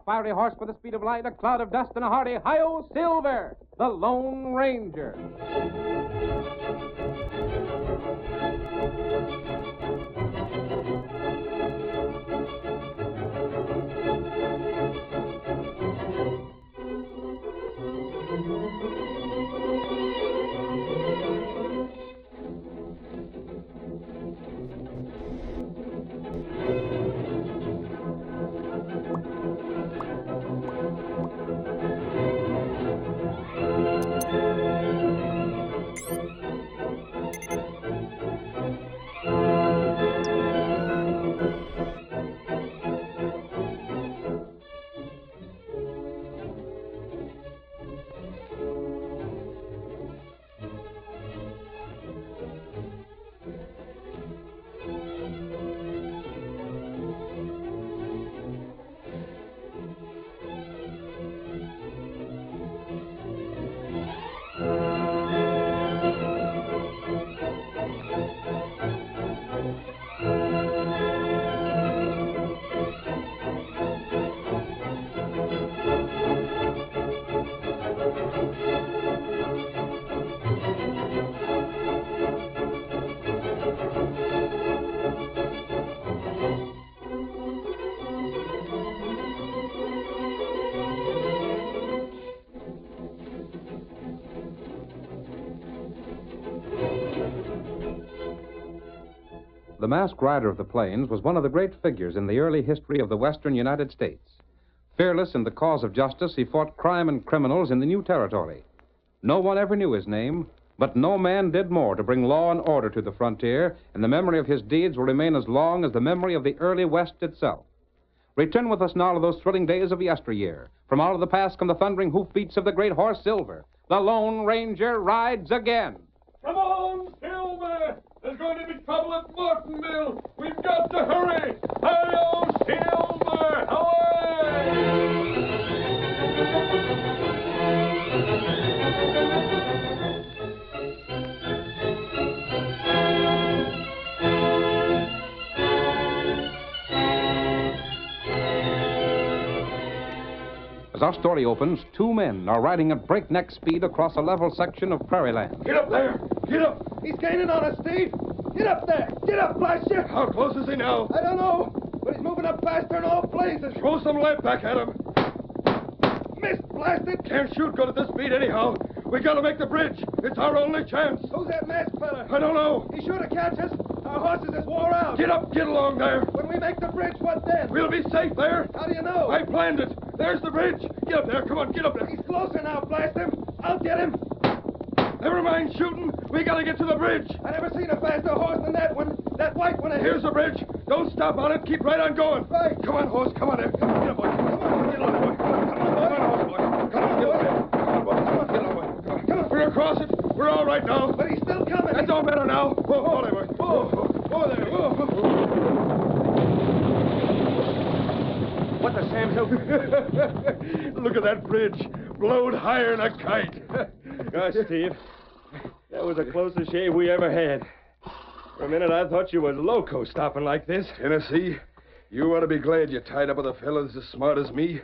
fiery horse with the speed of light, a cloud of dust, and a hearty hi-yo Silver, the Lone Ranger. The masked rider of the plains was one of the great figures in the early history of the western United States. Fearless in the cause of justice, he fought crime and criminals in the new territory. No one ever knew his name, but no man did more to bring law and order to the frontier, and the memory of his deeds will remain as long as the memory of the early West itself. Return with us now to those thrilling days of yesteryear. From out of the past come the thundering hoofbeats of the great horse Silver. The Lone Ranger rides again. Come on, Silver! There's going to be trouble at Martinville. We've got to hurry. Hi-yo, Silver! Away! As our story opens, two men are riding at breakneck speed across a level section of prairie land. Get up there! Get up! He's gaining on us, Steve. Get up there. Get up, blast you. How close is he now? I don't know, but he's moving up faster than all blazes. Throw some lead back at him. Missed, blasted. Can't shoot good at this speed anyhow. We gotta make the bridge. It's our only chance. Who's that masked fella? I don't know. He's sure to catch us. Our horses is wore out. Get up, get along there. When we make the bridge, what then? We'll be safe there. How do you know? I planned it. There's the bridge. Get up there. Come on, get up there. He's closer now, blast him. I'll get him. Never mind shooting. We gotta get to the bridge. I never seen a faster horse than that one. That white one ahead. Here's the bridge. Don't stop on it. Keep right on going. Right. Come on, horse. Come on there. Come on, get up, boy. Come on, get on, boy. Come on, horse, boy. Come on, get up there. Come on, boy. Come on, get on, boy. Come on. We're across it. We're all right now. But he's still coming. That don't matter now. Whoa, there, boy. Whoa, there. Whoa. What the Sam Hill? Look at that bridge. Blowed higher than a kite. Gosh, Steve, that was the closest shave we ever had. For a minute, I thought you was loco stopping like this. Tennessee, you ought to be glad you tied up with a fellas as smart as me.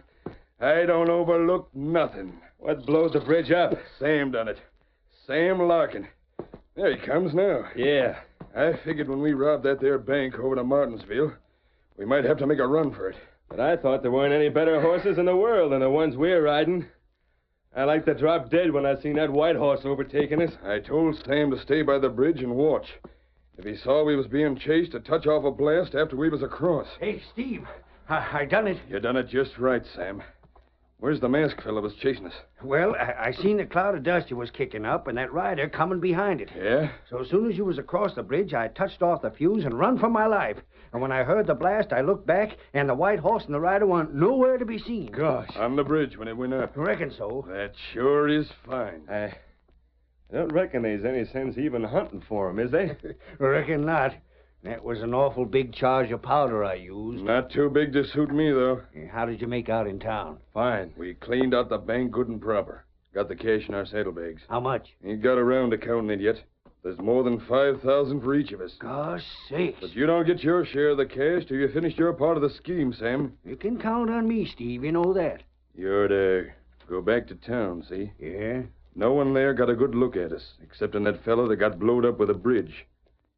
I don't overlook nothing. What blowed the bridge up? Sam done it. Sam Larkin. There he comes now. Yeah. I figured when we robbed that there bank over to Martinsville, we might have to make a run for it. But I thought there weren't any better horses in the world than the ones we're riding. I like to drop dead when I seen that white horse overtaking us. I told Sam to stay by the bridge and watch. If he saw we was being chased, to touch off a blast after we was across. Hey, Steve, I done it. You done it just right, Sam. Where's the masked fella was chasing us? Well, I seen the cloud of dust you was kicking up and that rider coming behind it. Yeah? So as soon as you was across the bridge, I touched off the fuse and run for my life. And when I heard the blast, I looked back, and the white horse and the rider weren't nowhere to be seen. Gosh. On the bridge when it went up. Reckon so. That sure is fine. I don't reckon there's any sense even hunting for him, is there? Reckon not. That was an awful big charge of powder I used. Not too big to suit me, though. How did you make out in town? Fine. We cleaned out the bank good and proper. Got the cash in our saddlebags. How much? Ain't got around to counting it yet. There's more than 5,000 for each of us. Gosh sakes. But you don't get your share of the cash till you finish your part of the scheme, Sam. You can count on me, Steve. You know that. You're to go back to town, see? Yeah? No one there got a good look at us, excepting that fellow that got blowed up with a bridge.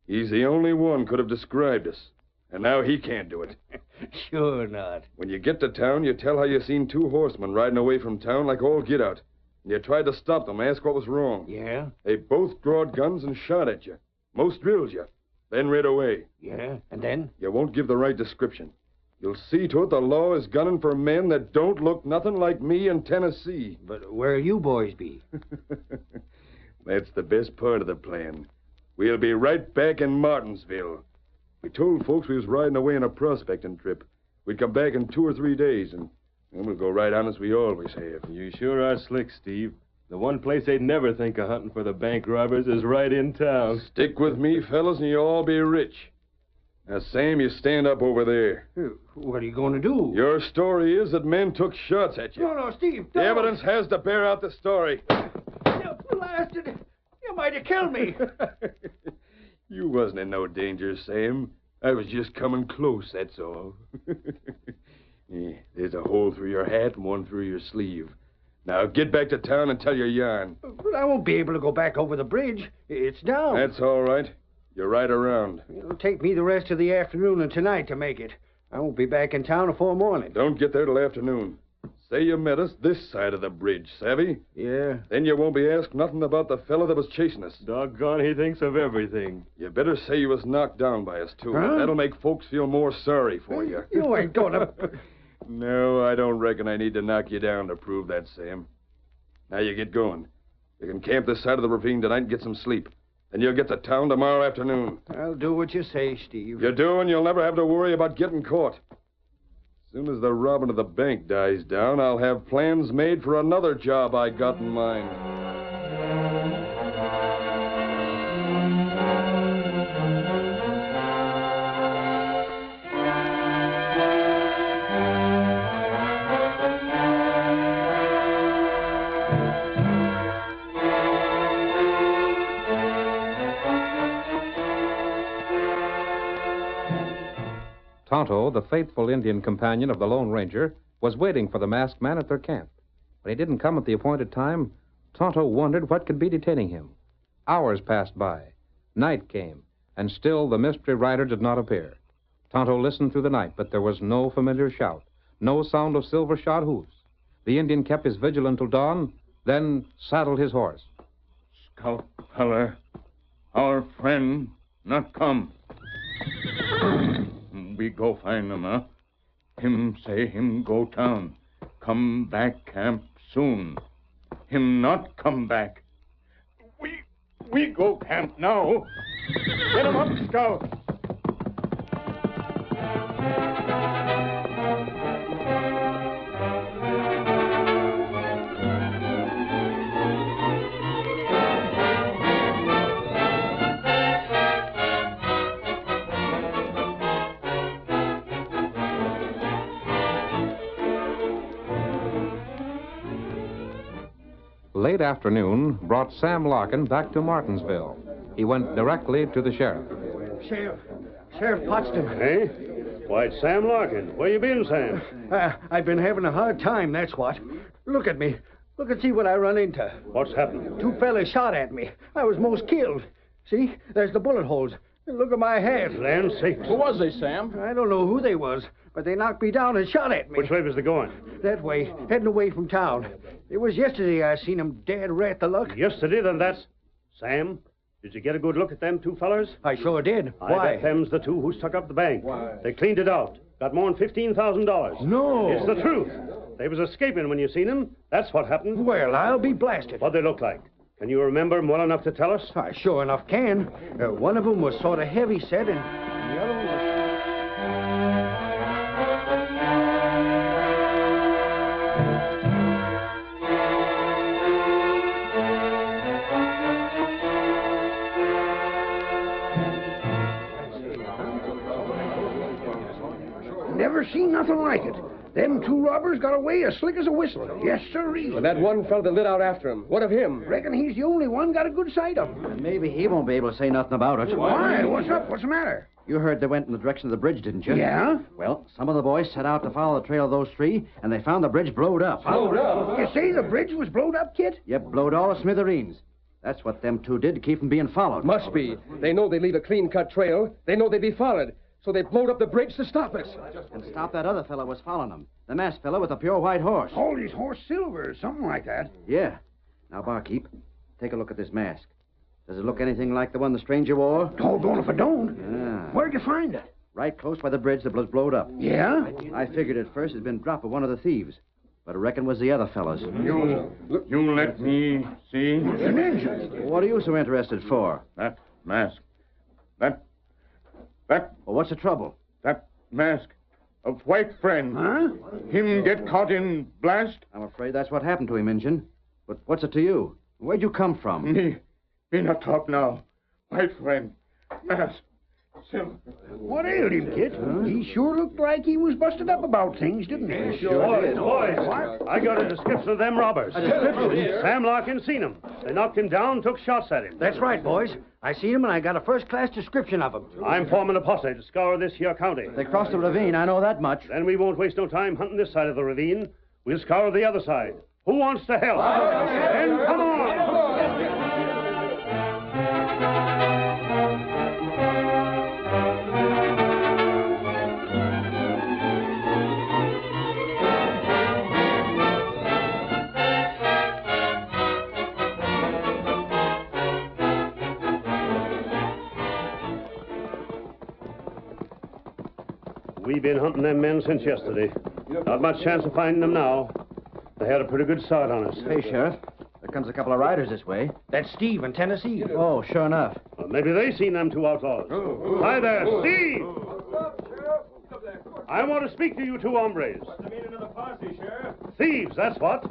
He's the only one could have described us. And now he can't do it. Sure not. When you get to town, you tell how you seen 2 horsemen riding away from town like all get out. And you tried to stop them, ask what was wrong. Yeah? They both drawed guns and shot at you. Most drilled you. Then rid away. Yeah? And then? You won't give the right description. You'll see to it the law is gunning for men that don't look nothing like me in Tennessee. But where'll you boys be? That's the best part of the plan. We'll be right back in Martinsville. We told folks we was riding away on a prospecting trip. We'd come back in 2 or 3 days, and then we'll go right on as we always have. You sure are slick, Steve. The one place they'd never think of hunting for the bank robbers is right in town. Stick with me, fellas, and you'll all be rich. Now, Sam, you stand up over there. What are you going to do? Your story is that men took shots at you. No, Steve, The don't. evidence has to bear out the story. You blasted. You might have killed me. You wasn't in no danger, Sam. I was just coming close, that's all. Yeah, there's a hole through your hat and one through your sleeve. Now, get back to town and tell your yarn. But I won't be able to go back over the bridge. It's down. That's all right. You're right around. It'll take me the rest of the afternoon and tonight to make it. I won't be back in town before morning. Don't get there till afternoon. Say you met us this side of the bridge, savvy? Yeah. Then you won't be asked nothing about the fellow that was chasing us. Doggone, he thinks of everything. You better say you was knocked down by us, too. Huh? That'll make folks feel more sorry for you. You ain't gonna... No, I don't reckon I need to knock you down to prove that, Sam. Now you get going. You can camp this side of the ravine tonight and get some sleep. Then you'll get to town tomorrow afternoon. I'll do what you say, Steve. You do, and you'll never have to worry about getting caught. As soon as the robbing of the bank dies down, I'll have plans made for another job I got in mind. Tonto, the faithful Indian companion of the Lone Ranger, was waiting for the masked man at their camp. When he didn't come at the appointed time, Tonto wondered what could be detaining him. Hours passed by. Night came, and still the mystery rider did not appear. Tonto listened through the night, but there was no familiar shout, no sound of silver-shod hoofs. The Indian kept his vigil until dawn, then saddled his horse. Scout feller, our friend not come. We go find him, huh? Him say him go town. Come back camp soon. Him not come back. We go camp now. Get him up, Scout. Late afternoon brought Sam Larkin back to Martinsville. He went directly to the sheriff. Sheriff Potsdam. Hey? Why, it's Sam Larkin. Where you been, Sam? I've been having a hard time, that's what. Look at me. Look and see what I run into. What's happened? 2 fellas shot at me. I was most killed. See? There's the bullet holes. Look at my hat. Land sakes. Who was they, Sam? I don't know who they was, but they knocked me down and shot at me. Which way was they going? That way, heading away from town. It was yesterday I seen 'em dead rat the luck. Yesterday, then that's... Sam, did you get a good look at them 2 fellers? I sure did. I Why? bet them's the 2 who stuck up the bank. Why? They cleaned it out. Got more'n $15,000. No. It's the truth. They was escaping when you seen them. That's what happened. Well, I'll be blasted. What'd they look like? Can you remember 'em well enough to tell us? I sure enough can. One of 'em was sort of heavy set, and the other one was... Never seen nothing like it. Them two robbers got away as slick as a whistle. Yes, sirree. But that one fellow that lit out after him, what of him? Reckon he's the only one got a good sight of him. And maybe he won't be able to say nothing about it. Why? What's up? What's the matter? You heard they went in the direction of the bridge, didn't you? Yeah? Well, some of the boys set out to follow the trail of those three, and they found the bridge blowed up. You say the bridge was blowed up, Kit? Yep, blowed all to smithereens. That's what them two did to keep from being followed. Must be. They know they leave a clean-cut trail. They know they'd be followed. So they blowed up the bridge to stop us. And stop that other fellow was following them. The masked fellow with the pure white horse. Called his horse Silver, something like that. Yeah. Now, barkeep, take a look at this mask. Does it look anything like the one the stranger wore? Doggone if I don't. Yeah. Where'd you find it? Right close by the bridge that was blowed up. Yeah? I figured at first it'd been dropped by one of the thieves. But I reckon it was the other fellows. You let me see. An engine. What are you so interested for? That mask. That Well, what's the trouble? mask of white friend. Huh? Him get caught in blast? I'm afraid that's what happened to him, Injun. But what's it to you? Where'd you come from? Me not talk now. White friend. Mask. Silver. What ailed him, Kit? He sure looked like he was busted up about things, didn't he? Boys, I got a description of them robbers. A description? Sam Larkin seen them. They knocked him down, took shots at him. That's right, boys. I seen him and I got a first-class description of him. I'm forming a posse to scour this here county. They crossed the ravine, I know that much. Then we won't waste no time hunting this side of the ravine. We'll scour the other side. Who wants to help? Then come on! We've been hunting them men since yesterday. Not much chance of finding them now. They had a pretty good start on us. Hey, Sheriff. There comes a couple of riders this way. That's Steve in Tennessee. Oh, sure enough. Well, maybe they seen them two outlaws. Hi there, Steve! I want to speak to you two hombres. What's the meaning of the posse, Sheriff? Thieves, that's what.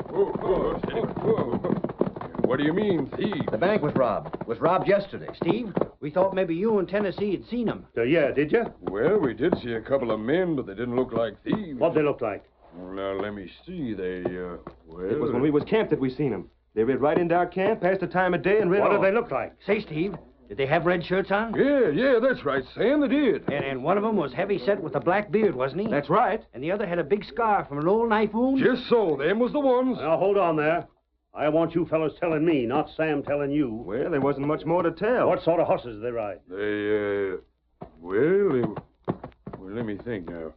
What do you mean, thieves? The bank was robbed. Was robbed yesterday. Steve, we thought maybe you in Tennessee had seen him. Yeah, did you? Well, we did see a couple of men, but they didn't look like thieves. What'd they look like? Well, now, let me see. They, well... It was when we was camped that we seen them. They rid right into our camp, passed the time of day, and rid What off. did they look like? Say, Steve, did they have red shirts on? Yeah, that's right, Sam, they did. And one of them was heavy set with a black beard, wasn't he? That's right. And the other had a big scar from an old knife wound? Just so, them was the ones. Now, hold on there. I want you fellows telling me, not Sam telling you. Well, there wasn't much more to tell. What sort of horses did they ride? Well, let me think now.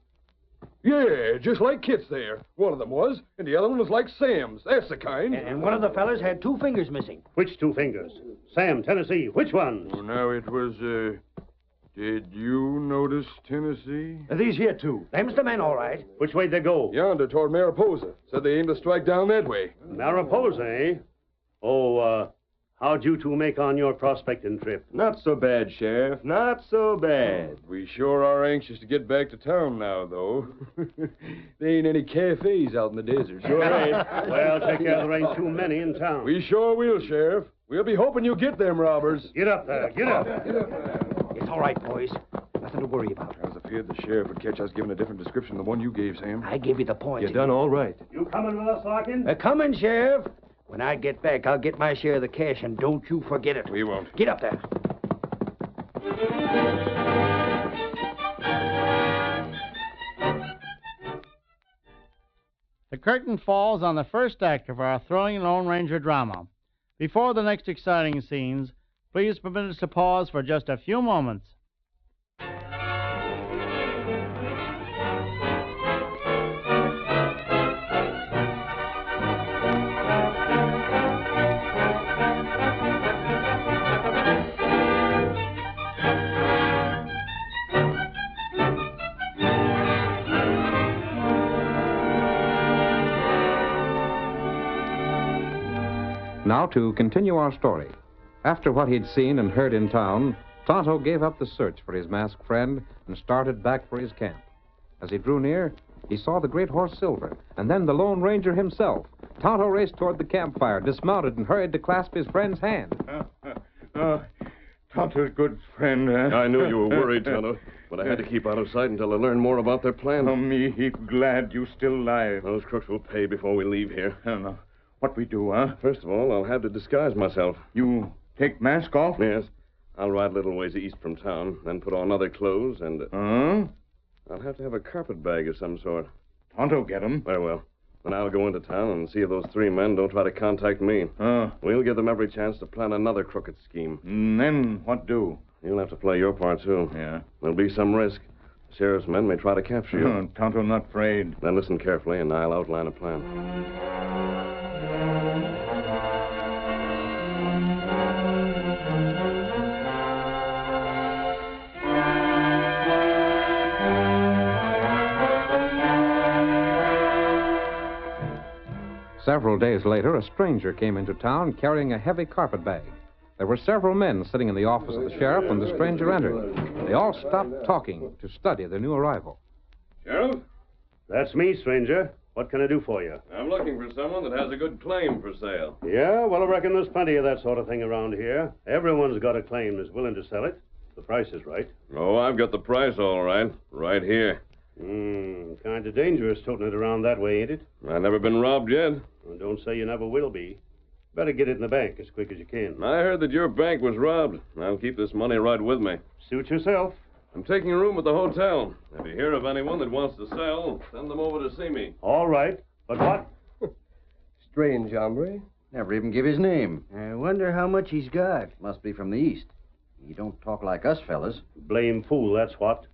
Yeah, just like Kit's there. One of them was, and the other one was like Sam's. That's the kind. And one of the fellas had 2 fingers missing. Which 2 fingers? Sam, Tennessee, which ones? Well, now it was, did you notice Tennessee? These here two. Them's the men, all right. Which way'd they go? Yonder toward Mariposa. Said they aimed to strike down that way. Mariposa, eh? Oh, how'd you two make on your prospecting trip? Not so bad, Sheriff. Not so bad. We sure are anxious to get back to town now, though. There ain't any cafes out in the desert. Sure ain't. Well, take care there ain't too many in town. We sure will, Sheriff. We'll be hoping you get them robbers. Get up there, get up. It's all right, boys. Nothing to worry about. I was afraid the sheriff would catch us giving a different description than the one you gave, Sam. I gave you the point. You done all right. You coming with us, Larkin? Coming, Sheriff. When I get back, I'll get my share of the cash, and don't you forget it. We won't. Get up there. The curtain falls on the first act of our thrilling Lone Ranger drama. Before the next exciting scenes, please permit us to pause for just a few moments. Now to continue our story. After what he'd seen and heard in town, Tonto gave up the search for his masked friend and started back for his camp. As he drew near, he saw the great horse Silver, and then the Lone Ranger himself. Tonto raced toward the campfire, dismounted, and hurried to clasp his friend's hand. Tonto's good friend, huh? I knew you were worried, Tonto, but I had to keep out of sight until I learned more about their plan. Oh, me heap glad you still alive. Those crooks will pay before we leave here. No. What we do, huh? First of all, I'll have to disguise myself. You take mask off? Yes. I'll ride a little ways east from town, then put on other clothes, and... Huh? I'll have to have a carpet bag of some sort. Tonto get 'em. Very well. Then I'll go into town and see if those 3 men don't try to contact me. We'll give them every chance to plan another crooked scheme. Then what do? You'll have to play your part, too. Yeah. There'll be some risk. The sheriff's men may try to capture you. Tonto not afraid. Then listen carefully, and I'll outline a plan. Several days later, a stranger came into town carrying a heavy carpet bag. There were several men sitting in the office of the sheriff when the stranger entered. They all stopped talking to study the new arrival. Sheriff? That's me, stranger. What can I do for you? I'm looking for someone that has a good claim for sale. Yeah, well, I reckon there's plenty of that sort of thing around here. Everyone's got a claim that's willing to sell it. The price is right. Oh, I've got the price all right. Right here. Kind of dangerous toting it around that way, ain't it? I've never been robbed yet. Well, don't say you never will be. Better get it in the bank as quick as you can. I heard that your bank was robbed. I'll keep this money right with me. Suit yourself. I'm taking a room at the hotel. If you hear of anyone that wants to sell, send them over to see me. All right. But what? Strange hombre. Never even give his name. I wonder how much he's got. Must be from the east. He don't talk like us fellas. Blame fool, that's what.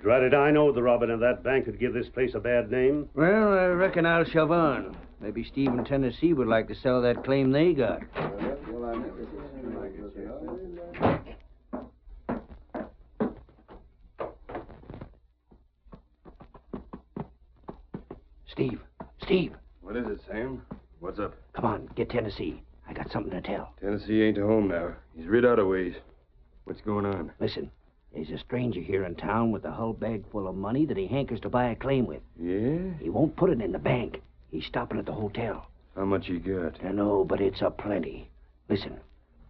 Drat it, I know the robbing of that bank could give this place a bad name. Well, I reckon I'll shove on. Maybe Steve and Tennessee would like to sell that claim they got. Steve. What is it, Sam? What's up? Come on, get Tennessee. I got something to tell. Tennessee ain't home now. He's rid out of ways. What's going on? Listen, there's a stranger here in town with a whole bag full of money that he hankers to buy a claim with. Yeah? He won't put it in the bank. He's stopping at the hotel. How much he got? I know, but it's a plenty. Listen,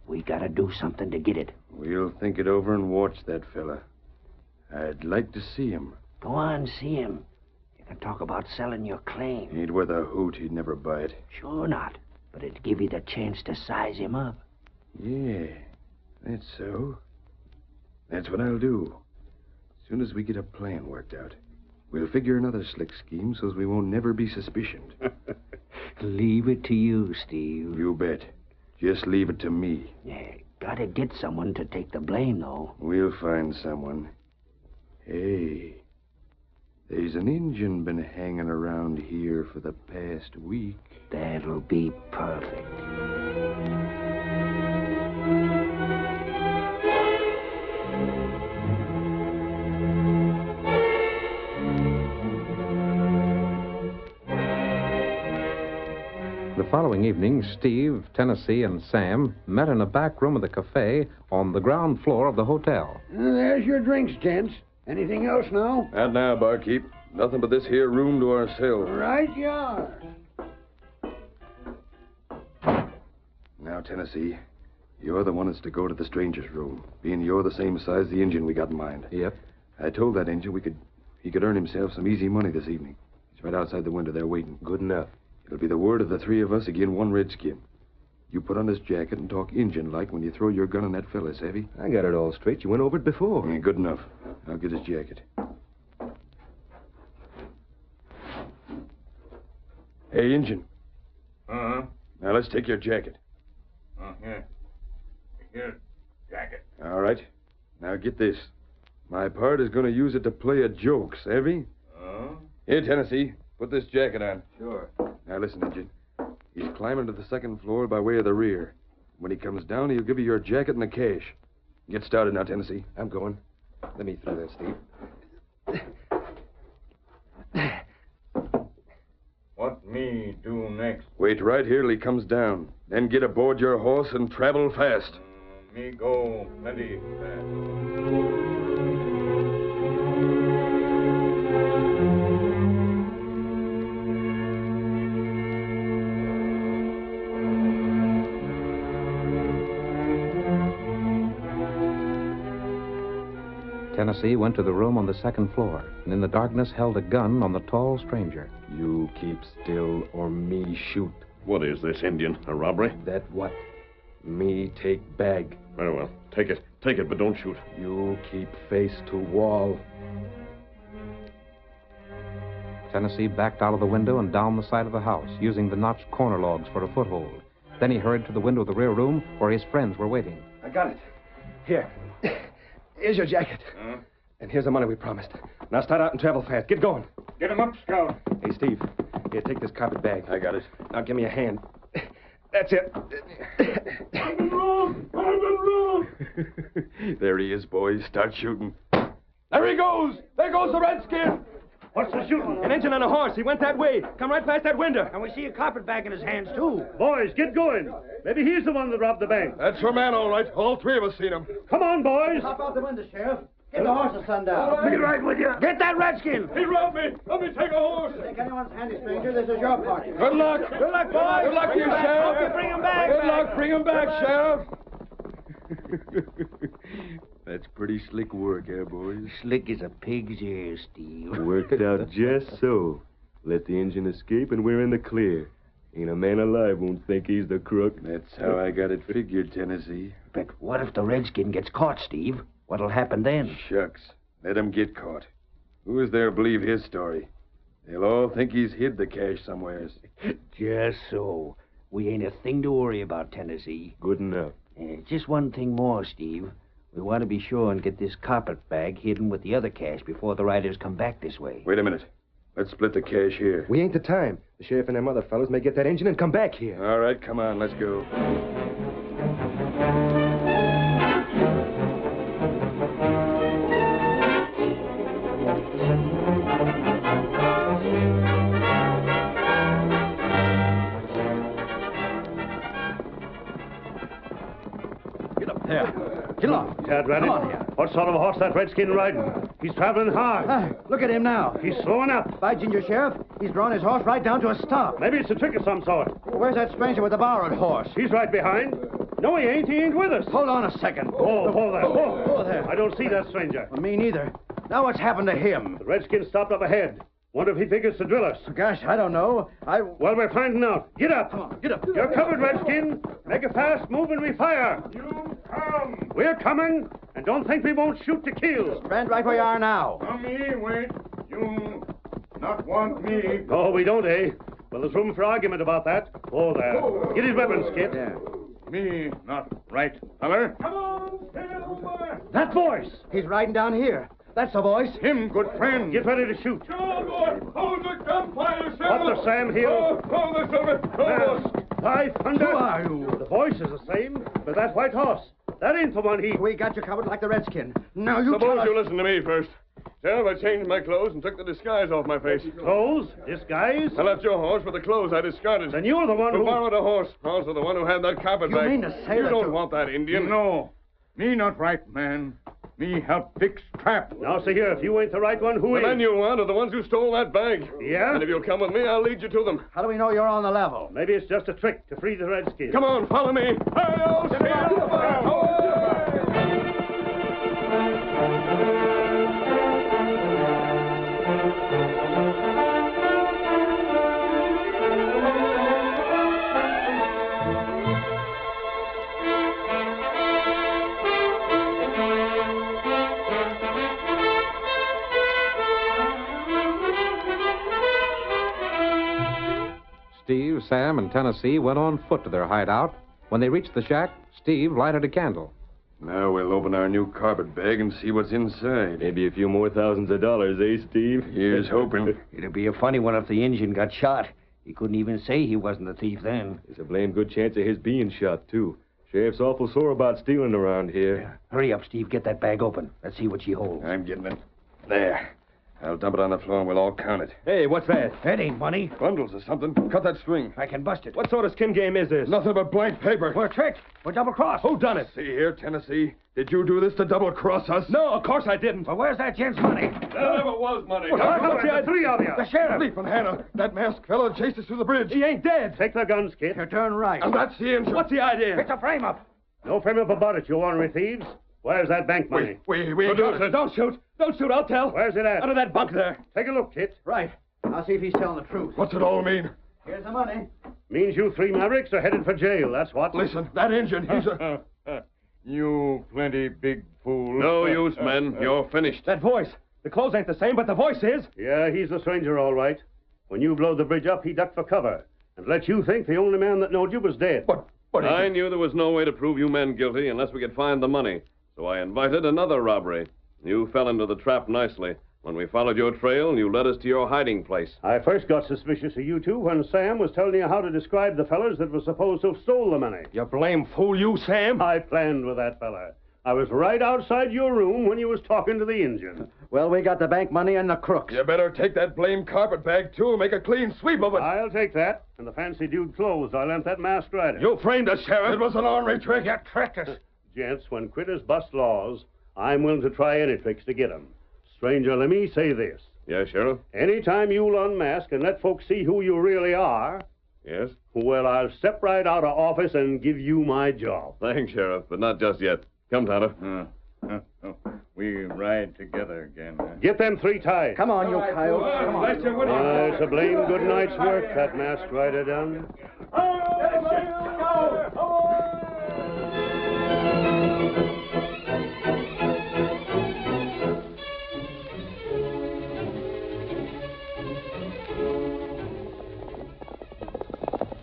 we gotta do something to get it. We'll think it over and watch that fella. I'd like to see him. Go on, see him. You can talk about selling your claim. Ain't worth a hoot. He'd never buy it. Sure not. But it'd give you the chance to size him up. Yeah, that's so. That's what I'll do. As soon as we get a plan worked out, we'll figure another slick scheme so's we won't never be suspicioned. Leave it to you, Steve. You bet. Just leave it to me. Yeah, gotta get someone to take the blame, though. We'll find someone. Hey, there's an Injun been hanging around here for the past week. That'll be perfect. The following evening, Steve, Tennessee, and Sam met in a back room of the cafe on the ground floor of the hotel. There's your drinks, gents. Anything else now? Not now, barkeep. Nothing but this here room to ourselves. Right you are. Now, Tennessee, you're the one that's to go to the stranger's room, being you're the same size as the Injun we got in mind. Yep. I told that Injun he could earn himself some easy money this evening. He's right outside the window there waiting. Good enough. It'll be the word of the three of us again one redskin. You put on this jacket and talk Injun-like when you throw your gun on that fella, savvy? I got it all straight. You went over it before. Good enough. I'll get his jacket. Hey, Injun. Uh-huh. Now, let's take your jacket. Here. Here, jacket. All right. Now, get this. My part is going to use it to play a joke, savvy? Here, Tennessee. Put this jacket on. Sure. Now, listen, Injun. He's climbing to the second floor by way of the rear. When he comes down, he'll give you your jacket and the cash. Get started now, Tennessee. I'm going. Let me through that, Steve. What me do next? Wait right here till he comes down. Then get aboard your horse and travel fast. Me go plenty fast. Tennessee went to the room on the second floor, and in the darkness held a gun on the tall stranger. You keep still or me shoot. What is this, Indian? A robbery? That what? Me take bag. Very well. Take it. Take it, but don't shoot. You keep face to wall. Tennessee backed out of the window and down the side of the house, using the notched corner logs for a foothold. Then he hurried to the window of the rear room where his friends were waiting. I got it. Here. Here's your jacket. And here's the money we promised. Now start out and travel fast. Get going. Get him up, Scout. Hey, Steve. Here, take this carpet bag. I got it. Now give me a hand. That's it. I've been wrong. I've been wrong. There he is, boys. Start shooting. There he goes. There goes the redskin. What's the shooting? An engine on a horse. He went that way. Come right past that window. And we see a carpetbag in his hands, too. Boys, get going. Maybe he's the one that robbed the bank. That's your man, all right. All three of us seen him. Come on, boys. Hop out the window, Sheriff. Get the horse to sundown. Be right with you. Get that redskin. He robbed me. Let me take a horse. Take anyone's handy, stranger. This is your party. Good luck. Good luck, boys. Good luck to you, Sheriff. Hope you bring him back. Good luck. Bring him back, Sheriff. That's pretty slick work, eh, boys? Slick as a pig's ear, Steve. Worked out just so. Let the engine escape and we're in the clear. Ain't a man alive won't think he's the crook. That's how I got it figured, Tennessee. But what if the redskin gets caught, Steve? What'll happen then? Shucks. Let him get caught. Who is there to believe his story? They'll all think he's hid the cash somewheres. Just so. We ain't a thing to worry about, Tennessee. Good enough. Just one thing more, Steve. We want to be sure and get this carpetbag hidden with the other cash before the riders come back this way. Wait a minute. Let's split the cash here. We ain't the time. The sheriff and them other fellows may get that engine and come back here. All right, come on, let's go. Get along. Dragnet, what sort of a horse that redskin riding? He's traveling hard. Look at him now. He's slowing up. By ginger, Sheriff, he's drawn his horse right down to a stop. Maybe it's a trick of some sort. Where's that stranger with the borrowed horse? He's right behind. No, he ain't. He ain't with us. Hold on a second. Oh, there. Oh, there. I don't see that stranger. Me neither. Now what's happened to him? The redskin stopped up ahead. Wonder if he figures to drill us. Gosh, I don't know. Well, we're finding out. Get up. Come on, get up. You're covered, redskin. Make a fast move and we fire. You come. We're coming, and don't think we won't shoot to kill. Stand right where you are now. Now me, wait. You not want me. Oh, we don't, eh? Well, there's room for argument about that. Oh, there. Get his weapons, Kit. Yeah. Me not right, feller. Come on, That voice. He's riding down here. That's the voice. Him, good friend. Get ready to shoot. John, boy, hold the gunfire, sir. What the Sam Hill? Oh, the silver. By thunder. Who are you? The voice is the same, but that white horse. That ain't the one he... We got you covered like the redskin. Now you tell Suppose us... you listen to me first. Sheriff, I changed my clothes and took the disguise off my face. Clothes? Disguise? I left your horse with the clothes I discarded. Then you're the one who who... borrowed a horse. Also the one who had that carpetbag. You mean to say you that don't you- want that Indian. No, me not right, man. Me help fix trap. Now, see here, if you ain't the right one, who The is? men you want are the ones who stole that bag. Yeah? And if you'll come with me, I'll lead you to them. How do we know you're on the level? Maybe it's just a trick to free the redskin. Come on, follow me. Steve, Sam, and Tennessee went on foot to their hideout. When they reached the shack, Steve lighted a candle. Now we'll open our new carpetbag and see what's inside. Maybe a few more thousands of dollars, eh, Steve? Here's hoping. It'd be a funny one if the engine got shot. He couldn't even say he wasn't a thief then. There's a blame good chance of his being shot, too. Sheriff's awful sore about stealing around here. Hurry up, Steve. Get that bag open. Let's see what she holds. I'm getting it. There. I'll dump it on the floor and we'll all count it. Hey, what's that? That ain't money. Bundles or something. Cut that string. I can bust it. What sort of skin game is this? Nothing but blank paper. We're tricked. We're double-crossed. Who done it? See here, Tennessee. Did you do this to double-cross us? No, of course I didn't. Well, where's that gent's money? There never was money. The three of you. The sheriff. Leap and Hannah. That masked fellow chased us through the bridge. He ain't dead. Take the guns, Kit. You turn right. And that's the engine. What's the idea? It's a frame-up. No frame up about it, you ornery thieves. Where's that bank money? We ain't got it. Don't shoot. Don't shoot. I'll tell. Where's it at? Under that bunk there. Take a look, Kit. Right. I'll see if he's telling the truth. What's it all mean? Here's the money. Means you three mavericks are headed for jail, that's what. Listen, that Injun, he's a... You plenty big fool. No use, men. You're finished. That voice. The clothes ain't the same, but the voice is. Yeah, he's the stranger, all right. When you blowed the bridge up, he ducked for cover and let you think the only man that knowed you was dead. But I knew there was no way to prove you men guilty unless we could find the money. So I invited another robbery. You fell into the trap nicely. When we followed your trail, you led us to your hiding place. I first got suspicious of you two when Sam was telling you how to describe the fellas that were supposed to have stole the money. You blame fool, you, Sam. I planned with that fella. I was right outside your room when you was talking to the Injun. Well, we got the bank money and the crooks. You better take that blame carpet bag, too, and make a clean sweep of it. I'll take that. And the fancy dude clothes I lent that masked rider. You framed us, Sheriff. It was an ornery trick. You tricked us. Gents, when critters bust laws, I'm willing to try any tricks to get 'em. Stranger, let me say this. Yes, Sheriff? Anytime you'll unmask and let folks see who you really are, Yes? well, I'll step right out of office and give you my job. Thanks, Sheriff, but not just yet. Come, Tonto. We ride together again. Get them three tied. Come on, you coyote. Come on. It's a blame good night's work that masked rider done.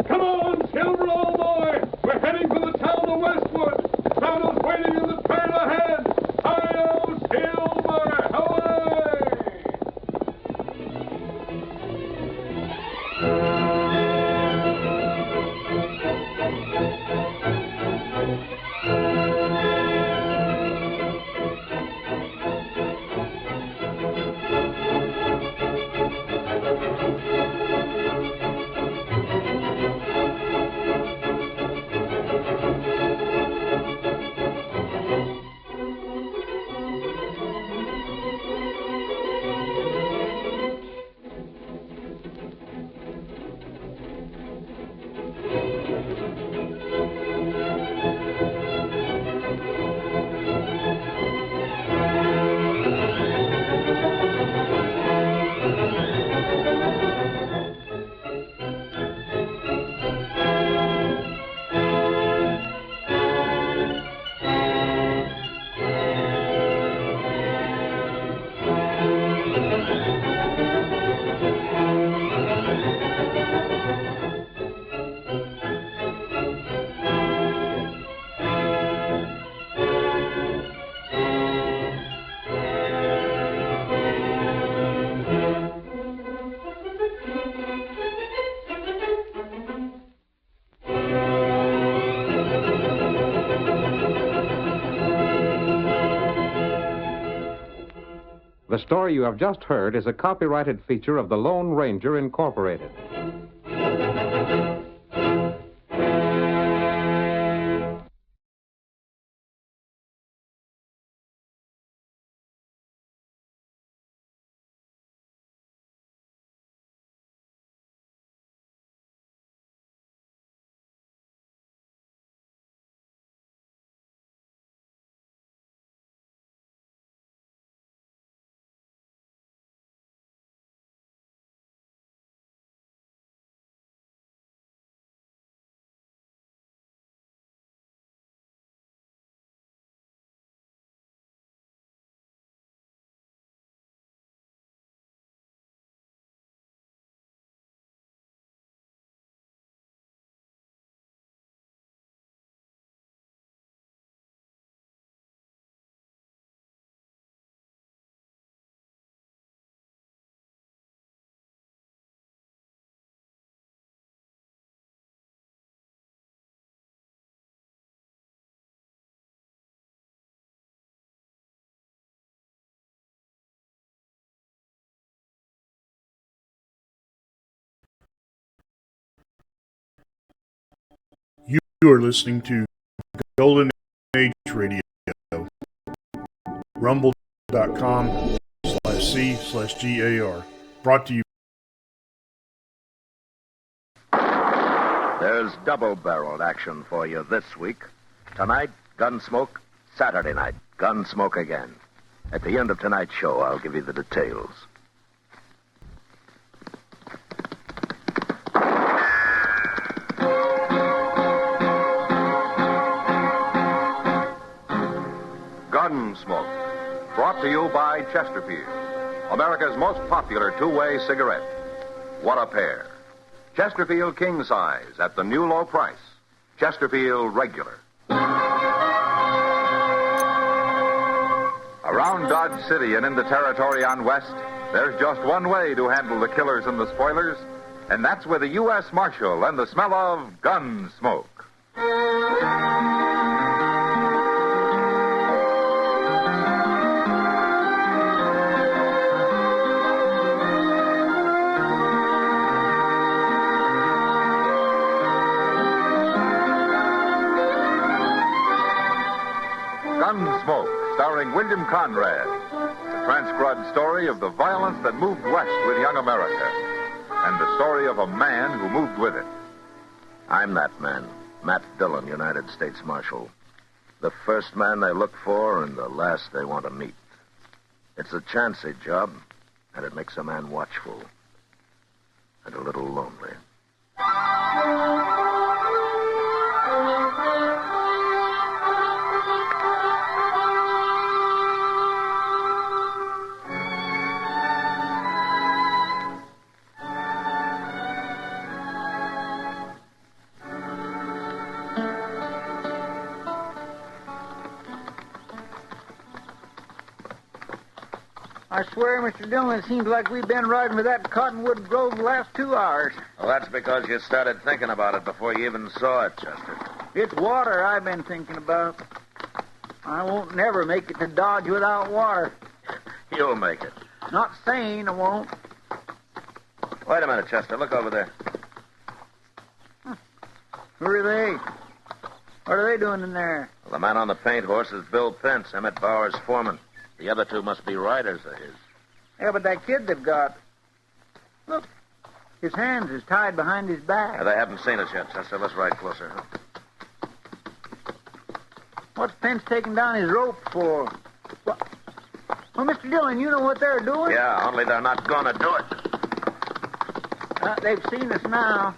Come on, Silver, old boy! We're heading for the town of Westwood. Tonto's waiting in the trail ahead. Hi-yo, Silver! Away! The story you have just heard is a copyrighted feature of the Lone Ranger, Incorporated. You are listening to Golden Age Radio. Rumble.com/C/GAR. Brought to you. There's double-barreled action for you this week. Tonight, Gunsmoke, Saturday night, Gunsmoke again. At the end of tonight's show, I'll give you the details. Gunsmoke, brought to you by Chesterfield, America's most popular two-way cigarette. What a pair. Chesterfield King Size at the new low price. Chesterfield Regular. Around Dodge City and in the territory on West, there's just one way to handle the killers and the spoilers, and that's with a U.S. Marshal and the smell of Gunsmoke. Gunsmoke, starring William Conrad. The transcribed story of the violence that moved west with young America. And the story of a man who moved with it. I'm that man, Matt Dillon, United States Marshal. The first man they look for and the last they want to meet. It's a chancy job, and it makes a man watchful. And a little lonely. I swear, Mr. Dillon, it seems like we've been riding with that cottonwood grove the last 2 hours. Well, that's because you started thinking about it before you even saw it, Chester. It's water I've been thinking about. I won't never make it to Dodge without water. You'll make it. Not saying I won't. Wait a minute, Chester. Look over there. Who are they? What are they doing in there? Well, the man on the paint horse is Bill Pence, Emmett Bauer's foreman. The other two must be riders of his. Yeah, but that kid they've got... Look, his hands is tied behind his back. They haven't seen us yet, Chester. Let's ride closer. What's Pence taking down his rope for? Well, Mr. Dillon, you know what they're doing? Yeah, only they're not going to do it. They've seen us now.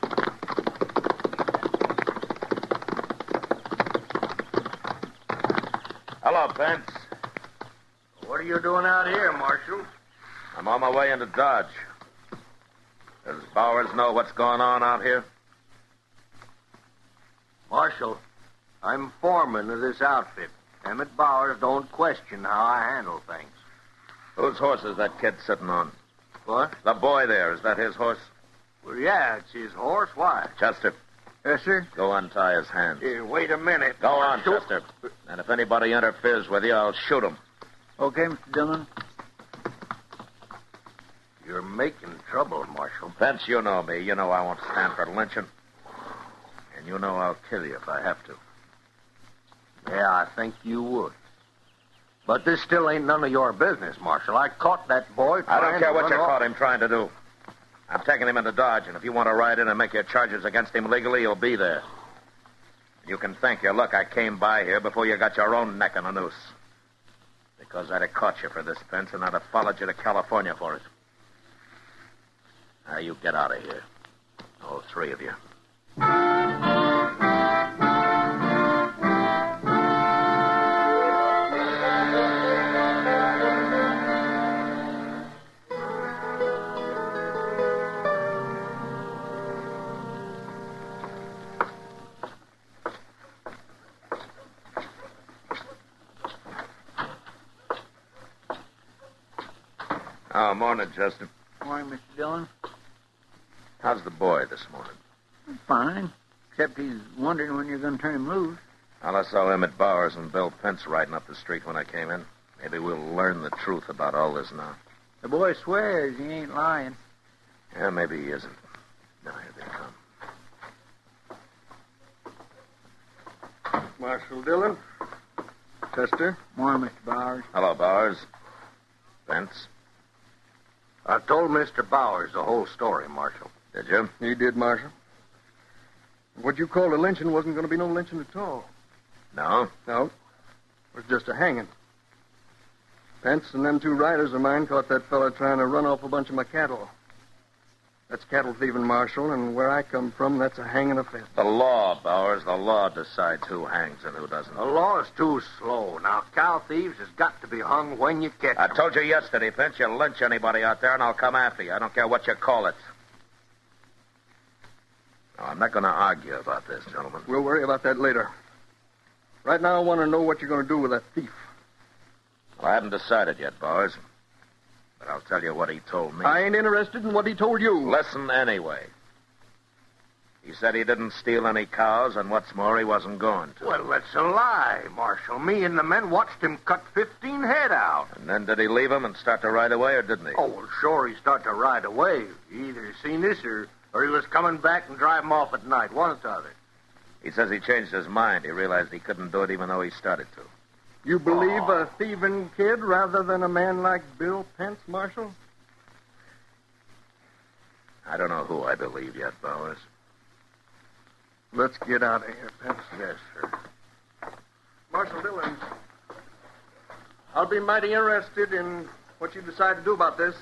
Hello, Pence. What are you doing out here, Marshal? I'm on my way into Dodge. Does Bowers know what's going on out here? Marshal, I'm foreman of this outfit. Emmett Bowers don't question how I handle things. Whose horse is that kid sitting on? What? The boy there. Is that his horse? Well, yeah, it's his horse. Why? Chester. Yes, sir? Go untie his hands. Here, wait a minute. Go on, Chester. And if anybody interferes with you, I'll shoot him. Okay, Mr. Dillon. You're making trouble, Marshal. Pence, you know me. You know I won't stand for lynching. And you know I'll kill you if I have to. Yeah, I think you would. But this still ain't none of your business, Marshal. I caught that boy I don't care what you off. caught him trying to do. I'm taking him into Dodge, and if you want to ride in and make your charges against him legally, you'll be there. You can thank your luck I came by here before you got your own neck in a noose. Because I'd have caught you for this, Pence, and I'd have followed you to California for it. Now, you get out of here. All three of you. Oh, morning, Chester. Morning, Mr. Dillon. How's the boy this morning? Fine. Except he's wondering when you're going to turn him loose. Well, I saw Emmett Bowers and Bill Pence riding up the street when I came in. Maybe we'll learn the truth about all this now. The boy swears he ain't lying. Yeah, maybe he isn't. Now, here they come. Marshal Dillon. Chester. Morning, Mr. Bowers. Hello, Bowers. Pence. I told Mr. Bowers the whole story, Marshal. Did you? He did, Marshal. What you called a lynching wasn't going to be no lynching at all. No? No. was just a hanging. Pence and them 2 riders of mine caught that fella trying to run off a bunch of my cattle. That's cattle thieving, Marshal, and where I come from, that's a hanging offense. The law, Bowers. The law decides who hangs and who doesn't. The law is too slow. Now, cow thieves has got to be hung when you catch I them. told you yesterday, Pence, you lynch anybody out there and I'll come after you. I don't care what you call it. No, I'm not going to argue about this, gentlemen. We'll worry about that later. Right now, I want to know what you're going to do with that thief. Well, I haven't decided yet, Bowers. But I'll tell you what he told me. I ain't interested in what he told you. Listen anyway. He said he didn't steal any cows, and what's more, he wasn't going to. Well, that's a lie, Marshal. Me and the men watched him cut 15 head out. And then did he leave him and start to ride away, or didn't he? Oh, well, sure, he started to ride away. He either seen this or he was coming back and drive him off at night, one or the other. He says he changed his mind. He realized he couldn't do it even though he started to. You believe a thieving kid rather than a man like Bill Pence, Marshal? I don't know who I believe yet, Bowers. Let's get out of here, Pence. Yes, sir. Marshal Dillon, I'll be mighty interested in what you decide to do about this.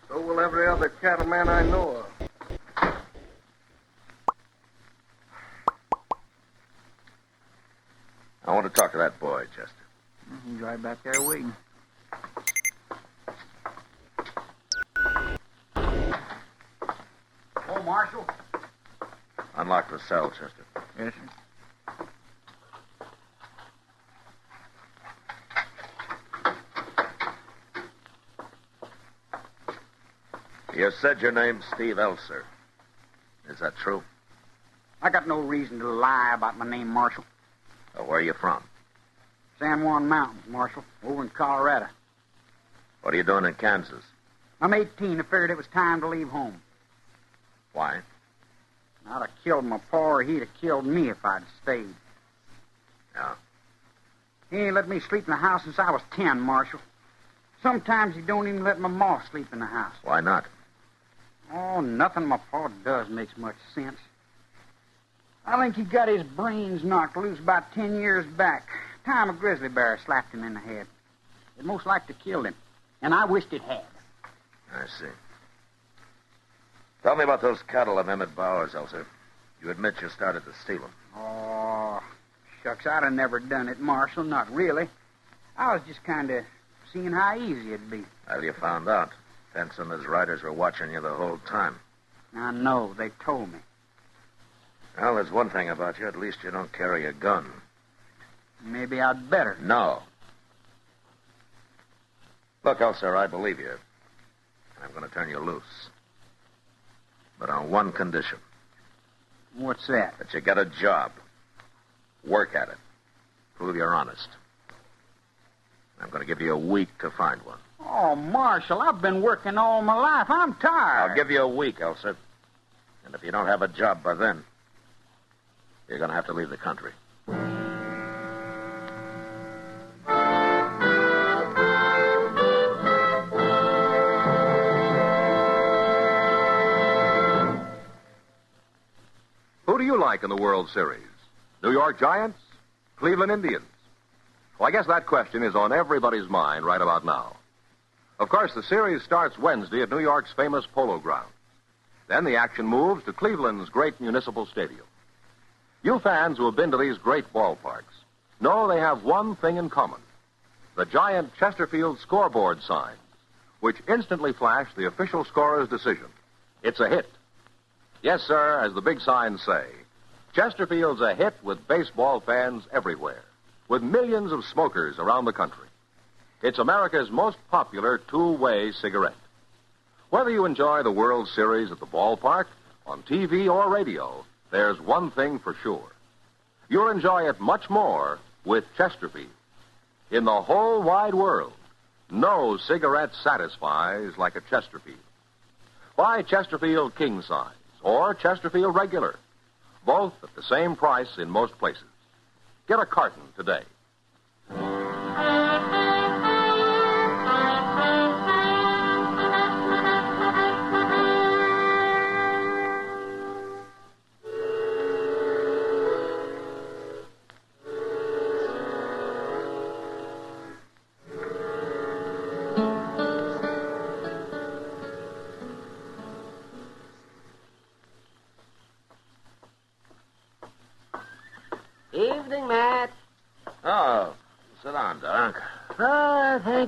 So will every other cattleman I know of. I want to talk to that boy, Chester. He's right back there waiting. Oh, Marshal. Unlock the cell, Chester. Yes, sir. You said your name's Steve Elser. Is that true? I got no reason to lie about my name, Marshal. Where are you from? San Juan Mountains, Marshal, over in Colorado. What are you doing in Kansas? I'm 18. I figured it was time to leave home. Why? I'd have killed my pa or he'd have killed me if I'd stayed. Yeah. He ain't let me sleep in the house since I was 10, Marshal. Sometimes he don't even let my ma sleep in the house. Why not? Oh, nothing my pa does makes much sense. I think he got his brains knocked loose about 10 years back. Time a grizzly bear slapped him in the head. It most likely killed him, and I wished it had. I see. Tell me about those cattle of Emmett Bowers, Elser. You admit you started to steal them. Oh, shucks, I'd have never done it, Marshal. Not really. I was just kind of seeing how easy it'd be. Well, you found out. Pence and his riders were watching you the whole time. I know. They told me. Well, there's one thing about you. At least you don't carry a gun. Maybe I'd better. No. Look, Elser, I believe you. And I'm going to turn you loose. But on one condition. What's that? That you get a job. Work at it. Prove you're honest. I'm going to give you a week to find one. Oh, Marshal, I've been working all my life. I'm tired. I'll give you a week, Elser. And if you don't have a job by then, you're going to have to leave the country. Who do you like in the World Series? New York Giants? Cleveland Indians? Well, I guess that question is on everybody's mind right about now. Of course, the series starts Wednesday at New York's famous Polo Grounds. Then the action moves to Cleveland's great municipal stadium. You fans who have been to these great ballparks know they have one thing in common. The giant Chesterfield scoreboard signs, which instantly flash the official scorer's decision. It's a hit. Yes, sir, as the big signs say, Chesterfield's a hit with baseball fans everywhere, with millions of smokers around the country. It's America's most popular two-way cigarette. Whether you enjoy the World Series at the ballpark, on TV, or radio, there's one thing for sure. You'll enjoy it much more with Chesterfield. In the whole wide world, no cigarette satisfies like a Chesterfield. Buy Chesterfield King Size or Chesterfield Regular, both at the same price in most places. Get a carton today.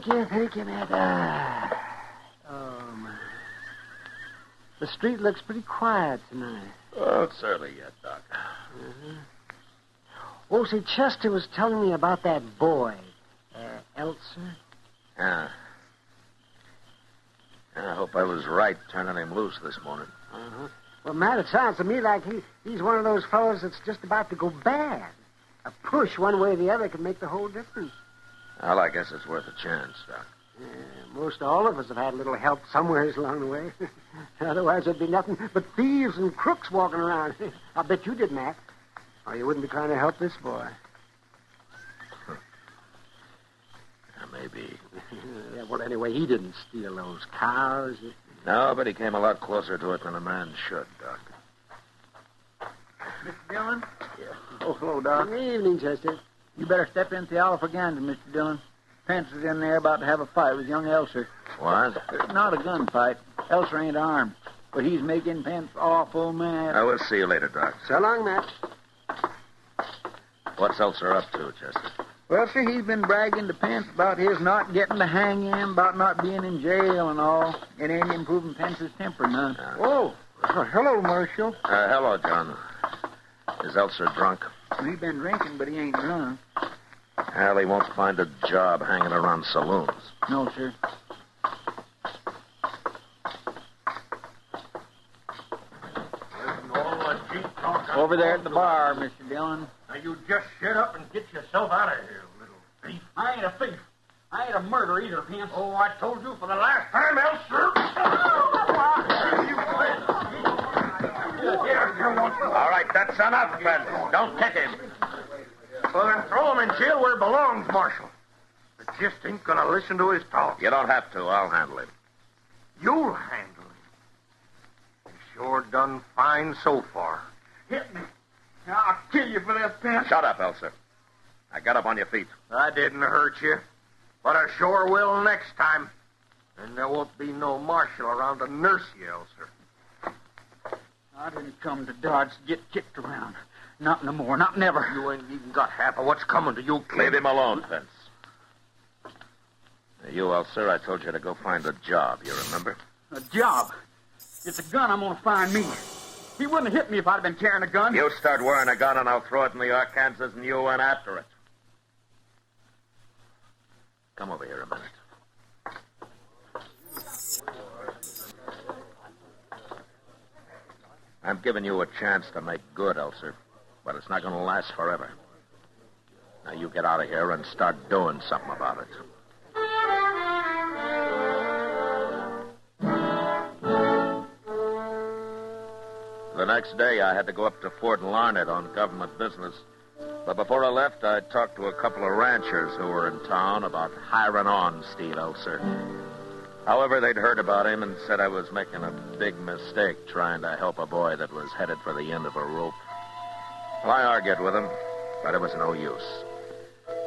Thank you, Matt. Oh, my. The street looks pretty quiet tonight. Oh, it's early yet, Doc. Oh, see, Chester was telling me about that boy, Elser. Yeah. I hope I was right turning him loose this morning. Well, Matt, it sounds to me like he's one of those fellows that's just about to go bad. A push one way or the other can make the whole difference. Well, I guess it's worth a chance, Doc. Most all of us have had a little help somewhere along the way. Otherwise, there'd be nothing but thieves and crooks walking around. I'll bet you did, Matt. Or you wouldn't be trying to help this boy. Maybe. Yeah, well, anyway, he didn't steal those cows. No, but he came a lot closer to it than a man should, Doc. Mr. Dillon? Oh, hello, Doc. Good evening, Chester. You better step into the Oliver Gander, Mr. Dillon. Pence is in there about to have a fight with young Elser. What? Not a gunfight. Elser ain't armed. But he's making Pence awful mad. I will see you later, Doc. So long, Matt. What's Elser up to, Chester? Well, sir, he's been bragging to Pence about his not getting to hang him, about not being in jail and all. It ain't improving Pence's temper none. Oh, hello, Marshal. Hello, John. Is Elser drunk? He's been drinking, but he ain't drunk. Well, he won't find a job hanging around saloons. No, sir. Over there at the bar, Mr. Dillon. Now, you just shut up and get yourself out of here, little thief. I ain't a thief. I ain't a murderer either, Pence. Oh, I told you for the last time, Elser. All right, that's enough, Ben. Don't kick him. Well, then throw him in jail where he belongs, Marshal. I just ain't going to listen to his talk. You don't have to. I'll handle him. You'll handle him. He sure done fine so far. Hit me. I'll kill you for that, Pence. Shut up, Elser. Now get up on your feet. I didn't hurt you, but I sure will next time. And there won't be no marshal around to nurse you, Elser. I didn't come to Dodge to get kicked around. Not no more, not never. You ain't even got half of what's coming to you, kid. Leave him alone, Pence. Now, you, Elser, I told you to go find a job, you remember? A job? It's a gun I'm going to find me. He wouldn't have hit me if I'd been carrying a gun. You start wearing a gun and I'll throw it in the Arkansas and you went after it. Come over here a minute. I'm giving you a chance to make good, Elser, but it's not going to last forever. Now you get out of here and start doing something about it. The next day, I had to go up to Fort Larned on government business. But before I left, I talked to a couple of ranchers who were in town about hiring on Steve Elser. However, they'd heard about him and said I was making a big mistake trying to help a boy that was headed for the end of a rope. Well, I argued with them, but it was no use.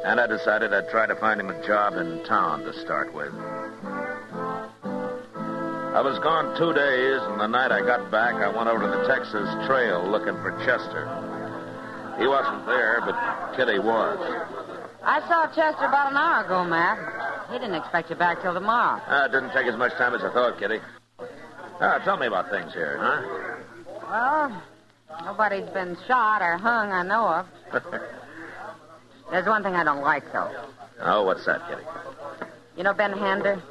And I decided I'd try to find him a job in town to start with. I was gone 2 days, and the night I got back, I went over to the Texas Trail looking for Chester. He wasn't there, but Kitty was. I saw Chester about an hour ago, Matt. He didn't expect you back till tomorrow. It didn't take as much time as I thought, Kitty. Tell me about things here, huh? Well, nobody's been shot or hung I know of. There's one thing I don't like, though. Oh, what's that, Kitty? You know Ben Hander?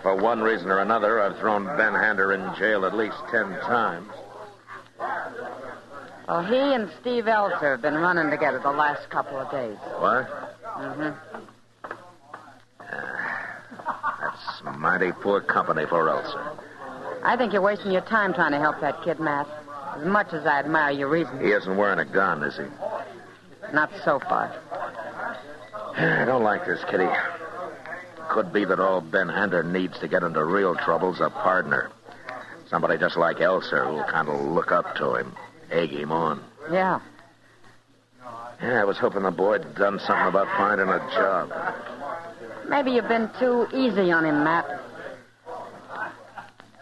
For one reason or another, I've thrown Ben Hander in jail at least 10 times. Well, he and Steve Elser have been running together the last couple of days. What? Mm-hmm. That's mighty poor company for Elser. I think you're wasting your time trying to help that kid, Matt. As much as I admire your reason. He isn't wearing a gun, is he? Not so far. I don't like this, Kitty. Could be that all Ben Hander needs to get into real trouble's a partner. Somebody just like Elser who'll kind of look up to him, egg him on. Yeah. Yeah, I was hoping the boy'd done something about finding a job. Maybe you've been too easy on him, Matt.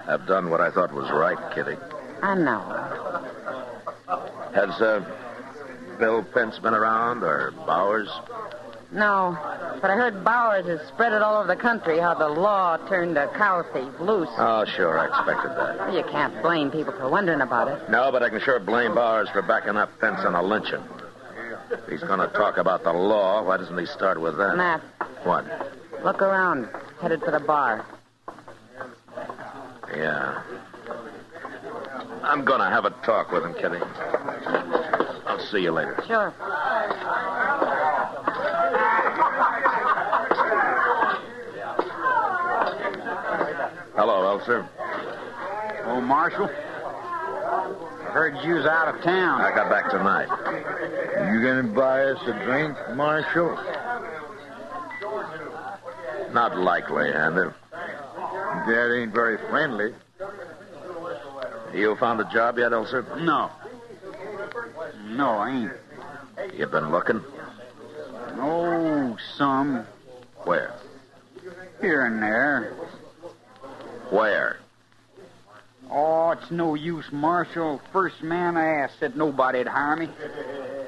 I've done what I thought was right, Kitty. I know. Has Bill Pence been around, or Bowers? No. But I heard Bowers has spread it all over the country how the law turned a cow thief loose. Oh, sure, I expected that. Well, you can't blame people for wondering about it. No, but I can sure blame Bowers for backing up Pence on a lynching. If he's going to talk about the law, why doesn't he start with that? Matt. What? Look around. Headed for the bar. Yeah. I'm going to have a talk with him, Kitty. I'll see you later. Sure. Hello, Elser. Oh, Marshal. I heard you was out of town. I got back tonight. You gonna buy us a drink, Marshal? Not likely, Hander. That ain't very friendly. You found a job yet, Elser? No. No, I ain't. You been looking? Oh, some. Where? Here and there. Where? Oh, it's no use, Marshal. First man I asked said nobody'd hire me.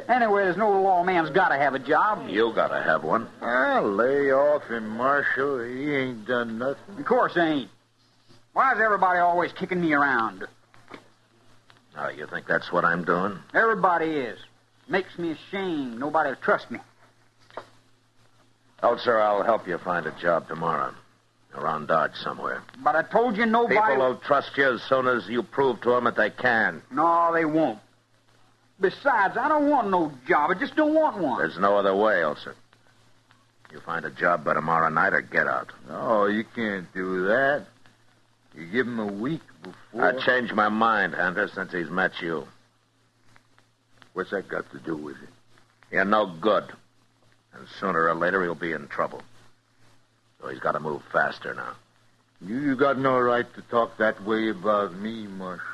Anyway, there's no lawman's got to have a job. You got to have one. Lay off him, Marshal. He ain't done nothing. Of course I ain't. Why is everybody always kicking me around? Oh, you think that's what I'm doing? Everybody is. Makes me ashamed. Nobody'll trust me. Elser, I'll help you find a job tomorrow. Around Dodge somewhere. But I told you nobody... People will trust you as soon as you prove to them that they can. No, they won't. Besides, I don't want no job. I just don't want one. There's no other way, Elser. You find a job by tomorrow night or get out. No, you can't do that. You give him a week before... I changed my mind, Hunter, since he's met you. What's that got to do with it? You're no good. And sooner or later, he'll be in trouble. So he's got to move faster now. You got no right to talk that way about me, Marshal.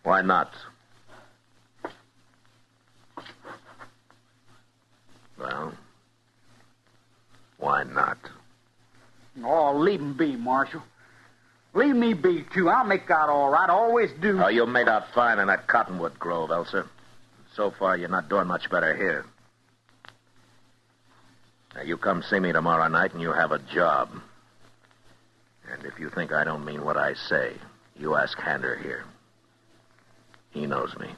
Why not? Well, why not? Oh, leave him be, Marshal. Leave me be, too. I'll make out all right. I always do. Oh, you made out fine in that cottonwood grove, Elser. So far, you're not doing much better here. Now, you come see me tomorrow night and you have a job. And if you think I don't mean what I say, you ask Hander here. He knows me.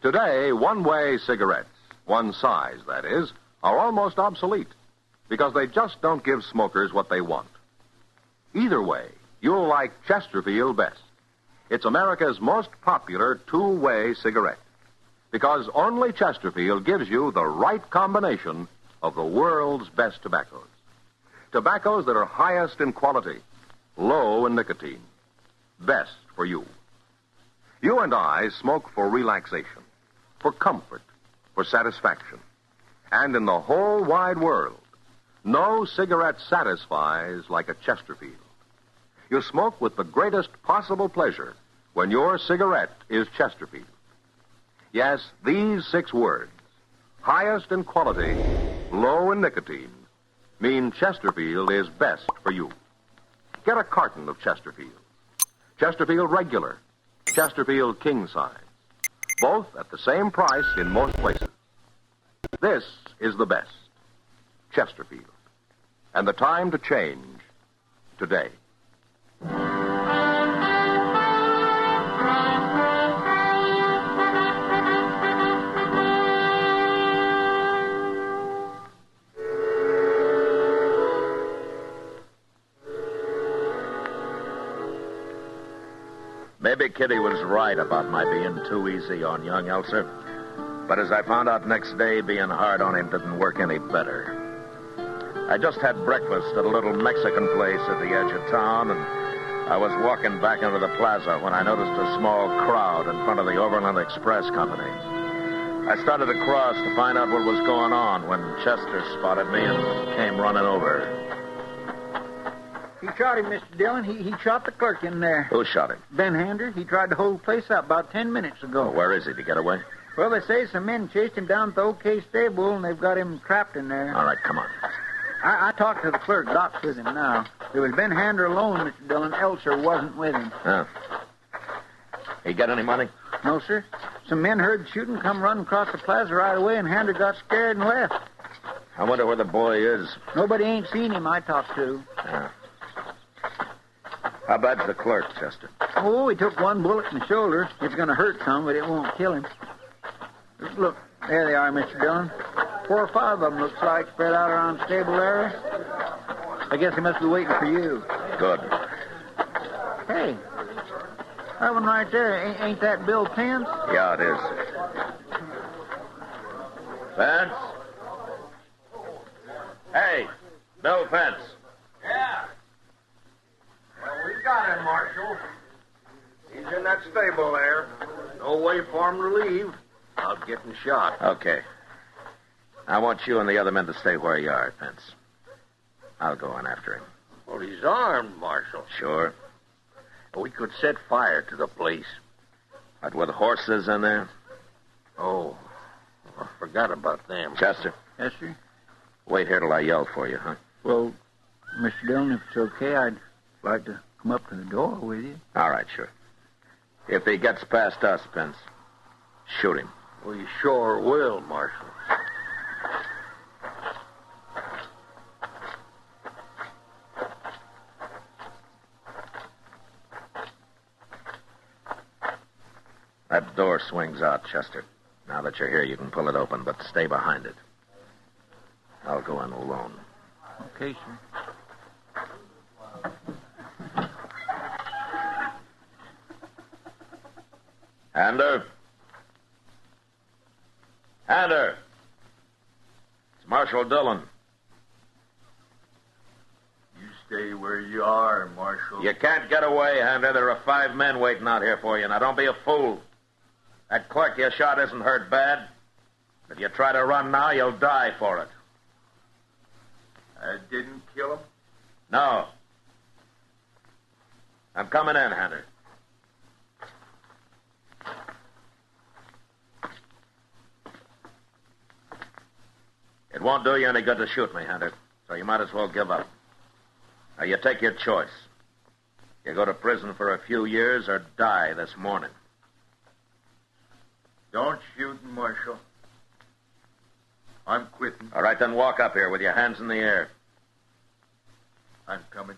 Today, one-way cigarettes, one size, that is, are almost obsolete because they just don't give smokers what they want. Either way, you'll like Chesterfield best. It's America's most popular two-way cigarette because only Chesterfield gives you the right combination of the world's best tobaccos. Tobaccos that are highest in quality, low in nicotine, best for you. You and I smoke for relaxation, for comfort, for satisfaction. And in the whole wide world, no cigarette satisfies like a Chesterfield. You smoke with the greatest possible pleasure when your cigarette is Chesterfield. Yes, these 6 words, highest in quality, low in nicotine, mean Chesterfield is best for you. Get a carton of Chesterfield. Chesterfield Regular, Chesterfield King Size. Both at the same price in most places. This is the best. Chesterfield. And the time to change, today. Maybe Kitty was right about my being too easy on young Elser. But as I found out next day, being hard on him didn't work any better. I just had breakfast at a little Mexican place at the edge of town, and I was walking back into the plaza when I noticed a small crowd in front of the Overland Express Company. I started across to find out what was going on when Chester spotted me and came running over. He shot him, Mr. Dillon. He shot the clerk in there. Who shot him? Ben Hander. He tried to hold the place up about 10 minutes ago. Oh, where is he? Did he get away? Well, they say some men chased him down to the OK stable, and they've got him trapped in there. All right, come on. I talked to the clerk. Doc's with him now. It was Ben Hander alone, Mr. Dillon. Elser wasn't with him. Oh. He got any money? No, sir. Some men heard shooting, come running across the plaza right away, and Hander got scared and left. I wonder where the boy is. Nobody ain't seen him I talked to. Yeah. How bad's the clerk, Chester? Oh, he took one bullet in the shoulder. It's going to hurt some, but it won't kill him. Look, there they are, Mr. Dillon. 4 or 5 of them, looks like, spread out around the stable area. I guess they must be waiting for you. Good. Hey, that one right there, ain't that Bill Pence? Yeah, it is. Pence? Hey, Bill Pence. Yeah. Well, we got him, Marshal. He's in that stable there. No way for him to leave. Out getting shot. Okay. I want you and the other men to stay where you are, Pence. I'll go on after him. Well, he's armed, Marshal. Sure. We could set fire to the place. But with horses in there? Oh, I forgot about them. Chester. Yes, sir? Wait here till I yell for you, huh? Well, Mr. Dillon, if it's okay, I'd like to come up to the door with you. All right, sure. If he gets past us, Pence, shoot him. We sure will, Marshal. That door swings out, Chester. Now that you're here, you can pull it open, but stay behind it. I'll go in alone. Okay, sir. Hander? Hander! It's Marshal Dillon. You stay where you are, Marshal. You can't get away, Hander. There are 5 men waiting out here for you. Now, don't be a fool. That clerk you shot isn't hurt bad. If you try to run now, you'll die for it. I didn't kill him? No. I'm coming in, Hander. It won't do you any good to shoot me, Hunter, so you might as well give up. Now, you take your choice. You go to prison for a few years or die this morning. Don't shoot, Marshal. I'm quitting. All right, then walk up here with your hands in the air. I'm coming.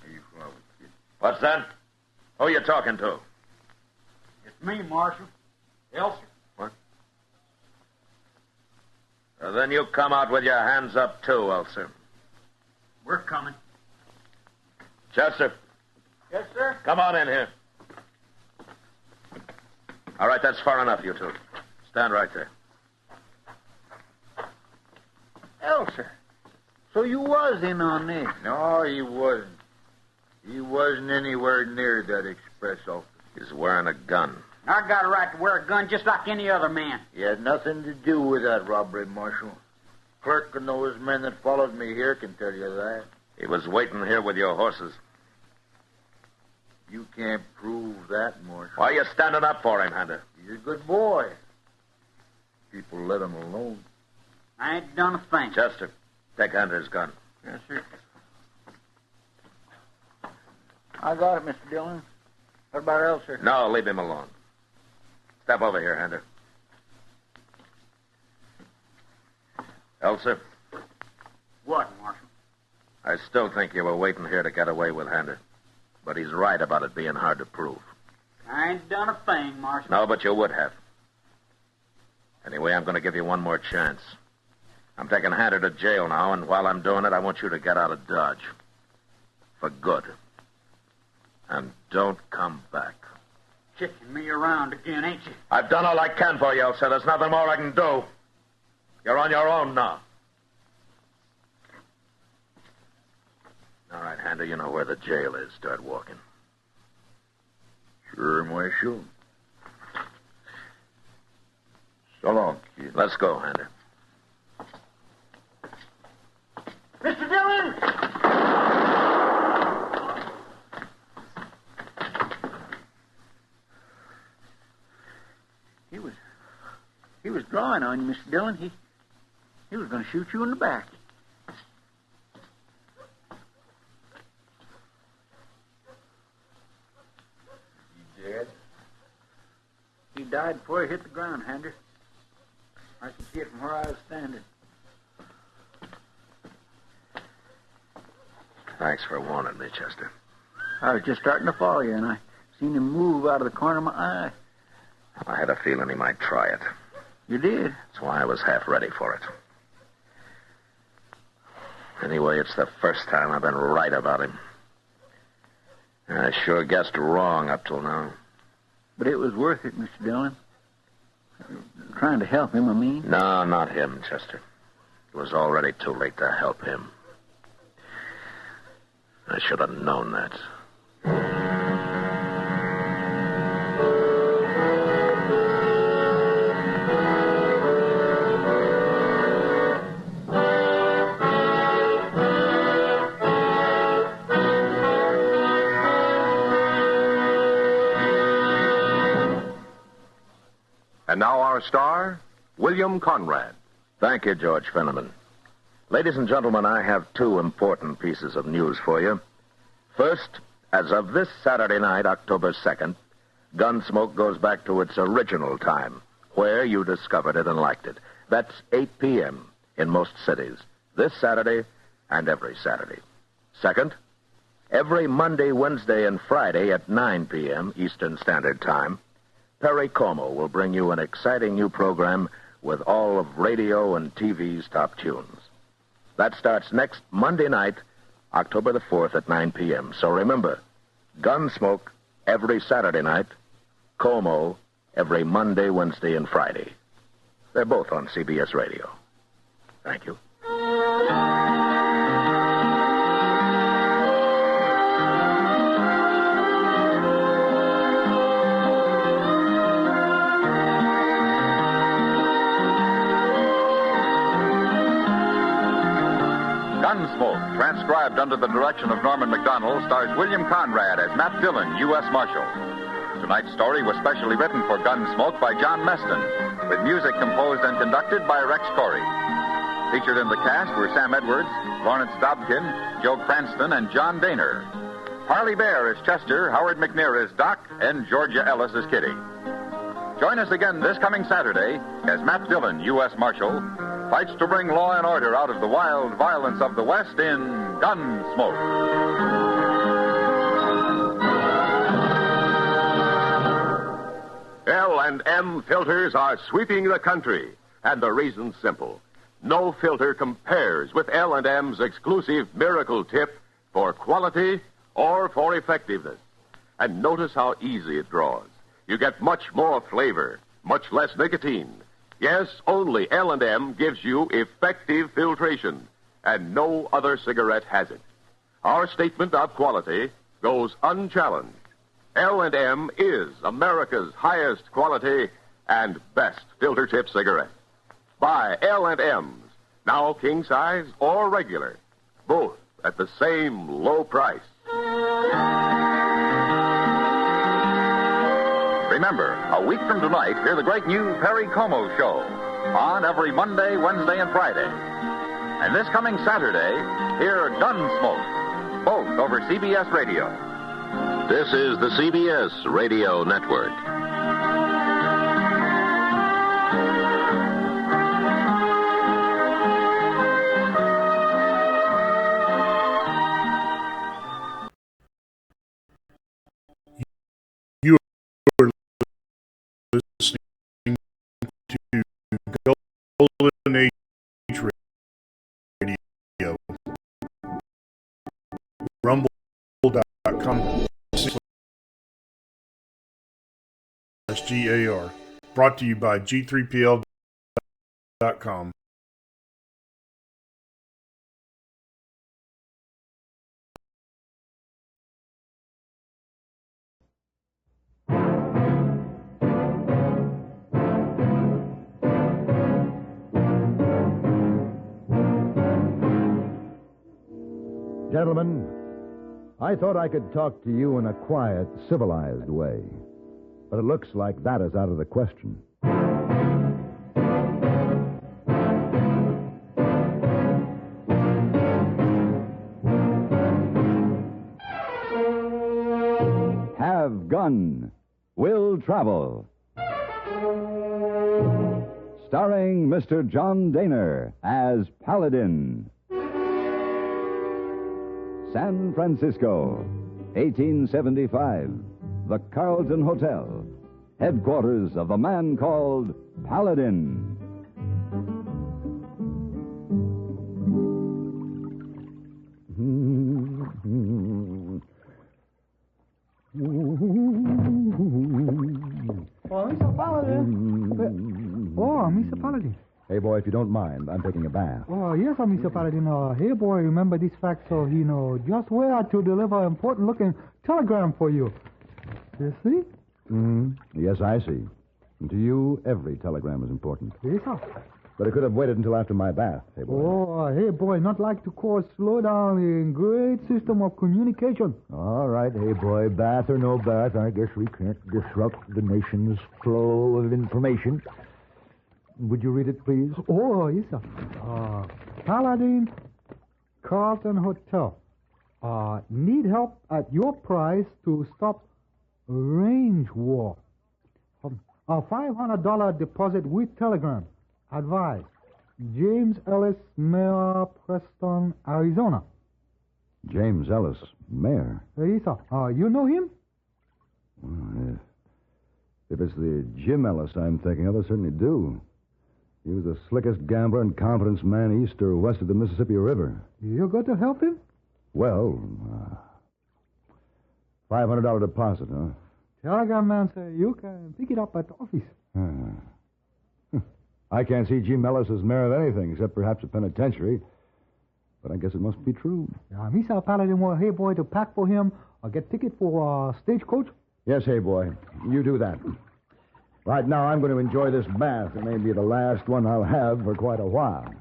Are you from? What's that? Who you talking to? It's me, Marshal. Elser. What? Then you come out with your hands up, too, Elser. We're coming. Chester. Yes, sir? Come on in here. All right, that's far enough, you two. Stand right there. Elser. So you was in on this? No, he wasn't. He wasn't anywhere near that express office. He's wearing a gun. I got a right to wear a gun just like any other man. He had nothing to do with that robbery, Marshal. Clerk and those men that followed me here can tell you that. He was waiting here with your horses. You can't prove that, Marshal. Why are you standing up for him, Hunter? He's a good boy. People let him alone. I ain't done a thing. Chester, take Hunter's gun. Yes, sir. I got it, Mr. Dillon. What about Elser? No, leave him alone. Step over here, Hunter. Elser? What, Marshal? I still think you were waiting here to get away with Hunter. But he's right about it being hard to prove. I ain't done a thing, Marshal. No, but you would have. Anyway, I'm going to give you one more chance. I'm taking Hunter to jail now, and while I'm doing it, I want you to get out of Dodge. For good. And don't come back. Kicking me around again, ain't you? I've done all I can for you, Elsa. There's nothing more I can do. You're on your own now. All right, Hunter, you know where the jail is. Start walking. Sure, Marshal. So long, kid. Let's go, Hunter. Mr. Dillon! He was drawing on you, Mr. Dillon. He was going to shoot you in the back. He dead? He died before he hit the ground, Hander. I could see it from where I was standing. Thanks for warning me, Chester. I was just starting to follow you, and I seen him move out of the corner of my eye. I had a feeling he might try it. You did? That's why I was half ready for it. Anyway, it's the first time I've been right about him. I sure guessed wrong up till now. But it was worth it, Mr. Dillon. Trying to help him, I mean. No, not him, Chester. It was already too late to help him. I should have known that. And now our star, William Conrad. Thank you, George Fenneman. Ladies and gentlemen, I have two important pieces of news for you. First, as of this Saturday night, October 2nd, Gunsmoke goes back to its original time, where you discovered it and liked it. That's 8 p.m. in most cities, this Saturday and every Saturday. Second, every Monday, Wednesday, and Friday at 9 p.m. Eastern Standard Time, Perry Como will bring you an exciting new program with all of radio and TV's top tunes. That starts next Monday night, October the 4th at 9 p.m. So remember, Gunsmoke every Saturday night, Como every Monday, Wednesday, and Friday. They're both on CBS Radio. Thank you. Gunsmoke, transcribed under the direction of Norman MacDonald, stars William Conrad as Matt Dillon, U.S. Marshal. Tonight's story was specially written for Gunsmoke by John Meston, with music composed and conducted by Rex Corey. Featured in the cast were Sam Edwards, Lawrence Dobkin, Joe Cranston, and John Daner. Harley Bear is Chester, Howard McNear is Doc, and Georgia Ellis is Kitty. Join us again this coming Saturday as Matt Dillon, U.S. Marshal, fights to bring law and order out of the wild violence of the West in Gunsmoke. L&M filters are sweeping the country, and the reason's simple. No filter compares with L&M's exclusive Miracle Tip for quality or for effectiveness. And notice how easy it draws. You get much more flavor, much less nicotine. Yes, only L&M gives you effective filtration, and no other cigarette has it. Our statement of quality goes unchallenged. L&M is America's highest quality and best filter tip cigarette. Buy L&M's, now king size or regular, both at the same low price. Remember, a week from tonight, hear the great new Perry Como Show on every Monday, Wednesday, and Friday. And this coming Saturday, hear Gunsmoke, both over CBS Radio. This is the CBS Radio Network. You are listening to Golden Age Radio. Rumble.com GAR. Brought to you by G3PL.com. Gentlemen, I thought I could talk to you in a quiet, civilized way. But it looks like that is out of the question. have gun, will travel. Starring Mr. John Daner as Paladin. San Francisco, 1875. The Carlton Hotel, headquarters of the man called Paladin. Oh, Mr. Paladin. Oh, Mr. Paladin. Hey, boy, if you don't mind, I'm taking a bath. Oh, yes, Mr. Paladin. Hey, boy, remember this fact so he know just where to deliver important-looking telegram for you. You see? Yes, I see. And to you, every telegram is important. Yes, sir. But it could have waited until after my bath, hey, boy. Oh, hey, boy, not like to cause slowdown in great system of communication. All right, hey, boy, bath or no bath, I guess we can't disrupt the nation's flow of information. Would you read it, please? Oh, yes, sir. Paladin, Carlton Hotel. Need help at your price to stop range war. A $500 deposit with telegram. Advice. James Ellis, Mayor, Preston, Arizona. James Ellis, Mayor. Yes, sir. You know him? Well, if it's the Jim Ellis I'm thinking of, I certainly do. He was the slickest gambler and confidence man east or west of the Mississippi River. You got to help him? Well, $500 deposit, huh? Telegram man say you can pick it up at the office. I can't see Jim Ellis as mayor of anything except perhaps a penitentiary. But I guess it must be true. Mr. Paladin want hey boy to pack for him or get ticket for a stagecoach? Yes, hey boy. You do that. Right now, I'm going to enjoy this bath. It may be the last one I'll have for quite a while.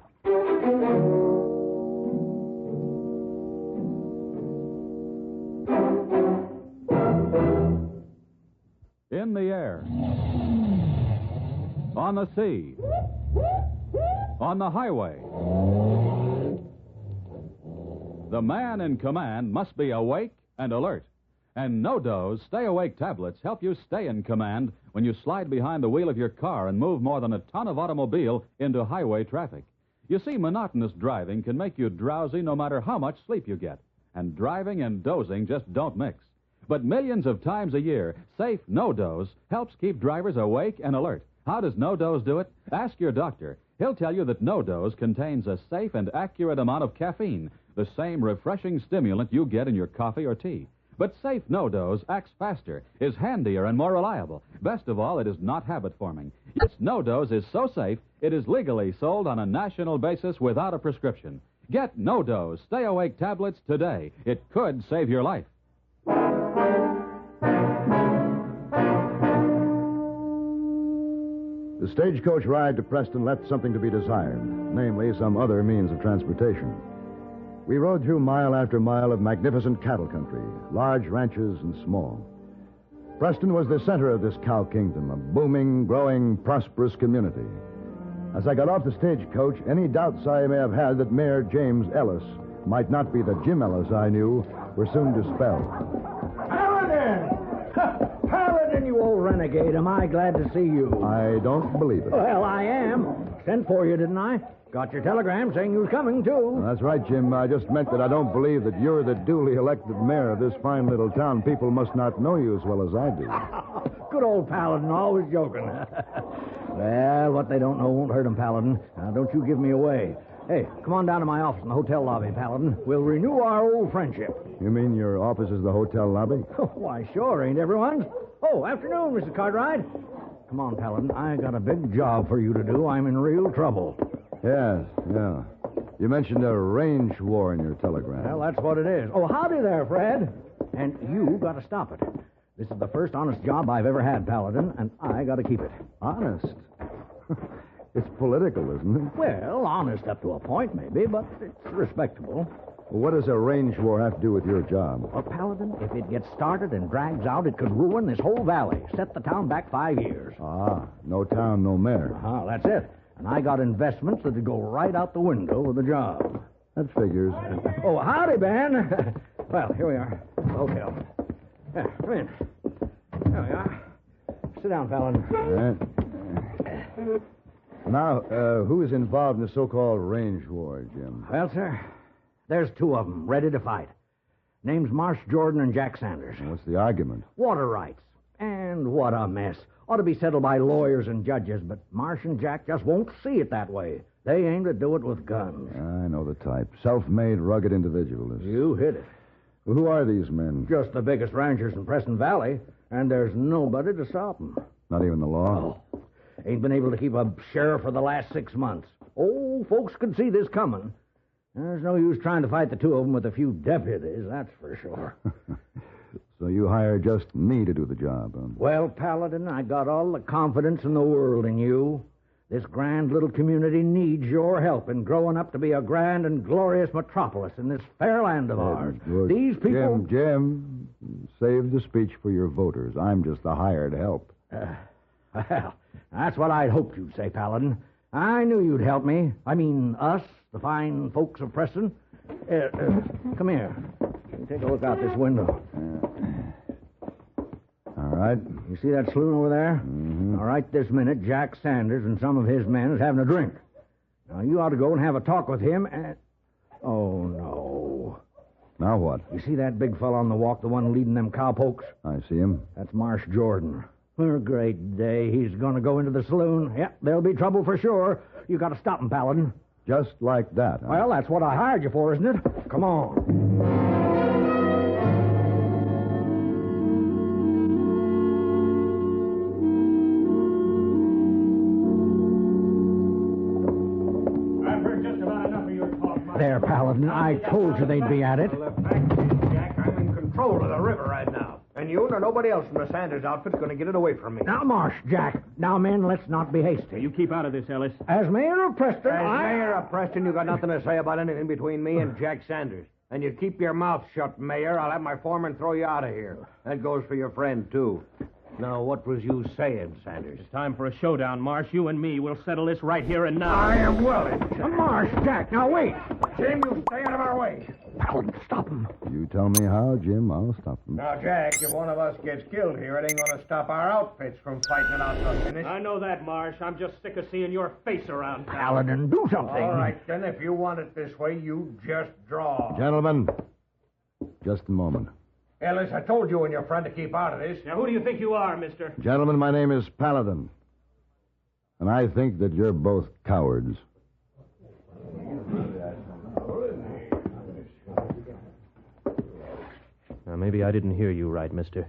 In the air. On the sea. On the highway. The man in command must be awake and alert. And No-Dose Stay Awake tablets help you stay in command when you slide behind the wheel of your car and move more than a ton of automobile into highway traffic. You see, monotonous driving can make you drowsy no matter how much sleep you get. And driving and dozing just don't mix. But millions of times a year, safe No-Dose helps keep drivers awake and alert. How does No-Dose do it? Ask your doctor. He'll tell you that No-Dose contains a safe and accurate amount of caffeine, the same refreshing stimulant you get in your coffee or tea. But safe No-Dose acts faster, is handier, and more reliable. Best of all, it is not habit-forming. Yes, No-Dose is so safe, it is legally sold on a national basis without a prescription. Get No-Dose Stay Awake tablets today. It could save your life. The stagecoach ride to Preston left something to be desired, namely some other means of transportation. We rode through mile after mile of magnificent cattle country, large ranches and small. Preston was the center of this cow kingdom, a booming, growing, prosperous community. As I got off the stagecoach, any doubts I may have had that Mayor James Ellis might not be the Jim Ellis I knew were soon dispelled. Paladin! Paladin, you old renegade. Am I glad to see you? I don't believe it. Well, I am. Sent for you, didn't I? Got your telegram saying you was coming, too. That's right, Jim. I just meant that I don't believe that you're the duly elected mayor of this fine little town. People must not know you as well as I do. Good old Paladin, always joking. Well, what they don't know won't hurt them, Paladin. Now, don't you give me away. Hey, come on down to my office in the hotel lobby, Paladin. We'll renew our old friendship. You mean your office is the hotel lobby? Why, sure, ain't everyone's? Oh, afternoon, Mr. Cartwright. Come on, Paladin. I got a big job for you to do. I'm in real trouble. Yes, yeah. You mentioned a range war in your telegram. Well, that's what it is. Oh, howdy there, Fred. And you got to stop it. This is the first honest job I've ever had, Paladin, and I got to keep it. Honest? It's political, isn't it? Well, honest up to a point, maybe, but it's respectable. Well, what does a range war have to do with your job? Well, Paladin, if it gets started and drags out, it could ruin this whole valley, set the town back 5 years. Ah, no town, no mayor. That's it. And I got investments that'd go right out the window with the job. That figures. Oh, howdy, Ben. Well, here we are. The hotel. Yeah, come in. There we are. Sit down, Fallon. Now, who is involved in the so-called range war, Jim? Well, sir, there's two of them ready to fight. Names Marsh Jordan and Jack Sanders. What's the argument? Water rights. And what a mess. Ought to be settled by lawyers and judges, but Marsh and Jack just won't see it that way. They aim to do it with guns. I know the type. Self-made, rugged individualists. You hit it. Well, who are these men? Just the biggest ranchers in Preston Valley, and there's nobody to stop them. Not even the law? Oh, ain't been able to keep a sheriff for the last 6 months. Oh, folks could see this coming. There's no use trying to fight the two of them with a few deputies, that's for sure. So you hired just me to do the job, huh? Well, Paladin, I got all the confidence in the world in you. This grand little community needs your help in growing up to be a grand and glorious metropolis in this fair land of ours. Good. These people... Jim, save the speech for your voters. I'm just the hired help. Well, that's what I'd hoped you'd say, Paladin. I knew you'd help me. I mean, us, the fine folks of Preston. Come here. Take a look out this window. All right. You see that saloon over there? Mm-hmm. All right, this minute, Jack Sanders and some of his men is having a drink. Now, you ought to go and have a talk with him and... Oh, no. Now what? You see that big fella on the walk, the one leading them cowpokes? I see him. That's Marsh Jordan. For a great day. He's going to go into the saloon. Yep, there'll be trouble for sure. You got to stop him, Paladin. Just like that, huh? Well, that's what I hired you for, isn't it? Come on. There, Paladin. I told you they'd be at it. Well, the fact is, Jack, I'm in control of the river right now. And you nor nobody else from the Sanders outfit's going to get it away from me. Now, Marsh, Jack. Now, men, let's not be hasty. You keep out of this, Ellis. As mayor of Preston, Mayor of Preston, you got nothing to say about anything between me and Jack Sanders. And you keep your mouth shut, Mayor. I'll have my foreman throw you out of here. That goes for your friend, too. Now, what was you saying, Sanders? It's time for a showdown, Marsh. You and me. We'll settle this right here and now. I am willing. Marsh, Jack, now wait. Jim, you stay out of our way. Paladin, stop him. You tell me how, Jim. I'll stop them. Now, Jack, if one of us gets killed here, it ain't going to stop our outfits from fighting it out to the finish. I know that, Marsh. I'm just sick of seeing your face around town. Paladin, do something. All right, then, if you want it this way, you just draw. Gentlemen, just a moment. Ellis, I told you and your friend to keep out of this. Now, who do you think you are, mister? Gentlemen, my name is Paladin. And I think that you're both cowards. Now, maybe I didn't hear you right, mister.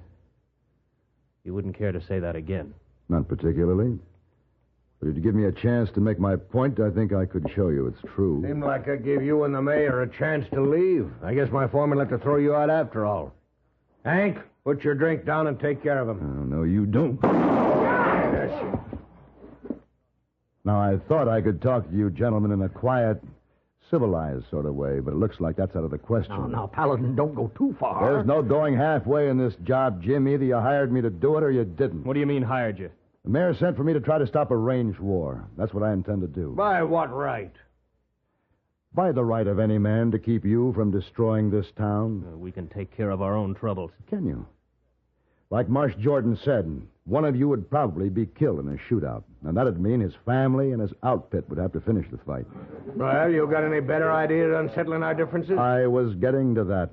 You wouldn't care to say that again. Not particularly. But if you give me a chance to make my point, I think I could show you it's true. Seemed like I gave you and the mayor a chance to leave. I guess my foreman let to throw you out after all. Hank, put your drink down and take care of him. Oh, no, you don't. Now, I thought I could talk to you gentlemen in a quiet, civilized sort of way, but it looks like that's out of the question. Now, Paladin, don't go too far. There's no going halfway in this job, Jim. Either you hired me to do it or you didn't. What do you mean, hired you? The mayor sent for me to try to stop a range war. That's what I intend to do. By what right? By the right of any man to keep you from destroying this town. We can take care of our own troubles. Can you? Like Marsh Jordan said, one of you would probably be killed in a shootout. And that'd mean his family and his outfit would have to finish the fight. Well, you got any better ideas on settling our differences? I was getting to that.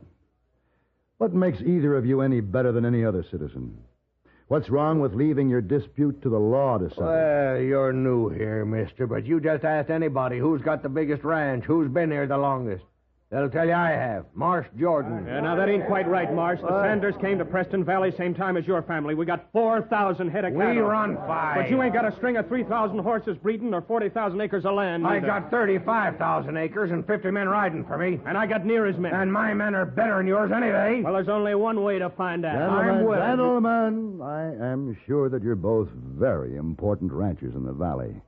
What makes either of you any better than any other citizen? What's wrong with leaving your dispute to the law to settle? Well, you're new here, mister, but you just ask anybody who's got the biggest ranch, who's been here the longest. They'll tell you I have. Marsh Jordan. Yeah, now, that ain't quite right, Marsh. The Sanders came to Preston Valley same time as your family. We got 4,000 head of cattle. We run 5. But you ain't got a string of 3,000 horses breeding or 40,000 acres of land. I either. got 35,000 acres and 50 men riding for me. And I got near as many. And my men are better than yours anyway. Well, there's only one way to find out. Gentlemen, I am sure that you're both very important ranchers in the valley.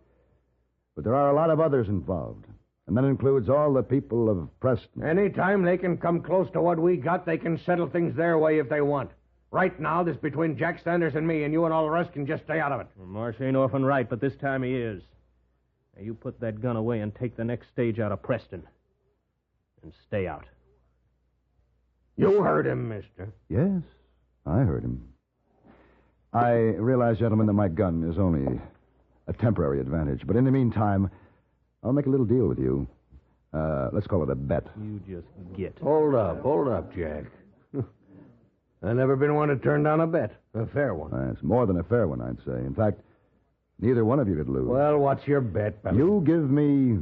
But there are a lot of others involved. And that includes all the people of Preston. Anytime they can come close to what we got, they can settle things their way if they want. Right now, this between Jack Sanders and me, and you and all the rest can just stay out of it. Well, Marsh ain't often right, but this time he is. Now, you put that gun away and take the next stage out of Preston. And stay out. You heard him, mister. Yes, I heard him. I realize, gentlemen, that my gun is only a temporary advantage. But in the meantime, I'll make a little deal with you. Let's call it a bet. You just get. Hold up, Jack. I've never been one to turn down a bet. A fair one. It's more than a fair one, I'd say. In fact, neither one of you could lose. Well, what's your bet, Paladin? You give me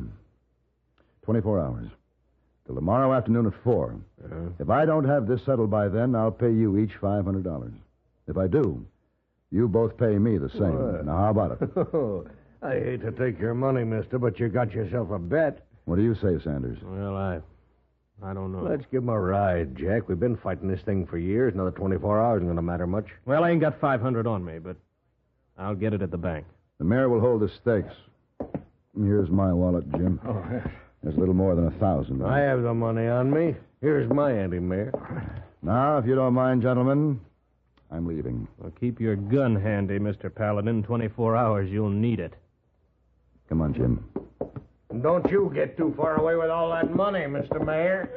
24 hours. Till tomorrow afternoon at 4. If I don't have this settled by then, I'll pay you each $500. If I do, you both pay me the same. What? Now, how about it? I hate to take your money, mister, but you got yourself a bet. What do you say, Sanders? Well, I don't know. Let's give him a ride, Jack. We've been fighting this thing for years. Another 24 hours isn't going to matter much. Well, I ain't got $500 on me, but I'll get it at the bank. The mayor will hold the stakes. Here's my wallet, Jim. Oh, yes. There's a little more than 1,000. I have the money on me. Here's my anti-mayor. Now, if you don't mind, gentlemen, I'm leaving. Well, keep your gun handy, Mr. Paladin. 24 hours, you'll need it. Come on, Jim. Don't you get too far away with all that money, Mr. Mayor.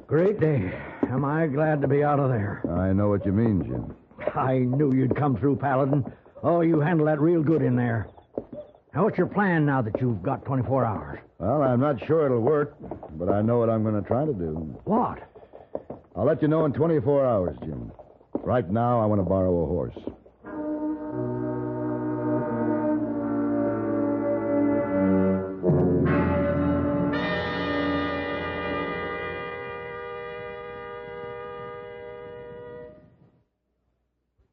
Great day. Am I glad to be out of there. I know what you mean, Jim. I knew you'd come through, Paladin. Oh, you handled that real good in there. Now, what's your plan now that you've got 24 hours? Well, I'm not sure it'll work, but I know what I'm going to try to do. What? I'll let you know in 24 hours, Jim. Right now, I want to borrow a horse.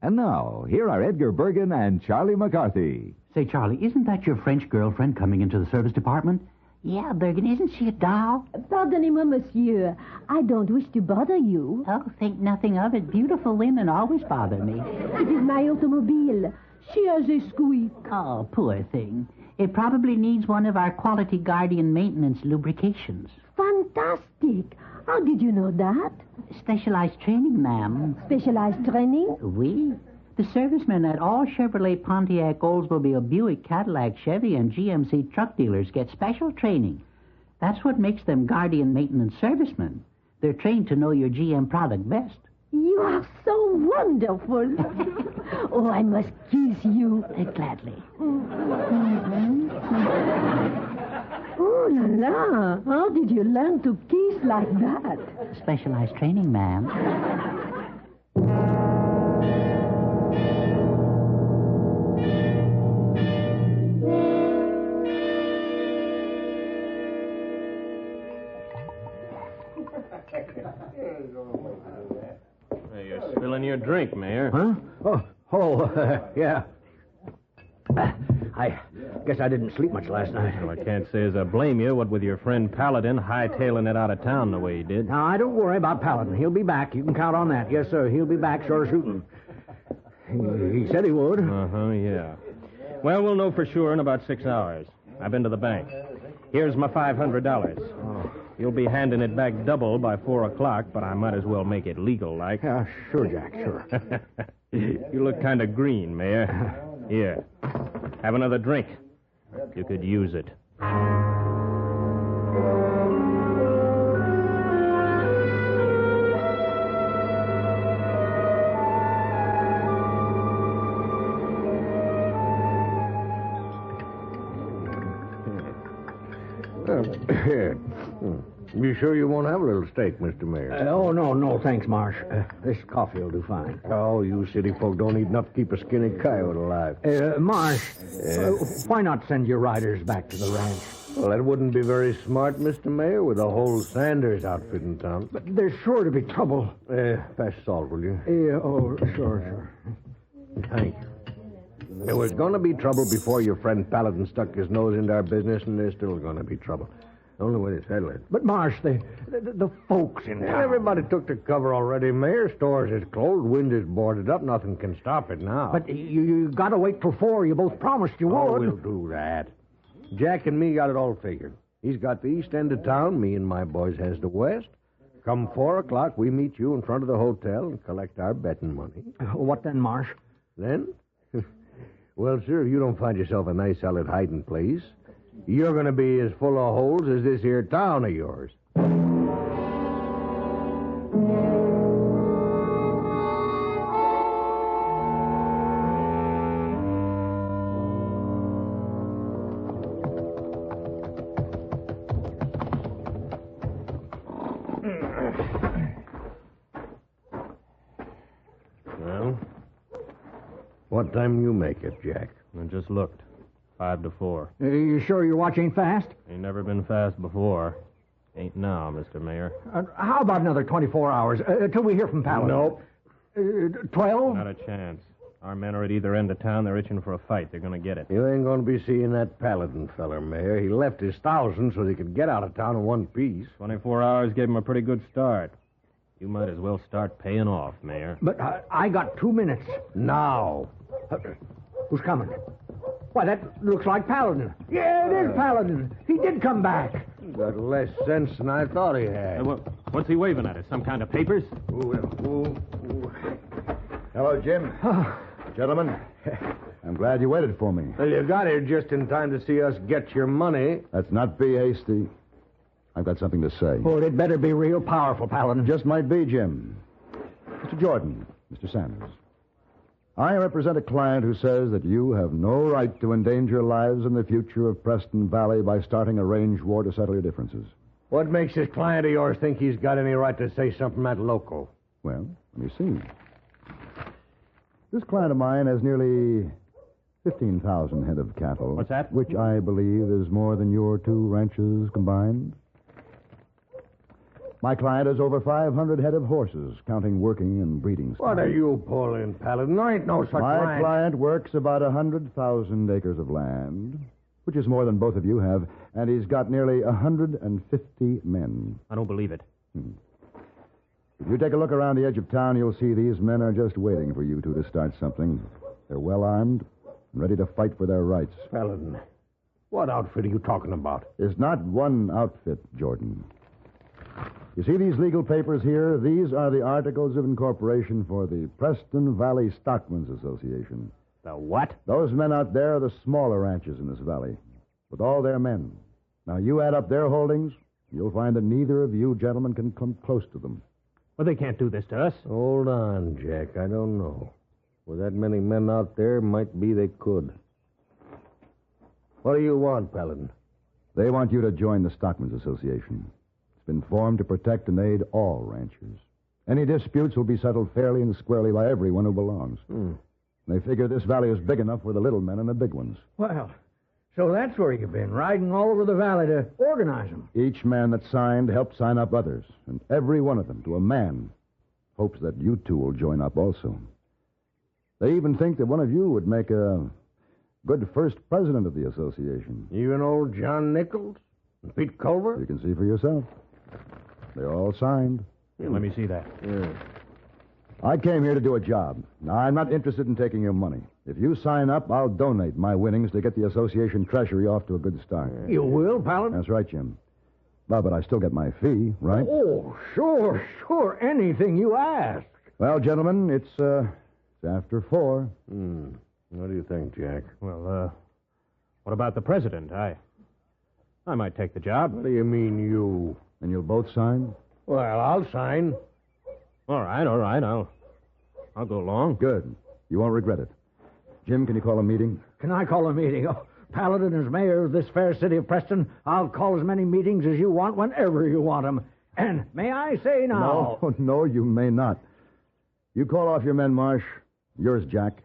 And now, here are Edgar Bergen and Charlie McCarthy. Say, Charlie, isn't that your French girlfriend coming into the service department? Yeah, Bergen, isn't she a doll? Pardonnez-moi, monsieur. I don't wish to bother you. Oh, think nothing of it. Beautiful women always bother me. It is my automobile. She has a squeak. Oh, poor thing. It probably needs one of our Quality Guardian maintenance lubrications. Fantastic. How did you know that? Specialized training, ma'am. Specialized training? Oui. The servicemen at all Chevrolet, Pontiac, Oldsmobile, Buick, Cadillac, Chevy, and GMC truck dealers get special training. That's what makes them Guardian maintenance servicemen. They're trained to know your GM product best. You are so wonderful. Oh, I must kiss you. Gladly. Oh, la la. How did you learn to kiss like that? Specialized training, ma'am. Hey, you're spilling your drink, Mayor. Huh? Yeah. I guess I didn't sleep much last night. Well, I can't say as I blame you, what with your friend Paladin hightailing it out of town the way he did. Now, don't worry about Paladin. He'll be back. You can count on that. Yes, sir. He'll be back, sure shooting. He said he would. Yeah. Well, we'll know for sure in about 6 hours. I've been to the bank. Here's my $500. Oh. You'll be handing it back double by 4 o'clock, but I might as well make it legal, like. Yeah, sure, Jack, sure. You look kind of green, Mayor. Here. Have another drink. You could use it. You sure you won't have a little steak, Mr. Mayor? No, thanks, Marsh. This coffee will do fine. Oh, you city folk don't eat enough to keep a skinny coyote alive. Marsh, why not send your riders back to the ranch? Well, that wouldn't be very smart, Mr. Mayor, with the whole Sanders outfit in town. But there's sure to be trouble. Pass salt, will you? Sure. Thank you. There was going to be trouble before your friend Paladin stuck his nose into our business, and there's still going to be trouble. The only way to settle it. But, Marsh, the folks in town. Everybody took to cover already, Mayor. Stores is closed, wind is boarded up. Nothing can stop it now. But you got to wait till 4. You both promised you would. Oh, we'll do that. Jack and me got it all figured. He's got the east end of town. Me and my boys has the west. Come 4 o'clock, we meet you in front of the hotel and collect our betting money. What then, Marsh? Then? Well, sir, if you don't find yourself a nice, solid hiding place, you're going to be as full of holes as this here town of yours. Well, what time you make it, Jack? I just looked. 5 to 4. You sure your watch ain't fast? Ain't never been fast before. Ain't now, Mr. Mayor. How about another 24 hours, till we hear from Paladin? Nope. 12? Not a chance. Our men are at either end of town. They're itching for a fight. They're going to get it. You ain't going to be seeing that Paladin feller, Mayor. He left his 1,000 so he could get out of town in one piece. 24 hours gave him a pretty good start. You might as well start paying off, Mayor. But I got 2 minutes. Now. Who's coming? Why, that looks like Paladin. Yeah, it is Paladin. He did come back. Got less sense than I thought he had. What's he waving at us? Some kind of papers? Hello, Jim. Gentlemen, I'm glad you waited for me. Well, you got here just in time to see us get your money. Let's not be hasty. I've got something to say. Oh, it better be real powerful, Paladin. Just might be, Jim. Mr. Jordan, Mr. Sanders. I represent a client who says that you have no right to endanger lives and the future of Preston Valley by starting a range war to settle your differences. What makes this client of yours think he's got any right to say something that local? Well, let me see. This client of mine has nearly 15,000 head of cattle. What's that? Which I believe is more than your 2 ranches combined. My client has over 500 head of horses, counting working and breeding. What are you pulling, Paladin? There ain't no such My client works about 100,000 acres of land, which is more than both of you have, and he's got nearly 150 men. I don't believe it. If you take a look around the edge of town, you'll see these men are just waiting for you two to start something. They're well armed and ready to fight for their rights. Paladin, what outfit are you talking about? There's not one outfit, Jordan. You see these legal papers here? These are the Articles of Incorporation for the Preston Valley Stockmen's Association. The what? Those men out there are the smaller ranches in this valley, with all their men. Now, you add up their holdings, you'll find that neither of you gentlemen can come close to them. Well, they can't do this to us. Hold on, Jack. I don't know. With that many men out there, might be they could. What do you want, Paladin? They want you to join the Stockmen's Association. It's been formed to protect and aid all ranchers. Any disputes will be settled fairly and squarely by everyone who belongs. They figure this valley is big enough for the little men and the big ones. Well, so that's where you've been, riding all over the valley to organize them. Each man that signed helped sign up others, and every one of them, to a man, hopes that you two will join up also. They even think that one of you would make a good first president of the association. Even old John Nichols? And Pete Culver? You can see for yourself. They're all signed. Yeah, let me see that. Yeah. I came here to do a job. Now, I'm not interested in taking your money. If you sign up, I'll donate my winnings to get the association treasury off to a good start. You will, Paladin? That's right, Jim. Well, but I still get my fee, right? Oh, sure. Anything you ask. Well, gentlemen, it's after 4. What do you think, Jack? Well, what about the president? I might take the job. What do you mean, you? And you'll both sign? Well, I'll sign. All right. I'll go along. Good. You won't regret it. Jim, can you call a meeting? Can I call a meeting? Oh, Paladin is mayor of this fair city of Preston. I'll call as many meetings as you want whenever you want them. And may I say now... No, you may not. You call off your men, Marsh. Yours, Jack.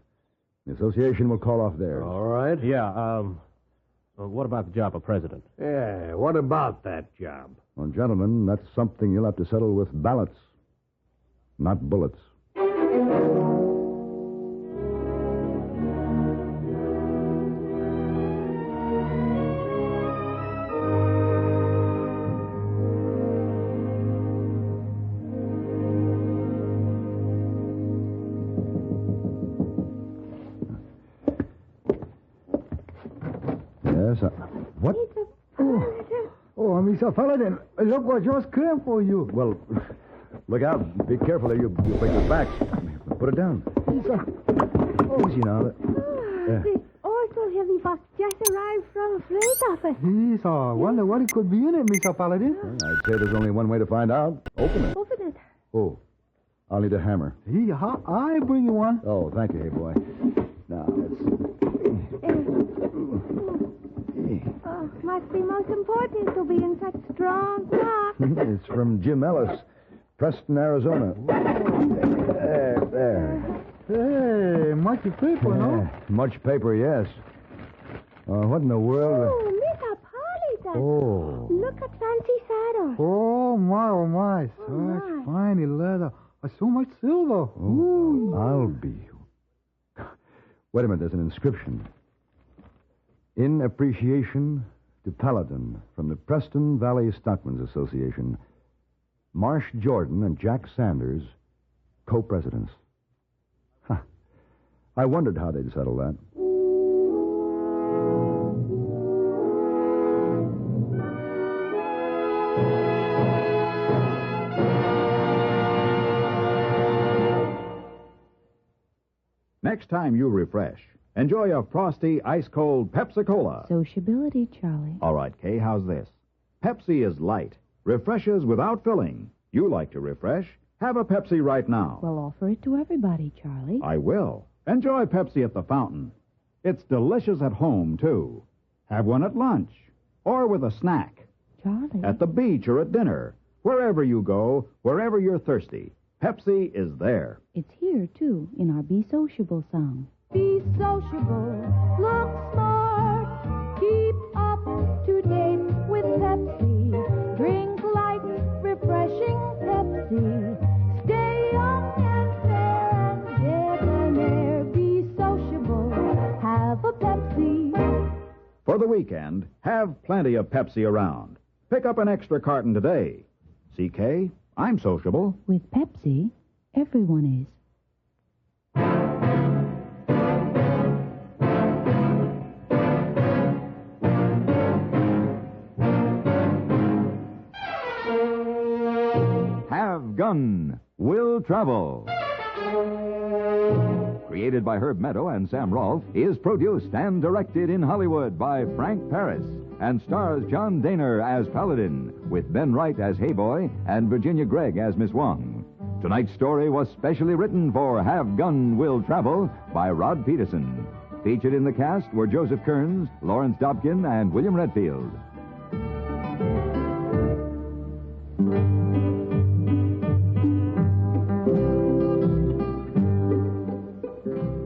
The association will call off theirs. All right. Yeah, what about the job of president? Yeah, what about that job? Well, gentlemen, that's something you'll have to settle with ballots, not bullets. Yes, what? Oh, Mr. Paladin, look what just came for you. Well, look out. Be careful there. You'll break your backs. Put it down. Easy now. This awful heavy box just arrived from a freight office. Yes, I wonder what it could be in it, Mr. Paladin. I'd say there's only one way to find out. Open it. Open it. Oh, I'll need a hammer. Here, I bring you one. Oh, thank you, hey boy. Now, Must be most important to be in such strong lock. it's from Jim Ellis. Preston, Arizona. There. Hey, much paper, no? Much paper, yes. What in the world? Oh, Miss Polly. Oh. Look at fancy saddle. Oh, my. Such fine leather. So much silver. Oh, I'll be. Wait a minute, there's an inscription. In appreciation to Paladin from the Preston Valley Stockmen's Association, Marsh Jordan and Jack Sanders, co-presidents. Huh. I wondered how they'd settle that. Next time you refresh, enjoy a frosty, ice-cold Pepsi-Cola. Sociability, Charlie. All right, Kay, how's this? Pepsi is light, refreshes without filling. You like to refresh? Have a Pepsi right now. Well, offer it to everybody, Charlie. I will. Enjoy Pepsi at the fountain. It's delicious at home, too. Have one at lunch or with a snack. Charlie. At the beach or at dinner. Wherever you go, wherever you're thirsty, Pepsi is there. It's here, too, in our Be Sociable song. Be sociable, look smart, keep up to date with Pepsi. Drink light, refreshing Pepsi. Stay young and fair and debonair. Be sociable, have a Pepsi. For the weekend, have plenty of Pepsi around. Pick up an extra carton today. CK, I'm sociable. With Pepsi, everyone is. Have Gun Will Travel. Created by Herb Meadow and Sam Rolfe, is produced and directed in Hollywood by Frank Paris and stars John Daner as Paladin, with Ben Wright as Hayboy and Virginia Gregg as Miss Wong. Tonight's story was specially written for Have Gun Will Travel by Rod Peterson. Featured in the cast were Joseph Kearns, Lawrence Dobkin, and William Redfield.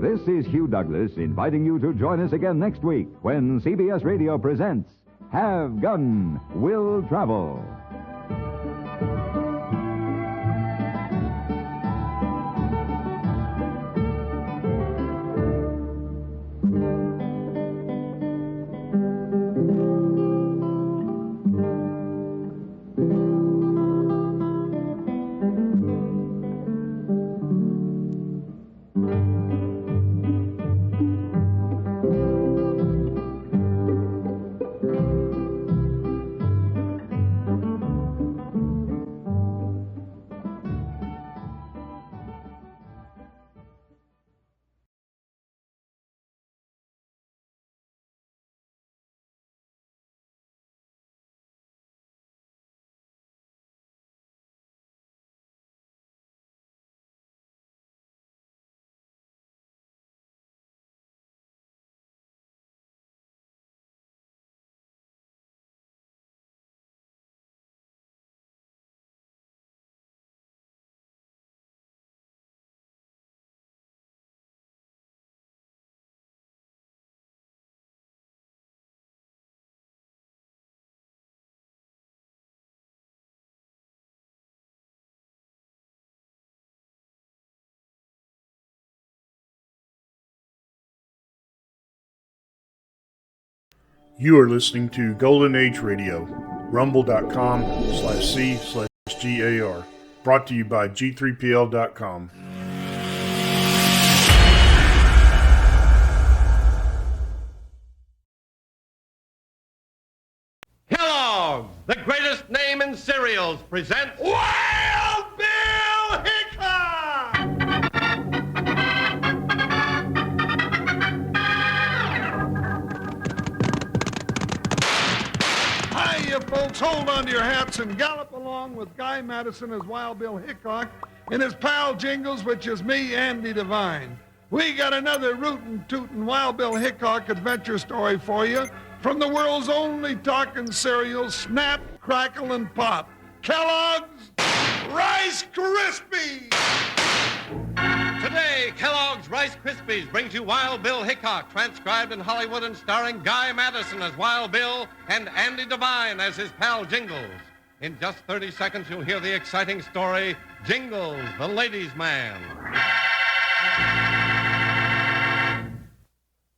This is Hugh Douglas inviting you to join us again next week when CBS Radio presents Have Gun Will Travel. You are listening to Golden Age Radio, rumble.com/C/GAR. Brought to you by G3PL.com. Kellogg's, the greatest name in cereals, presents Wild Bill Hickok! Hi, you folks, hold on to your hats and gallop along with Guy Madison as Wild Bill Hickok and his pal Jingles, which is me, Andy Devine. We got another rootin' tootin' Wild Bill Hickok adventure story for you from the world's only talking cereal, Snap, Crackle, and Pop. Kellogg's Rice Krispies! Today, Kellogg's Rice Krispies brings you Wild Bill Hickok, transcribed in Hollywood and starring Guy Madison as Wild Bill and Andy Devine as his pal Jingles. In just 30 seconds, you'll hear the exciting story, Jingles, the Ladies' Man.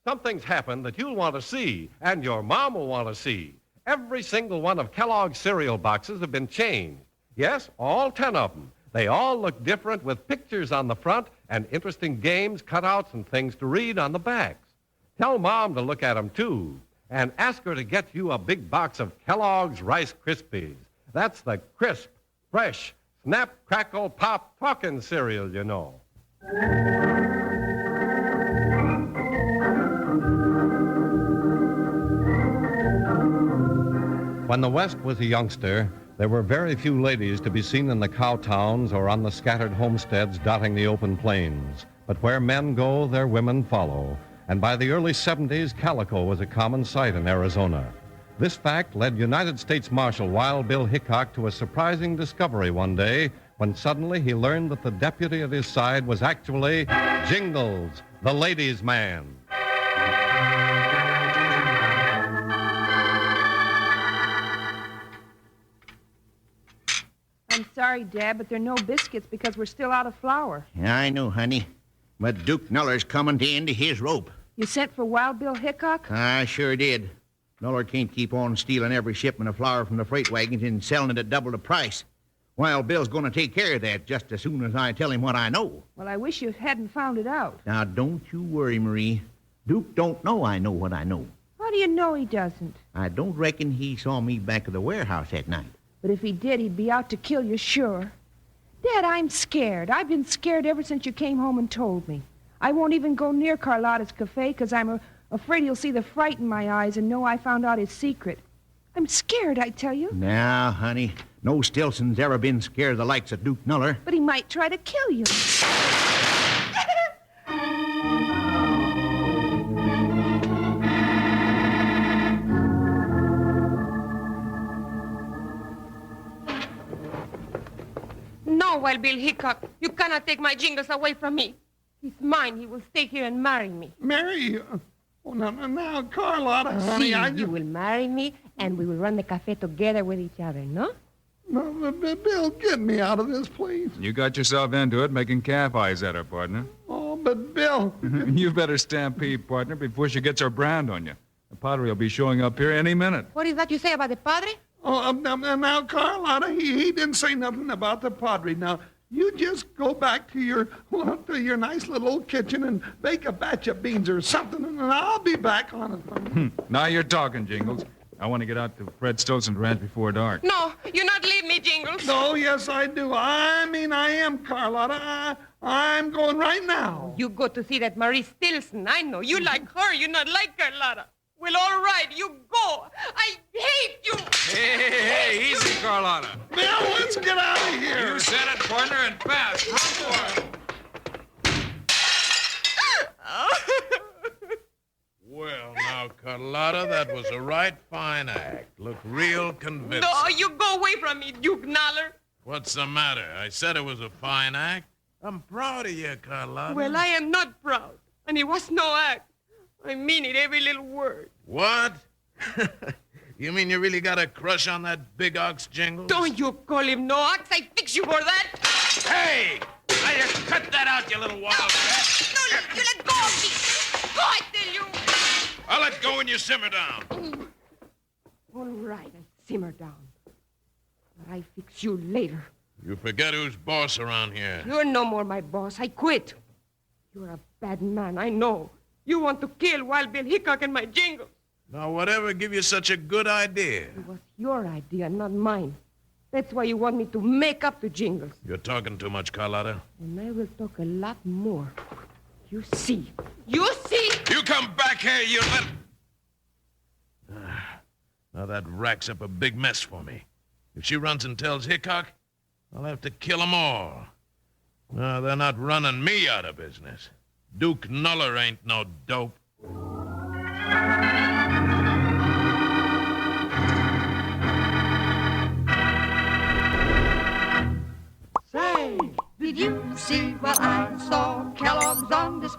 Something's happened that you'll want to see, and your mom will want to see. Every single one of Kellogg's cereal boxes have been changed. Yes, all 10 of them. They all look different with pictures on the front and interesting games, cutouts, and things to read on the backs. Tell Mom to look at them, too, and ask her to get you a big box of Kellogg's Rice Krispies. That's the crisp, fresh, snap, crackle, pop, talking cereal, you know. When the West was a youngster, there were very few ladies to be seen in the cow towns or on the scattered homesteads dotting the open plains. But where men go, their women follow. And by the early 70s, calico was a common sight in Arizona. This fact led United States Marshal Wild Bill Hickok to a surprising discovery one day when suddenly he learned that the deputy at his side was actually Jingles, the ladies' man. I'm sorry, Dad, but there are no biscuits because we're still out of flour. Yeah, I know, honey. But Duke Nuller's coming to end his rope. You sent for Wild Bill Hickok? I sure did. Nuller can't keep on stealing every shipment of flour from the freight wagons and selling it at double the price. Wild Bill's going to take care of that just as soon as I tell him what I know. Well, I wish you hadn't found it out. Now, don't you worry, Marie. Duke don't know I know what I know. How do you know he doesn't? I don't reckon he saw me back of the warehouse that night. But if he did, he'd be out to kill you, sure. Dad, I'm scared. I've been scared ever since you came home and told me. I won't even go near Carlotta's cafe because I'm afraid he'll see the fright in my eyes and know I found out his secret. I'm scared, I tell you. Now, honey, no Stillson's ever been scared of the likes of Duke Nuller. But he might try to kill you. No, Wild Bill Hickok. You cannot take my Jingles away from me. He's mine. He will stay here and marry me. Marry you? Oh, now, Carlotta, honey, See, you will marry me, and we will run the cafe together with each other, no? No, Bill, get me out of this, please. You got yourself into it, making calf eyes at her, partner. Oh, but Bill... You better stampede, partner, before she gets her brand on you. The padre will be showing up here any minute. What is that you say about the padre? Oh, now, Carlotta, he didn't say nothing about the padre. Now, you just go back to your nice little old kitchen and bake a batch of beans or something, and I'll be back on it. Now you're talking, Jingles. I want to get out to Fred Stolzen's ranch before dark. No, you not leave me, Jingles. Oh, yes, I do. I mean, I am, Carlotta. I'm going right now. You go to see that Marie Stilson. I know. You like her. You not like Carlotta. Well, all right, you go. I hate you. Hey, easy, Carlotta. Bill, let's get out of here. You said it, partner, and fast. Run for it. Well, now, Carlotta, that was a right fine act. Look real convincing. No, you go away from me, Duke Noller. What's the matter? I said it was a fine act. I'm proud of you, Carlotta. Well, I am not proud. And it was no act. I mean it, every little word. What? You mean you really got a crush on that big ox, Jingles? Don't you call him no ox. I fix you for that. Hey! Now you cut that out, you little wildcat. No, you let go of me. Go, I tell you. I'll let go when you simmer down. All right, I simmer down. But I fix you later. You forget who's boss around here. You're no more my boss. I quit. You're a bad man, I know. You want to kill Wild Bill Hickok and my Jingles. Now, whatever give you such a good idea? It was your idea, not mine. That's why you want me to make up to Jingles. You're talking too much, Carlotta. And I will talk a lot more. You see. You see? You come back here, you little... Now that racks up a big mess for me. If she runs and tells Hickok, I'll have to kill them all. No, they're not running me out of business. Duke Nuller ain't no dope.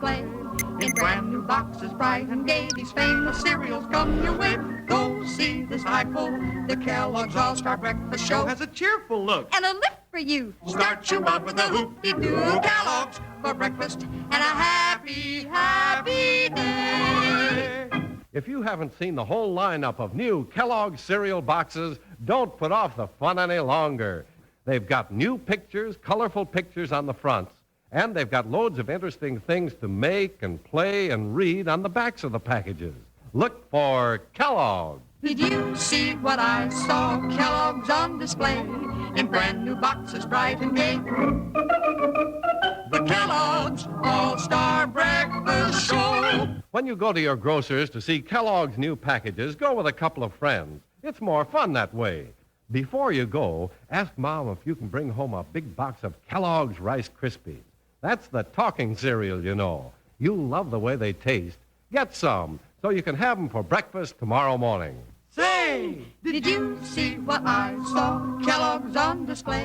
display. In brand new boxes, bright and gay, these famous cereals come your way. Go see this eyeful. The Kellogg's All-Star Breakfast Show has a cheerful look And a lift for you. Start you out with a hoop-de-doo Kellogg's for breakfast and a happy, happy day. If you haven't seen the whole lineup of new Kellogg's cereal boxes, don't put off the fun any longer. They've got new pictures, colorful pictures on the fronts, and they've got loads of interesting things to make and play and read on the backs of the packages. Look for Kellogg. Did you see what I saw? Kellogg's on display in brand new boxes, bright and gay. The Kellogg's All-Star Breakfast Show. When you go to your grocer's to see Kellogg's new packages, go with a couple of friends. It's more fun that way. Before you go, ask Mom if you can bring home a big box of Kellogg's Rice Krispies. That's the talking cereal, you know. You'll love the way they taste. Get some so you can have them for breakfast tomorrow morning. Say, did you see what I saw? Kellogg's on display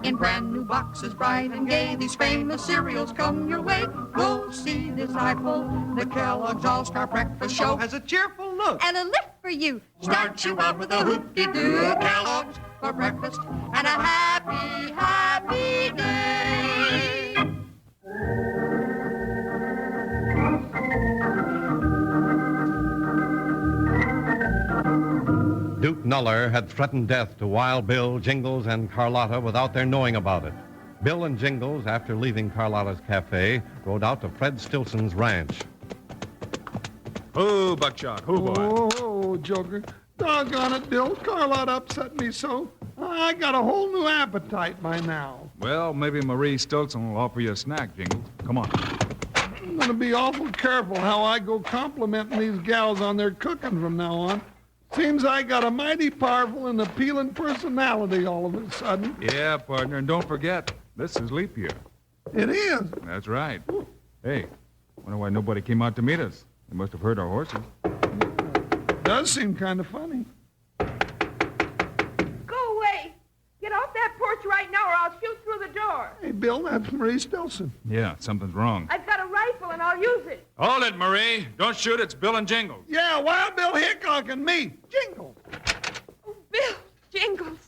in brand new boxes, bright and gay. These famous cereals come your way. Go see this eyeful. The Kellogg's All-Star Breakfast Show has a cheerful look And a lift for you. Start you out with a hoop-de-doo Kellogg's for breakfast and a happy, happy day. Duke Nuller had threatened death to Wild Bill, Jingles, and Carlotta without their knowing about it. Bill and Jingles, after leaving Carlotta's cafe, rode out to Fred Stilson's ranch. Oh, Buckshot. Oh, boy. Oh, Joker. Doggone it, Bill. Carlotta upset me so. I got a whole new appetite by now. Well, maybe Marie Stilson will offer you a snack, Jingles. Come on. I'm going to be awful careful how I go complimenting these gals on their cooking from now on. Seems I got a mighty powerful and appealing personality all of a sudden. Yeah, partner, and don't forget, this is leap year. It is. That's right. Hey, wonder why nobody came out to meet us. They must have heard our horses. Does seem kind of funny. Go away. Get off that porch right now or I'll shoot through the door. Hey, Bill, that's Marie Stilson. Yeah, something's wrong. I've got a rifle and I'll use it. Hold it, Marie. Don't shoot. It's Bill and Jingles. Yeah, Wild Bill Hickok and me. Jingles. Oh, Bill, Jingles.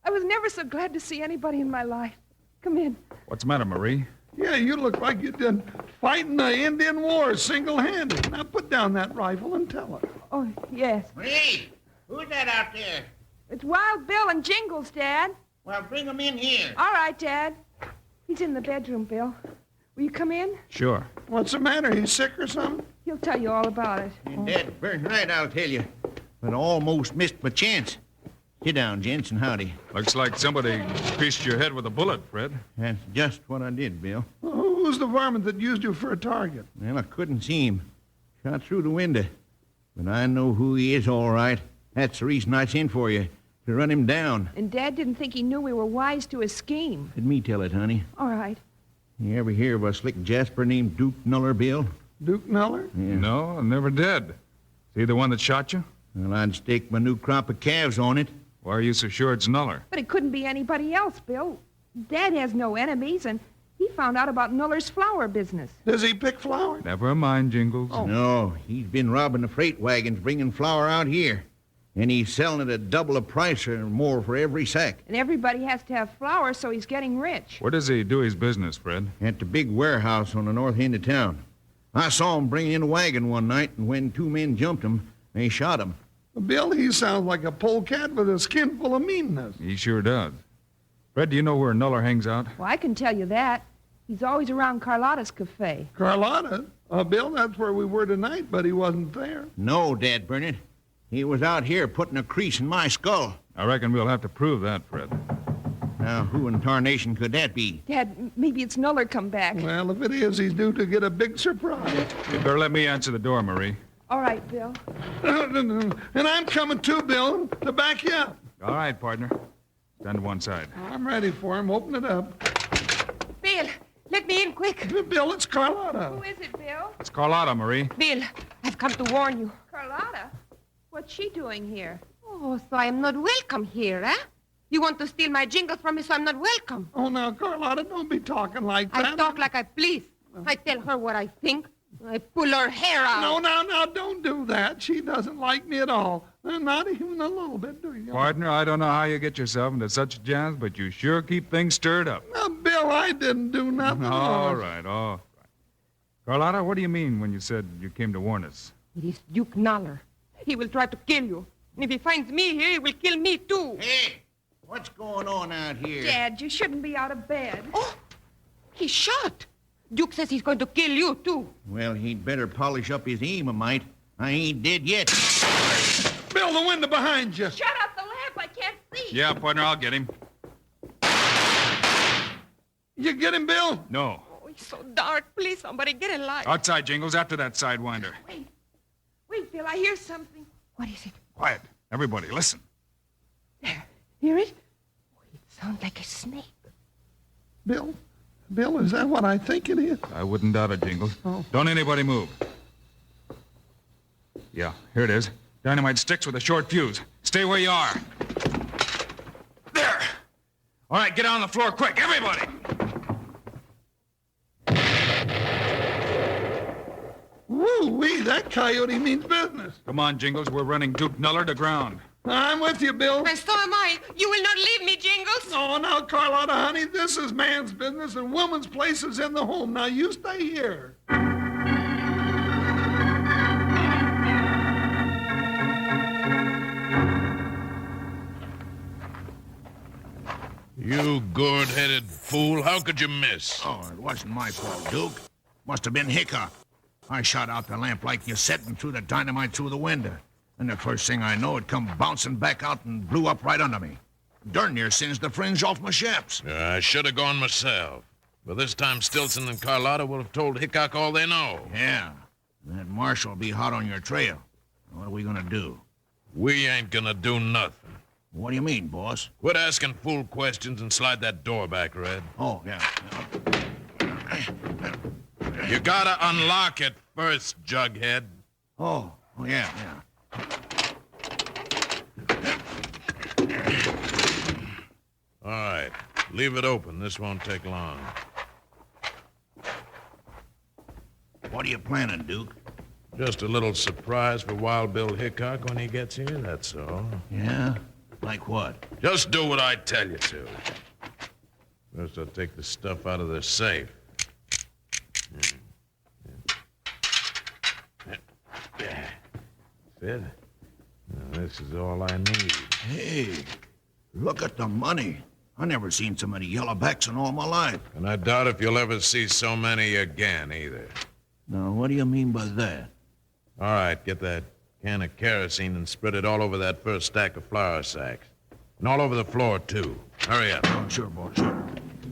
I was never so glad to see anybody in my life. Come in. What's the matter, Marie? Yeah, you look like you did fighting the Indian War single-handed. Now put down that rifle and tell us. Oh, yes. Marie, who's that out there? It's Wild Bill and Jingles, Dad. Well, bring him in here. All right, Dad. He's in the bedroom, Bill. Will you come in? Sure. What's the matter? He's sick or something? He'll tell you all about it. Dead burn right, I'll tell you. But I almost missed my chance. Sit down, gents, and howdy. Looks like somebody pieced your head with a bullet, Fred. That's just what I did, Bill. Who's the varmint that used you for a target? Well, I couldn't see him. Shot through the window. But I know who he is, all right. That's the reason I sent for you, to run him down. And Dad didn't think he knew we were wise to his scheme. Let me tell it, honey. All right. You ever hear of a slick jasper named Duke Nuller, Bill? Duke Nuller? Yeah. No, I never did. Is he the one that shot you? Well, I'd stake my new crop of calves on it. Why are you so sure it's Nuller? But it couldn't be anybody else, Bill. Dad has no enemies, and he found out about Nuller's flour business. Does he pick flour? Never mind, Jingles. Oh. No, he's been robbing the freight wagons, bringing flour out here. And he's selling it at double the price or more for every sack. And everybody has to have flour, so he's getting rich. Where does he do his business, Fred? At the big warehouse on the north end of town. I saw him bring in a wagon one night, and when two men jumped him, they shot him. Bill, he sounds like a polecat with a skin full of meanness. He sure does. Fred, do you know where Nuller hangs out? Well, I can tell you that. He's always around Carlotta's cafe. Carlotta? Bill, that's where we were tonight, but he wasn't there. No, Dad Burnett. He was out here putting a crease in my skull. I reckon we'll have to prove that, Fred. Now, who in tarnation could that be? Dad, maybe it's Nuller come back. Well, if it is, he's due to get a big surprise. You better let me answer the door, Marie. All right, Bill. And I'm coming too, Bill, to back you up. All right, partner. Stand to one side. I'm ready for him. Open it up. Bill, let me in quick. Bill, it's Carlotta. Who is it, Bill? It's Carlotta, Marie. Bill, I've come to warn you. Carlotta? What's she doing here? Oh, so I'm not welcome here, eh? You want to steal my jingles from me, so I'm not welcome. Oh, now, Carlotta, don't be talking like that. I talk like I please. I tell her what I think. I pull her hair out. No, don't do that. She doesn't like me at all. Not even a little bit, do you? Partner, I don't know how you get yourself into such jams, but you sure keep things stirred up. Now, Bill, I didn't do nothing. All right. Carlotta, what do you mean when you said you came to warn us? It is Duke Noller. He will try to kill you. And if he finds me here, he will kill me, too. Hey, what's going on out here? Dad, you shouldn't be out of bed. Oh, he's shot. Duke says he's going to kill you, too. Well, he'd better polish up his aim a mite. I ain't dead yet. Bill, the window behind you. Shut up the lamp. I can't see. Yeah, partner, I'll get him. You get him, Bill? No. Oh, it's so dark. Please, somebody get a light. Outside, Jingles, after that sidewinder. Wait, Bill, I hear something. What is it? Quiet. Everybody, listen. Hear it? It sounds like a snake. Bill, is that what I think it is? I wouldn't doubt it, Jingles. Oh. Don't anybody move. Yeah, here it is. Dynamite sticks with a short fuse. Stay where you are. There! All right, get on the floor quick, everybody! Woo-wee, that coyote means business. Come on, Jingles, we're running Duke Nuller to ground. I'm with you, Bill. And so am I. You will not leave me, Jingles. No, now, Carlotta, honey, this is man's business and woman's place is in the home. Now, you stay here. You gourd-headed fool. How could you miss? Oh, it wasn't my fault, Duke. Must have been Hickok. I shot out the lamp like you said and threw the dynamite through the window. And the first thing I know, it come bouncing back out and blew up right under me. Darn near singed the fringe off my chaps. I should have gone myself. But this time Stilson and Carlotta will have told Hickok all they know. Yeah. That marshal will be hot on your trail. What are we gonna do? We ain't gonna do nothing. What do you mean, boss? Quit asking fool questions and slide that door back, Red. Oh, yeah. You gotta unlock it first, Jughead. Oh, yeah. All right. Leave it open. This won't take long. What are you planning, Duke? Just a little surprise for Wild Bill Hickok when he gets here, that's all. Yeah? Like what? Just do what I tell you to. First, I'll take the stuff out of the safe. That's it. Now, this is all I need. Hey, look at the money. I never seen so many yellowbacks in all my life. And I doubt if you'll ever see so many again, either. Now, what do you mean by that? All right, get that can of kerosene and spread it all over that first stack of flour sacks. And all over the floor, too. Hurry up. Oh, sure, boss, sure.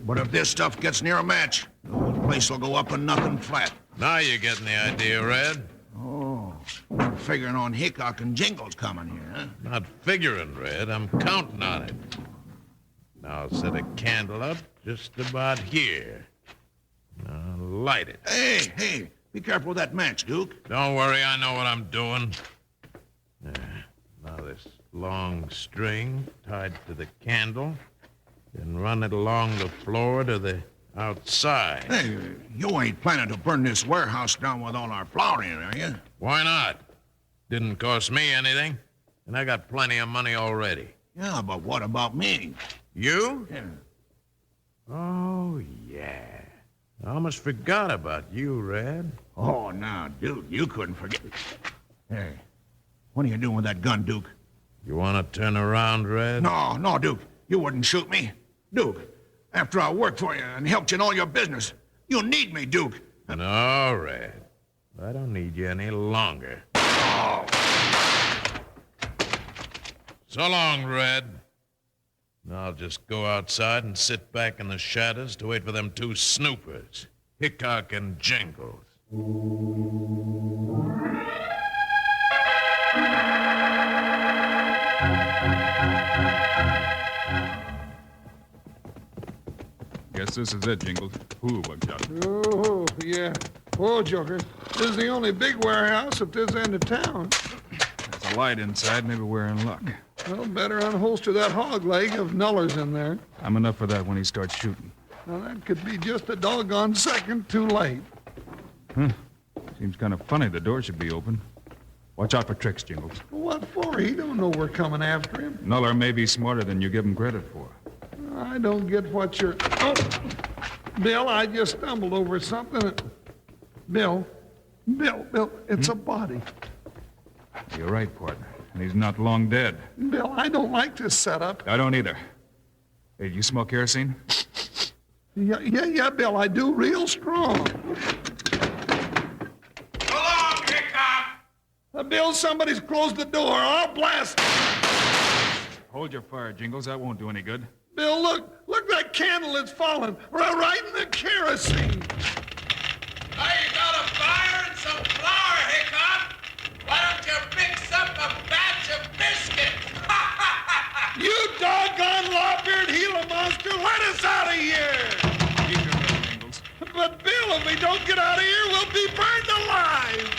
But if this stuff gets near a match, the whole place will go up and nothing flat. Now you're getting the idea, Red. Oh, you're figuring on Hickok and Jingles coming here, huh? Not figuring, Red. I'm counting on it. Now I'll set a candle up just about here. Now light it. Hey, be careful with that match, Duke. Don't worry, I know what I'm doing. Now this long string tied to the candle, then run it along the floor to the outside. Hey, you ain't planning to burn this warehouse down with all our flour in it, are you? Why not? Didn't cost me anything, and I got plenty of money already. Yeah, but what about me? You? Yeah. Oh, yeah. I almost forgot about you, Red. Oh, now, Duke, you couldn't forget. Hey, what are you doing with that gun, Duke? You want to turn around, Red? No, Duke. You wouldn't shoot me. Duke, after I worked for you and helped you in all your business, you need me, Duke. No, Red. I don't need you any longer. Oh. So long, Red. Now I'll just go outside and sit back in the shadows to wait for them two snoopers, Hickok and Jingles. Guess this is it, Jingles. Ooh, buckshot. Oh, yeah. Oh, Joker, this is the only big warehouse at this end of town. There's a light inside. Maybe we're in luck. Well, better unholster that hog leg if Nuller's in there. I'm enough for that when he starts shooting. Now, that could be just a doggone second too late. Seems kind of funny the door should be open. Watch out for tricks, Jingles. What for? He don't know we're coming after him. Nuller may be smarter than you give him credit for. I don't get what you're... Oh, Bill, I just stumbled over something. Bill, it's a body. You're right, partner. And he's not long dead. Bill, I don't like this setup. I don't either. Hey, you smoke kerosene? Yeah, Bill, I do real strong. Hello, Hickok! Bill, somebody's closed the door. I'll blast. Hold your fire, Jingles. That won't do any good. Bill, look, that candle is falling. Right in the kerosene. Now you got a fire and some flour, Hickok. Why don't you mix up a batch of biscuits? You doggone lop-eared Gila monster, let us out of here! Keep your head, Jingles. But, Bill, if we don't get out of here, we'll be burned alive!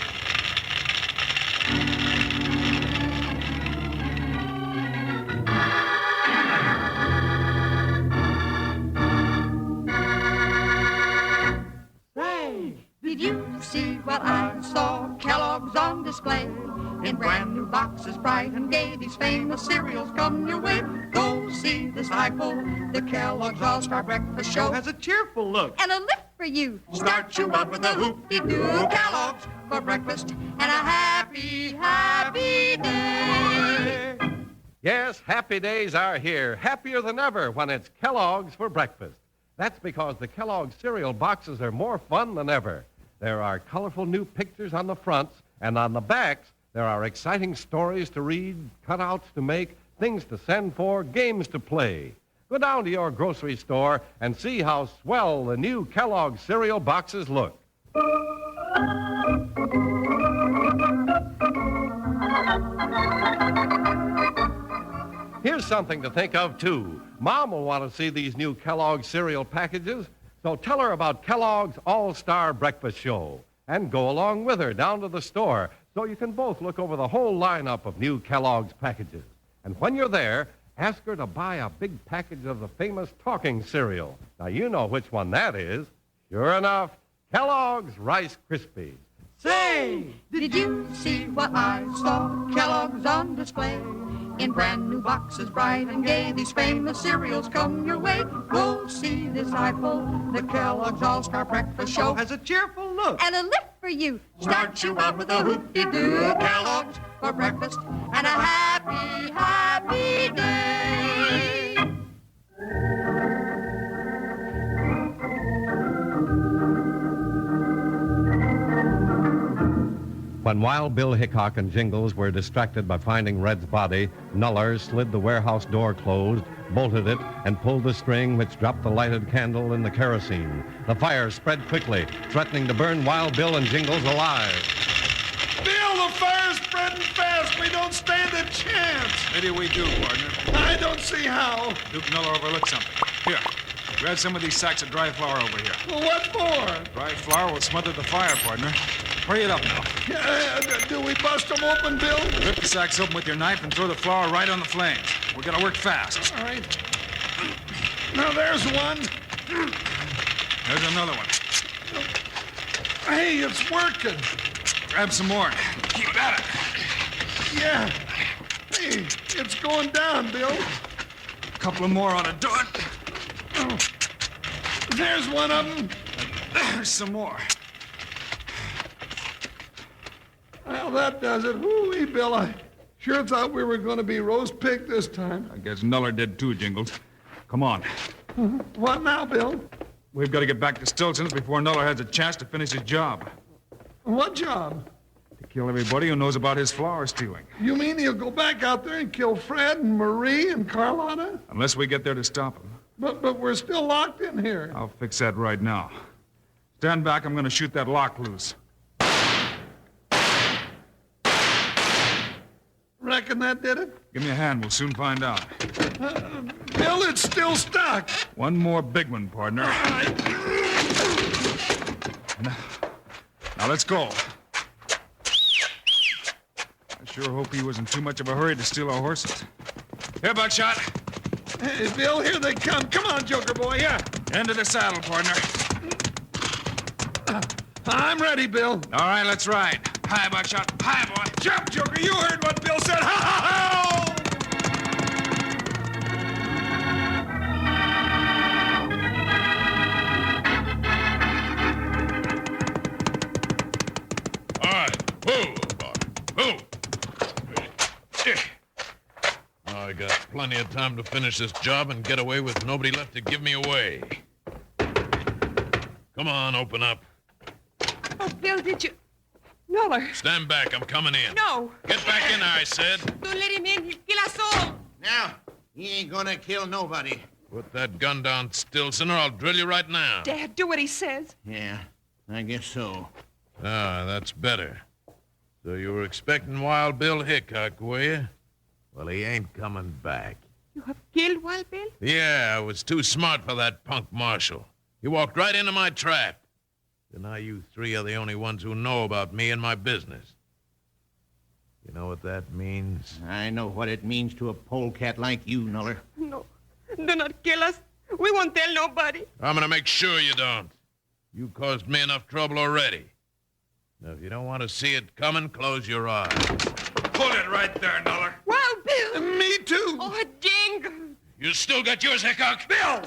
Say, did you see what I saw? Kellogg's on display. In brand new boxes, bright and gay, these famous cereals come your way. Go see Disciple, the Kellogg's All-Star Breakfast Show has a cheerful look And a lift for you. Start you out with a hoop-de-doo Kellogg's for breakfast and a happy, happy day. Yes, happy days are here, happier than ever when it's Kellogg's for breakfast. That's because the Kellogg's cereal boxes are more fun than ever. There are colorful new pictures on the fronts, and on the backs, there are exciting stories to read, cutouts to make, things to send for, games to play. Go down to your grocery store and see how swell the new Kellogg's cereal boxes look. Here's something to think of, too. Mom will want to see these new Kellogg's cereal packages, so tell her about Kellogg's All-Star Breakfast Show and go along with her down to the store so you can both look over the whole lineup of new Kellogg's packages. And when you're there, ask her to buy a big package of the famous talking cereal. Now, you know which one that is. Sure enough, Kellogg's Rice Krispies. Say, did you see what I saw? Kellogg's on display. In brand new boxes, bright and gay, these famous cereals come your way. Go see Disciple, the Kellogg's All-Star Breakfast Show has a cheerful look. And a lift for you. Start you out with a hoop-de-doo Kellogg's for breakfast and a happy, happy day. When Wild Bill Hickok and Jingles were distracted by finding Red's body, Nuller slid the warehouse door closed, bolted it, and pulled the string which dropped the lighted candle in the kerosene. The fire spread quickly, threatening to burn Wild Bill and Jingles alive. Bill, the fire's spreading fast. We don't stand a chance. Maybe we do, partner. I don't see how. Duke Nuller overlooked something. Here, grab some of these sacks of dry flour over here. Well, what for? Dry flour will smother the fire, partner. Hurry it up now. Do we bust them open, Bill? Rip the sacks open with your knife and throw the flour right on the flames. We're gonna work fast. All right. Now, there's one. There's another one. Hey, it's working. Grab some more. Keep at it. Yeah. Hey, it's going down, Bill. A couple of more ought to do it. Oh. There's one of them. There's some more. Well, that does it. Whoo-wee, Bill, I sure thought we were going to be roast pig this time. I guess Nuller did too, Jingles. Come on. What now, Bill? We've got to get back to Stilson's before Nuller has a chance to finish his job. What job? To kill everybody who knows about his flour stealing. You mean he'll go back out there and kill Fred and Marie and Carlotta? Unless we get there to stop him. But we're still locked in here. I'll fix that right now. Stand back, I'm going to shoot that lock loose. Reckon that did it? Give me a hand, we'll soon find out. Bill, it's still stuck. One more big one, partner. All right. Now let's go. I sure hope he was in too much of a hurry to steal our horses. Here, Buckshot. Hey, Bill, here they come. Come on, Joker boy, yeah. Into the saddle, partner. I'm ready, Bill. All right, let's ride. Hi, Buckshot. Hi, boy. Jump, Joker. You heard what Bill said. Ha, ha, ha! All right. Move. I got plenty of time to finish this job and get away with nobody left to give me away. Come on, open up. Oh, Bill, did you... Noller. Stand back. I'm coming in. No. Get back in there, I said. Don't let him in. He'll kill us all. Now, he ain't gonna kill nobody. Put that gun down, Stilson, or I'll drill you right now. Dad, do what he says. Yeah, I guess so. Ah, that's better. So you were expecting Wild Bill Hickok, were you? Well, he ain't coming back. You have killed Wild Bill? Yeah, I was too smart for that punk marshal. He walked right into my trap. So now you three are the only ones who know about me and my business. You know what that means? I know what it means to a polecat like you, Nuller. No. Do not kill us. We won't tell nobody. I'm gonna make sure you don't. You caused me enough trouble already. Now, if you don't want to see it coming, close your eyes. Hold it right there, Nuller. Wild Bill. Me too. Oh, Jingle. You still got yours, Hickok? Bill!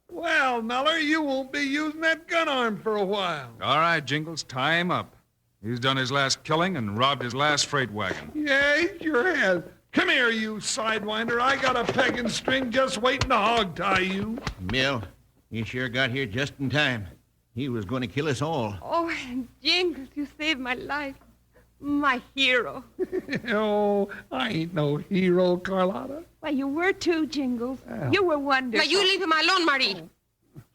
Well, Nuller, you won't be using that gun arm for a while. All right, Jingles, tie him up. He's done his last killing and robbed his last freight wagon. Yeah, he sure has. Come here, you sidewinder. I got a pegging string just waiting to hog-tie you. Bill, you sure got here just in time. He was going to kill us all. Oh, and Jingles, you saved my life. My hero. Oh, I ain't no hero, Carlotta. Well, you were too, Jingles. You were wonderful. Now, you leave him alone, Marie.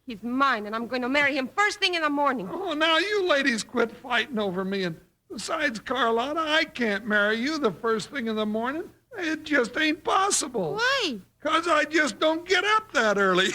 He's mine, and I'm going to marry him first thing in the morning. Oh, now you ladies quit fighting over me. And besides, Carlotta, I can't marry you the first thing in the morning. It just ain't possible. Why? 'Cause I just don't get up that early.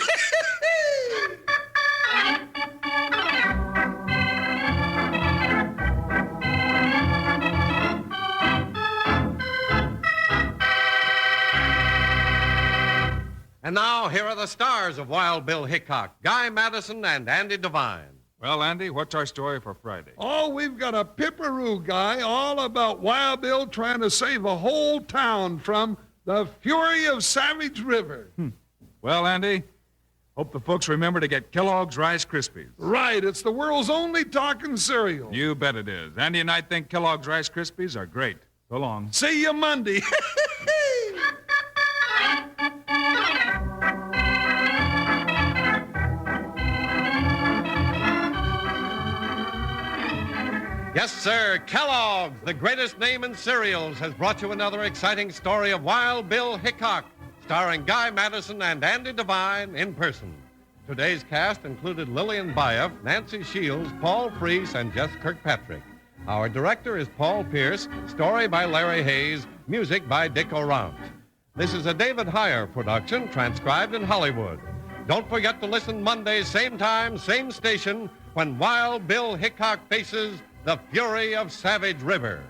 And now, here are the stars of Wild Bill Hickok, Guy Madison and Andy Devine. Well, Andy, what's our story for Friday? Oh, we've got a pipperoo guy all about Wild Bill trying to save a whole town from the fury of Savage River. Well, Andy, hope the folks remember to get Kellogg's Rice Krispies. Right, it's the world's only talking cereal. You bet it is. Andy and I think Kellogg's Rice Krispies are great. So long. See you Monday. Yes, sir, Kellogg's, the greatest name in cereals, has brought you another exciting story of Wild Bill Hickok, starring Guy Madison and Andy Devine in person. Today's cast included Lillian Bayef, Nancy Shields, Paul Freese, and Jess Kirkpatrick. Our director is Paul Pierce, story by Larry Hayes, music by Dick Orant. This is a David Heyer production, transcribed in Hollywood. Don't forget to listen Monday, same time, same station, when Wild Bill Hickok faces the fury of Savage River.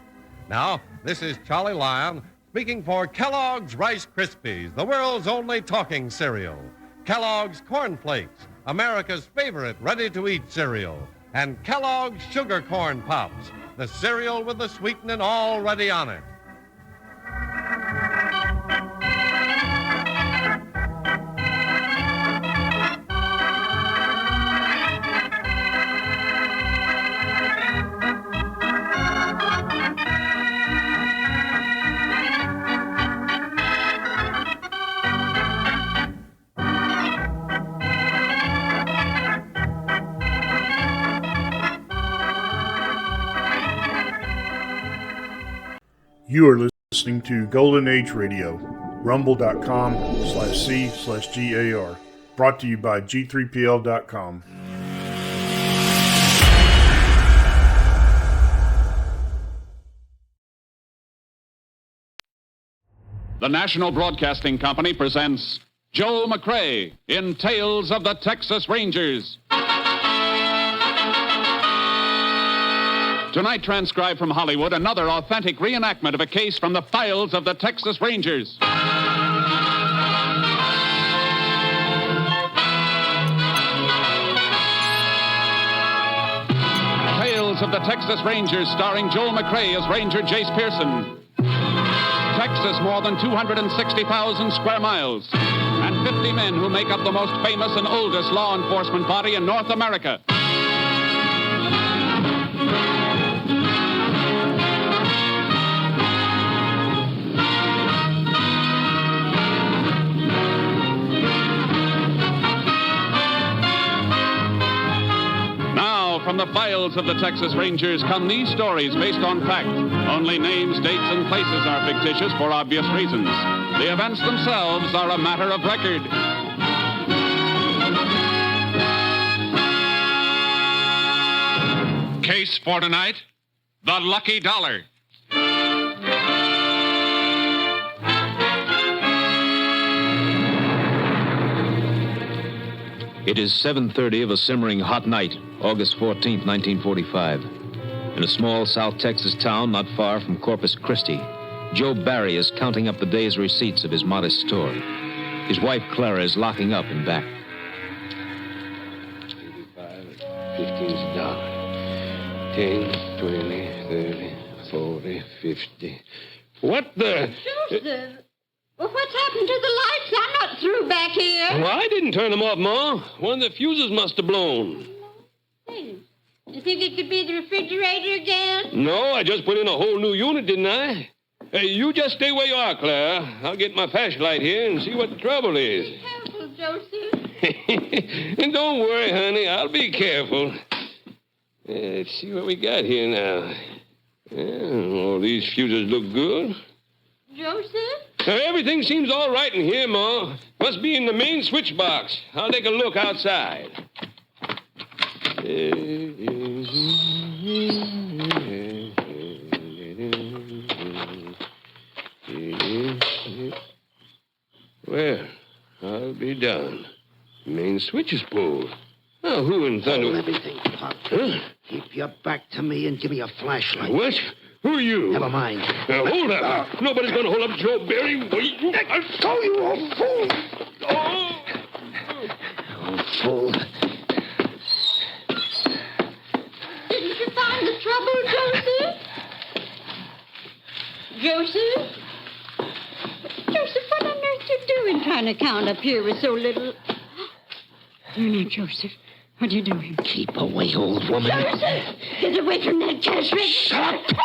Now, this is Charlie Lyon speaking for Kellogg's Rice Krispies, the world's only talking cereal. Kellogg's Corn Flakes, America's favorite ready-to-eat cereal. And Kellogg's Sugar Corn Pops, the cereal with the sweetening already on it. You are listening to Golden Age Radio, rumble.com/C/GAR. Brought to you by G3PL.com. The National Broadcasting Company presents Joe McCrae in Tales of the Texas Rangers. Tonight, transcribed from Hollywood, another authentic reenactment of a case from the files of the Texas Rangers. Tales of the Texas Rangers, starring Joel McCrea as Ranger Jace Pearson. Texas, more than 260,000 square miles, and 50 men who make up the most famous and oldest law enforcement body in North America. From the files of the Texas Rangers come these stories based on fact. Only names, dates, and places are fictitious for obvious reasons. The events themselves are a matter of record. Case for tonight, the Lucky Dollar. It is 7:30 of a simmering hot night, August 14th, 1945. In a small South Texas town not far from Corpus Christi, Joe Barry is counting up the day's receipts of his modest store. His wife, Clara, is locking up in back. 15's a dollar. 10, 20, 30, 40, 50. What the? Joseph! Well, what's happened to the lights? I'm not through back here. Well, I didn't turn them off, Ma. One of the fuses must have blown. Hey, you think it could be the refrigerator again? No, I just put in a whole new unit, didn't I? Hey, you just stay where you are, Clara. I'll get my flashlight here and see what the trouble is. Be careful, Joseph. And don't worry, honey. I'll be careful. Let's see what we got here now. All these fuses look good. Joseph? Everything seems all right in here, Ma. Must be in the main switch box. I'll take a look outside. Well, I'll be done. Main switch is pulled. Now, who in thunder... Hold everything, Pop. Huh? Keep your back to me and give me a flashlight. What? Who are you? Never mind. Now, hold up. Nobody's going to hold up Joe Barry. Wait. I'll Oh, you old fool! Oh, fool. Didn't you find the trouble, Joseph? Joseph? Joseph, what on earth you doing trying to count up here with so little... No, Joseph. What are you doing? Keep away, old woman. Joseph! Get away from that cash register. Shut up!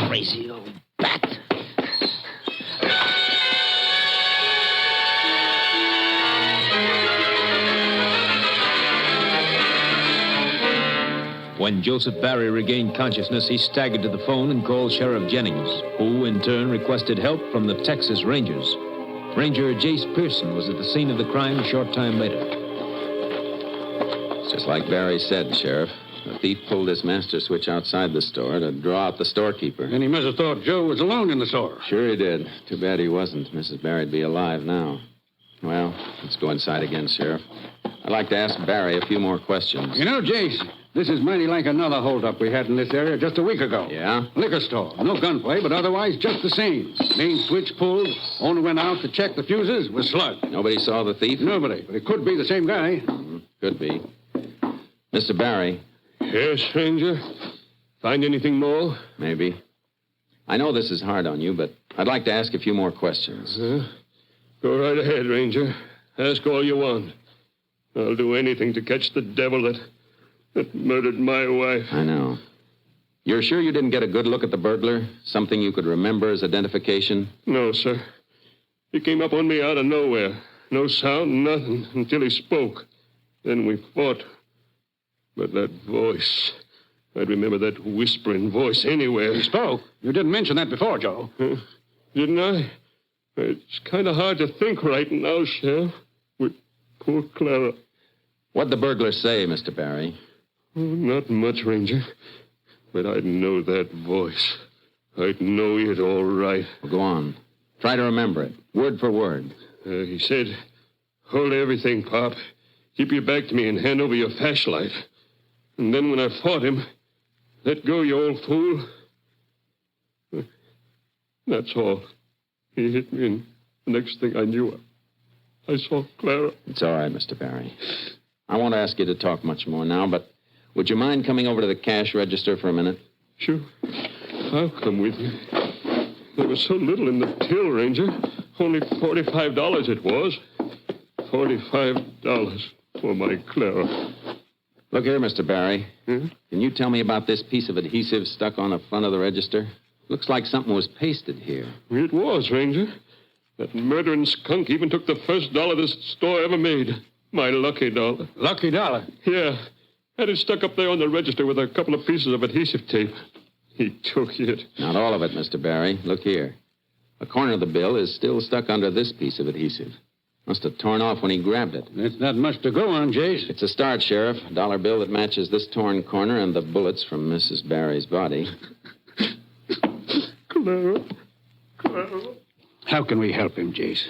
Crazy old bat. When Joseph Barry regained consciousness, he staggered to the phone and called Sheriff Jennings, who, in turn, requested help from the Texas Rangers. Ranger Jace Pearson was at the scene of the crime a short time later. It's just like Barry said, Sheriff. The thief pulled his master switch outside the store to draw out the storekeeper. And he must have thought Joe was alone in the store. Sure he did. Too bad he wasn't. Mrs. Barry'd be alive now. Well, let's go inside again, Sheriff. I'd like to ask Barry a few more questions. You know, Jace, this is mighty like another holdup we had in this area just a week ago. Yeah? Liquor store. No gunplay, but otherwise just the same. Main switch pulled. Owner went out to check the fuses. Was slugged. Nobody saw the thief? Nobody, but it could be the same guy. Could be. Mr. Barry. Yes, Ranger? Find anything more? Maybe. I know this is hard on you, but I'd like to ask a few more questions. Go right ahead, Ranger. Ask all you want. I'll do anything to catch the devil that murdered my wife. I know. You're sure you didn't get a good look at the burglar? Something you could remember as identification? No, sir. He came up on me out of nowhere. No sound, nothing, until he spoke. Then we fought. But that voice... I'd remember that whispering voice anywhere. He spoke. You didn't mention that before, Joe. Didn't I? It's kind of hard to think right now, Sheriff. With poor Clara. What'd the burglar say, Mr. Barry? Oh, not much, Ranger. But I'd know that voice. I'd know it all right. Well, go on. Try to remember it, word for word. He said, hold everything, Pop. Keep your back to me and hand over your flashlight. And then when I fought him, let go, you old fool. That's all. He hit me, and the next thing I knew, I saw Clara. It's all right, Mr. Barry. I won't ask you to talk much more now, but Would you mind coming over to the cash register for a minute? Sure. I'll come with you. There was so little in the till, Ranger. Only $45 it was. $45 for my Clara. Look here, Mr. Barry. Hmm? Can you tell me about this piece of adhesive stuck on the front of the register? Looks like something was pasted here. It was, Ranger. That murdering skunk even took the first dollar this store ever made. My lucky dollar. Lucky dollar? Yeah. Had it stuck up there on the register with a couple of pieces of adhesive tape. He took it. Not all of it, Mr. Barry. Look here. A corner of the bill is still stuck under this piece of adhesive. Must have torn off when he grabbed it. It's not much to go on, Jace. It's a start, Sheriff. A dollar bill that matches this torn corner and the bullets from Mrs. Barry's body. Clara. How can we help him, Jace?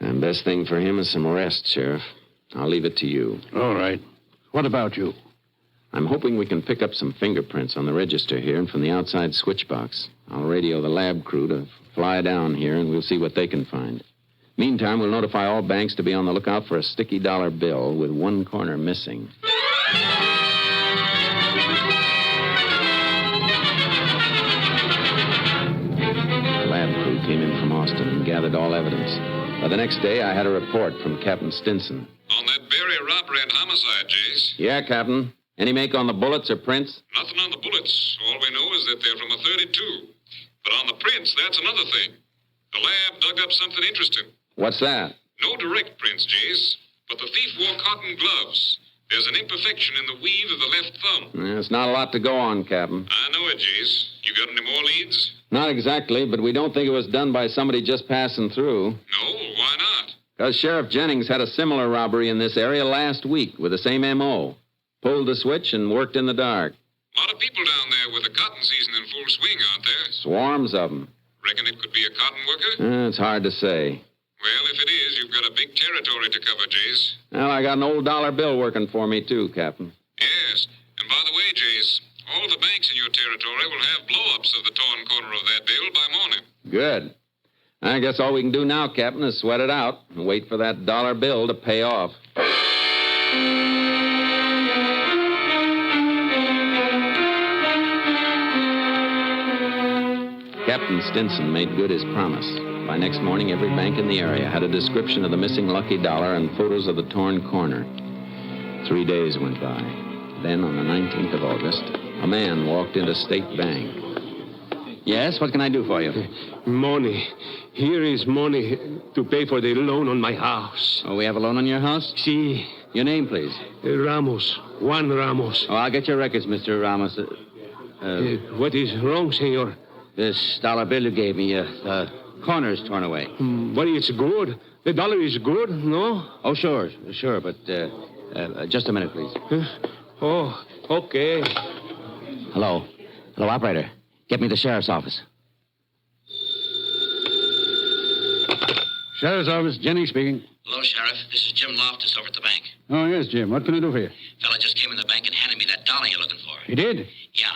And best thing for him is some rest, Sheriff. I'll leave it to you. All right. What about you? I'm hoping we can pick up some fingerprints on the register here and from the outside switch box. I'll radio the lab crew to fly down here, and we'll see what they can find. Meantime, we'll notify all banks to be on the lookout for a sticky dollar bill with one corner missing. The lab crew came in from Austin and gathered all evidence. By the next day, I had a report from Captain Stinson. On that Berry robbery and homicide, Jace. Yeah, Captain. Any make on the bullets or prints? Nothing on the bullets. All we know is that they're from a .32. But on the prints, that's another thing. The lab dug up something interesting. What's that? No direct prints, Jace, but the thief wore cotton gloves. There's an imperfection in the weave of the left thumb. It's not a lot to go on, Captain. I know it, Jace. You got any more leads? Not exactly, but we don't think it was done by somebody just passing through. No, why not? Because Sheriff Jennings had a similar robbery in this area last week with the same M.O. Pulled the switch and worked in the dark. A lot of people down there with the cotton season in full swing, aren't there? Swarms of them. Reckon it could be a cotton worker? It's hard to say. Well, if it is, you've got a big territory to cover, Jace. Well, I got an old dollar bill working for me, too, Captain. Yes. And by the way, Jace, all the banks in your territory will have blow-ups of the torn corner of that bill by morning. Good. I guess all we can do now, Captain, is sweat it out and wait for that dollar bill to pay off. Captain Stinson made good his promise. By next morning, every bank in the area had a description of the missing lucky dollar and photos of the torn corner. 3 days went by. Then, on the 19th of August, a man walked into State Bank. Yes, what can I do for you? Money. Here is money to pay for the loan on my house. Oh, we have a loan on your house? Si. Your name, please. Ramos. Juan Ramos. Oh, I'll get your records, Mr. Ramos. What is wrong, senor? This dollar bill you gave me, the corner's torn away. But it's good. The dollar is good, no? Oh, sure, but just a minute, please. Oh, okay. Hello, operator. Get me the sheriff's office. Sheriff's office, Jennings speaking. Hello, Sheriff. This is Jim Loftus over at the bank. Oh, yes, Jim. What can I do for you? Fella just came in the bank and handed me that dollar you're looking for. He did? Yeah.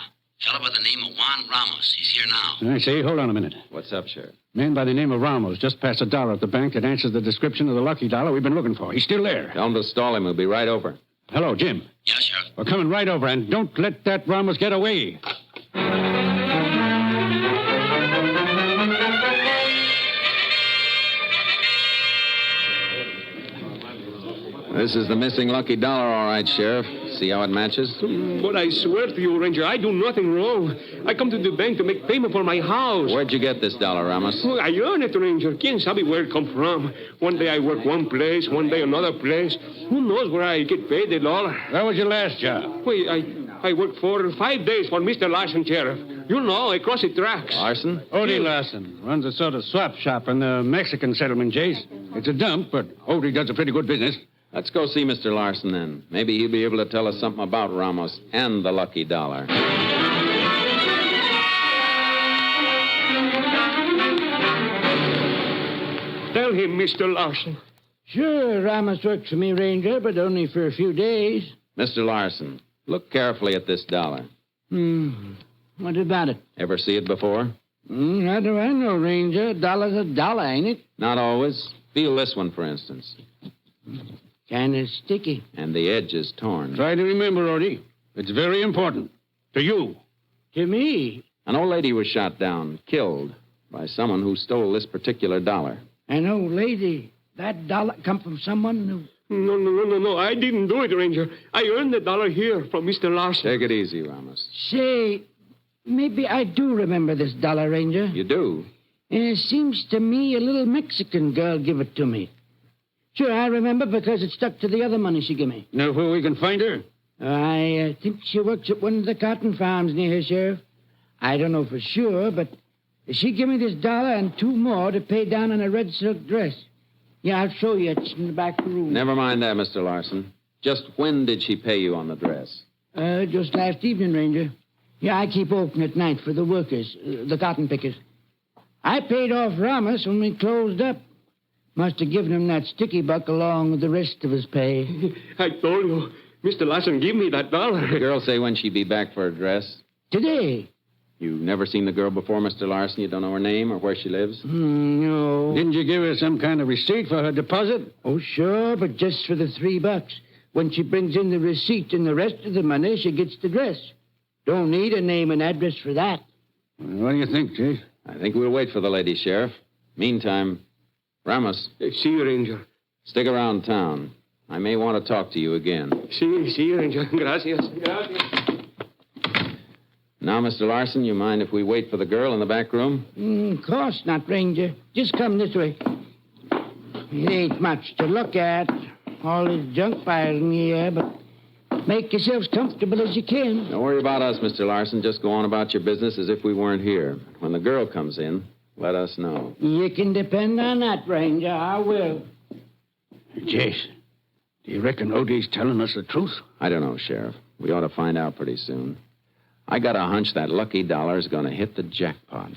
Fella by the name of Juan Ramos. He's here now. I say, hold on a minute. What's up, Sheriff? Man by the name of Ramos just passed a dollar at the bank that answers the description of the lucky dollar we've been looking for. He's still there. Tell him to stall him. We'll be right over. Hello, Jim. Yeah, Sheriff. We're coming right over, and don't let that Ramos get away. This is the missing lucky dollar, all right, Sheriff. See how it matches? But I swear to you, Ranger, I do nothing wrong. I come to the bank to make payment for my house. Where'd you get this dollar, Ramos? I earned it, Ranger. Quien sabe where it come from? One day I work one place, one day another place. Who knows where I get paid the dollar? Where was your last job? Wait, I worked for 5 days for Mr. Larson, Sheriff. You know, across the tracks. Larson? Odie Larson runs a sort of swap shop in the Mexican settlement, Jace. It's a dump, but Odie does a pretty good business. Let's go see Mr. Larson, then. Maybe he'll be able to tell us something about Ramos and the lucky dollar. Tell him, Mr. Larson. Sure, Ramos works for me, Ranger, but only for a few days. Mr. Larson, look carefully at this dollar. What about it? Ever see it before? How do I know, Ranger? A dollar's a dollar, ain't it? Not always. Feel this one, for instance. Kind of sticky. And the edge is torn. Try to remember, Odie. It's very important. To you. To me? An old lady was shot down, killed, by someone who stole this particular dollar. An old lady? That dollar come from someone who... No. I didn't do it, Ranger. I earned the dollar here from Mr. Larson. Take it easy, Ramos. Say, maybe I do remember this dollar, Ranger. You do? It seems to me a little Mexican girl give it to me. Sure, I remember because it stuck to the other money she gave me. Know where we can find her? I think she works at one of the cotton farms near here, Sheriff. I don't know for sure, but she gave me this dollar and 2 more to pay down on a red silk dress. Yeah, I'll show you. It's in the back room. Never mind that, Mr. Larson. Just when did she pay you on the dress? Just last evening, Ranger. Yeah, I keep open at night for the workers, the cotton pickers. I paid off Ramos when we closed up. Must have given him that sticky buck along with the rest of his pay. I told you, Mr. Larson give me that dollar. Did the girl say when she'd be back for a dress? Today. You've never seen the girl before, Mr. Larson? You don't know her name or where she lives? No. Didn't you give her some kind of receipt for her deposit? Oh, sure, but just for the $3. When she brings in the receipt and the rest of the money, she gets the dress. Don't need a name and address for that. What do you think, Chief? I think we'll wait for the lady, Sheriff. Meantime, Ramos. See you, Ranger. Stick around town. I may want to talk to you again. See you, Ranger. Gracias. Now, Mr. Larson, you mind if we wait for the girl in the back room? Of course not, Ranger. Just come this way. It ain't much to look at. All this junk piles in the air, but make yourselves comfortable as you can. Don't worry about us, Mr. Larson. Just go on about your business as if we weren't here. When the girl comes in, let us know. You can depend on that, Ranger. I will. Jace, do you reckon Odie's telling us the truth? I don't know, Sheriff. We ought to find out pretty soon. I got a hunch that lucky dollar is going to hit the jackpot.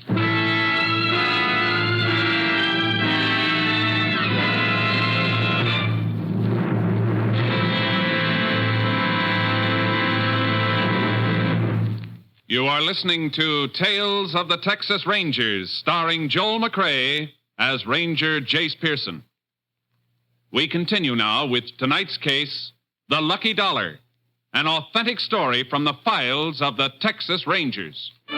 You are listening to Tales of the Texas Rangers, starring Joel McCrea as Ranger Jace Pearson. We continue now with tonight's case, The Lucky Dollar, an authentic story from the files of the Texas Rangers. We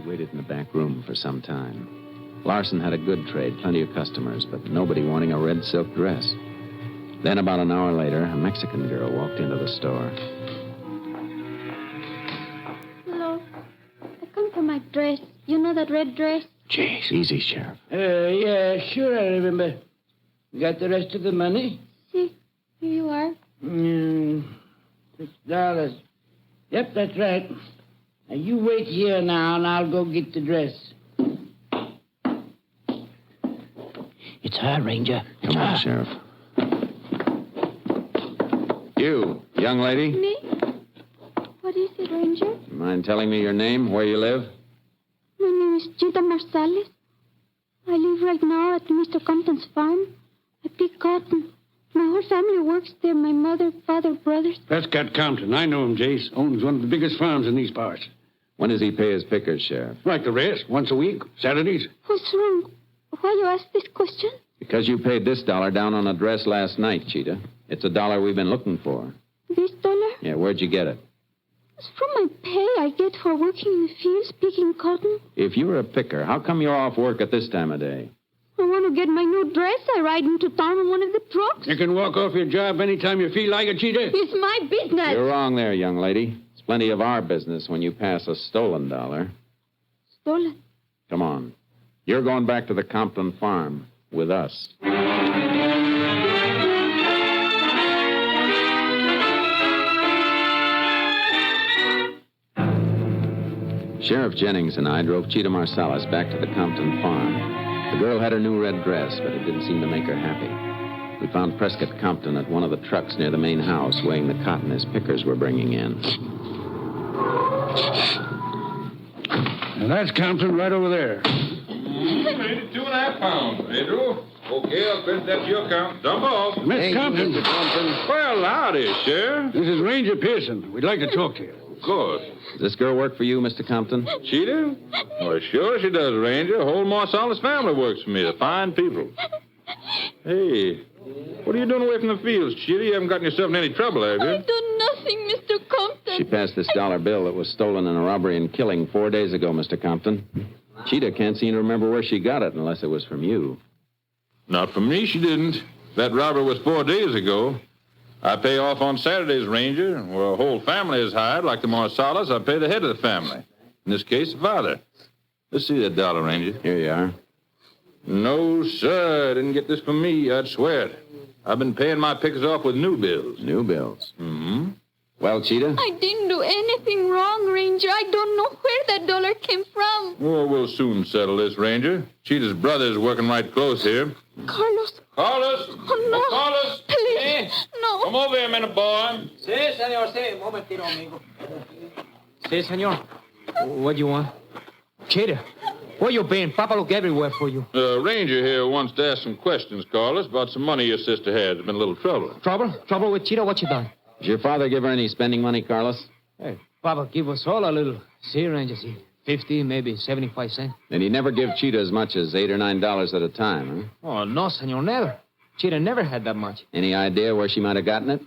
waited in the back room for some time. Larson had a good trade, plenty of customers, but nobody wanting a red silk dress. Then about an hour later, a Mexican girl walked into the store. Hello. I come for my dress. You know that red dress? Jeez, easy, Sheriff. Yeah, sure, I remember. Got the rest of the money? See, here you are. $6. Yep, that's right. Now, you wait here now, and I'll go get the dress. It's her, Ranger. Come on, Sheriff. You, young lady. Me? What is it, Ranger? You mind telling me your name, where you live? My name is Chita Marsales. I live right now at Mr. Compton's farm. I pick cotton. My whole family works there. My mother, father, brothers. Prescott Compton. I know him, Jace. Owns one of the biggest farms in these parts. When does he pay his pickers, Sheriff? Like the rest. Once a week. Saturdays. What's wrong? Why you ask this question? Because you paid this dollar down on a dress last night, Cheetah. It's a dollar we've been looking for. This dollar? Yeah, where'd you get it? It's from my pay I get for working in the fields picking cotton. If you were a picker, how come you're off work at this time of day? I want to get my new dress. I ride into town in one of the trucks. You can walk off your job anytime you feel like it, Cheetah. It's my business. You're wrong there, young lady. It's plenty of our business when you pass a stolen dollar. Stolen? Come on. You're going back to the Compton farm with us. Sheriff Jennings and I drove Cheetah Marsalis back to the Compton farm. The girl had her new red dress, but it didn't seem to make her happy. We found Prescott Compton at one of the trucks near the main house, weighing the cotton his pickers were bringing in. Now that's Compton right over there. You made it 2.5 pounds, Pedro. Okay, I'll bet that's your count. Dump off. Miss Compton. Well, howdy, Sheriff. This is Ranger Pearson. We'd like to talk to you. course. Does this girl work for you, Mr. Compton? Cheetah? Well, sure she does, Ranger. The whole Marsalis family works for me. They're fine people. Hey, what are you doing away from the fields, Cheetah? You haven't gotten yourself in any trouble, have you? I've done nothing, Mr. Compton. She passed this dollar bill that was stolen in a robbery and killing 4 days ago, Mr. Compton. Cheetah can't seem to remember where she got it unless it was from you. Not from me, she didn't. That robbery was 4 days ago. I pay off on Saturdays, Ranger. Where a whole family is hired, like the Marsalis, I pay the head of the family. In this case, the father. Let's see that dollar, Ranger. Here you are. No, sir. I didn't get this from me. I'd swear it. I've been paying my pickers off with new bills. New bills? Mm-hmm. Well, Cheetah? I didn't do anything wrong, Ranger. I don't know where that dollar came from. Oh, we'll soon settle this, Ranger. Cheetah's brother is working right close here. Carlos. Carlos! Oh, no. Carlos! Please. No. Come over here a minute, boy. Sí, señor, sí. Un momentito, amigo. Sí, señor. What do you want? Cheetah, where you been? Papa look everywhere for you. Ranger here wants to ask some questions, Carlos, about some money your sister had. There's been a little trouble. Trouble? Trouble with Cheetah? What you done? Did your father give her any spending money, Carlos? Hey, Papa give us all a little. See, Ranger, see. 50, maybe 75 cents. And he never give Cheetah as much as $8 or $9 at a time, huh? Oh, no, senor, never. Cheetah never had that much. Any idea where she might have gotten it?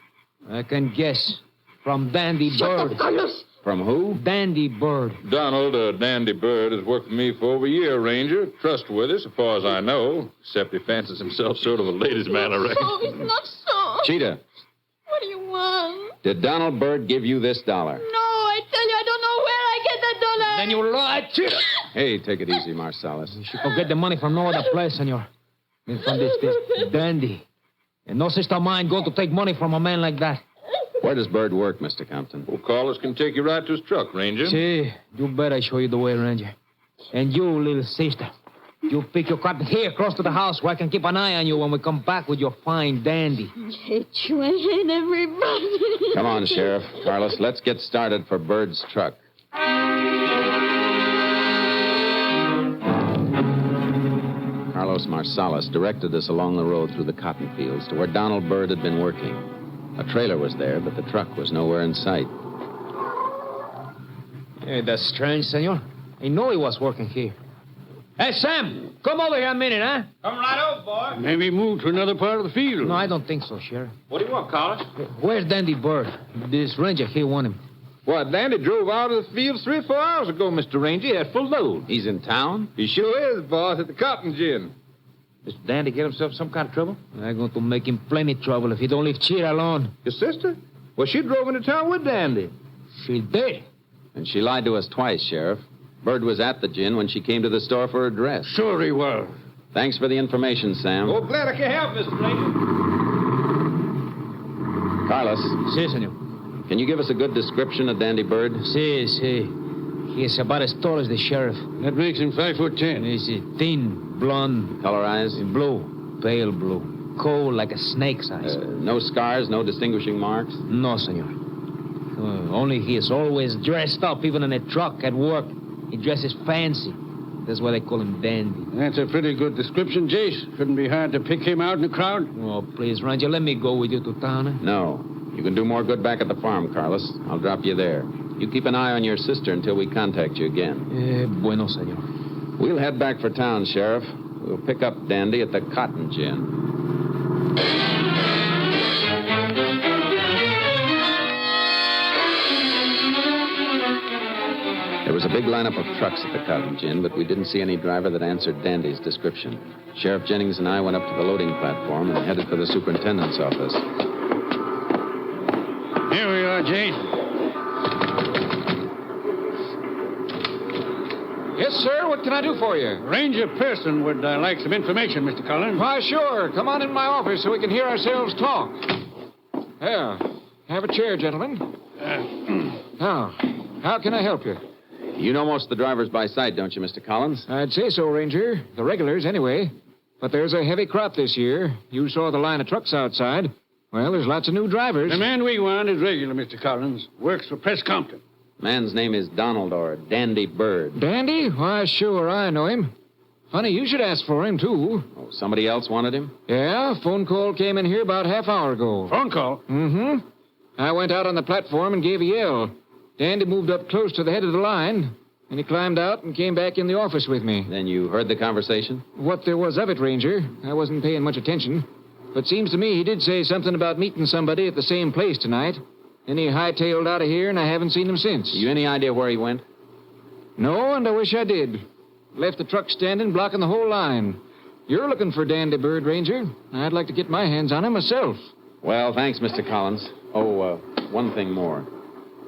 I can guess. From Dandy Bird. Up, Carlos. From who? Dandy Bird. Donald, Dandy Bird, has worked for me for over a year, Ranger. Trustworthy, so far as I know. Except he fancies himself sort of a ladies' man, I reckon. Oh, it's not so. Cheetah, What do you want? did Donald Bird give you this dollar? No, I tell you, I don't know where I get that dollar. Then you lied, Cheetah. Hey, take it easy, Marsalis. You should go get the money from no other place, senor. Than from this Dandy. And no sister of mine going to take money from a man like that. Where does Bird work, Mr. Compton? Well, Carlos can take you right to his truck, Ranger. See, you better show you the way, Ranger. And you, little sister, you pick your cotton here close to the house where I can keep an eye on you when we come back with your fine Dandy. I hate you. I hate everybody. Come on, Sheriff. Carlos, let's get started for Bird's truck. Carlos Marsalis directed us along the road through the cotton fields to where Donald Bird had been working. A trailer was there, but the truck was nowhere in sight. Hey, that's strange, senor. I know he was working here. Hey, Sam, come over here a minute, huh? Come right over, boy. Maybe move to another part of the field. No, I don't think so, Sheriff. What do you want, Carlos? Where's Dandy Bird? This ranger here want him. Well, Dandy drove out of the fields 3 or 4 hours ago, Mr. Ranger. He had full load. He's in town? He sure is, boss, at the cotton gin. Does Dandy get himself some kind of trouble? I'm going to make him plenty trouble if he don't leave Cheetah alone. Your sister? Well, she drove into town with Dandy. She did. And she lied to us twice, Sheriff. Bird was at the gin when she came to the store for her dress. Sure he was. Thanks for the information, Sam. Oh, glad I can help, Mr. Ranger. Carlos. Si, senor. Can you give us a good description of Dandy Bird? Si, si. He is about as tall as the sheriff. That makes him 5'10". He's thin, blonde. Color eyes? Blue. Pale blue. Cold like a snake's eyes. No scars, no distinguishing marks? No, senor. Only he is always dressed up, even in a truck at work. He dresses fancy. That's why they call him Dandy. That's a pretty good description, Jace. Couldn't be hard to pick him out in the crowd. Oh, please, Ranger, let me go with you to town, eh? No. You can do more good back at the farm, Carlos. I'll drop you there. You keep an eye on your sister until we contact you again. Bueno, senor. We'll head back for town, Sheriff. We'll pick up Dandy at the Cotton Gin. There was a big lineup of trucks at the Cotton Gin, but we didn't see any driver that answered Dandy's description. Sheriff Jennings and I went up to the loading platform and headed for the superintendent's office. Here we are, Jace. Yes, sir. What can I do for you? Ranger Pearson would like some information, Mr. Collins. Why, sure. Come on in my office so we can hear ourselves talk. There. Have a chair, gentlemen. Now, how can I help you? You know most of the drivers by sight, don't you, Mr. Collins? I'd say so, Ranger. The regulars, anyway. But there's a heavy crop this year. You saw the line of trucks outside. Well, there's lots of new drivers. The man we want is regular, Mr. Collins. Works for Press Compton. Man's name is Donald or Dandy Bird. Dandy? Why, sure, I know him. Funny, you should ask for him, too. Oh, somebody else wanted him? Yeah, phone call came in here about half hour ago. Phone call? Mm-hmm. I went out on the platform and gave a yell. Dandy moved up close to the head of the line, and he climbed out and came back in the office with me. Then you heard the conversation? What there was of it, Ranger. I wasn't paying much attention. But seems to me he did say something about meeting somebody at the same place tonight. Then he hightailed out of here, and I haven't seen him since. You any idea where he went? No, and I wish I did. Left the truck standing, blocking the whole line. You're looking for Dandy Bird, Ranger. I'd like to get my hands on him myself. Well, thanks, Mr. Collins. Oh, one thing more.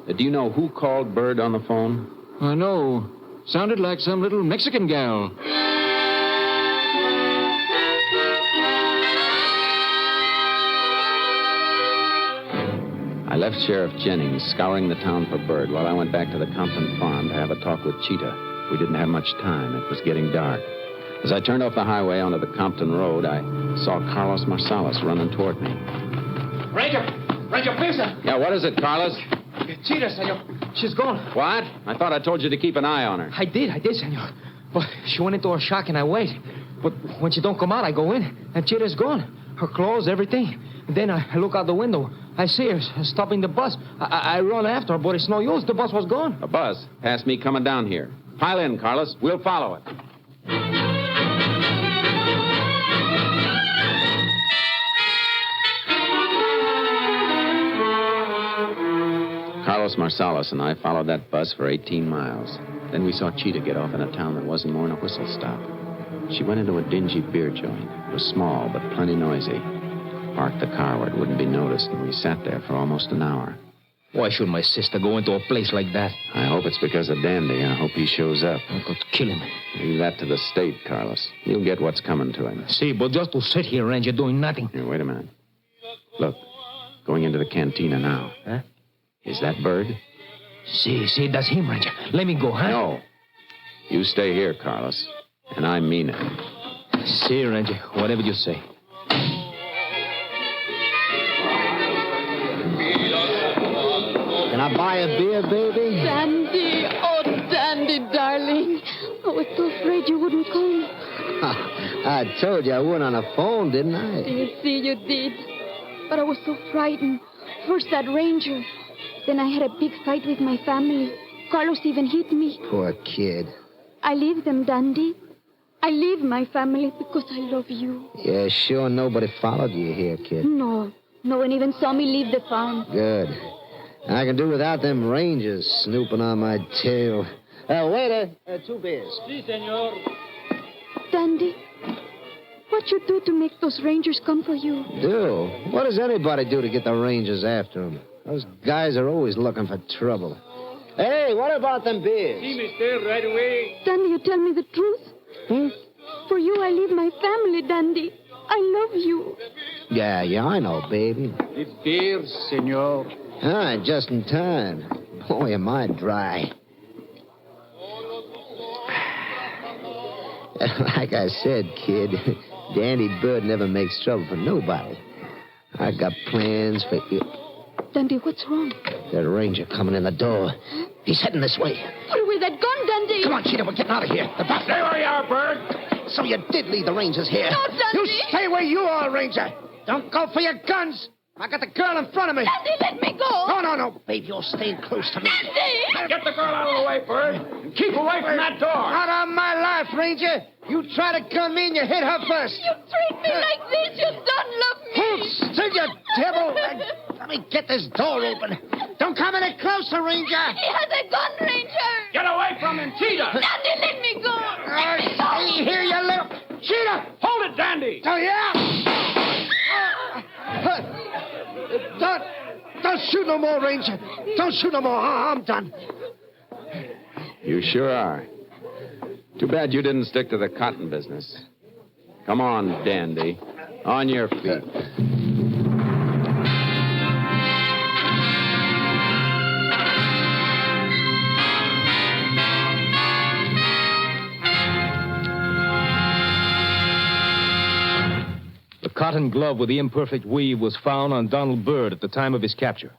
Do you know who called Bird on the phone? I know. Sounded like some little Mexican gal. I left Sheriff Jennings scouring the town for Bird while I went back to the Compton farm to have a talk with Cheetah. We didn't have much time. It was getting dark. As I turned off the highway onto the Compton Road, I saw Carlos Marsalis running toward me. Ranger Pearson! Yeah, what is it, Carlos? Cheetah, senor. She's gone. What? I thought I told you to keep an eye on her. I did, senor. But she went into a shock and I wait. But when she don't come out, I go in, and Cheetah's gone. Her clothes, everything. And then I look out the window. I see her stopping the bus. I run after her, but it's no use. The bus was gone. A bus? Past me coming down here. Pile in, Carlos. We'll follow it. Carlos Marsalis and I followed that bus for 18 miles. Then we saw Cheetah get off in a town that wasn't more than a whistle stop. She went into a dingy beer joint. It was small, but plenty noisy. Parked the car where it wouldn't be noticed, and we sat there for almost an hour. Why should my sister go into a place like that? I hope it's because of Dandy. I hope he shows up. I could kill him. Leave that to the state, Carlos. He'll get what's coming to him. See, but just to sit here, Ranger, doing nothing. Here, wait a minute. Look, going into the cantina now. Huh? Is that Bird? See, that's him, Ranger. Let me go, huh? No. You stay here, Carlos. And I mean it. See, Ranger, whatever you say. Can I buy a beer, baby? Dandy, oh, Dandy, darling. I was so afraid you wouldn't come. I told you I wouldn't on the phone, didn't I? You see, you did. But I was so frightened. First that ranger. Then I had a big fight with my family. Carlos even hit me. Poor kid. I leave them, Dandy. I leave my family because I love you. Yeah, sure nobody followed you here, kid. No one even saw me leave the farm. Good. I can do without them rangers snooping on my tail. Waiter, 2 beers. Si, senor. Dandy, what you do to make those rangers come for you? Do? What does anybody do to get the rangers after them? Those guys are always looking for trouble. Hey, what about them beers? Si, mister, right away. Dandy, you tell me the truth? Hmm? For you, I leave my family, Dandy. I love you. Yeah, I know, baby. The beers, senor. Ah, just in time. Boy, am I dry. Like I said, kid, Dandy Bird never makes trouble for nobody. I got plans for you. Dandy, what's wrong? That ranger coming in the door. He's heading this way. Put away that gun, Dandy. Come on, Cheetah, we're getting out of here. The bus. Stay where you are, Bird. So you did leave the rangers here. No, Dandy. You stay where you are, Ranger. Don't go for your guns. I got the girl in front of me. Dandy, let me go. No, baby, you're staying close to me. Dandy! Get the girl out of the way, Bird. And keep away from that door. Out of my life, Ranger. You try to gun me and you hit her first. You treat me like this. You don't love me. Hold still, you devil. Let me get this door open. Don't come any closer, Ranger. He has a gun, Ranger. Get away from him, Cheetah. Dandy, let me go. See here, you little... Cheetah, hold it, Dandy. Oh, yeah? Don't shoot no more, Ranger. Don't shoot no more. I'm done. You sure are. Too bad you didn't stick to the cotton business. Come on, Dandy. On your feet. The cotton glove with the imperfect weave was found on Donald Bird at the time of his capture.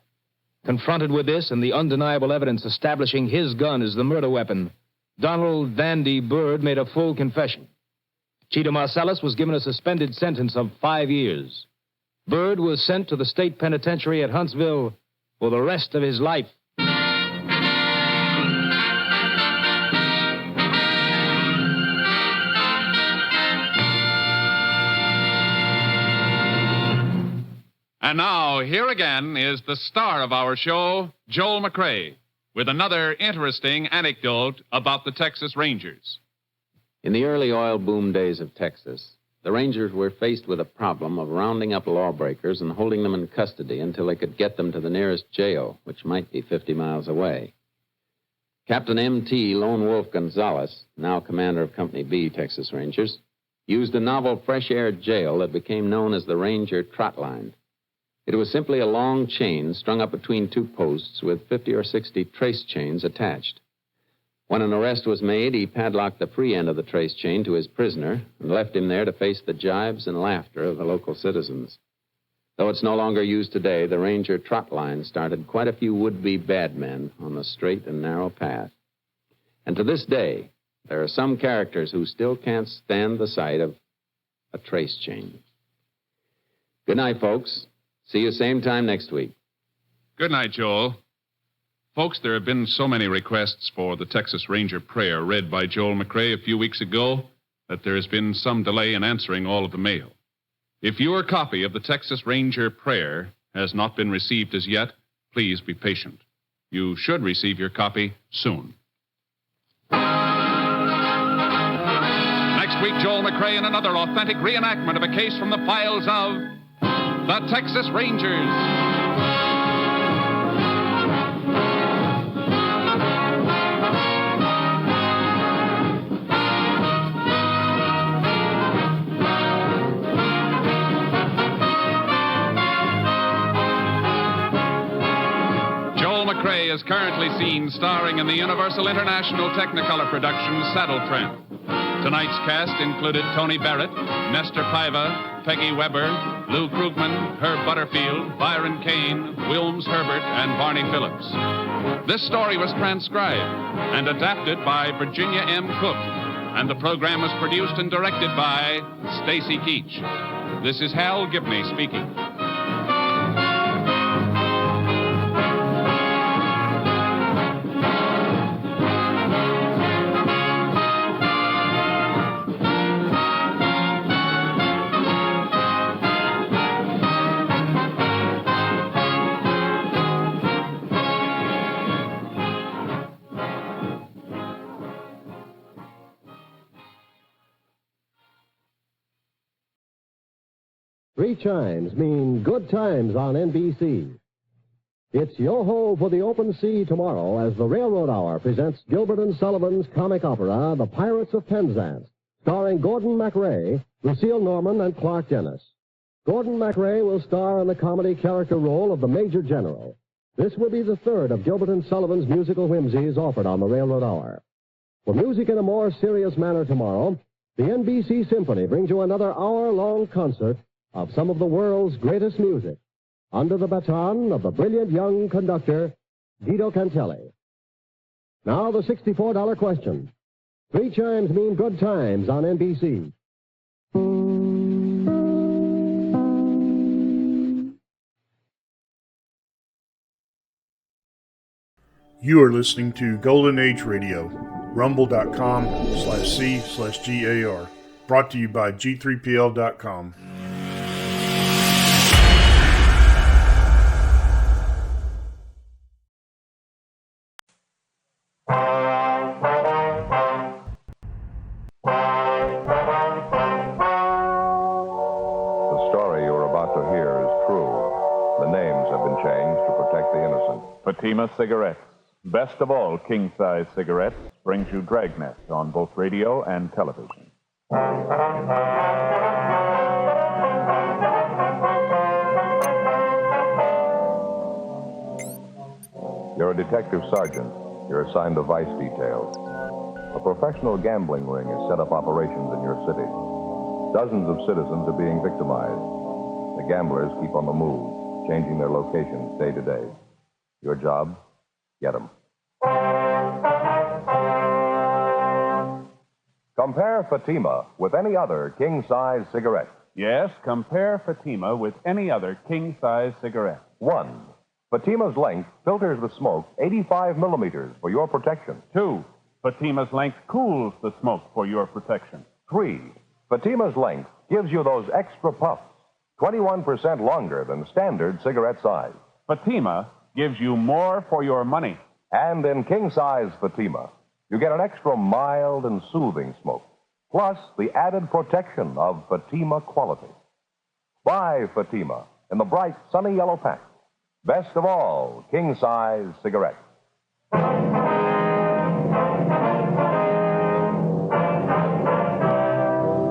Confronted with this and the undeniable evidence establishing his gun as the murder weapon, Donald Dandy Bird made a full confession. Cheetah Marsalis was given a suspended sentence of 5 years. Bird was sent to the state penitentiary at Huntsville for the rest of his life. And now, here again is the star of our show, Joel McCrea, with another interesting anecdote about the Texas Rangers. In the early oil boom days of Texas, the Rangers were faced with a problem of rounding up lawbreakers and holding them in custody until they could get them to the nearest jail, which might be 50 miles away. Captain M.T. Lone Wolf Gonzalez, now commander of Company B, Texas Rangers, used a novel fresh-air jail that became known as the Ranger Trot Line. It was simply a long chain strung up between two posts with 50 or 60 trace chains attached. When an arrest was made, he padlocked the free end of the trace chain to his prisoner and left him there to face the jibes and laughter of the local citizens. Though it's no longer used today, the Ranger Trot Line started quite a few would-be bad men on the straight and narrow path. And to this day, there are some characters who still can't stand the sight of a trace chain. Good night, folks. See you same time next week. Good night, Joel. Folks, there have been so many requests for the Texas Ranger prayer read by Joel McCrea a few weeks ago that there has been some delay in answering all of the mail. If your copy of the Texas Ranger prayer has not been received as yet, please be patient. You should receive your copy soon. Next week, Joel McCrea in another authentic reenactment of a case from the files of the Texas Rangers. Joel McCrea is currently seen starring in the Universal International Technicolor production Saddle Tramp. Tonight's cast included Tony Barrett, Nestor Paiva, Peggy Weber, Lou Krugman, Herb Butterfield, Byron Kane, Wilms Herbert, and Barney Phillips. This story was transcribed and adapted by Virginia M. Cook, and the program was produced and directed by Stacy Keach. This is Hal Gibney speaking. Three chimes mean good times on NBC. It's yo-ho for the open sea tomorrow as the Railroad Hour presents Gilbert and Sullivan's comic opera, The Pirates of Penzance, starring Gordon MacRae, Lucille Norman, and Clark Dennis. Gordon MacRae will star in the comedy character role of the Major General. This will be the third of Gilbert and Sullivan's musical whimsies offered on the Railroad Hour. For music in a more serious manner tomorrow, the NBC Symphony brings you another hour-long concert of some of the world's greatest music, under the baton of the brilliant young conductor, Guido Cantelli. Now the $64 question. Three chimes mean good times on NBC. You are listening to Golden Age Radio, rumble.com/C/GAR. Brought to you by G3PL.com. Fatima Cigarettes. Best of all king-size cigarettes brings you Dragnet on both radio and television. You're a detective sergeant. You're assigned to vice detail. A professional gambling ring has set up operations in your city. Dozens of citizens are being victimized. The gamblers keep on the move, changing their locations day to day. Your job? Get them. Compare Fatima with any other king-size cigarette. Yes, compare Fatima with any other king-size cigarette. 1. Fatima's length filters the smoke 85 millimeters for your protection. 2. Fatima's length cools the smoke for your protection. 3. Fatima's length gives you those extra puffs. 21% longer than standard cigarette size. Fatima gives you more for your money. And in king-size Fatima, you get an extra mild and soothing smoke, plus the added protection of Fatima quality. Buy Fatima in the bright, sunny yellow pack. Best of all, king-size cigarettes.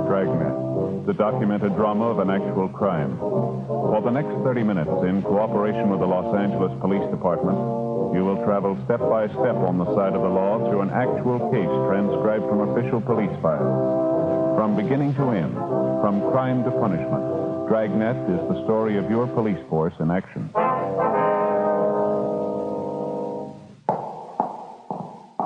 Dragnet, the documented drama of an actual crime. For the next 30 minutes, in cooperation with the Los Angeles Police Department, you will travel step by step on the side of the law through an actual case transcribed from official police files. From beginning to end, from crime to punishment, Dragnet is the story of your police force in action.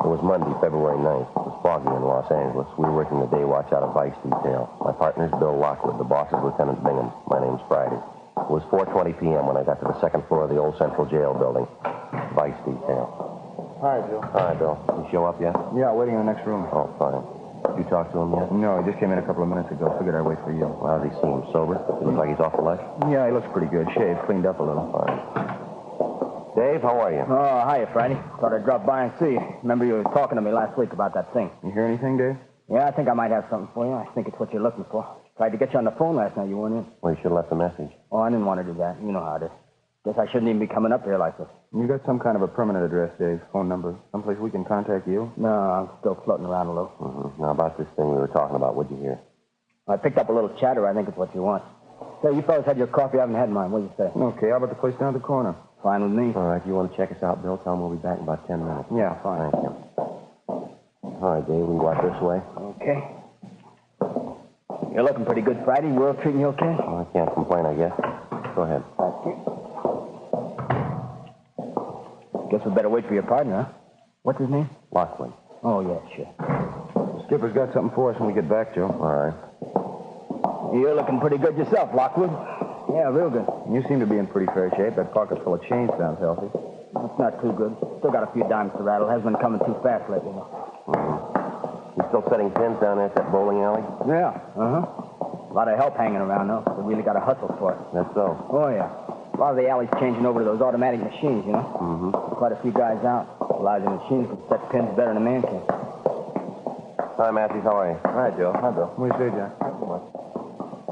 It was Monday, February 9th. It was foggy in Los Angeles. We were working the day watch out of Vice Detail. My partner's Bill Lockwood. The boss is Lieutenant Bingham. My name's Friday. It was 4:20 p.m. when I got to the second floor of the old Central Jail building. Vice Detail. Hi, Bill. Hi, Bill. You show up yet? Yeah, waiting in the next room. Oh, fine. Did you talk to him yet? No, he just came in a couple of minutes ago. Figured I'd wait for you. Well, how does he seem? Sober? Looks like he's off the luck? Yeah, he looks pretty good. Shaved, cleaned up a little. Fine. Dave, how are you? Oh, hiya, Friday. Thought I'd drop by and see you. Remember you were talking to me last week about that thing. You hear anything, Dave? Yeah, I think I might have something for you. I think it's what you're looking for. Tried to get you on the phone last night. You weren't in. Well, you should have left a message. Oh, I didn't want to do that. You know how it is. Guess I shouldn't even be coming up here like this. You got some kind of a permanent address, Dave? Phone number? Someplace we can contact you? No, I'm still floating around a little. Mm-hmm. Now, about this thing we were talking about, what'd you hear? I picked up a little chatter. I think it's what you want. Say, you fellas had your coffee. I haven't had mine. What do you say? Okay, how about the place down the corner? Fine with me. All right, you want to check us out, Bill? Tell him we'll be back in about 10 minutes. Yeah, fine. Thank you. All right, Dave, we go out this way. Okay. You're looking pretty good, Friday. World treating you okay? Well, I can't complain, I guess. Go ahead. Thank you. Guess we better wait for your partner, huh? What's his name? Lockwood. Oh, yeah, sure. Skipper's got something for us when we get back, Joe. All right. You're looking pretty good yourself, Lockwood. Yeah, real good. You seem to be in pretty fair shape. That pocket full of change sounds healthy. It's not too good. Still got a few dimes to rattle. Hasn't been coming too fast lately, though. Mm-hmm. You still setting pins down there at that bowling alley? Yeah, a lot of help hanging around, though. We really got to hustle for it. That's so. Oh, yeah. A lot of the alley's changing over to those automatic machines, you know? Mm-hmm. Quite a few guys out. A lot of the machines can set pins better than a man can. Hi, Matthews. How are you? Hi, Joe. Hi, Bill. What do you say, Jack?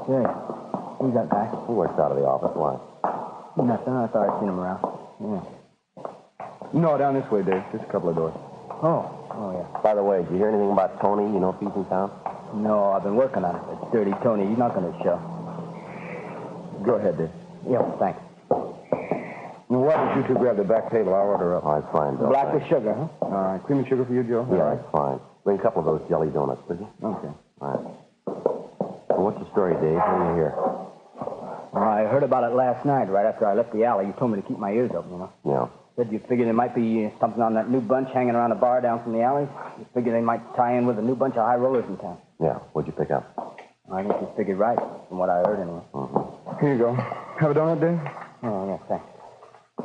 Say, who's that guy? He works out of the office. Why? Nothing. I thought I'd seen him around. Yeah. No, down this way, Dave. Just a couple of doors. Oh, yeah. By the way, did you hear anything about Tony? You know if he's in town? No, I've been working on it. But Dirty Tony, he's not going to show. Go ahead, Dave. Yeah, thanks. Now, why don't you two grab the back table? I'll order up. All right, fine, Bill. Black with sugar, huh? All right. Cream and sugar for you, Joe? Yeah, that's fine. Bring a couple of those jelly donuts, would you? Okay. All right. Well, what's the story, Dave? What do you hear? Well, I heard about it last night, right after I left the alley. You told me to keep my ears open, you know? Yeah. Said you figured there might be something on that new bunch hanging around the bar down from the alley. You figured they might tie in with a new bunch of high rollers in town. Yeah. What'd you pick up? I think you figured right, from what I heard anyway. Mm-hmm. Here you go. Have a donut, Dave? Oh, yeah, thanks.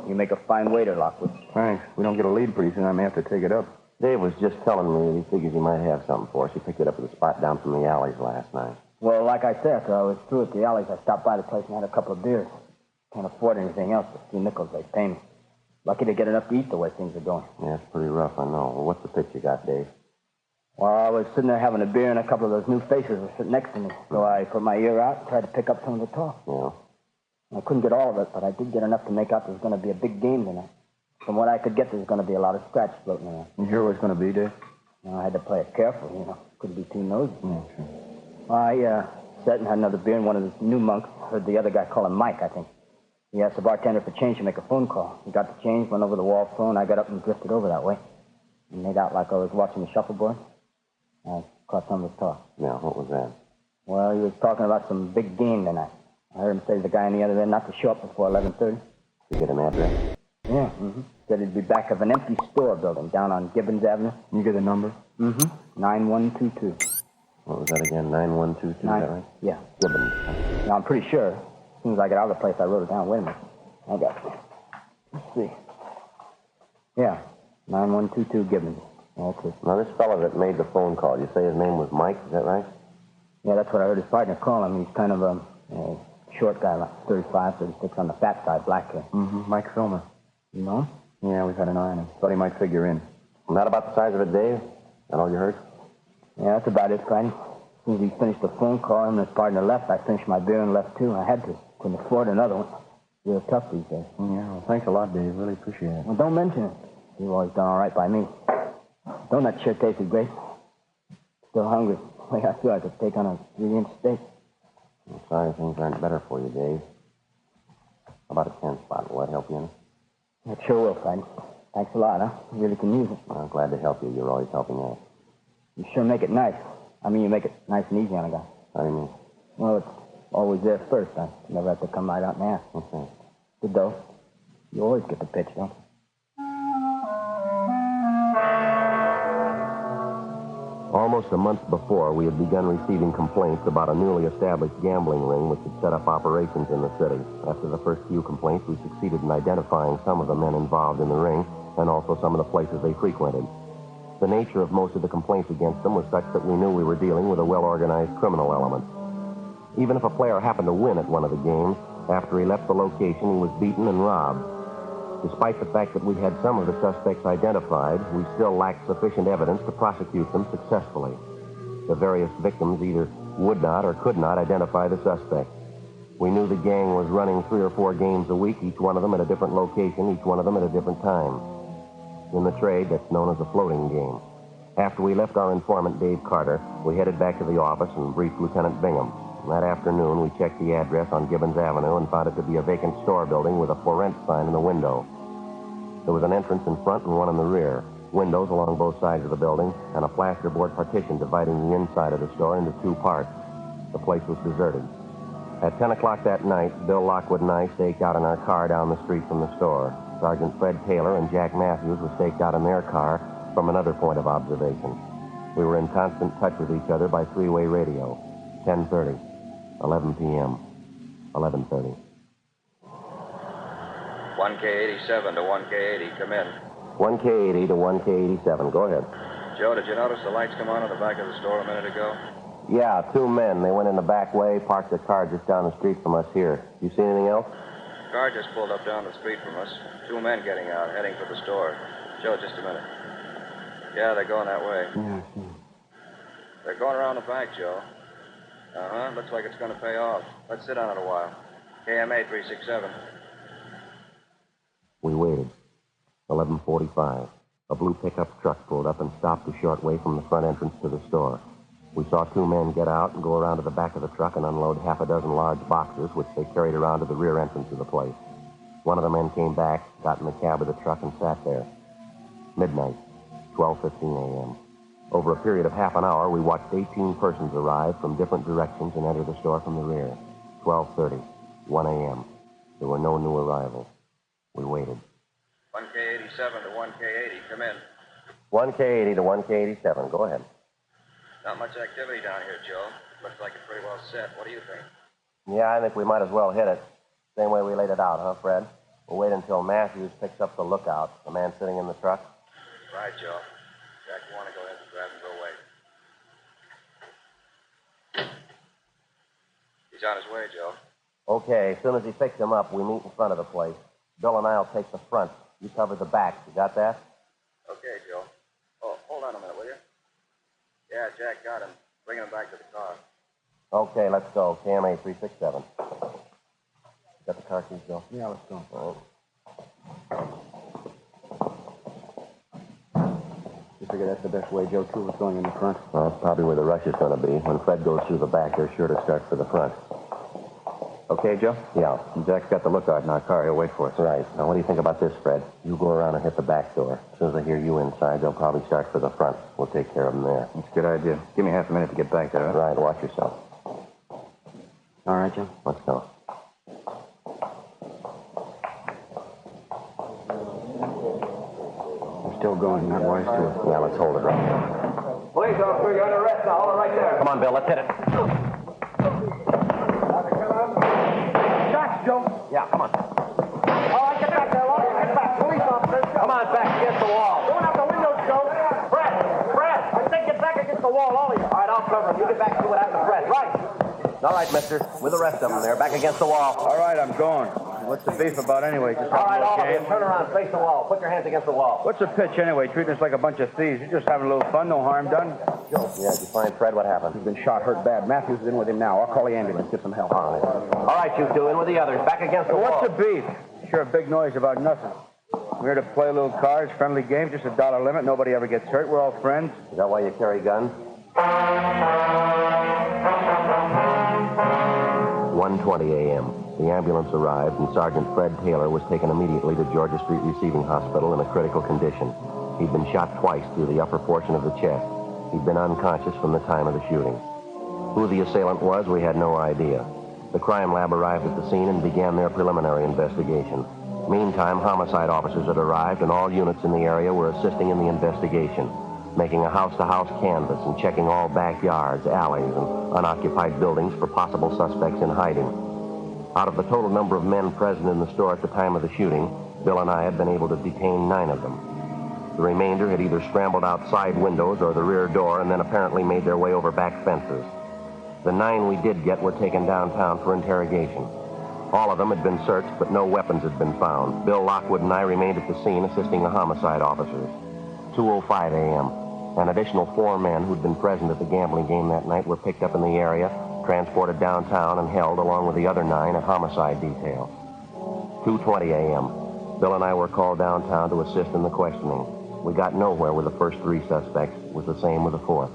You make a fine waiter, Lockwood. Thanks. We don't get a lead pretty soon. I may have to take it up. Dave was just telling me he figures he might have something for us. He picked it up at the spot down from the alleys last night. Well, like I said, after I was through at the alleys, I stopped by the place and had a couple of beers. Can't afford anything else but a few nickels they pay me. Lucky to get enough to eat the way things are going. Yeah, it's pretty rough, I know. Well, what's the pitch you got, Dave? Well, I was sitting there having a beer and a couple of those new faces were sitting next to me. So I put my ear out and tried to pick up some of the talk. Yeah. I couldn't get all of it, but I did get enough to make out there's going to be a big game tonight. From what I could get, there's going to be a lot of scratch floating around. You hear what it's going to be, Dave? Well, I had to play it careful, you know. Couldn't be too nosy. Sure. I sat and had another beer, and one of the new monks heard the other guy call him Mike, I think. He asked the bartender for change to make a phone call. He got the change, went over the wall phone. I got up and drifted over that way. And made out like I was watching the shuffleboard. I caught some of his talk. Yeah, what was that? Well, he was talking about some big game tonight. I heard him say to the guy on the other end not to show up before 11:30. You get an address? Yeah, Said he'd be back of an empty store building down on Gibbons Avenue. You get a number? 9122. What was that again? 9122, is that right? Yeah. Gibbons. Now, I'm pretty sure. As soon as I got out of the place, I wrote it down. Wait a minute. I got it. Let's see. Yeah, 9122 Gibbons. That's it. Now, this fellow that made the phone call, you say his name was Mike, is that right? Yeah, that's what I heard his partner call him. He's kind of a Short guy, like 35, 36, on the fat side, black hair. Mm-hmm. Mike Filmer. You know him? Yeah, we've had an eye on him. Thought he might figure in. Not about the size of it, Dave? That all you heard? Yeah, that's about it, Friday. As soon as he finished the phone call, him and his partner left. I finished my beer and left, too. I had to. Couldn't afford another one. Real tough these days. Yeah, well, thanks a lot, Dave. Really appreciate it. Well, don't mention it. You've always done all right by me. Donut sure tasted great. Still hungry. The way I feel, I could take on a 3-inch steak. I'm sorry things aren't better for you, Dave. How about a 10 spot? Will that help you any? It sure will, Friday. Thanks a lot, huh? You really can use it. Well, I'm glad to help you. You're always helping out. You sure make it nice. I mean, you make it nice and easy on a guy. How do you mean? Well, it's always there first. I never have to come right out and ask. Okay. Good, though. You always get the pitch, don't you? Almost a month before, we had begun receiving complaints about a newly established gambling ring which had set up operations in the city. After the first few complaints, we succeeded in identifying some of the men involved in the ring and also some of the places they frequented. The nature of most of the complaints against them was such that we knew we were dealing with a well-organized criminal element. Even if a player happened to win at one of the games, after he left the location, he was beaten and robbed. Despite the fact that we had some of the suspects identified, we still lacked sufficient evidence to prosecute them successfully. The various victims either would not or could not identify the suspect. We knew the gang was running 3 or 4 games a week, each one of them at a different location, each one of them at a different time. In the trade, that's known as a floating game. After we left our informant, Dave Carter, we headed back to the office and briefed Lieutenant Bingham. That afternoon, we checked the address on Gibbons Avenue and found it to be a vacant store building with a for rent sign in the window. There was an entrance in front and one in the rear, windows along both sides of the building, and a plasterboard partition dividing the inside of the store into 2 parts. The place was deserted. At 10 o'clock that night, Bill Lockwood and I staked out in our car down the street from the store. Sergeant Fred Taylor and Jack Matthews were staked out in their car from another point of observation. We were in constant touch with each other by 3-way radio. 10:30, 11 p.m., 11:30. 1K87 to 1K80, come in. 1K80 to 1K87, go ahead. Joe, did you notice the lights come on in the back of the store a minute ago? Yeah, 2 men. They went in the back way, parked their car just down the street from us here. You see anything else? Car just pulled up down the street from us. 2 men getting out, heading for the store. Joe, just a minute. Yeah, they're going that way. Yeah, They're going around the back, Joe. Uh-huh, looks like it's going to pay off. Let's sit on it a while. KMA 367. We waited. 11:45. A blue pickup truck pulled up and stopped a short way from the front entrance to the store. We saw 2 men get out and go around to the back of the truck and unload half a dozen large boxes, which they carried around to the rear entrance of the place. One of the men came back, got in the cab of the truck, and sat there. Midnight, 12:15 a.m. Over a period of half an hour, we watched 18 persons arrive from different directions and enter the store from the rear. 12:30, 1 a.m. There were no new arrivals. We waited. 1K87 to 1K80, come in. 1K80 to 1K87, go ahead. Not much activity down here, Joe. Looks like it's pretty well set. What do you think? Yeah, I think we might as well hit it. Same way we laid it out, huh, Fred? We'll wait until Matthews picks up the lookout, the man sitting in the truck. Right, Joe. Jack, you want to go ahead and grab and go away? He's on his way, Joe. Okay, as soon as he picks him up, we meet in front of the place. Bill and I'll take the front. You cover the back. You got that? Okay, Joe. Oh, hold on a minute, will you? Yeah, Jack got him. Bring him back to the car. Okay, let's go. KMA 367. Got the car keys, Bill? Yeah, let's go. All right. You figure that's the best way, Joe, too, was going in the front? Well, that's probably where the rush is going to be. When Fred goes through the back, they're sure to start for the front. Okay, Joe? Yeah. Jack's got the lookout in our car. He'll wait for us. Right. Now, what do you think about this, Fred? You go around and hit the back door. As soon as they hear you inside, they'll probably start for the front. We'll take care of them there. That's a good idea. Give me half a minute to get back there. Huh? Right. Watch yourself. All right, Joe. Let's go. We're still going. Not wise to it. Yeah, let's hold it right now. Police officer, you're under arrest now. Hold it right there. Come on, Bill. Let's hit it. Joe. Yeah, come on. All right, get back there, Lawrence. Get back. Police officers. Come on, back against the wall. Going out the windows, Joe. Fred, I think get back against the wall, all of you. All right, I'll cover him. You get back to it after Fred. Right. All right, mister. With the rest of them, they're back against the wall. All right, I'm going. What's the beef about anyway? Just All right, having a all of you, game? turn around, face the wall. Put your hands against the wall. What's the pitch anyway? Treating us like a bunch of thieves. You're just having a little fun, no harm done. Yeah, did you find Fred? What happened? He's been shot, hurt bad. Matthews is in with him now. I'll call the ambulance, get some help. All right, you two, in with the others. Back against the wall. What's the beef? Sure, a big noise about nothing. We're here to play a little cards, friendly game, just $1 limit. Nobody ever gets hurt. We're all friends. Is that why you carry guns? 1:20 a.m. The ambulance arrived, and Sergeant Fred Taylor was taken immediately to Georgia Street Receiving Hospital in a critical condition. He'd been shot twice through the upper portion of the chest. He'd been unconscious from the time of the shooting. Who the assailant was, we had no idea. The crime lab arrived at the scene and began their preliminary investigation. Meantime, homicide officers had arrived, and all units in the area were assisting in the investigation, making a house-to-house canvass and checking all backyards, alleys, and unoccupied buildings for possible suspects in hiding. Out of the total number of men present in the store at the time of the shooting, Bill and I had been able to detain 9 of them. The remainder had either scrambled out side windows or the rear door and then apparently made their way over back fences. The 9 we did get were taken downtown for interrogation. All of them had been searched, but no weapons had been found. Bill Lockwood and I remained at the scene assisting the homicide officers. 2:05 a.m. An additional 4 men who'd been present at the gambling game that night were picked up in the area, transported downtown, and held along with the other 9 at homicide detail. 2:20 a.m. Bill and I were called downtown to assist in the questioning. We got nowhere with the first 3 suspects. It was the same with the 4th.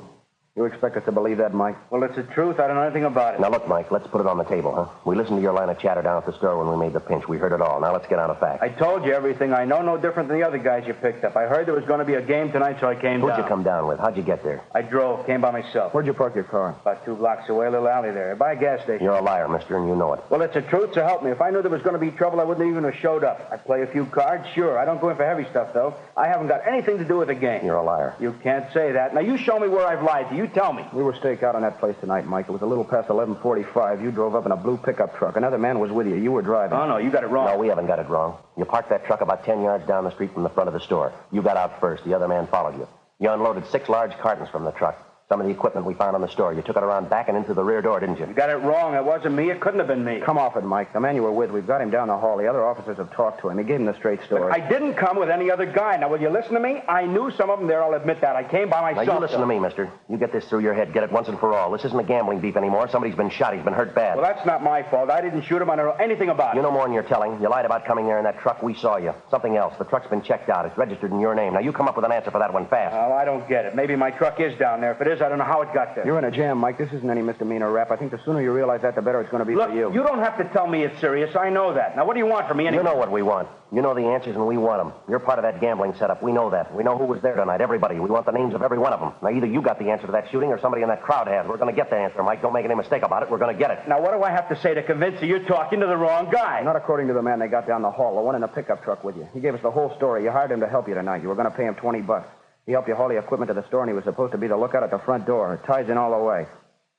You expect us to believe that, Mike? Well, it's the truth. I don't know anything about it. Now, look, Mike, let's put it on the table, huh? We listened to your line of chatter down at the store when we made the pinch. We heard it all. Now, let's get on to facts. I told you everything I know, no different than the other guys you picked up. I heard there was going to be a game tonight, so I came down. Who'd you come down with? How'd you get there? I drove, came by myself. Where'd you park your car? About 2 blocks away, a little alley there. By a gas station. You're a liar, mister, and you know it. Well, it's the truth, so help me. If I knew there was going to be trouble, I wouldn't even have showed up. I'd play a few cards, sure. I don't go in for heavy stuff, though. I haven't got anything to do with the game. You're a liar. You can't say that. Now, you show me where I've lied to. You tell me. We were staked out on that place tonight, Mike. It was a little past 11:45. You drove up in a blue pickup truck. Another man was with you. You were driving. Oh, no, you got it wrong. No, we haven't got it wrong. You parked that truck about 10 yards down the street from the front of the store. You got out first. The other man followed you. You unloaded 6 large cartons from the truck. Some of the equipment we found on the store. You took it around back and into the rear door, didn't you? You got it wrong. It wasn't me. It couldn't have been me. Come off it, Mike. The man you were with, we've got him down the hall. The other officers have talked to him. He gave him the straight story. But I didn't come with any other guy. Now, will you listen to me? I knew some of them there. I'll admit that. I came by myself. Now, you listen to me, mister. You get this through your head. Get it once and for all. This isn't a gambling beef anymore. Somebody's been shot. He's been hurt bad. Well, that's not my fault. I didn't shoot him. I don't know anything about it. You know more than you're telling. You lied about coming there in that truck. We saw you. Something else. The truck's been checked out. It's registered in your name. Now, you come up with an answer for that one fast. Well, I don't get it. Maybe my truck is down there. If it is, I don't know how it got there. You're in a jam, Mike. This isn't any misdemeanor rap. I think the sooner you realize that, the better it's going to be Look, for you. You don't have to tell me it's serious. I know that. Now, what do you want from me anyway? You know what we want. You know the answers, and we want them. You're part of that gambling setup. We know that. We know who was there tonight. Everybody. We want the names of every one of them. Now, either you got the answer to that shooting or somebody in that crowd has. We're going to get the answer, Mike. Don't make any mistake about it. We're going to get it. Now, what do I have to say to convince you you're talking to the wrong guy? Not according to the man they got down the hall, the one in the pickup truck with you. He gave us the whole story. You hired him to help you tonight. You were going to pay him $20. He helped you haul the equipment to the store, and he was supposed to be the lookout at the front door. It ties in all the way.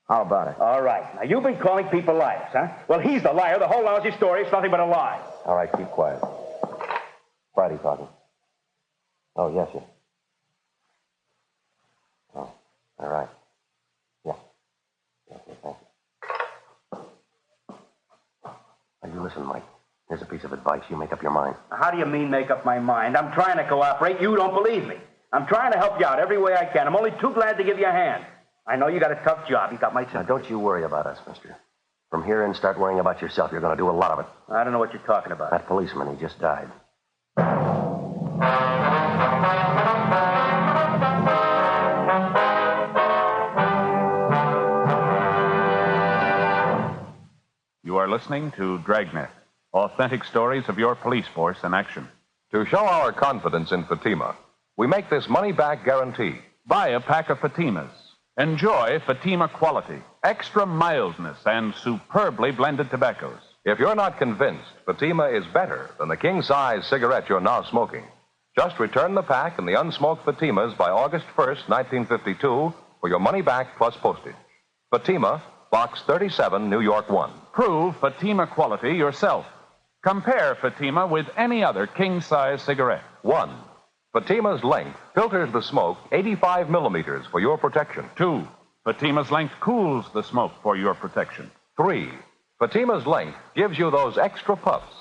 How about it? All right. Now, you've been calling people liars, huh? Well, he's the liar. The whole lousy story is nothing but a lie. All right, keep quiet. Friday talking. Oh, yes, sir. Oh, all right. Yeah. Okay, thank you. Now, you listen, Mike. Here's a piece of advice. You make up your mind. How do you mean make up my mind? I'm trying to cooperate. You don't believe me. I'm trying to help you out every way I can. I'm only too glad to give you a hand. I know you got a tough job. You got my sympathy. Now, don't you worry about us, mister. From here in, start worrying about yourself. You're going to do a lot of it. I don't know what you're talking about. That policeman, he just died. You are listening to Dragnet, authentic stories of your police force in action. To show our confidence in Fatima, we make this money-back guarantee. Buy a pack of Fatimas. Enjoy Fatima quality, extra mildness, and superbly blended tobaccos. If you're not convinced Fatima is better than the king-size cigarette you're now smoking, just return the pack and the unsmoked Fatimas by August 1st, 1952, for your money back plus postage. Fatima, Box 37, New York 1. Prove Fatima quality yourself. Compare Fatima with any other king-size cigarette. 1. Fatima's length filters the smoke 85 millimeters for your protection. 2. Fatima's length cools the smoke for your protection. 3, Fatima's length gives you those extra puffs,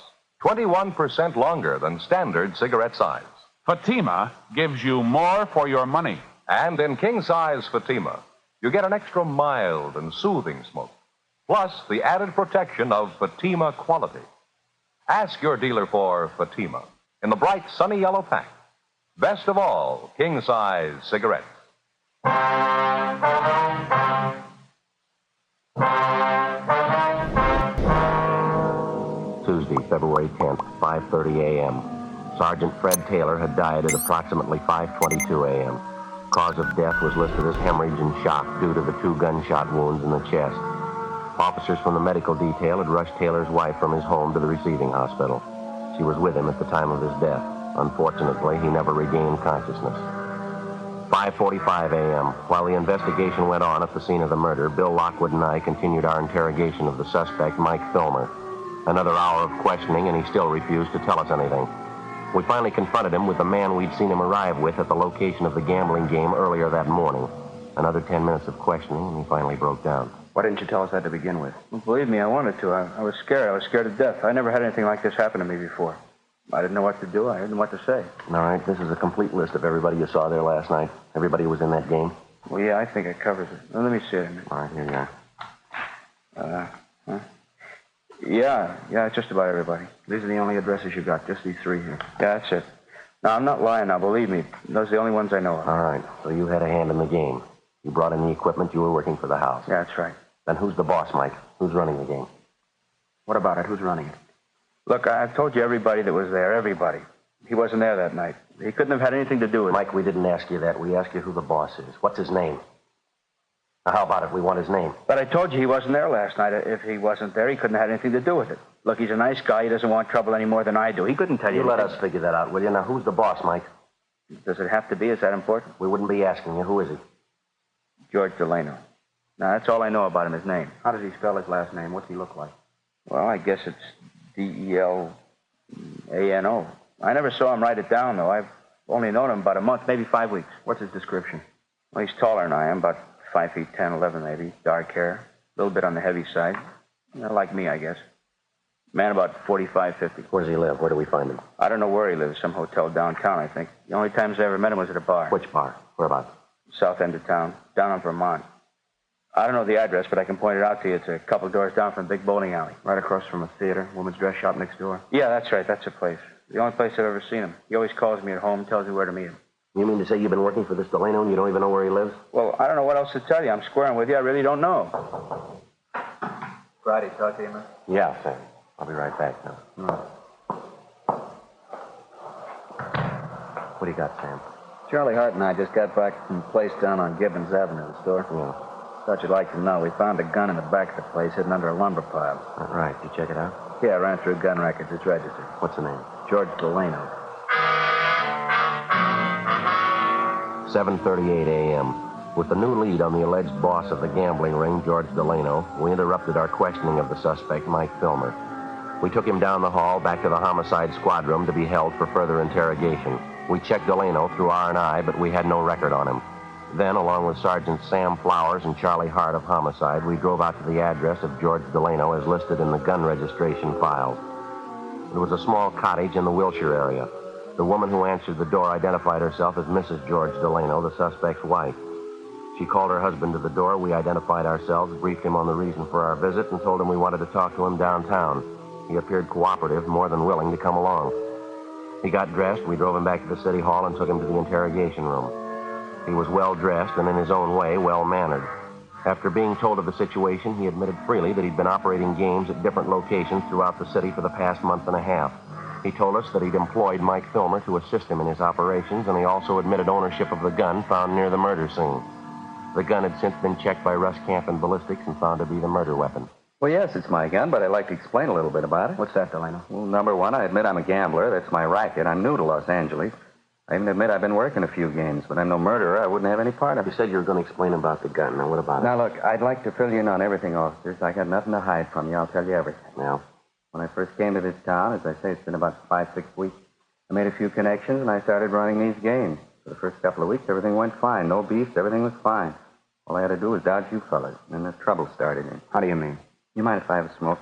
21% longer than standard cigarette size. Fatima gives you more for your money. And in king-size Fatima, you get an extra mild and soothing smoke, plus the added protection of Fatima quality. Ask your dealer for Fatima in the bright sunny yellow pack. Best of all, king-size cigarettes. Tuesday, February 10th, 5:30 a.m. Sergeant Fred Taylor had died at approximately 5:22 a.m. Cause of death was listed as hemorrhage and shock due to the 2 gunshot wounds in the chest. Officers from the medical detail had rushed Taylor's wife from his home to the receiving hospital. She was with him at the time of his death. Unfortunately, he never regained consciousness. 5:45 a.m. While the investigation went on at the scene of the murder, Bill Lockwood and I continued our interrogation of the suspect, Mike Filmer. Another hour of questioning, and he still refused to tell us anything. We finally confronted him with the man we'd seen him arrive with at the location of the gambling game earlier that morning. Another 10 minutes of questioning, and he finally broke down. Why didn't you tell us that to begin with? Well, believe me, I wanted to. I was scared. I was scared to death. I never had anything like this happen to me before. I didn't know what to do. I didn't know what to say. All right, this is a complete list of everybody you saw there last night. Everybody who was in that game. Well, yeah, I think it covers it. Well, let me see it. All right, here you are. Yeah, just about everybody. These are the only addresses you got, just these 3 here. Yeah, that's it. No, I'm not lying now, believe me. Those are the only ones I know of. All right, so you had a hand in the game. You brought in the equipment, you were working for the house. Yeah, that's right. Then who's the boss, Mike? Who's running the game? What about it? Who's running it? Look, I've told you everybody that was there, everybody. He wasn't there that night. He couldn't have had anything to do with it. Mike, we didn't ask you that. We asked you who the boss is. What's his name? Now, how about it? We want his name. But I told you he wasn't there last night. If he wasn't there, he couldn't have had anything to do with it. Look, he's a nice guy. He doesn't want trouble any more than I do. He couldn't tell you. You let us figure that out, will you? Now, who's the boss, Mike? Does it have to be? Is that important? We wouldn't be asking you. Who is he? George Delano. Now, that's all I know about him, his name. How does he spell his last name? What's he look like? Well, I guess it's Delano. I never saw him write it down, though. I've only known him about a month, maybe 5 weeks. What's his description? Well, he's taller than I am, about 5 feet 10, 11 maybe. Dark hair, a little bit on the heavy side. Like me, I guess. Man about 45, 50. Where does he live? Where do we find him? I don't know where he lives. Some hotel downtown, I think. The only times I ever met him was at a bar. Which bar? Whereabouts? South end of town, down in Vermont. I don't know the address, but I can point it out to you. It's a couple doors down from the big bowling alley. Right across from a theater, woman's dress shop next door? Yeah, that's right. That's the place. The only place I've ever seen him. He always calls me at home and tells me where to meet him. You mean to say you've been working for this Delano and you don't even know where he lives? Well, I don't know what else to tell you. I'm squaring with you. I really don't know. Friday, talk to you, man? Yeah, Sam. I'll be right back now. What do you got, Sam? Charlie Hart and I just got back from the place down on Gibbons Avenue, the store. Yeah. Thought you'd like to know. We found a gun in the back of the place hidden under a lumber pile. All right. You check it out? Yeah, I ran through gun records. It's registered. What's the name? George Delano. 7:38 a.m. With the new lead on the alleged boss of the gambling ring, George Delano, we interrupted our questioning of the suspect, Mike Filmer. We took him down the hall back to the homicide squad room to be held for further interrogation. We checked Delano through R&I, but we had no record on him. Then, along with Sergeants Sam Flowers and Charlie Hart of Homicide, we drove out to the address of George Delano as listed in the gun registration files. It was a small cottage in the Wilshire area. The woman who answered the door identified herself as Mrs. George Delano, the suspect's wife. She called her husband to the door. We identified ourselves, briefed him on the reason for our visit, and told him we wanted to talk to him downtown. He appeared cooperative, more than willing to come along. He got dressed. We drove him back to the city hall and took him to the interrogation room. He was well-dressed and, in his own way, well-mannered. After being told of the situation, he admitted freely that he'd been operating games at different locations throughout the city for the past month and a half. He told us that he'd employed Mike Filmer to assist him in his operations, and he also admitted ownership of the gun found near the murder scene. The gun had since been checked by Russ Camp and ballistics and found to be the murder weapon. Well, yes, it's my gun, but I'd like to explain a little bit about it. What's that, Delano? Well, number one, I admit I'm a gambler. That's my racket. I'm new to Los Angeles. I even admit I've been working a few games, but I'm no murderer. I wouldn't have any part of it. You said you were going to explain about the gun. Now, what about it? Now, look, I'd like to fill you in on everything, officers. I got nothing to hide from you. I'll tell you everything. Now? When I first came to this town, as I say, it's been about 5-6 weeks, I made a few connections, and I started running these games. For the first couple of weeks, everything went fine. No beefs, everything was fine. All I had to do was dodge you fellas, and then the trouble started in. How do you mean? You mind if I have a smoke?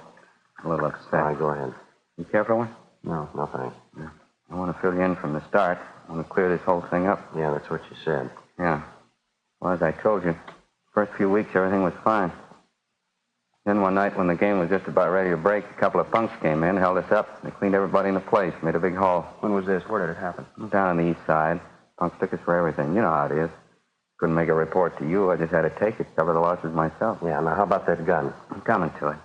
I'm a little upset. All right, go ahead. You care for one? No, thanks. Yeah. I want to fill you in from the start. I want to clear this whole thing up. Yeah, that's what you said. Yeah. Well, as I told you, first few weeks, everything was fine. Then one night when the game was just about ready to break, a couple of punks came in, held us up. They cleaned everybody in the place, made a big haul. When was this? Where did it happen? Down on the east side. Punks took us for everything. You know how it is. Couldn't make a report to you. I just had to take it, cover the losses myself. Yeah, now how about that gun? I'm coming to it.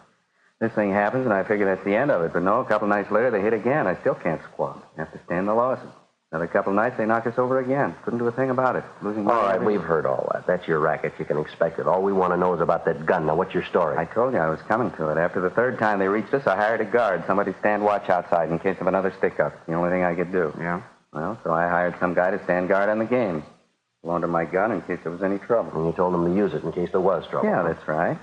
This thing happens, and I figure that's the end of it. But no, a couple nights later, they hit again. I still can't squawk. I have to stand the losses. Another couple nights, they knock us over again. Couldn't do a thing about it. Losing money. All right, we've heard all that. That's your racket. You can expect it. All we want to know is about that gun. Now, what's your story? I told you I was coming to it. After the third time they reached us, I hired a guard. Somebody to stand watch outside in case of another stick-up. The only thing I could do. Yeah? Well, so I hired some guy to stand guard on the game. Loaned him my gun in case there was any trouble. And you told him to use it in case there was trouble. Yeah, that's right.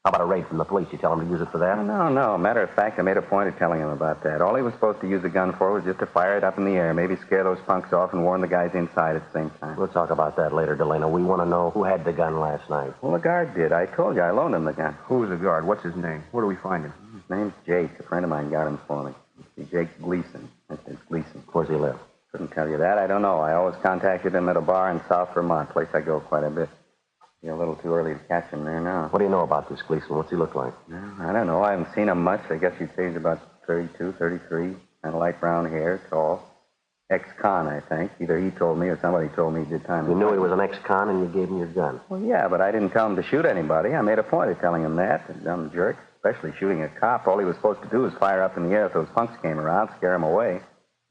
How about a raid from the police? You tell him to use it for that? No. Matter of fact, I made a point of telling him about that. All he was supposed to use the gun for was just to fire it up in the air, maybe scare those punks off and warn the guys inside at the same time. We'll talk about that later, Delano. We want to know who had the gun last night. Well, the guard did. I told you I loaned him the gun. Who's the guard? What's his name? Where do we find him? His name's Jake. A friend of mine got him for me. It's Jake Gleason. That's Gleason. Where's he live? Couldn't tell you that. I don't know. I always contacted him at a bar in South Vermont, place I go quite a bit. You're a little too early to catch him there now. What do you know about this Gleason? What's he look like? I don't know. I haven't seen him much. I guess you'd say he's about 32, 33. Kind of light brown hair, tall. Ex-con, I think. Either he told me or somebody told me he did time. You knew he was an ex-con and you gave him your gun. Well, yeah, but I didn't tell him to shoot anybody. I made a point of telling him that. The dumb jerk, especially shooting a cop. All he was supposed to do was fire up in the air if those punks came around, scare him away.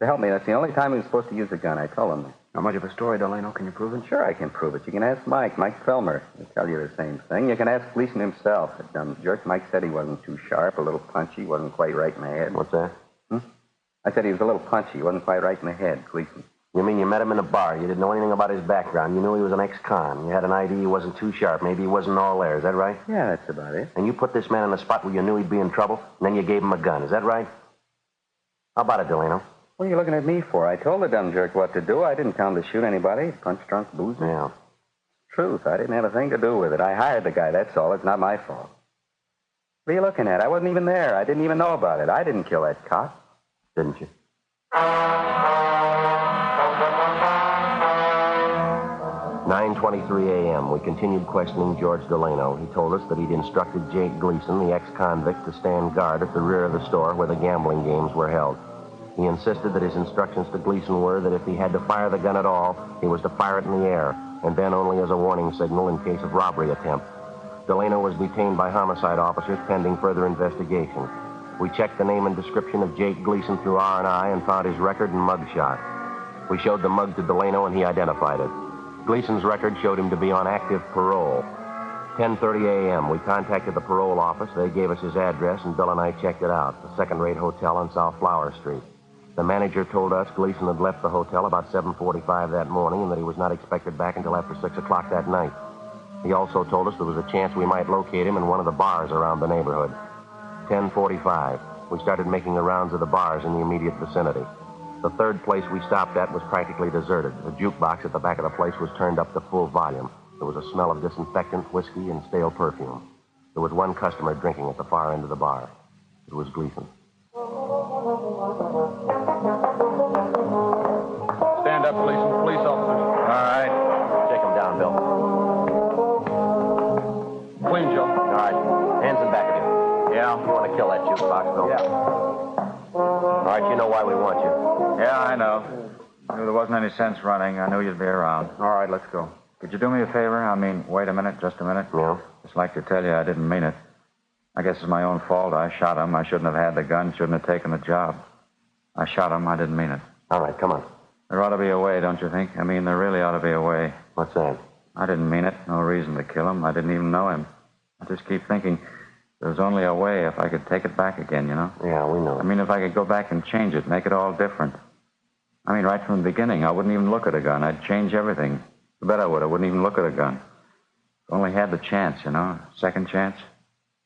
To help me, that's the only time he was supposed to use a gun. I told him that. How much of a story, Delano? Can you prove it? Sure, I can prove it. You can ask Mike Felmer. He'll tell you the same thing. You can ask Gleason himself. That dumb jerk. Mike said he wasn't too sharp, a little punchy, wasn't quite right in the head. What's that? I said he was a little punchy, wasn't quite right in the head, Gleason. You mean you met him in a bar? You didn't know anything about his background. You knew he was an ex-con. You had an idea he wasn't too sharp. Maybe he wasn't all there. Is that right? Yeah, that's about it. And you put this man in a spot where you knew he'd be in trouble, and then you gave him a gun. Is that right? How about it, Delano? What are you looking at me for? I told the dumb jerk what to do. I didn't tell him to shoot anybody. Punch drunk boozer. Yeah. Truth. I didn't have a thing to do with it. I hired the guy, that's all. It's not my fault. What are you looking at? I wasn't even there. I didn't even know about it. I didn't kill that cop. Didn't you? 9:23 a.m. We continued questioning George Delano. He told us that he'd instructed Jake Gleason, the ex-convict, to stand guard at the rear of the store where the gambling games were held. He insisted that his instructions to Gleason were that if he had to fire the gun at all, he was to fire it in the air, and then only as a warning signal in case of robbery attempt. Delano was detained by homicide officers pending further investigation. We checked the name and description of Jake Gleason through R&I and found his record and mugshot. We showed the mug to Delano, and he identified it. Gleason's record showed him to be on active parole. 10:30 a.m., we contacted the parole office. They gave us his address, and Bill and I checked it out, the second-rate hotel on South Flower Street. The manager told us Gleason had left the hotel about 7:45 that morning and that he was not expected back until after 6 o'clock that night. He also told us there was a chance we might locate him in one of the bars around the neighborhood. 10:45. We started making the rounds of the bars in the immediate vicinity. The third place we stopped at was practically deserted. The jukebox at the back of the place was turned up to full volume. There was a smell of disinfectant, whiskey, and stale perfume. There was one customer drinking at the far end of the bar. It was Gleason. Stand up, police officers. All right. Take him down, Bill. Clean, Joe. All right. Hands in back of you. Yeah. You want to kill that jukebox, Bill? Yeah. All right, you know why we want you. Yeah, I know. I knew there wasn't any sense running. I knew you'd be around. All right, let's go. Could you do me a favor? I mean, wait a minute, just a minute. Yeah? Just like to tell you I didn't mean it. I guess it's my own fault. I shot him. I shouldn't have had the gun, shouldn't have taken the job. I shot him. I didn't mean it. All right, come on. There ought to be a way, don't you think? I mean, there really ought to be a way. What's that? I didn't mean it. No reason to kill him. I didn't even know him. I just keep thinking there's only a way if I could take it back again, you know? Yeah, we know. I mean, if I could go back and change it, make it all different. I mean, right from the beginning, I wouldn't even look at a gun. I'd change everything. I bet I would. I wouldn't even look at a gun. Only had the chance, you know? Second chance.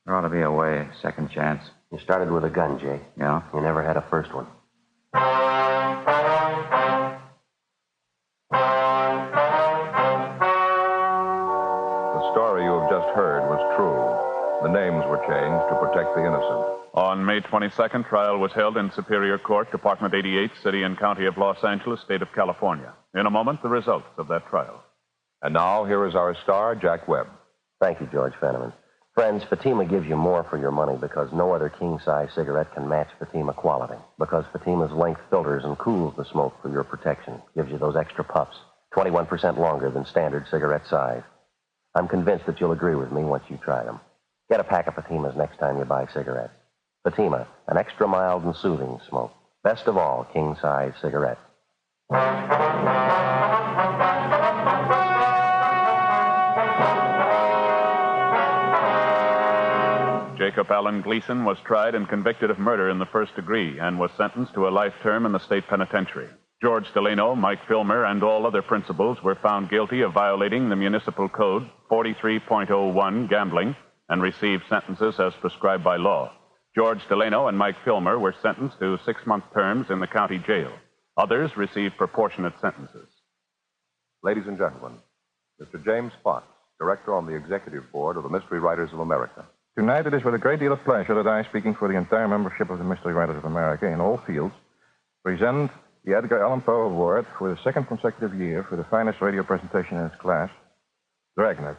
There ought to be a way. Second chance. You started with a gun, Jay. Yeah? You never had a first one. The story you have just heard was true. The names were changed to protect the innocent. On May 22nd, trial was held in Superior Court, Department 88, City and County of Los Angeles, State of California. In a moment, the results of that trial. And now, here is our star, Jack Webb. Thank you, George Fenneman. Friends, Fatima gives you more for your money because no other king-size cigarette can match Fatima quality. Because Fatima's length filters and cools the smoke for your protection. Gives you those extra puffs, 21% longer than standard cigarette size. I'm convinced that you'll agree with me once you try them. Get a pack of Fatimas next time you buy cigarettes. Fatima, an extra mild and soothing smoke. Best of all, king-size cigarettes. Jacob Allen Gleason was tried and convicted of murder in the first degree and was sentenced to a life term in the state penitentiary. George Delano, Mike Filmer, and all other principals were found guilty of violating the municipal code 43.01, gambling, and received sentences as prescribed by law. George Delano and Mike Filmer were sentenced to 6-month terms in the county jail. Others received proportionate sentences. Ladies and gentlemen, Mr. James Fox, Director on the Executive Board of the Mystery Writers of America. Tonight it is with a great deal of pleasure that I, speaking for the entire membership of the Mystery Writers of America in all fields, present the Edgar Allan Poe Award for the second consecutive year for the finest radio presentation in its class, Dragnet.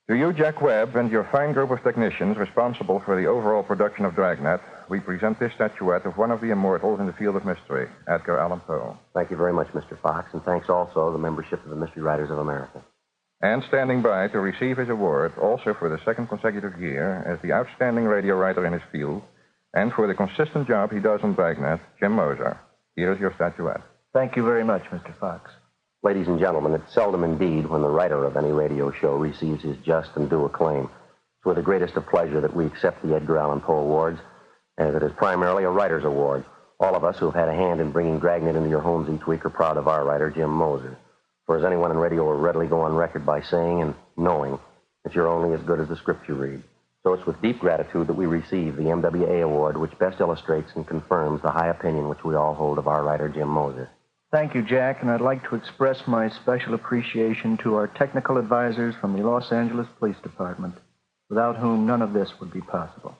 To you, Jack Webb, and your fine group of technicians responsible for the overall production of Dragnet, we present this statuette of one of the immortals in the field of mystery, Edgar Allan Poe. Thank you very much, Mr. Fox, and thanks also to the membership of the Mystery Writers of America. And standing by to receive his award, also for the second consecutive year, as the outstanding radio writer in his field, and for the consistent job he does on Dragnet, Jim Moser. Here's your statuette. Thank you very much, Mr. Fox. Ladies and gentlemen, it's seldom indeed when the writer of any radio show receives his just and due acclaim. It's with the greatest of pleasure that we accept the Edgar Allan Poe Awards, as it is primarily a writer's award. All of us who have had a hand in bringing Dragnet into your homes each week are proud of our writer, Jim Moser. For as anyone in radio will readily go on record by saying and knowing that you're only as good as the script you read. So it's with deep gratitude that we receive the MWA Award, which best illustrates and confirms the high opinion which we all hold of our writer, Jim Moser. Thank you, Jack, and I'd like to express my special appreciation to our technical advisors from the Los Angeles Police Department, without whom none of this would be possible.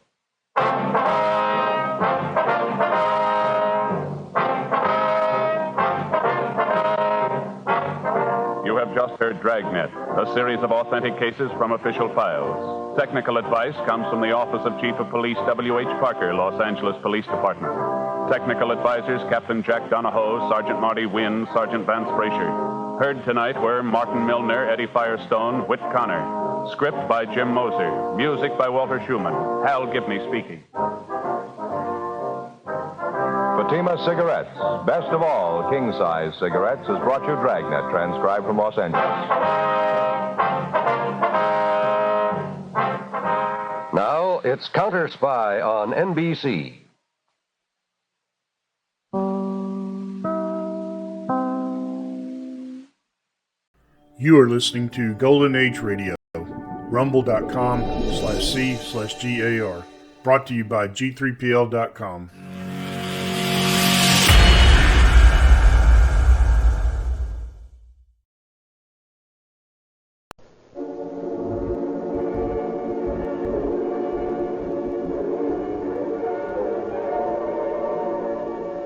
You have just heard Dragnet, a series of authentic cases from official files. Technical advice comes from the Office of Chief of Police W.H. Parker, Los Angeles Police Department. Technical advisors Captain Jack Donahoe, Sergeant Marty Wynn, Sergeant Vance Frazier. Heard tonight were Martin Milner, Eddie Firestone, Whit Connor. Script by Jim Moser. Music by Walter Schumann. Hal Gibney speaking. Fatima Cigarettes, best of all king-size cigarettes, has brought you Dragnet, transcribed from Los Angeles. Now, it's Counter Spy on NBC. You are listening to Golden Age Radio, rumble.com/C/GAR. Brought to you by G3PL.com.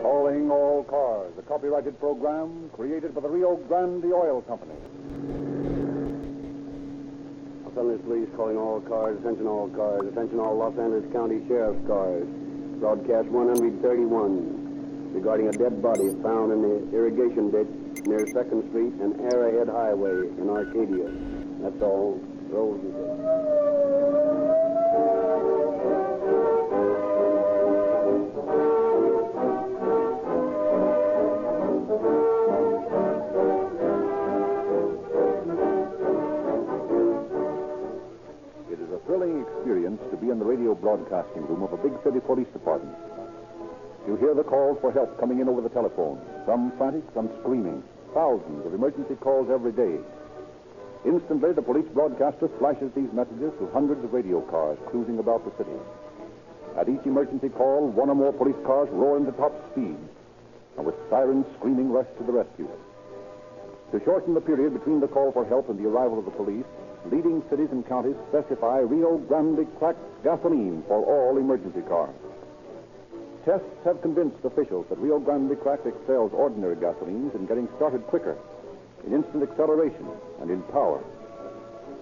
Calling all cars, a copyrighted program created by the Rio Grande Oil Company. Los Angeles Police calling all cars, attention all Los Angeles County Sheriff's cars. Broadcast 131 regarding a dead body found in the irrigation ditch near 2nd Street and Arrowhead Highway in Arcadia. That's all. Rolls is it. Thrilling experience to be in the radio broadcasting room of a big city police department. You hear the calls for help coming in over the telephone. Some frantic, some screaming. Thousands of emergency calls every day. Instantly, the police broadcaster flashes these messages to hundreds of radio cars cruising about the city. At each emergency call, one or more police cars roar into top speed, and with sirens screaming rush to the rescue. To shorten the period between the call for help and the arrival of the police, leading cities and counties specify Rio Grande cracked gasoline for all emergency cars. Tests have convinced officials that Rio Grande cracked excels ordinary gasolines in getting started quicker, in instant acceleration, and in power.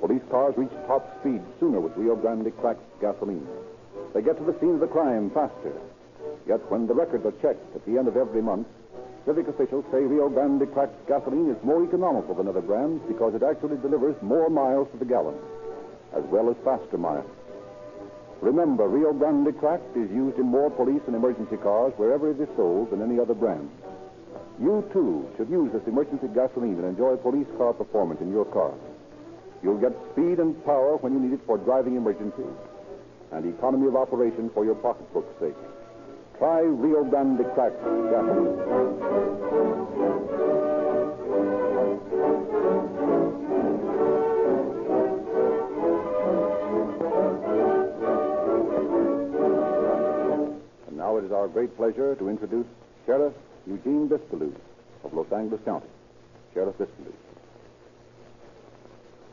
Police cars reach top speed sooner with Rio Grande cracked gasoline. They get to the scene of the crime faster. Yet when the records are checked at the end of every month, civic officials say Rio Grande cracked gasoline is more economical than other brands because it actually delivers more miles to the gallon, as well as faster miles. Remember, Rio Grande cracked is used in more police and emergency cars wherever it is sold than any other brand. You, too, should use this emergency gasoline and enjoy police car performance in your car. You'll get speed and power when you need it for driving emergencies, and economy of operation for your pocketbook's sake. Try Rio Grande cracked gasoline. And now it is our great pleasure to introduce Sheriff Eugene Bisbellew of Los Angeles County. Sheriff Bisbellew.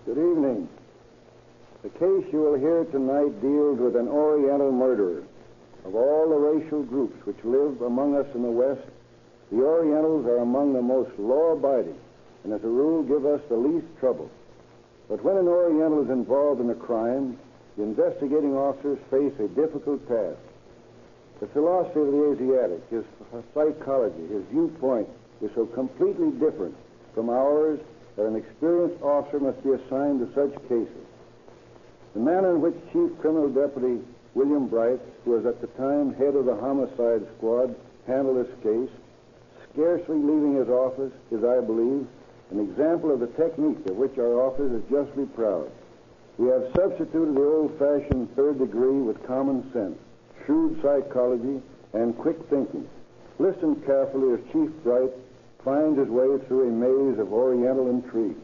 Good evening. The case you will hear tonight deals with an Oriental murderer. Of all the racial groups which live among us in the West, the Orientals are among the most law-abiding and, as a rule, give us the least trouble. But when an Oriental is involved in a crime, the investigating officers face a difficult task. The philosophy of the Asiatic, his psychology, his viewpoint is so completely different from ours that an experienced officer must be assigned to such cases. The manner in which Chief Criminal Deputy William Bright, who was at the time head of the homicide squad, handled this case, scarcely leaving his office, is, I believe, an example of the technique of which our office is justly proud. We have substituted the old-fashioned third degree with common sense, shrewd psychology, and quick thinking. Listen carefully as Chief Bright finds his way through a maze of Oriental intrigue.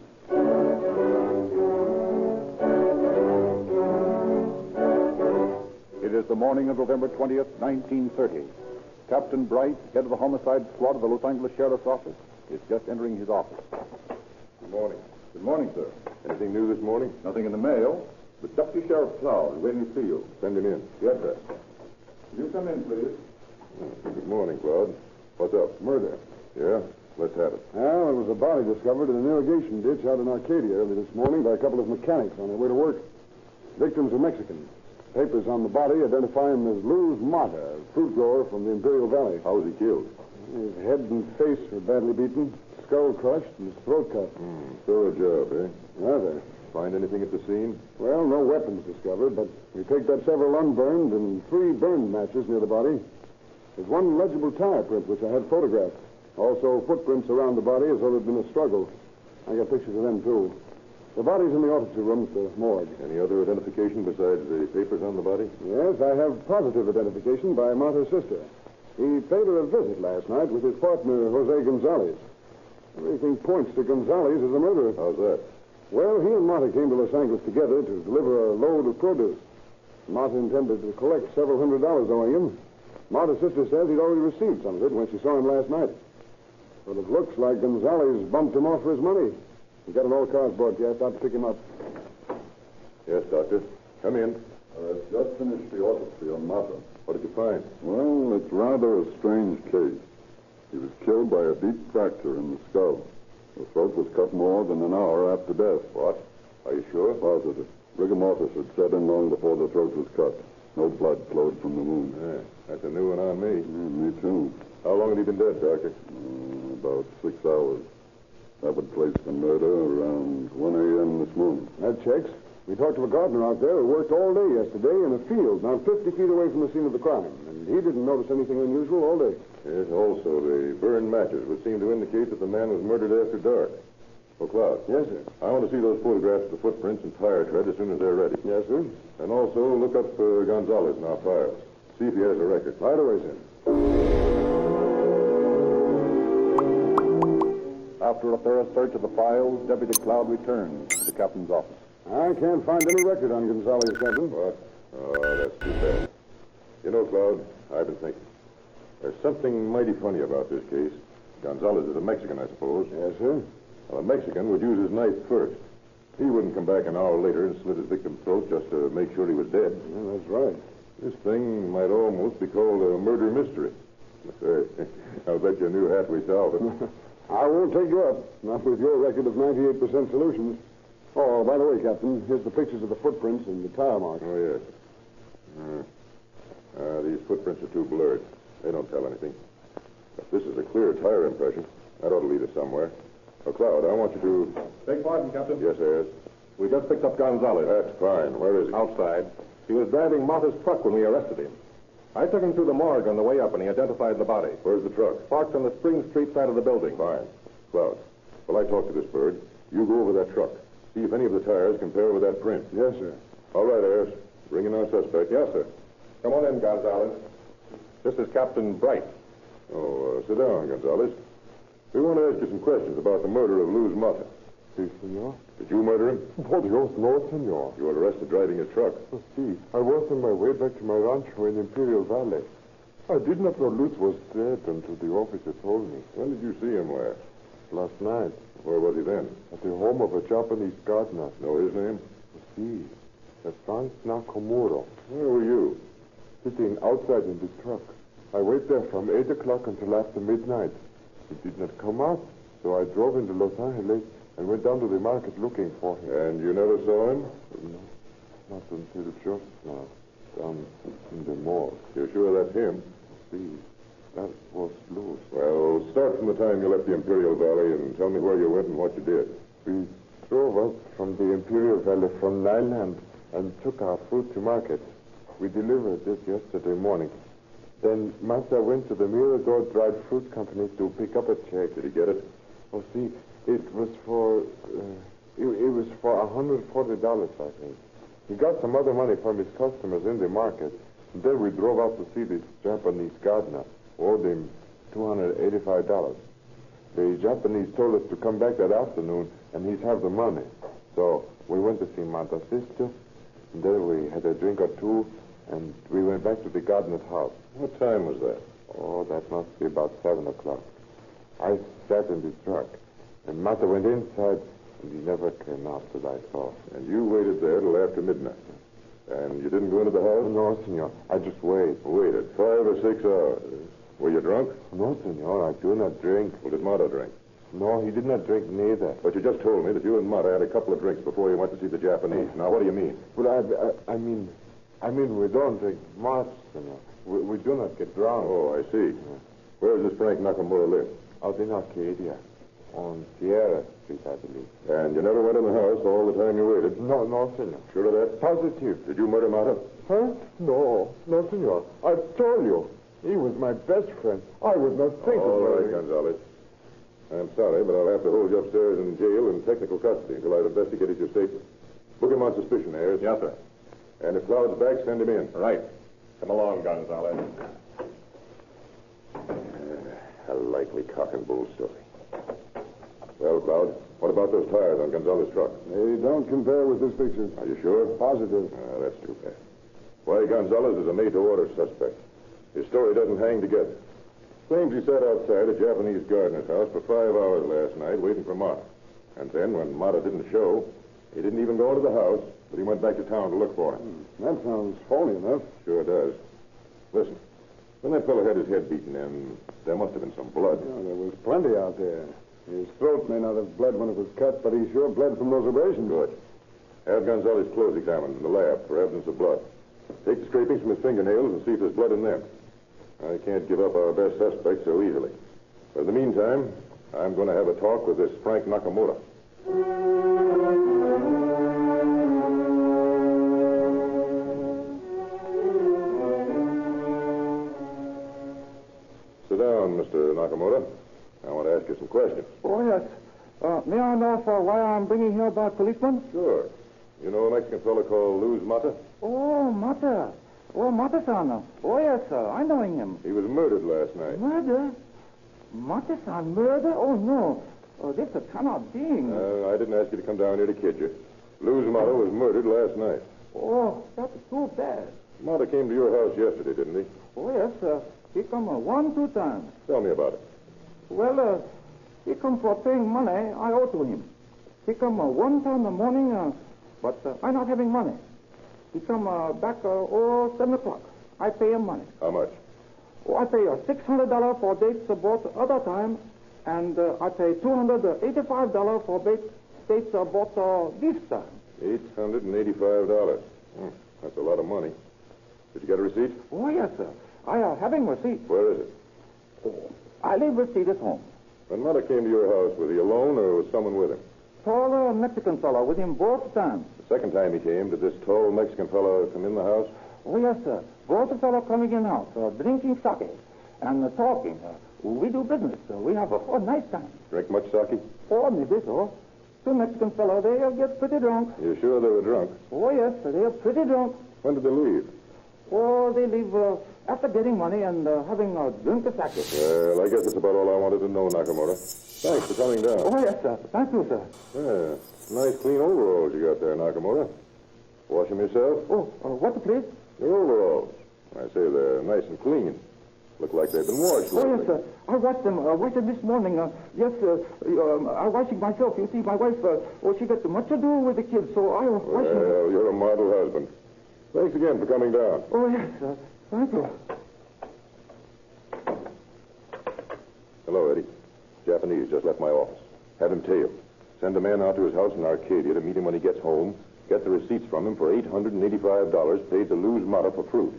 It is the morning of November 20th, 1930. Captain Bright, head of the homicide squad of the Los Angeles Sheriff's Office, is just entering his office. Good morning. Good morning, sir. Anything new this morning? Nothing in the mail, but Deputy Sheriff Cloud is waiting to see you. Send him in. Yes, sir. Will you come in, please? Good morning, Claude. What's up? Murder. Yeah? Let's have it. Well, there was a body discovered in an irrigation ditch out in Arcadia early this morning by a couple of mechanics on their way to work. Victims are Mexican. Papers on the body identify him as Luz Mata, a fruit grower from the Imperial Valley. How was he killed? His head and face were badly beaten, skull crushed, and his throat cut. Thorough job, eh? Yeah, sir. Find anything at the scene? Well, no weapons discovered, but we picked up several unburned and 3 burned matches near the body. There's one legible tire print, which I had photographed. Also, footprints around the body as though there'd been a struggle. I got pictures of them, too. The body's in the autopsy room at the morgue. Any other identification besides the papers on the body? Yes, I have positive identification by Martha's sister. He paid her a visit last night with his partner, Jose Gonzalez. Everything points to Gonzalez as the murderer. How's that? Well, he and Martha came to Los Angeles together to deliver a load of produce. Martha intended to collect several $100 owing him. Martha's sister says he'd already received some of it when she saw him last night. But it looks like Gonzalez bumped him off for his money. We got an all-cars broadcast out to pick him up. Yes, Doctor. Come in. I've just finished the autopsy on Martha. What did you find? Well, it's rather a strange case. He was killed by a deep fracture in the skull. The throat was cut more than an hour after death. What? Are you sure? Positive. Rigor mortis had set in long before the throat was cut. No blood flowed from the wound. Yeah, that's a new one on me. Me too. How long had he been dead, Doctor? About 6 hours. That would place the murder around 1 a.m. this morning. That checks. We talked to a gardener out there who worked all day yesterday in a field not 50 feet away from the scene of the crime, and he didn't notice anything unusual all day. Yes, also, the burned matches would seem to indicate that the man was murdered after dark. Oh, Claude. Yes, sir. I want to see those photographs of the footprints and tire tread as soon as they're ready. Yes, sir. And also look up Gonzalez in our files. See if he has a record. Right away, sir. After a thorough search of the files, Deputy Cloud returned to the captain's office. I can't find any record on Gonzalez, Captain. What? Oh, that's too bad. You know, Cloud, I've been thinking. There's something mighty funny about this case. Gonzalez is a Mexican, I suppose. Yes, sir. Well, a Mexican would use his knife first. He wouldn't come back an hour later and slit his victim's throat just to make sure he was dead. Yeah, that's right. This thing might almost be called a murder mystery. I'll bet you knew half we solved it. I won't take you up. Not with your record of 98% solutions. Oh, by the way, Captain, here's the pictures of the footprints and the tire marks. Oh, yes. These footprints are too blurred. They don't tell anything. If this is a clear tire impression, that ought to lead us somewhere. Oh, Cloud, I want you to... Beg pardon, Captain. Yes, yes. We just picked up Gonzalez. That's fine. Where is he? Outside. He was driving Mata's truck when we arrested him. I took him through the morgue on the way up, and he identified the body. Where's the truck? Parked on the Spring Street side of the building. Fine. Cloud, while I talk to this bird, you go over that truck. See if any of the tires compare with that print. Yes, sir. All right, Ayers. Bring in our suspect. Yes, sir. Come on in, Gonzalez. This is Captain Bright. Oh, sit down, Gonzalez. We want to ask you some questions about the murder of Luz Mata. Si, senor. Did you murder him? Por Dios, no, senor. You were arrested driving his truck. Oh, si. I was on my way back to my rancho in Imperial Valley. I did not know Luz was dead until the officer told me. When did you see him last? Last night. Where was he then? At the home of a Japanese gardener. Know his name? Si. Frank Nakamura. Where were you? Sitting outside in the truck. I waited there from 8 o'clock until after midnight. He did not come out, so I drove into Los Angeles and went down to the market looking for him. And you never saw him? No, not until just now, down in the morgue. You're sure that's him? See, that was Luz. Well, start from the time you left the Imperial Valley and tell me where you went and what you did. We drove up from the Imperial Valley from Nineland and took our fruit to market. We delivered it yesterday morning. Then Master went to the Mirago Dried Fruit Company to pick up a check. Did he get it? Oh, see, it was for $140, I think. He got some other money from his customers in the market. And then we drove out to see this Japanese gardener. Owed him $285. The Japanese told us to come back that afternoon, and he'd have the money. So we went to see Mata's sister, and then we had a drink or two, and we went back to the gardener's house. What time was that? Oh, that must be about 7 o'clock. I sat in the truck, and Mata went inside, and he never came out till I saw. And you waited there till after midnight. And you didn't go into the house? No, senor. I just waited. Waited 5 or 6 hours. Were you drunk? No, senor. I do not drink. Well, did Mata drink? No, he did not drink neither. But you just told me that you and Mata had a couple of drinks before you went to see the Japanese. Now, what do you mean? Well, I mean, we don't drink much, senor. We do not get drunk. Oh, I see. Where does this Frank Nakamura live? Out in Arcadia. On Sierra Street, I believe. And you never went in the house all the time you waited? No, senor. Sure of that? Positive. Did you murder Mata? Huh? No, senor. I told you. He was my best friend. I would not think of murdering. All right, Gonzalez. I'm sorry, but I'll have to hold you upstairs in jail in technical custody until I've investigated your statement. Book him on suspicion, Ayers. Yes, sir. And if Cloud's back, send him in. Right. Come along, Gonzalez. A likely cock and bull story. Well, Cloud, what about those tires on Gonzalez's truck? They don't compare with this picture. Are you sure? Positive. That's too bad. Why, Gonzalez is a made-to-order suspect. His story doesn't hang together. Claims he sat outside a Japanese gardener's house for 5 hours last night waiting for Mata. And then, when Mata didn't show, he didn't even go into the house, but he went back to town to look for him. That sounds phony enough. Sure does. Listen, when that fellow had his head beaten in, there must have been some blood. Yeah, there was plenty out there. His throat may not have bled when it was cut, but he sure bled from those abrasions. Good. Have Gonzalez's clothes examined in the lab for evidence of blood. Take the scrapings from his fingernails and see if there's blood in them. I can't give up our best suspect so easily. But in the meantime, I'm going to have a talk with this Frank Nakamura. Sit down, Mr. Nakamura. I want to ask you some questions. Oh, yes. May I know why I'm bringing here by policeman? Sure. You know a Mexican fellow called Luz Mata? Oh, Mata. Oh, Mata-san. Oh, yes, sir. I know him. He was murdered last night. Murder? Mata-san murder? Oh, no. Oh, this cannot be. I didn't ask you to come down here to kid you. Luz Mata was murdered last night. Oh, that's too bad. Mata came to your house yesterday, didn't he? Oh, yes, sir. He come 1-2 times. Tell me about it. Well, he come for paying money I owe to him. He come one time in the morning, but I'm not having money. He come back 7 o'clock. I pay him money. How much? Oh, I pay $600 for dates bought other time, and I pay $285 for dates bought this time. $885. That's a lot of money. Did you get a receipt? Oh, yes, sir. I having receipt. Where is it? Oh, I leave receipt at home. When Mother came to your house, was he alone or was someone with him? Tall Mexican fellow with him both times. The second time he came, did this tall Mexican fellow come in the house? Oh, yes, sir. Both the fellow coming in house, drinking sake and talking. We do business. We have a nice time. Drink much sake? Oh, maybe so. Two Mexican fellow, they get pretty drunk. You sure they were drunk? Oh, yes, they are pretty drunk. When did they leave? Oh, they leave after getting money and having a drink of sake. Well, I guess that's about all I wanted to know, Nakamura. Thanks for coming down. Oh, yes, sir. Thank you, sir. Yeah, nice clean overalls you got there, Nakamura. Wash them yourself? Oh, what, please? Your overalls. I say they're nice and clean. Look like they've been washed. Oh, yes, sir. I washed them this morning. Yes, I washing myself. You see, my wife, she got much to do with the kids, so I wash them. Well, you're a model husband. Thanks again for coming down. Oh, yes, sir. Thank you. Hello, Eddie. Japanese just left my office. Have him tailed. Send a man out to his house in Arcadia to meet him when he gets home. Get the receipts from him for $885 paid to Lou's Mata for fruit.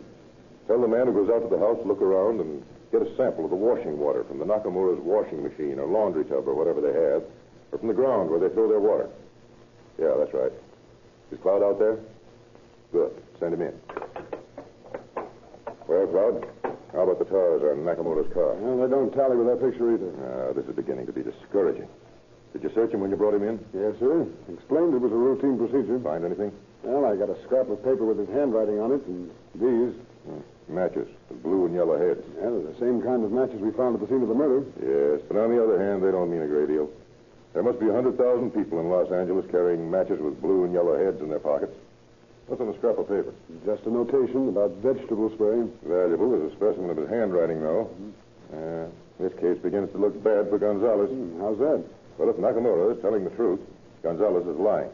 Tell the man who goes out to the house to look around and get a sample of the washing water from the Nakamura's washing machine or laundry tub or whatever they have, or from the ground where they throw their water. Yeah, that's right. Is Cloud out there? Good. Send him in. Well, Cloud, how about the tires on Nakamura's car? Well, they don't tally with that picture either. This is beginning to be discouraging. Did you search him when you brought him in? Yes, sir. Explained it was a routine procedure. Find anything? Well, I got a scrap of paper with his handwriting on it, and these. Matches with blue and yellow heads. Yeah, they're the same kind of matches we found at the scene of the murder. Yes, but on the other hand, they don't mean a great deal. There must be 100,000 people in Los Angeles carrying matches with blue and yellow heads in their pockets. What's on the scrap of paper? Just a notation about vegetable spray. Valuable as a specimen of his handwriting, though. This case begins to look bad for Gonzalez. How's that? Well, if Nakamura is telling the truth, Gonzalez is lying.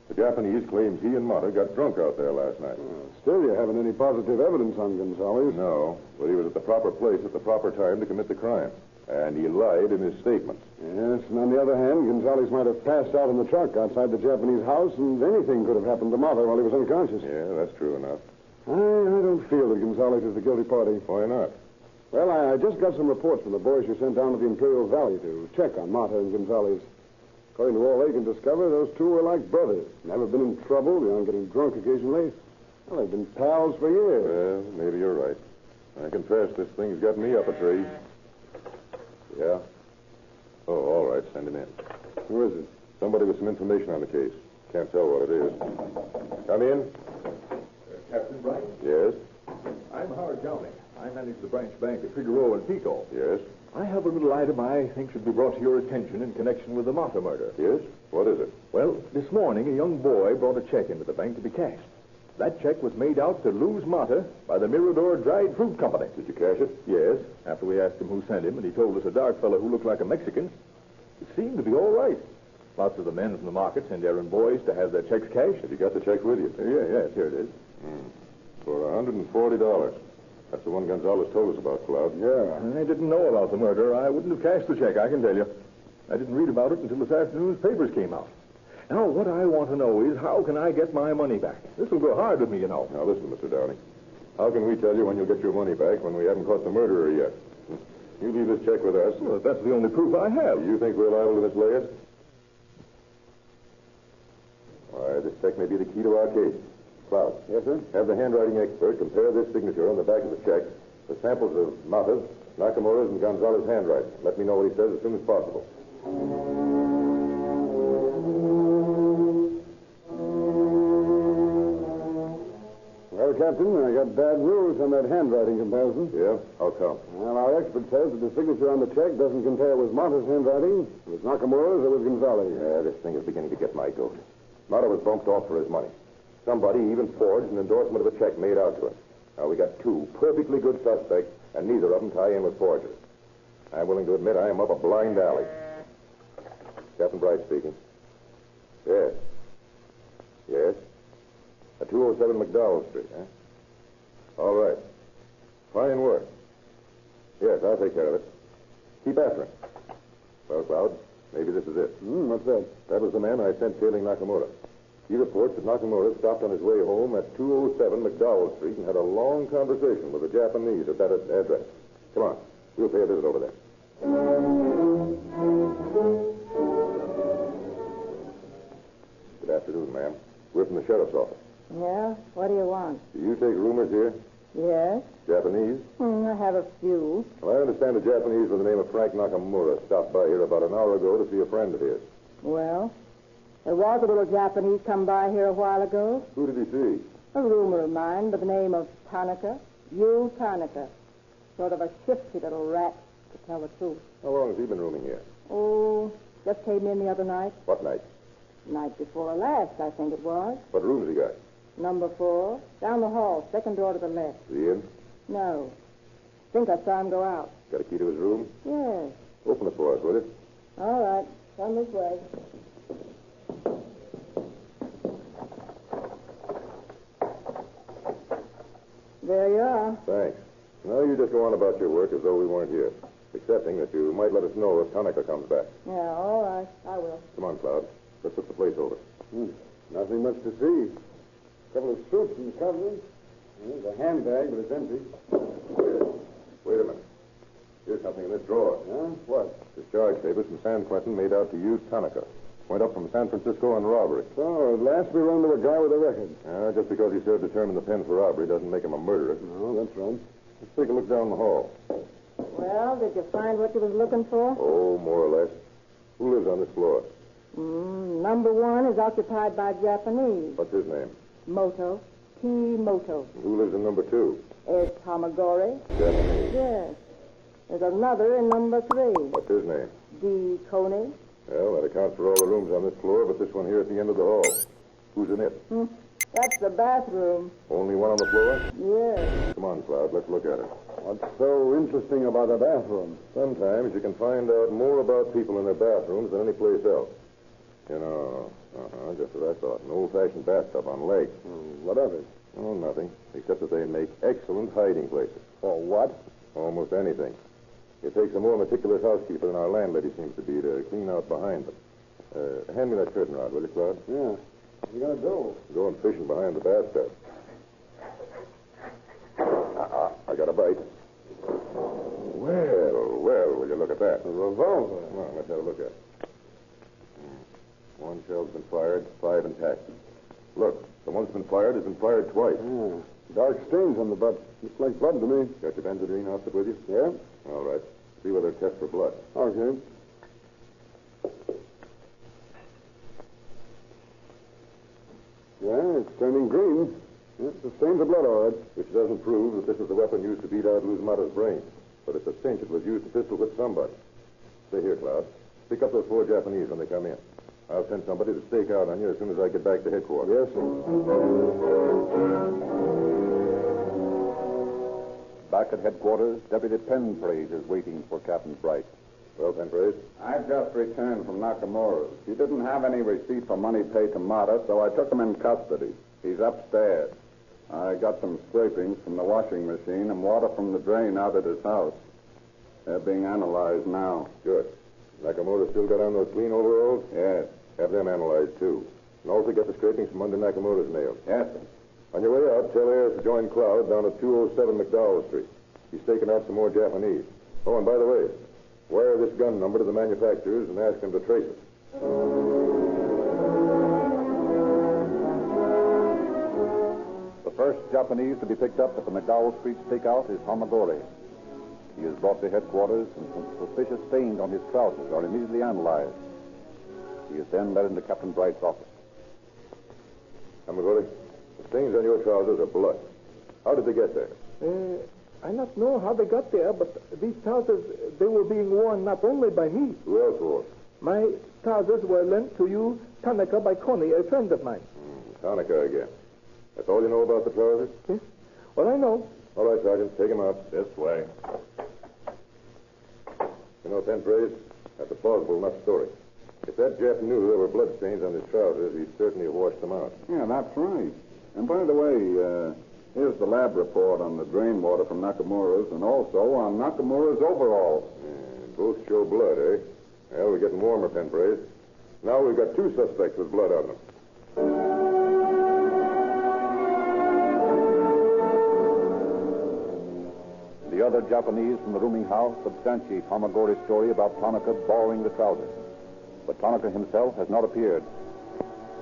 The Japanese claims he and Mata got drunk out there last night. Still, you haven't any positive evidence on Gonzalez. No, but he was at the proper place at the proper time to commit the crime. And he lied in his statements. Yes, and on the other hand, Gonzalez might have passed out in the truck outside the Japanese house, and anything could have happened to Mata while he was unconscious. Yeah, that's true enough. I don't feel that Gonzalez is the guilty party. Why not? Well, I just got some reports from the boys you sent down to the Imperial Valley to check on Mata and Gonzalez. According to all they can discover, those two were like brothers. Never been in trouble beyond getting drunk occasionally. Well, they've been pals for years. Well, maybe you're right. I confess, this thing's got me up a tree. Yeah? Oh, all right. Send him in. Who is it? Somebody with some information on the case. Can't tell what it is. Come in. Captain Bright? Yes? I'm Howard Downing. I manage the branch bank at Figueroa and Pico. Yes? I have a little item I think should be brought to your attention in connection with the Mata murder. Yes? What is it? Well, this morning, a young boy brought a check into the bank to be cashed. That check was made out to Lou's Mata by the Mirador Dried Fruit Company. Did you cash it? Yes. After we asked him who sent him, and he told us a dark fellow who looked like a Mexican, it seemed to be all right. Lots of the men from the market send errand boys to have their checks cashed. Have you got the check with you? Yes, here it is. For $140. That's the one Gonzalez told us about, Cloud. Yeah. I didn't know about the murder. I wouldn't have cashed the check, I can tell you. I didn't read about it until this afternoon's papers came out. Now, what I want to know is, how can I get my money back? This will go hard with me, you know. Now, listen, Mr. Downey. How can we tell you when you'll get your money back when we haven't caught the murderer yet? You leave this check with us. Well, that's the only proof I have. You think we're liable to mislay it? Why, this check may be the key to our case. Cloud. Yes, sir? Have the handwriting expert compare this signature on the back of the check with samples of Mata's, Nakamura's, and Gonzalez's handwriting. Let me know what he says as soon as possible. Well, Captain, I got bad news on that handwriting comparison. Yeah? How come? Well, our expert says that the signature on the check doesn't compare with Mata's handwriting, with Nakamura's, or with Gonzalez. Yeah, this thing is beginning to get my goat. Mata was bumped off for his money. Somebody even forged an endorsement of a check made out to him. Now, we got two perfectly good suspects, and neither of them tie in with forgery. I'm willing to admit I am up a blind alley. Captain Bright speaking. Yes. Yes? At 207 McDowell Street, huh? All right. Fine work. Yes, I'll take care of it. Keep after him. Well, Cloud, maybe this is it. What's that? That was the man I sent tailing Nakamura. He reports that Nakamura stopped on his way home at 207 McDowell Street and had a long conversation with a Japanese at that address. Come on. We'll pay a visit over there. Good afternoon, ma'am. We're from the sheriff's office. Yeah? What do you want? Do you take roomers here? Yes? Japanese? I have a few. Well, I understand a Japanese by the name of Frank Nakamura stopped by here about an hour ago to see a friend of his. Well, there was a little Japanese come by here a while ago. Who did he see? A roomer of mine by the name of Tanaka. Yu Tanaka. Sort of a shifty little rat, to tell the truth. How long has he been rooming here? Oh, just came in the other night. What night? Night before last, I think it was. What room's he got? Number 4. Down the hall, second door to the left. Is he in? No. Think I saw him go out. Got a key to his room? Yes. Open it for us, will you? All right. Come this way. There you are. Thanks. Now you just go on about your work as though we weren't here, excepting that you might let us know if Tanaka comes back. Yeah, all right. I will. Come on, Cloud. Let's look the place over. Nothing much to see. A couple of suits in the cupboard. There's a handbag, but it's empty. Wait a minute. Here's something in this drawer. Huh? What? Discharge papers from San Quentin made out to you, Tanaka. Went up from San Francisco on robbery. So, at last we run to a guy with a record. Just because he served a term in the pen for robbery doesn't make him a murderer. No, that's right. Let's take a look down the hall. Well, did you find what you was looking for? Oh, more or less. Who lives on this floor? Number 1 is occupied by Japanese. What's his name? Moto. T. Moto. And who lives in number 2? It's Hamagori. Japanese. Yes. There's another in number 3. What's his name? D. Coney. Well, that accounts for all the rooms on this floor, but this one here at the end of the hall. Who's in it? That's the bathroom. Only one on the floor? Yes. Come on, Cloud. Let's look at it. What's so interesting about a bathroom? Sometimes you can find out more about people in their bathrooms than any place else. You know, just what I thought. An old-fashioned bathtub on legs. What of it? Oh, nothing. Except that they make excellent hiding places. For what? Almost anything. It takes a more meticulous housekeeper than our landlady seems to be to clean out behind them. Hand me that curtain rod, will you, Claude? Yeah. What are you going to do? Going fishing behind the bathtub. I got a bite. Well, will you look at that? A revolver. Come on, let's have a look at it. One shell's been fired, 5 intact. Look, the one's been fired has been fired twice. Dark stains on the butt. Looks like blood to me. Got your benzodrine outfit with you? Yeah? All right. See whether it tests for blood. Okay. Yeah, it's turning green. It's the stains of blood, all right. Which doesn't prove that this is the weapon used to beat out Luzmata's brain. But it's a cinch it was used to pistol whip somebody. Stay here, Cloud. Pick up those 4 Japanese when they come in. I'll send somebody to stake out on you as soon as I get back to headquarters. Yes, sir. Back at headquarters, Deputy Penpraise is waiting for Captain Bright. Well, Penpraise? I've just returned from Nakamura's. He didn't have any receipt for money paid to Mata, so I took him in custody. He's upstairs. I got some scrapings from the washing machine and water from the drain out at his house. They're being analyzed now. Good. Nakamura still got on those clean overalls? Yes. Have them analyzed, too. And also get the scrapings from under Nakamura's nails. Yes, sir. On your way out, tell Ayers to join Cloud down at 207 McDowell Street. He's taking out some more Japanese. Oh, and by the way, wire this gun number to the manufacturers and ask them to trace it. The first Japanese to be picked up at the McDowell Street stakeout is Hamagori. He is brought to headquarters, and some suspicious stains on his trousers are immediately analyzed. He is then led into Captain Bright's office. Hamagori, the stains on your trousers are blood. How did they get there? I not know how they got there, but these trousers, they were being worn not only by me. Who else wore? My trousers were lent to you, Tanaka, by Coney, a friend of mine. Tanaka again. That's all you know about the trousers? Yes. Well, I know. All right, Sergeant, take him out. This way. You know, Penpraise, that's a plausible enough story. If If that Jap knew there were bloodstains on his trousers, he'd certainly washed them out. Yeah, that's right. And by the way, here's the lab report on the drain water from Nakamura's and also on Nakamura's overalls. Both show blood, eh? Well, we're getting warmer, Penbrace. Now we've got two suspects with blood on them. The other Japanese from the rooming house substantiate Hamagori's story about Tanaka borrowing the trousers. But Tanaka himself has not appeared.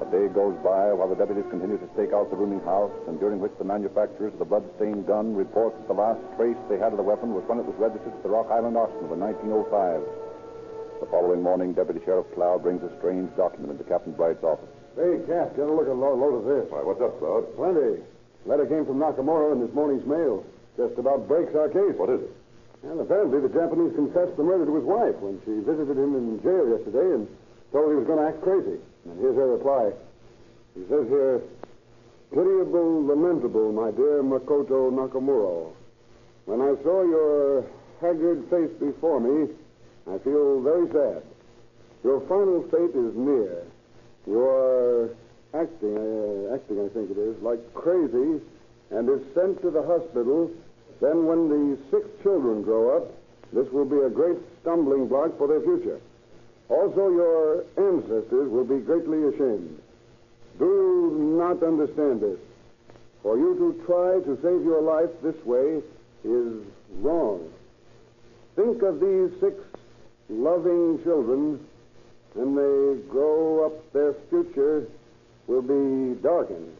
A day goes by while the deputies continue to stake out the rooming house, and during which the manufacturers of the blood-stained gun report that the last trace they had of the weapon was when it was registered at the Rock Island Arsenal in 1905. The following morning, Deputy Sheriff Cloud brings a strange document into Captain Bright's office. Hey, Cap, get a look at a load of this. Why, what's up, Cloud? Plenty. Letter came from Nakamura in this morning's mail. Just about breaks our case. What is it? And apparently the Japanese confessed the murder to his wife when she visited him in jail yesterday and told he was going to act crazy. And here's her reply. He says here, pitiable, lamentable, my dear Makoto Nakamura. When I saw your haggard face before me, I feel very sad. Your final fate is near. You are acting, I think it is, like crazy, and if sent to the hospital, then when the 6 children grow up, this will be a great stumbling block for their future. Also, your ancestors will be greatly ashamed. Do you not understand this? For you to try to save your life this way is wrong. Think of these 6 loving children. When they grow up, their future will be darkened.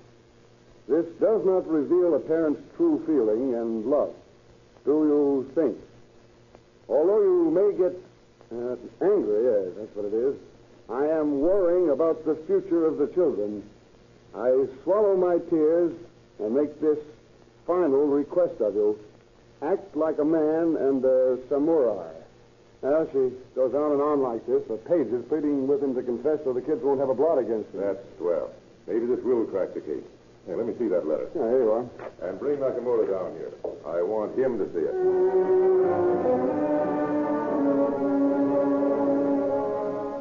This does not reveal a parent's true feeling and love. Do you think? Although you may get angry, yes, that's what it is, I am worrying about the future of the children. I swallow my tears and make this final request of you. Act like a man and a samurai. Well, she goes on like this for pages, pleading with him to confess so the kids won't have a blot against him. That's swell. Maybe this will crack the case. Hey, let me see that letter. Yeah, here you are. And bring Nakamura down here. I want him to see it.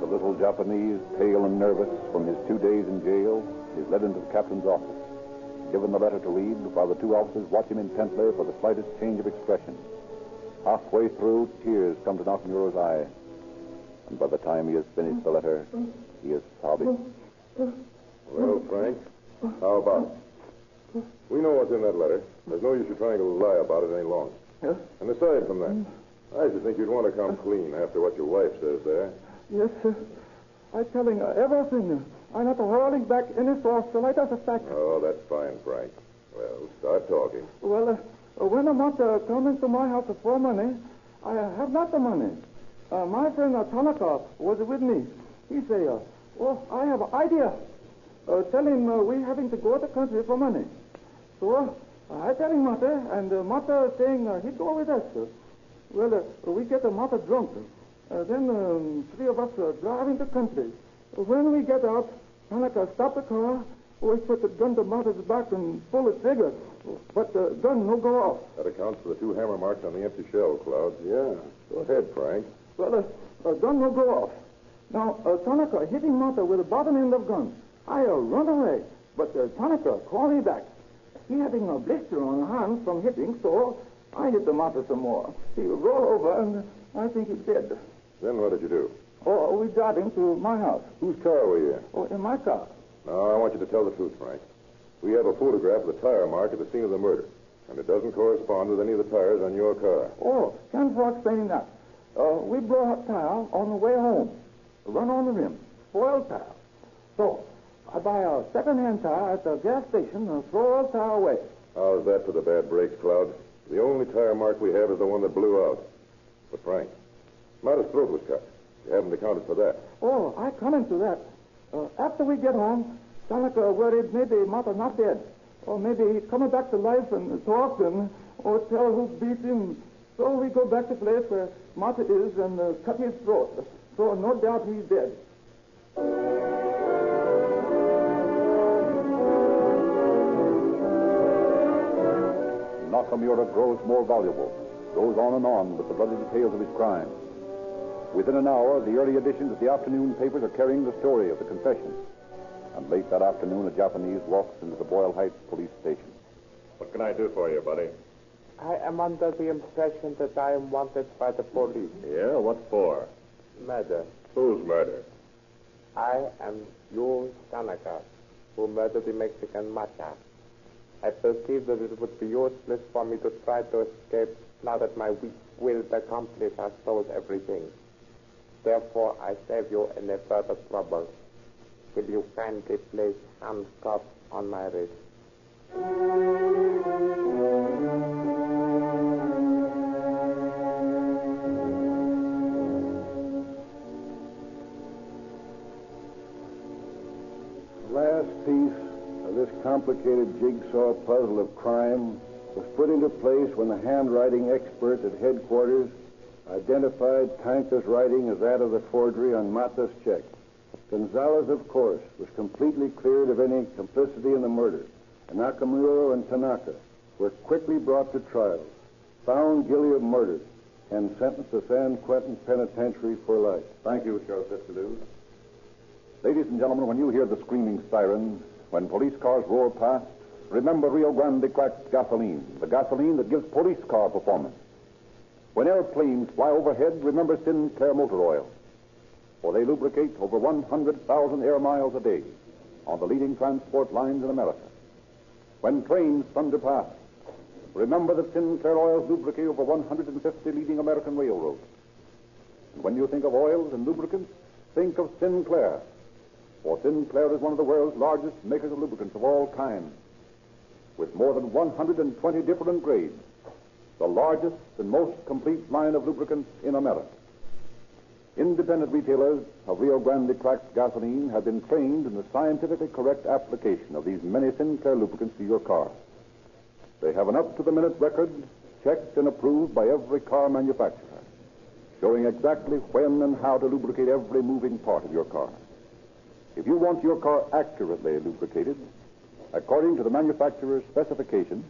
The little Japanese, pale and nervous from his 2 days in jail, is led into the captain's office. Given the letter to read, while the 2 officers watch him intently for the slightest change of expression. Halfway through, tears come to Nakamura's eye. And by the time he has finished the letter, he is sobbing. Well, Frank, how about it? We know what's in that letter. There's no use you trying to lie about it any longer. Yes? And aside from that, I should think you'd want to come clean after what your wife says there. Yes, sir. I'm telling her everything. I'm not holding back any source till I does a fact. Oh, that's fine, Frank. Well, start talking. Well, when I'm not coming to my house for money, I have not the money. My friend Tanaka was with me. He say, I have an idea. Tell him we having to go to the country for money. So I tell him Mata, and Mata saying he'd go with us. Well, we get Mata drunk. Then 3 of us driving the country. When we get out, Tanaka stop the car. We put the gun to Mata's back and pull the trigger. But the gun no go off. That accounts for the 2 hammer marks on the empty shell, Cloud. Yeah. Go ahead, Frank. Well, gun no go off. Now, Tanaka hitting Mata with the bottom end of gun. I run away, but Tanaka called me back. He having a blister on the hand from hitting, so I hit the Mata some more. He rolled over, and I think he's dead. Then what did you do? Oh, we got him to my house. Whose car were you in? Oh, in my car. No, I want you to tell the truth, Frank. We have a photograph of the tire mark at the scene of the murder, and it doesn't correspond with any of the tires on your car. Oh, thanks for explaining that. We blow up tire on the way home. Run on the rim. Spoiled tire. So, I buy a second-hand tire at the gas station and throw the tire away. How's that for the bad brakes, Cloud? The only tire mark we have is the one that blew out. But, Frank, Mata's throat was cut. You haven't accounted for that. Oh, I come into that. After we get home, Tanaka worried maybe Mata not dead. Or maybe he's coming back to life and talk or tell who beat him. So we go back to the place where Mata is and cut his throat. So no doubt he's dead. Nakamura grows more voluble, goes on and on with the bloody details of his crime. Within an hour, the early editions of the afternoon papers are carrying the story of the confession. And late that afternoon, a Japanese walks into the Boyle Heights police station. What can I do for you, buddy? I am under the impression that I am wanted by the police. Yeah, what for? Murder. Whose murder? I am Yu Tanaka, who murdered the Mexican Macha. I perceived that it would be useless for me to try to escape now that my weak-willed accomplice has sold everything. Therefore, I save you any further trouble. Will you kindly place handcuffs on my wrist? The last piece of this complicated jigsaw puzzle of crime was put into place when the handwriting expert at headquarters identified Tanka's writing as that of the forgery on Mata's check. Gonzalez, of course, was completely cleared of any complicity in the murder, and Nakamura and Tanaka were quickly brought to trial, found guilty of murder, and sentenced to San Quentin Penitentiary for life. Thank you, Sheriff Fitzgerald. Ladies and gentlemen, when you hear the screaming siren, when police cars roar past, remember Rio Grande cracked gasoline, the gasoline that gives police car performance. When airplanes fly overhead, remember Sinclair motor oil, for they lubricate over 100,000 air miles a day on the leading transport lines in America. When trains thunder past, remember that Sinclair oils lubricate over 150 leading American railroads. And when you think of oils and lubricants, think of Sinclair, for Sinclair is one of the world's largest makers of lubricants of all kinds, with more than 120 different grades, the largest and most complete line of lubricants in America. Independent retailers of Rio Grande cracked gasoline have been trained in the scientifically correct application of these many Sinclair lubricants to your car. They have an up-to-the-minute record checked and approved by every car manufacturer, showing exactly when and how to lubricate every moving part of your car. If you want your car accurately lubricated, according to the manufacturer's specifications,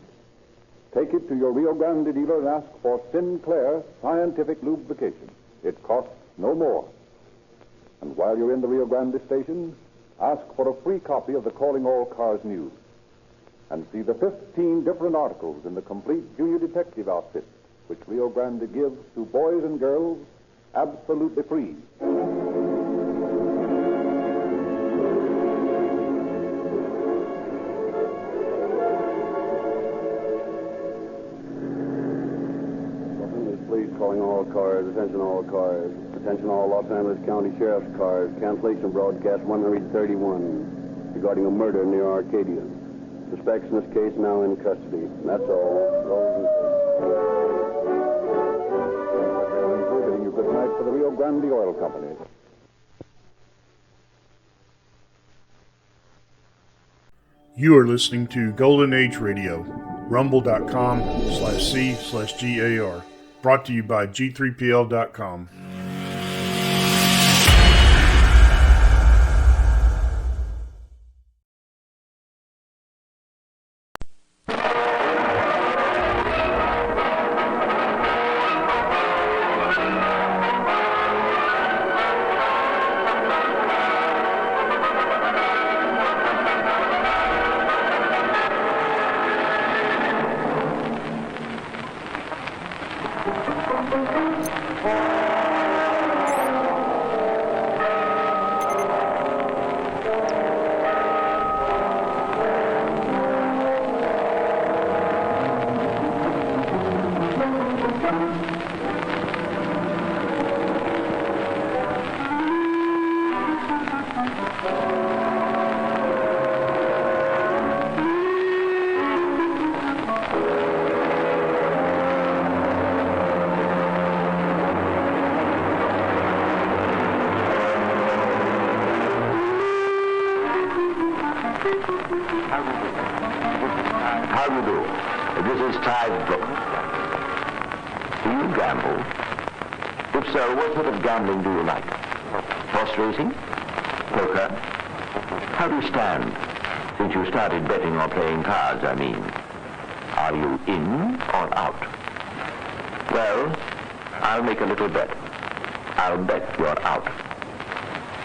take it to your Rio Grande dealer and ask for Sinclair scientific lubrication. It costs no more. And while you're in the Rio Grande station, ask for a free copy of the Calling All Cars News and see the 15 different articles in the complete junior detective outfit which Rio Grande gives to boys and girls absolutely free. Calling all cars, attention all cars, attention all Los Angeles County Sheriff's cars, cancellation broadcast 131 regarding a murder near Arcadia. Suspects in this case now in custody. That's all. Bidding you good night for the Rio Grande Oil Company. You are listening to Golden Age Radio, rumble.com/C/GAR. Brought to you by G3PL.com. How do you do? This is Clive Brooks. Do you gamble? If so, what sort of gambling do you like? Horse racing? Poker? How do you stand? Since you started betting or playing cards, I mean. Are you in or out? Well, I'll make a little bet. I'll bet you're out.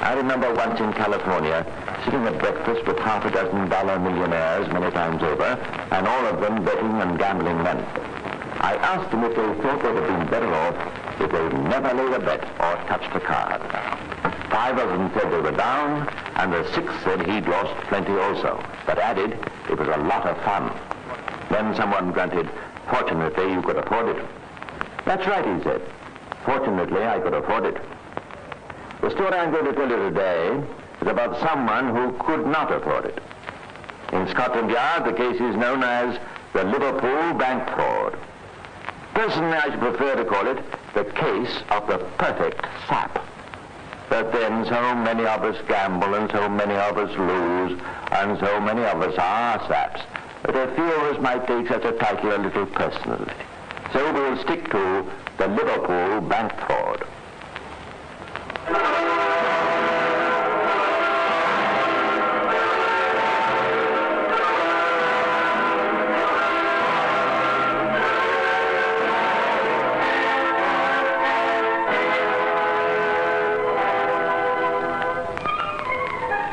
I remember once in California sitting at breakfast with half a dozen dollar millionaires many times over, and all of them betting and gambling men. I asked them if they thought they'd have been better off if they'd never laid a bet or touched a card. 5 of them said they were down, and the 6th said he'd lost plenty also, but added it was a lot of fun. Then someone grunted, "Fortunately, you could afford it." "That's right," he said. "Fortunately, I could afford it." The story I'm going to tell you today is about someone who could not afford it. In Scotland Yard, the case is known as the Liverpool bank fraud. Personally, I should prefer to call it the case of the perfect sap. But then so many of us gamble and so many of us lose and so many of us are saps that a few of us might take such a title a little personally. So we'll stick to the Liverpool bank fraud.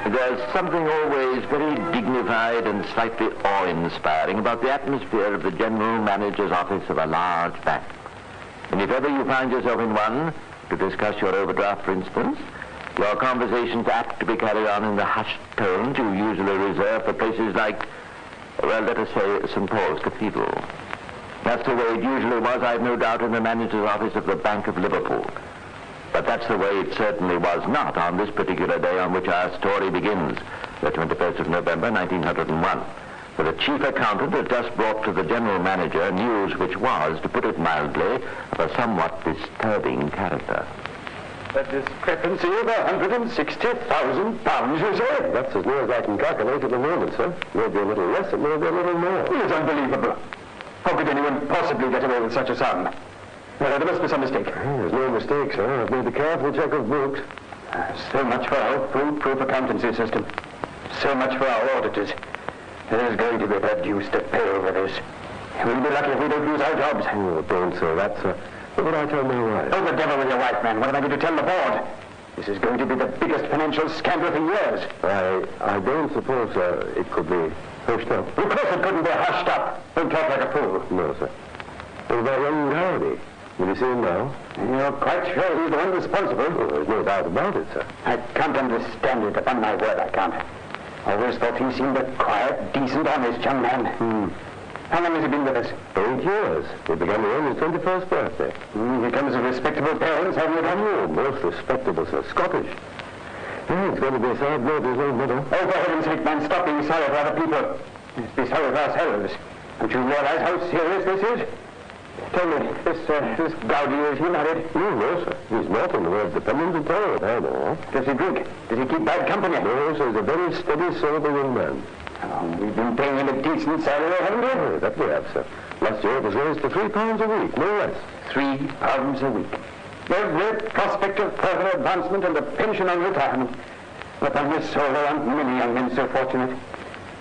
There's something always very dignified and slightly awe-inspiring about the atmosphere of the general manager's office of a large bank. And if ever you find yourself in one, to discuss your overdraft, for instance, your conversations apt to be carried on in the hushed tones you usually reserve for places like, well, let us say, St. Paul's Cathedral. That's the way it usually was, I've no doubt, in the manager's office of the Bank of Liverpool. But that's the way it certainly was not on this particular day on which our story begins, the 21st of November, 1901. For the chief accountant had just brought to the general manager news which was, to put it mildly, of a somewhat disturbing character. A discrepancy of £160,000, you say? That's as near as I can calculate at the moment, sir. Maybe a little less, it may be a little more. It's unbelievable. How could anyone possibly get away with such a sum? Well, there must be some mistake. There's no mistake, sir. I've made a careful check of books. So much for our foolproof accountancy system. So much for our auditors. There's going to be the deuce to pay over this. We'll be lucky if we don't lose our jobs. Oh, don't, sir. That's, what would I tell my wife? Oh, the devil with your wife, man. What am I going to tell the board? This is going to be the biggest financial scandal for years. I don't suppose, sir, it could be hushed up. Of course it couldn't be hushed up. Don't talk like a fool. No, sir. What about young Hardy? Will you see him now? You're quite sure he's the one responsible? Oh, there's no doubt about it, sir. I can't understand it. Upon my word, I can't. Always thought he seemed a quiet, decent, honest young man. How long has he been with us? 8 years. He began to earn his 21st birthday. He comes of respectable parents, haven't you done? Oh, most respectable, sir. Scottish. Yeah, it's going to be a sad blow to his old mother. Oh, for heaven's sake, man, stop being sorry for other people. Let's be sorry for ourselves. Don't you realize how serious this is? Tell me, this Gowdy, is he married? No, sir. He's not in the way of dependence at all, I know. Does he drink? Does he keep bad company? No, sir. He's a very steady, sober young man. Oh, we've been paying him a decent salary, haven't we? Oh, that we have, sir. Last year it was raised to £3 a week, no less. £3 a week. There's great prospect of further advancement and a pension on retirement. Upon his soul, there aren't many young men so fortunate.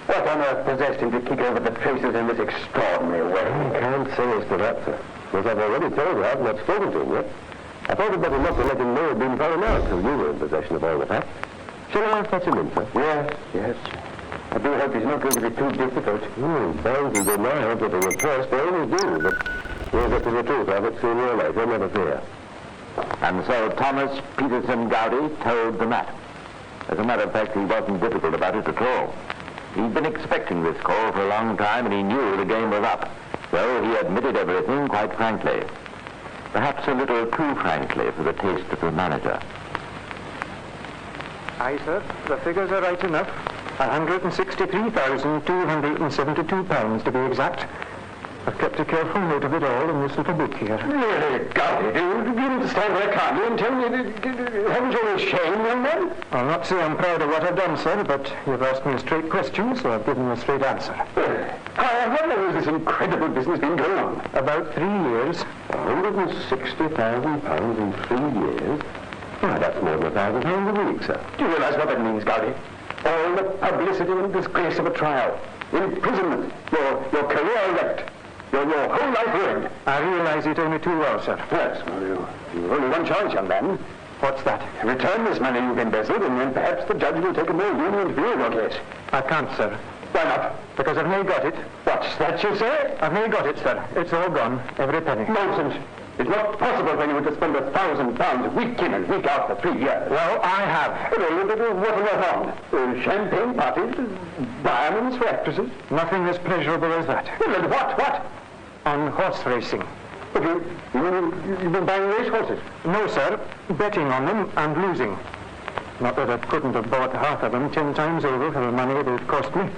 What on earth possessed him to kick over the traces in this extraordinary way? I can't say as to that, sir. As I've already told you, I've not spoken to him yet. I thought it better not to let him know he'd been found out till you were in possession of all the facts. Shall I fetch him in, sir? Yes. I do hope he's not going to be too difficult. Sounds as though my hope that they were pressed, they always do, but we'll get to the truth of it sooner or later, never fear. And so Thomas Peterson Gowdy told the matter. As a matter of fact, he wasn't difficult about it at all. He'd been expecting this call for a long time, and he knew the game was up. So he admitted everything quite frankly. Perhaps a little too frankly for the taste of the manager. Aye, sir. The figures are right enough. £163,272 to be exact. I've kept a careful note of it all in this little book here. Really, Gowdy, do you understand what I can't do and tell me, haven't you any shame, young man? I'll not say I'm proud of what I've done, sir, but you've asked me a straight question, so I've given you a straight answer. How long has this incredible business been going on? About 3 years. £160,000 in 3 years? Why, that's more than £1,000 a week, sir. Do you realize what that means, Gowdy? All the publicity and disgrace of a trial. Imprisonment. Your career wrecked. Your whole life ruined. I realize it only too well, sir. Yes, well, you've only one chance, young man. What's that? Return this money you've embezzled, and then perhaps the judge will take a more lenient view of your case. I can't, sir. Why not? Because I've nearly got it. What's that you say? I've nearly got it, sir. It's all gone, every penny. Nonsense. It's not possible for you to spend £1,000 week in and week out for 3 years. Well, I have. What have you found? Champagne parties, diamonds for actresses. Nothing as pleasurable as that. Well, what? On horse racing. But you've been buying race horses? No, sir. Betting on them and losing. Not that I couldn't have bought half of them 10 times over for the money they've cost me.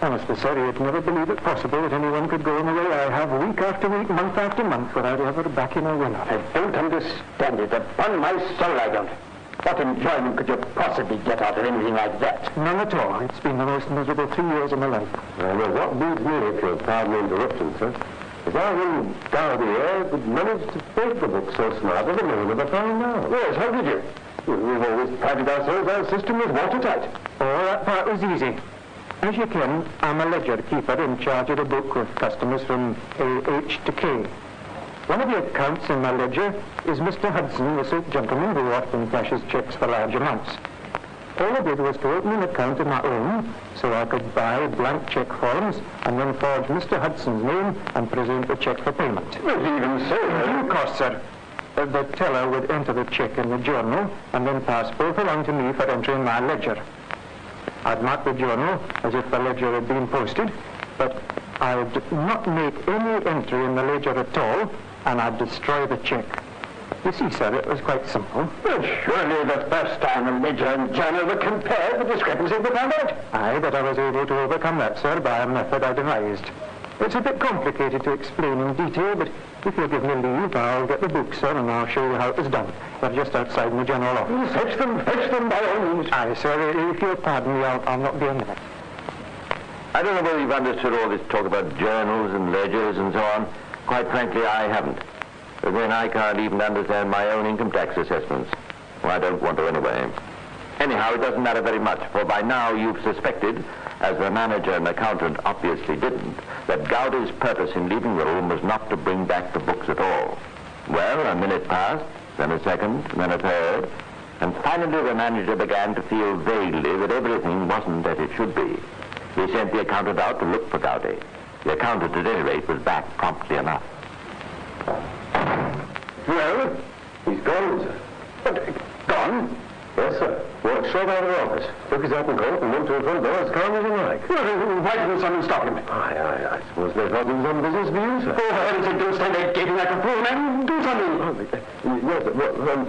Honestly, sir, you'd never believe it possible that anyone could go in the way I have week after week, month after month, without ever backing a winner. I don't understand it. Upon my soul, I don't. What enjoyment could you possibly get out of anything like that? None at all. It's been the most miserable 3 years of my life. Well, what beats me, if you'll pardon the interruption, sir, is how when Dowdy here could manage to fake the book so smart that no one ever found out. Yes, how did you? We've always prided ourselves our system was watertight. Oh, that part was easy. As you can, I'm a ledger keeper in charge of a book with customers from A.H. to K. One of the accounts in my ledger is Mr. Hudson, the silk gentleman who often cashes checks for large amounts. All I did was to open an account of my own so I could buy blank check forms and then forge Mr. Hudson's name and present the check for payment. But even so, due cost, sir. The teller would enter the check in the journal and then pass both along to me for entering my ledger. I'd mark the journal as if the ledger had been posted, but I'd not make any entry in the ledger at all, and I'd destroy the check. You see, sir, it was quite simple. Well, surely the first time the ledger and journal were compared, the discrepancies were found out. Aye, but I was able to overcome that, sir, by a method I devised. It's a bit complicated to explain in detail, but if you'll give me leave, I'll get the book, sir, and I'll show you how it was done. They're just outside in the general office. Fetch them by all means. Aye, sir, if you'll pardon me, I'll not be a minute. I don't know whether you've understood all this talk about journals and ledgers and so on. Quite frankly, I haven't. But then I can't even understand my own income tax assessments. Well, I don't want to anyway. Anyhow, it doesn't matter very much, for by now you've suspected, as the manager and accountant obviously didn't, that Gowdy's purpose in leaving the room was not to bring back the books at all. Well, a minute passed, then a second, then a third, and finally the manager began to feel vaguely that everything wasn't as it should be. He sent the accountant out to look for Gowdy. The accountant, at any rate, was back promptly enough. Well, he's gone, sir. But, gone? Yes, sir. Walked straight out of the office, took his hat and coat, and went to the front door as calm as you like. Well, why didn't someone stop him? I suppose they thought he was on business for you, sir. Oh, for heaven's sake, don't stand there gaping like a fool, man. Do something. Yes,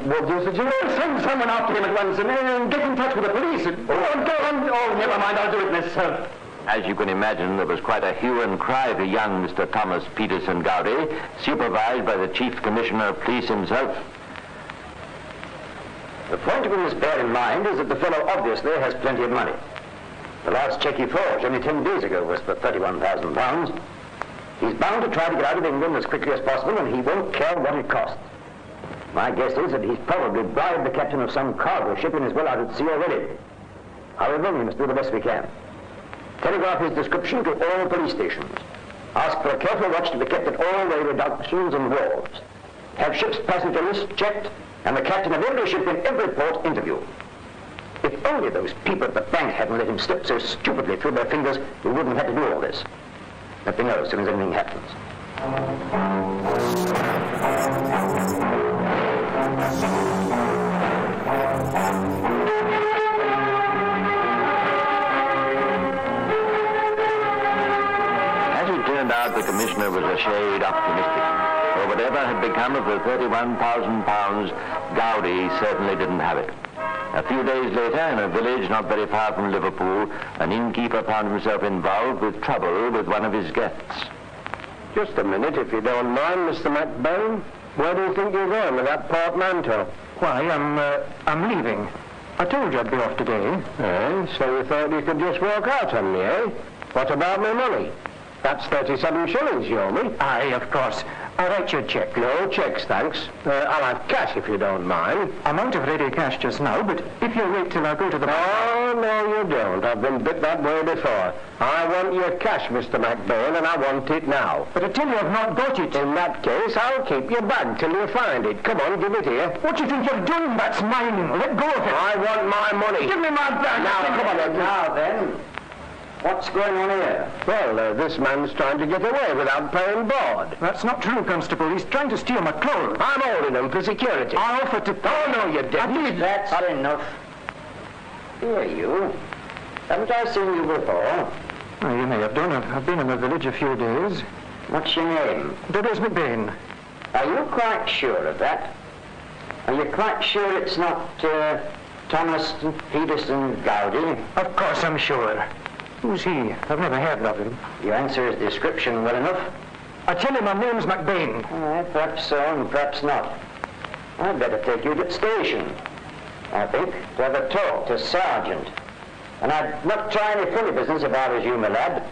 what do you suggest? Send someone after him at once and get in touch with the police. Go on. Oh, never mind, I'll do it myself. As you can imagine, there was quite a hue and cry for young Mr. Thomas Peterson Gowdy, supervised by the Chief Commissioner of Police himself. The point we must bear in mind is that the fellow obviously has plenty of money. The last cheque he forged only 10 days ago was for £31,000. He's bound to try to get out of England as quickly as possible, and he won't care what it costs. My guess is that he's probably bribed the captain of some cargo ship and is well out at sea already. However, we must do the best we can. Telegraph his description to all police stations. Ask for a careful watch to be kept at all rail reductions and wharves. Have ship's passenger list checked, and the captain of every ship in every port interviewed. If only those people at the bank hadn't let him slip so stupidly through their fingers, we wouldn't have to do all this. Let me know as soon as anything happens. As it turned out, the commissioner was a shade optimistic. For whatever had become of the £31,000, Gowdy certainly didn't have it. A few days later, in a village not very far from Liverpool, an innkeeper found himself involved with trouble with one of his guests. Just a minute, if you don't mind, Mr. McBone. Where do you think you're going with that portmanteau? Why, I'm leaving. I told you I'd be off today. So you thought you could just walk out on me, eh? What about my money? That's 37 shillings you owe me. Aye, of course. I'll write you a check. No checks, thanks. I'll have cash if you don't mind. I'm out of ready cash just now, but if you'll wait till I go to the... Oh, no, you don't. I've been bit that way before. I want your cash, Mr. McBain, and I want it now. But I tell you, I've not got it. In that case, I'll keep your bag till you find it. Come on, give it here. What do you think you're doing? That's mine. Let go of it. I want my money. Give me my bag. Now, come on. Now, then. What's going on here? Well, this man's trying to get away without paying board. That's not true, Constable. He's trying to steal my clothes. I'm holding him for security. I offered to... Oh, no, you didn't. That's enough. Here, you. Haven't I seen you before? Oh, you may have done. I've been in the village a few days. What's your name? Douglas McBain. Are you quite sure of that? Are you quite sure it's not Thomas Peterson Gowdy? Of course I'm sure. Who's he? I've never heard of him. You answer his description well enough. I tell you, my name's McBain. Perhaps so and perhaps not. I'd better take you to the station, I think, to have a talk to Sergeant. And I'd not try any funny business if I was you, my lad.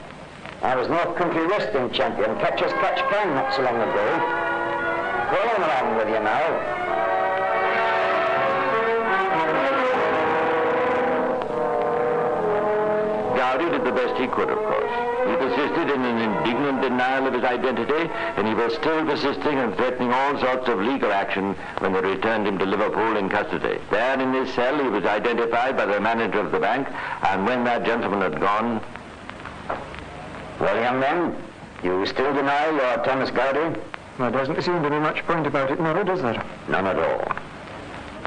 I was North Country wrestling champion, catch as catch can not so long ago. Go on along with you now. Gowdy did the best he could, of course. He persisted in an indignant denial of his identity, and he was still persisting and threatening all sorts of legal action when they returned him to Liverpool in custody. There in his cell, he was identified by the manager of the bank, and when that gentleman had gone... Well, young man, you still deny you're Thomas Gowdy? There doesn't seem to be much point about it now, does there? None at all.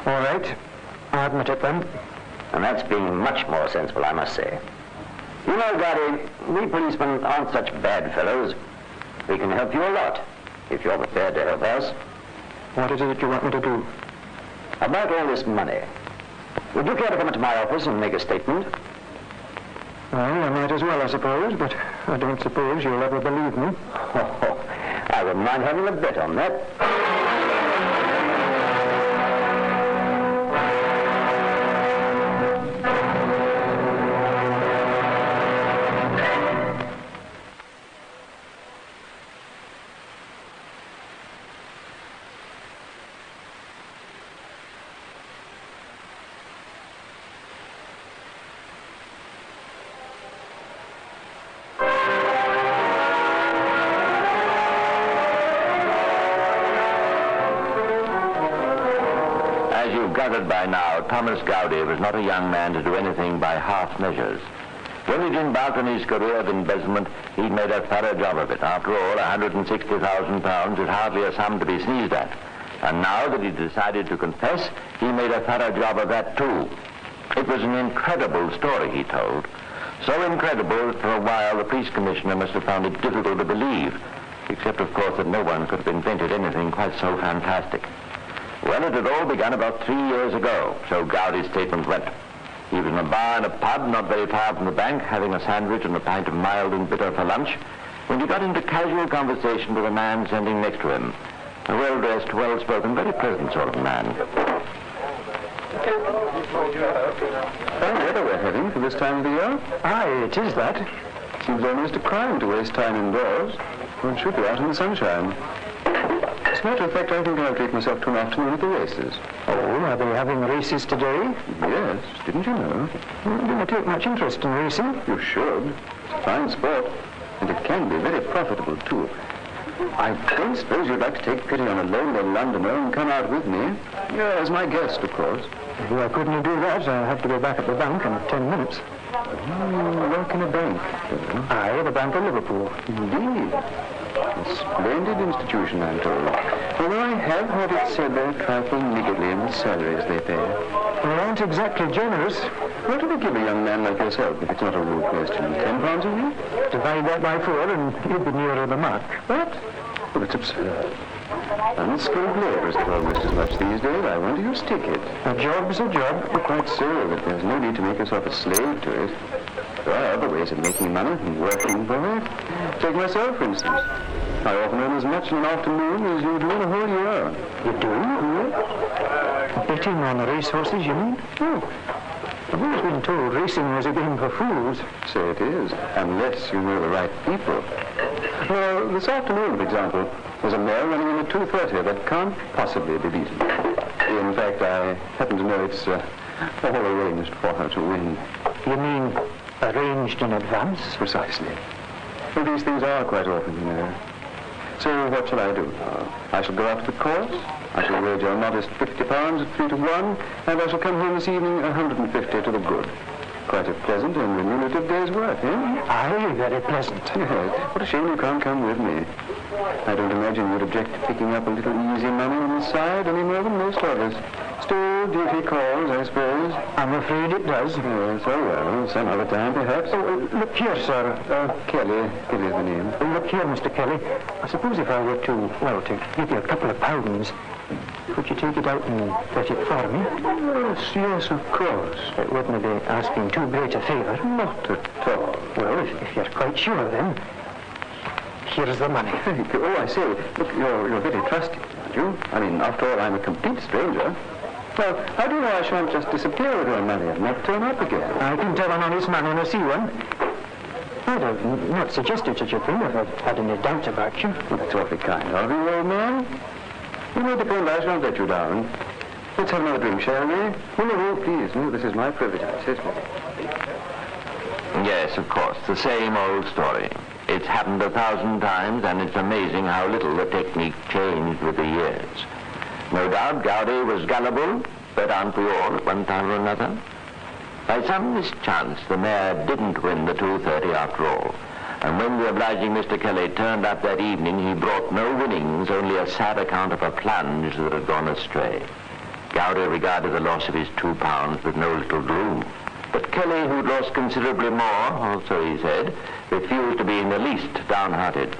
All right. I admit it, then. And that's being much more sensible, I must say. You know, Gowdy, we policemen aren't such bad fellows. We can help you a lot, if you're prepared to help us. What is it that you want me to do? About all this money. Would you care to come into my office and make a statement? Well, I might as well, I suppose, but I don't suppose you'll ever believe me. Oh, I wouldn't mind having a bet on that. Gathered by now, Thomas Gowdy was not a young man to do anything by half measures. When he'd embarked on his career of embezzlement, he'd made a thorough job of it. After all, £160,000 is hardly a sum to be sneezed at. And now that he'd decided to confess, he made a thorough job of that too. It was an incredible story he told. So incredible that for a while the police commissioner must have found it difficult to believe, except of course that no one could have invented anything quite so fantastic. Well, it had all begun about 3 years ago, so Gowdy's statement went. He was in a bar in a pub not very far from the bank, having a sandwich and a pint of mild and bitter for lunch, when he got into casual conversation with a man standing next to him. A well-dressed, well-spoken, very pleasant sort of man. Fine weather we're having for this time of the year. Aye, it is that. Seems almost a crime to waste time indoors. One should be out in the sunshine. As a matter of fact, I think I'll take myself to an afternoon at the races. Oh, are they having races today? Yes, didn't you know? Do I take much interest in racing? You should. It's a fine sport, and it can be very profitable, too. I don't suppose you'd like to take pity on a lonely Londoner and come out with me? Yeah, as my guest, of course. Why couldn't you do that? I have to be back at the bank in 10 minutes. Oh, work in a bank, do you? Aye, the Bank of Liverpool. Indeed. A splendid institution, I'm told. Although I have heard it said they're trifling niggardly in the salaries they pay. They aren't exactly generous. What do they give a young man like yourself, if it's not a rude question? £10 a week? Divide that by 4 and you'd be nearer the mark. What? Well, it's absurd. Unskilled labor is almost as much these days. I wonder you stick it. A job's a job. You're quite so, but there's no need to make yourself a slave to it. There are other ways of making money and working for it. Take myself, for instance. I often earn as much in an afternoon as you do in a whole year. You do? Yes. Betting on the racehorses, you mean? Oh. always been told racing was a game for fools. So it is, unless you know the right people. Now, this afternoon, for example, there's a mare running in the 2:30 that can't possibly be beaten. In fact, I happen to know it's all arranged for her to win. You mean arranged in advance? Precisely. Well, these things are quite often, you know. So what shall I do? I shall go out to the course. I shall wager a modest £50 at 3 to 1, and I shall come home this evening 150 to the good. Quite a pleasant and remunerative day's work, eh? Aye, very pleasant. Yes. What a shame you can't come with me. I don't imagine you'd object to picking up a little easy money on the side any more than most of us. Still, duty calls, I suppose. I'm afraid it does. Yes, oh well, some other time, perhaps. Oh, look here, sir. Kelly. Kelly's the name. Look here, Mr. Kelly. I suppose if I were to give you a couple of pounds, could you take it out and get it for me? Yes, of course. It wouldn't be asking too great a favour. Not at all. Well, if you're quite sure, then, here's the money. Oh, I say. Look, you're very trusting, aren't you? I mean, after all, I'm a complete stranger. Well, how do you know I shan't just disappear with your money and not turn up again? I can tell an honest man when I see one. I'd have not suggested such a thing if I'd had any doubt about you. Well, that's awfully kind of you, old man. You know, depend, I shan't let you down. Let's have another drink, shall we? No, please. No, this is my privilege, I insist. Yes, of course. The same old story. It's happened 1,000 times, and it's amazing how little the technique changed with the years. No doubt Gowdy was gullible, but aren't we all at one time or another? By some mischance, the mare didn't win the 2:30 after all. And when the obliging Mr. Kelly turned up that evening, he brought no winnings, only a sad account of a plunge that had gone astray. Gowdy regarded the loss of his £2 with no little gloom. But Kelly, who'd lost considerably more, or so he said, refused to be in the least downhearted.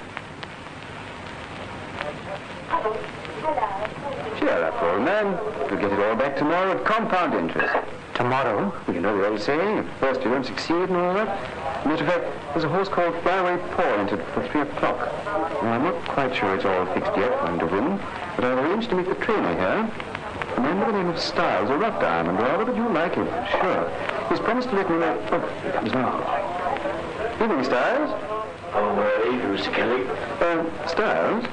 Cheer up, old man. We'll get it all back tomorrow at compound interest. Tomorrow? You know the old saying, at first you don't succeed and all that. Matter of fact, there's a horse called Flyaway Paul entered for 3 o'clock. Now, I'm not quite sure it's all fixed yet for him to win, but I've arranged to meet the trainer here. A man by the name of Styles, a rough diamond rather, but you'll like him, sure. He's promised to let me know. Oh, here comes now. Evening, Styles. Oh, evening, Mr. Kelly. Styles,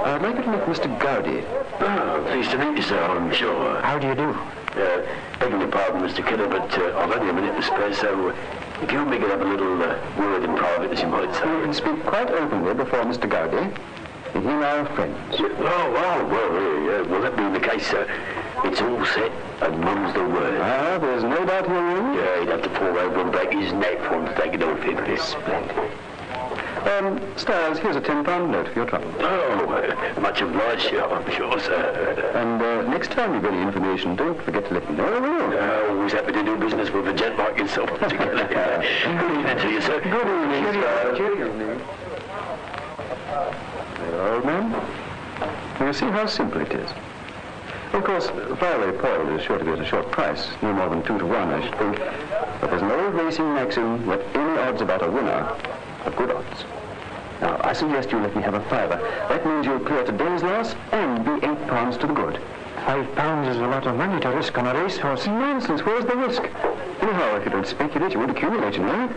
I'd like you to meet Mr. Gowdy. Oh, pleased to meet you, sir, I'm sure. How do you do? Begging your pardon, Mr. Kelly, but I've only a minute to spare, so if you and me could have a little word in private, as you might say. You can speak quite openly before Mr. Gowdy. He and I are friends. Well, that being the case, sir, it's all set, and mum's the word. Ah, there's no doubt he'll. Yeah, he'd have to fall over and break his neck for him to take it off him. Splendid. Styles, here's a £10 note for your trouble. Oh, much obliged, sir, I'm sure, sir. And next time you've any information, don't forget to let me know, will you? Always happy to do business with a gent like yourself, Mr. Kelly. Good evening to you, sir. Good evening, Styles. Cheerio. Old man, you see how simple it is. Of course, Flyaway Paul is sure to be at a short price, no more than 2 to 1, I should think. But there's an old racing maxim that any odds about a winner are good odds. Now, I suggest you let me have a fiver. That means you'll clear today's loss and be £8 to the good. £5 is a lot of money to risk on a racehorse. Nonsense, where's the risk? Anyhow, if you don't speculate, you won't accumulate, you know.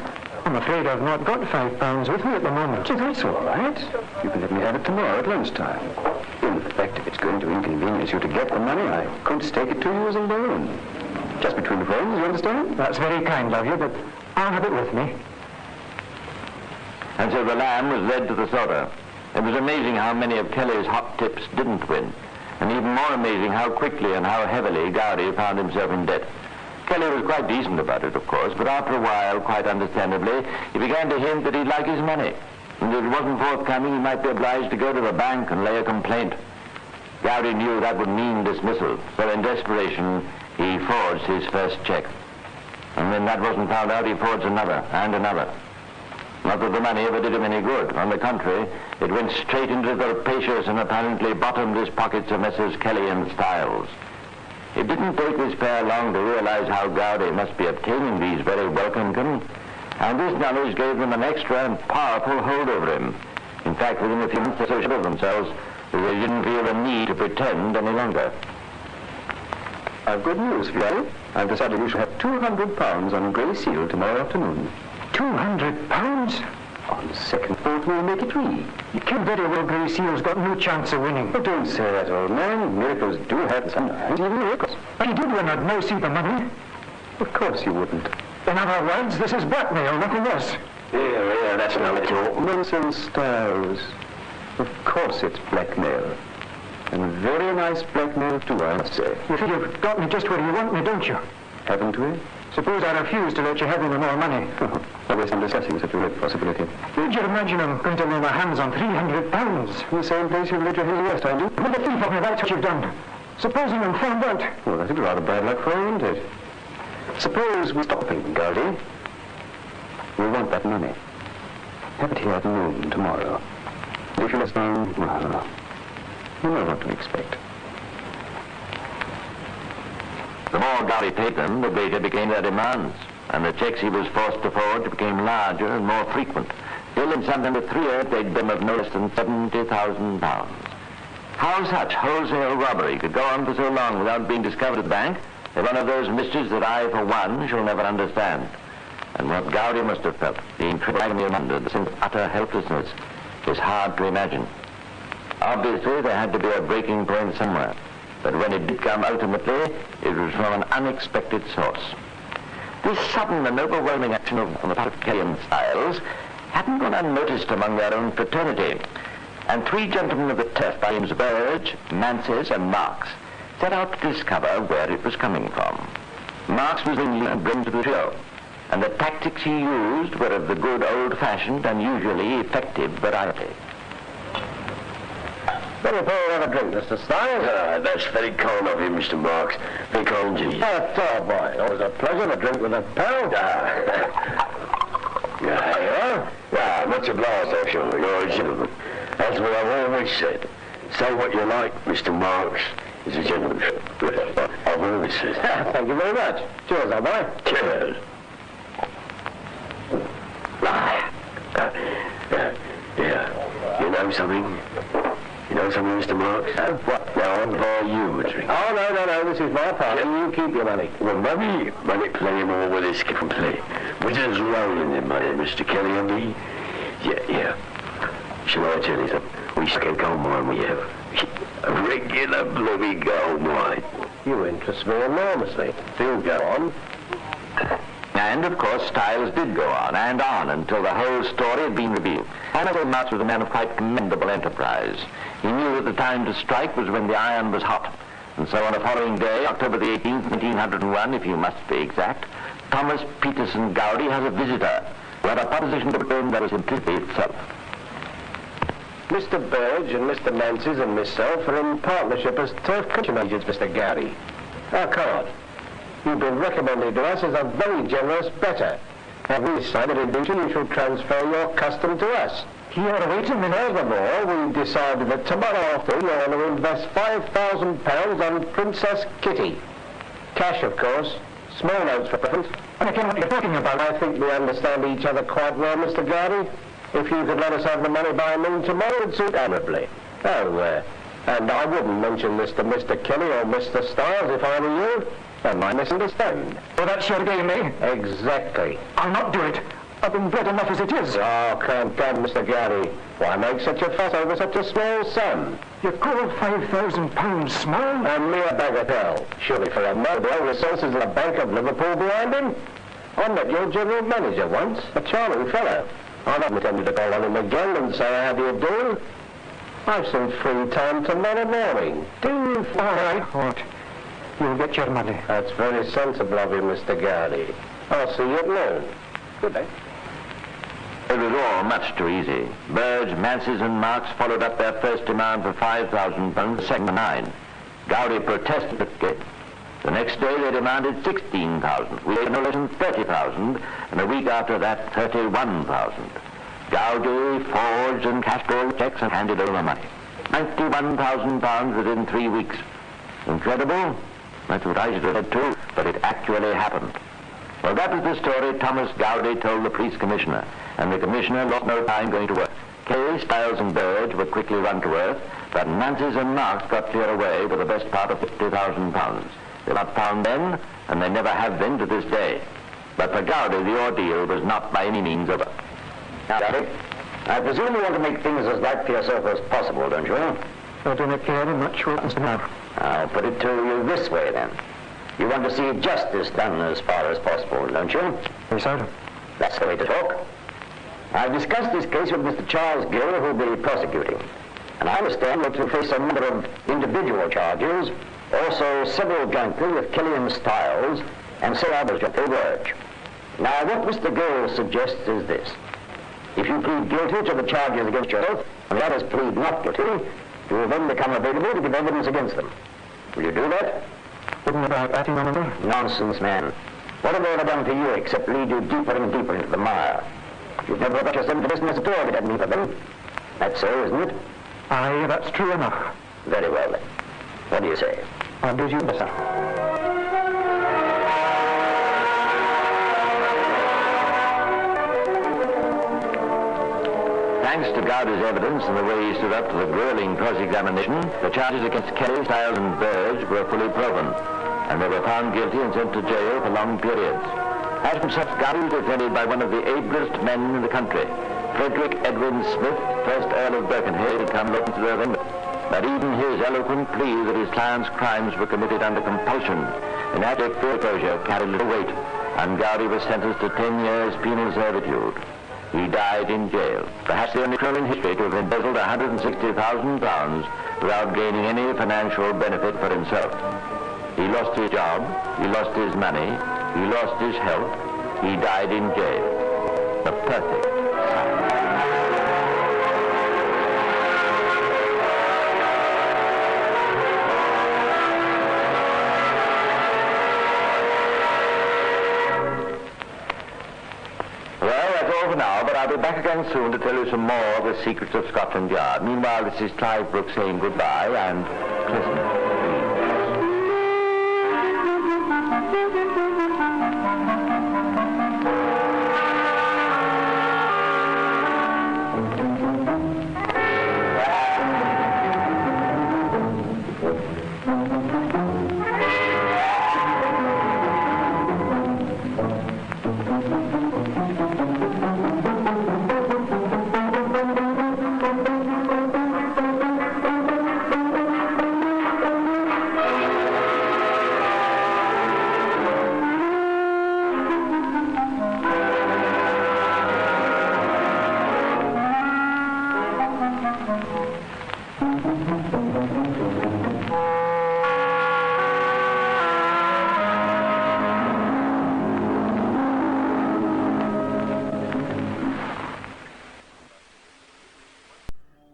I'm afraid I've not got £5 with me at the moment. Gee, that's all right. You can let me have it tomorrow at lunchtime. In fact, if it's going to inconvenience you to get the money, I could stake it to you as a loan. Just between friends, you understand? That's very kind of you, but I'll have it with me. And so the lamb was led to the slaughter. It was amazing how many of Kelly's hot tips didn't win, and even more amazing how quickly and how heavily Gowdy found himself in debt. Kelly was quite decent about it, of course, but after a while, quite understandably, he began to hint that he'd like his money, and if it wasn't forthcoming, he might be obliged to go to the bank and lay a complaint. Gowdy knew that would mean dismissal, so in desperation, he forged his first check. And when that wasn't found out, he forged another and another. Not that the money ever did him any good. On the contrary, it went straight into the rapacious and apparently bottomless pockets of Messrs. Kelly and Styles. It didn't take this pair long to realize how Gowdy must be obtaining these very welcome goods, and this knowledge gave them an extra and powerful hold over him. In fact, within a few months, they so sure of themselves that they didn't feel the need to pretend any longer. I've good news for you. I've decided you shall have £200 on Grey Seal tomorrow afternoon. £200? On second thought, we'll make it 3. You can very well Grey Seal's got no chance of winning. But don't say that, old man. Miracles do happen sometimes, even miracles. If he did win, I'd now see the money. Of course you wouldn't. In other words, this is blackmail, nothing less. Yeah, that's not it all. Nonsense, Styles. Of course it's blackmail. And very nice blackmail, too, I must say. You feel you've got me just where you want me, don't you? Haven't we? Suppose I refuse to let you have any more money. I waste time discussing such a great possibility. Would you imagine I'm going to lay my hands on £300? In the same place you've laid your hands last time, do you? With a thief of me, that's what you've done. Supposing I'm found out. Well, that'd be rather bad luck for you, wouldn't it? Suppose we stop thinking, Goldie. We want that money. Have it here at noon tomorrow. If you listen, well, you know what to expect. The more Gowdy paid them, the greater became their demands, and the checks he was forced to forge became larger and more frequent. Till in September 3 paid them of no less than £70,000. How such wholesale robbery could go on for so long without being discovered at the bank is one of those mysteries that I, for one, shall never understand. And what Gowdy must have felt, being agony under the sense of utter helplessness, is hard to imagine. Obviously, there had to be a breaking point somewhere. But when it did come ultimately, it was from an unexpected source. This sudden and overwhelming action on the part of Kelly and Styles hadn't gone unnoticed among their own fraternity. And 3 gentlemen of the turf by names Burge, Mances, and Marks set out to discover where it was coming from. Marks was in lead bring to the show, and the tactics he used were of the good old-fashioned and usually effective variety. Better pour have a drink, Mr. Styles. That's very kind of you, Mr. Marks. Very kind indeed. Boy. Always a pleasure to drink with a pal. Yeah, much obliged, actually. You're a gentleman. That's what I've always said. Say what you like, Mr. Marks is a gentleman. I've always said. Thank you very much. Cheers, old boy. Cheers. Yeah. You know something? You know something, Mr. Marks? What? Now, I'll buy you a drink. Oh, no. This is my part. You keep your money. Well, money play more with this can play. We're just rolling in money, Mr. Kelly and me. Yeah. Shall I tell you something? We get gold mine, we have. A regular bloody gold mine. You interest me enormously. Do go on. And, of course, Styles did go on and on until the whole story had been revealed. Hannibal Marks was a man of quite commendable enterprise. He knew that the time to strike was when the iron was hot. And so on the following day, October the 18th, 1901, if you must be exact, Thomas Peterson Gowdy has a visitor who had a proposition to bring that was simplicity itself. Mr. Burge and Mr. Mances and myself are in partnership as turf country agents, Mr. Gowdy. Our card. You've been recommended to us as a very generous bettor. And we decided in addition you shall transfer your custom to us. Here, wait a minute. Furthermore, we decided that tomorrow afternoon you're going to invest £5,000 on Princess Kitty. Cash, of course. Small notes for preference. I don't know what you're talking about. I think we understand each other quite well, Mr. Gowdy. If you could let us have the money by noon tomorrow, it'd suit admirably. Oh, and I wouldn't mention this to Mr. Kelly or Mr. Styles if I were you. I might misunderstand. Well, that's your game, eh? Exactly. I'll not do it. I've been bred enough as it is. Oh, come, Mr. Gowdy. Why make such a fuss over such a small sum? You call £5,000 small? A mere bagatelle. Surely for a man with all the resources of the Bank of Liverpool behind him. I met your general manager once, a charming fellow. I've not intended to call on him again and say how do you do. I've some free time tomorrow morning. Do you? All right, what? You'll get your money. That's very sensible of you, Mr. Gowdy. I'll see you at noon. Good day. It was all much too easy. Burge, Mances, and Marks followed up their first demand for £5,000, second 9. Gowdy protested at the gate. The next day they demanded £16,000. We paid no less than £30,000, and a week after that, £31,000. Gowdy forged and cashed all the checks and handed over the money. £91,000 within 3 weeks. Incredible? That's what I should have said too, but it actually happened. Well, that was the story Thomas Gowdy told the police commissioner, and the commissioner lost no time going to work. Kay, Styles, and Burge were quickly run to earth, but Mances and Marks got clear away with the best part of £50,000. They were not found then, and they never have been to this day. But for Gowdy, the ordeal was not by any means over. Now, Gowdy, I presume you want to make things as light for yourself as possible, don't you? I don't care very much what it's enough. I'll put it to you this way, then. You want to see justice done as far as possible, don't you? Yes, sir. That's the way to talk. I've discussed this case with Mr. Charles Gill, who'll be prosecuting. And I understand that you'll face a number of individual charges, also several jointly with Killian Stiles, and so others jointly urge. Now, what Mr. Gill suggests is this. If you plead guilty to the charges against yourself, and others plead not guilty, you will then become available to give evidence against them. Will you do that? Wouldn't about that, Your Honor? Nonsense, man. What have they ever done to you except lead you deeper and deeper into the mire? You've never got yourself into business at all if it hadn't been for them. That's so, isn't it? Aye, that's true enough. Very well, then. What do you say? I'll do you, sir. Thanks to Gowdy's evidence and the way he stood up to the grueling cross-examination, the charges against Kelly, Stiles, and Burge were fully proven, and they were found guilty and sent to jail for long periods. As from such, Gowdy was defended by one of the ablest men in the country, Frederick Edwin Smith, 1st Earl of Birkenhead, had come looking to their end. But even his eloquent plea that his client's crimes were committed under compulsion in abject foreclosure carried little weight, and Gowdy was sentenced to 10 years penal servitude. He died in jail, perhaps the only criminal in history to have embezzled £160,000 without gaining any financial benefit for himself. He lost his job, he lost his money, he lost his health, he died in jail. The perfect silence. Now, but I'll be back again soon to tell you some more of the secrets of Scotland Yard. Meanwhile, this is Clive Brooks saying goodbye and pleasant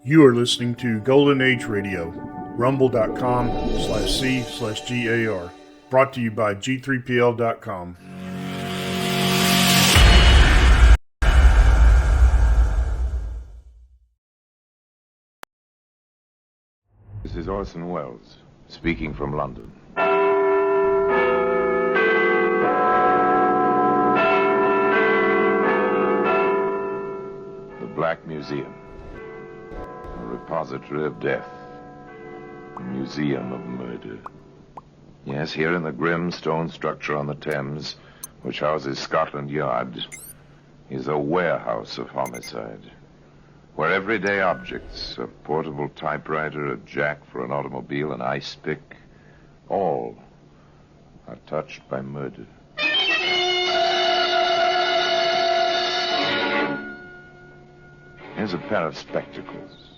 You are listening to Golden Age Radio, rumble.com/C/GAR, brought to you by G3PL.com. This is Orson Welles, speaking from London. The Black Museum. A repository of death. A museum of murder. Yes, here in the grim stone structure on the Thames, which houses Scotland Yard, is a warehouse of homicide, where everyday objects, a portable typewriter, a jack for an automobile, an ice pick, all are touched by murder. Here's a pair of spectacles.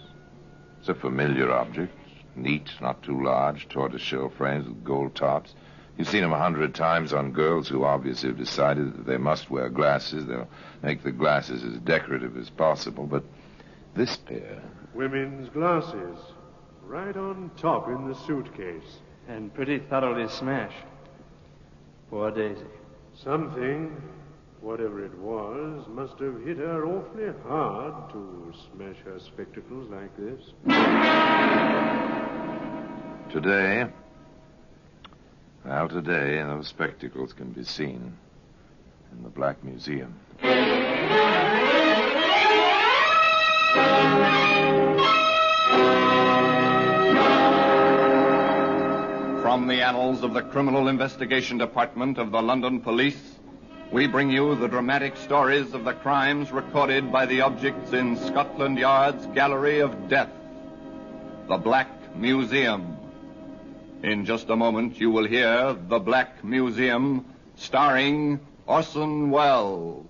It's a familiar object, neat, not too large, tortoiseshell frames with gold tops. You've seen them 100 times on girls who obviously have decided that they must wear glasses. They'll make the glasses as decorative as possible, but this pair... Women's glasses, right on top in the suitcase. And pretty thoroughly smashed. Poor Daisy. Something, whatever it was, must have hit her awfully hard to smash her spectacles like this. Today, those spectacles can be seen in the Black Museum. From the annals of the Criminal Investigation Department of the London Police, we bring you the dramatic stories of the crimes recorded by the objects in Scotland Yard's Gallery of Death, the Black Museum. In just a moment, you will hear The Black Museum, starring Orson Welles.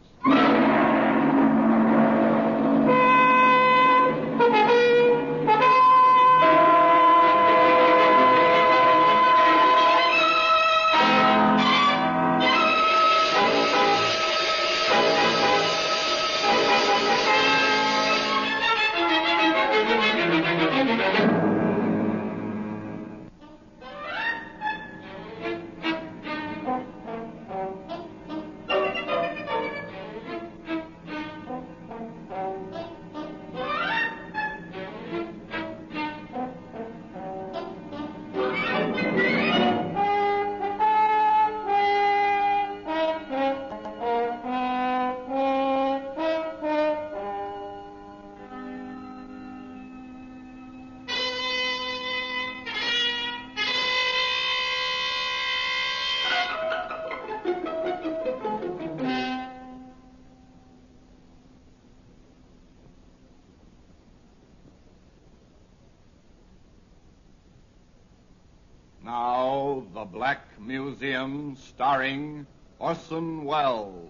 Now, The Black Museum, starring Orson Welles.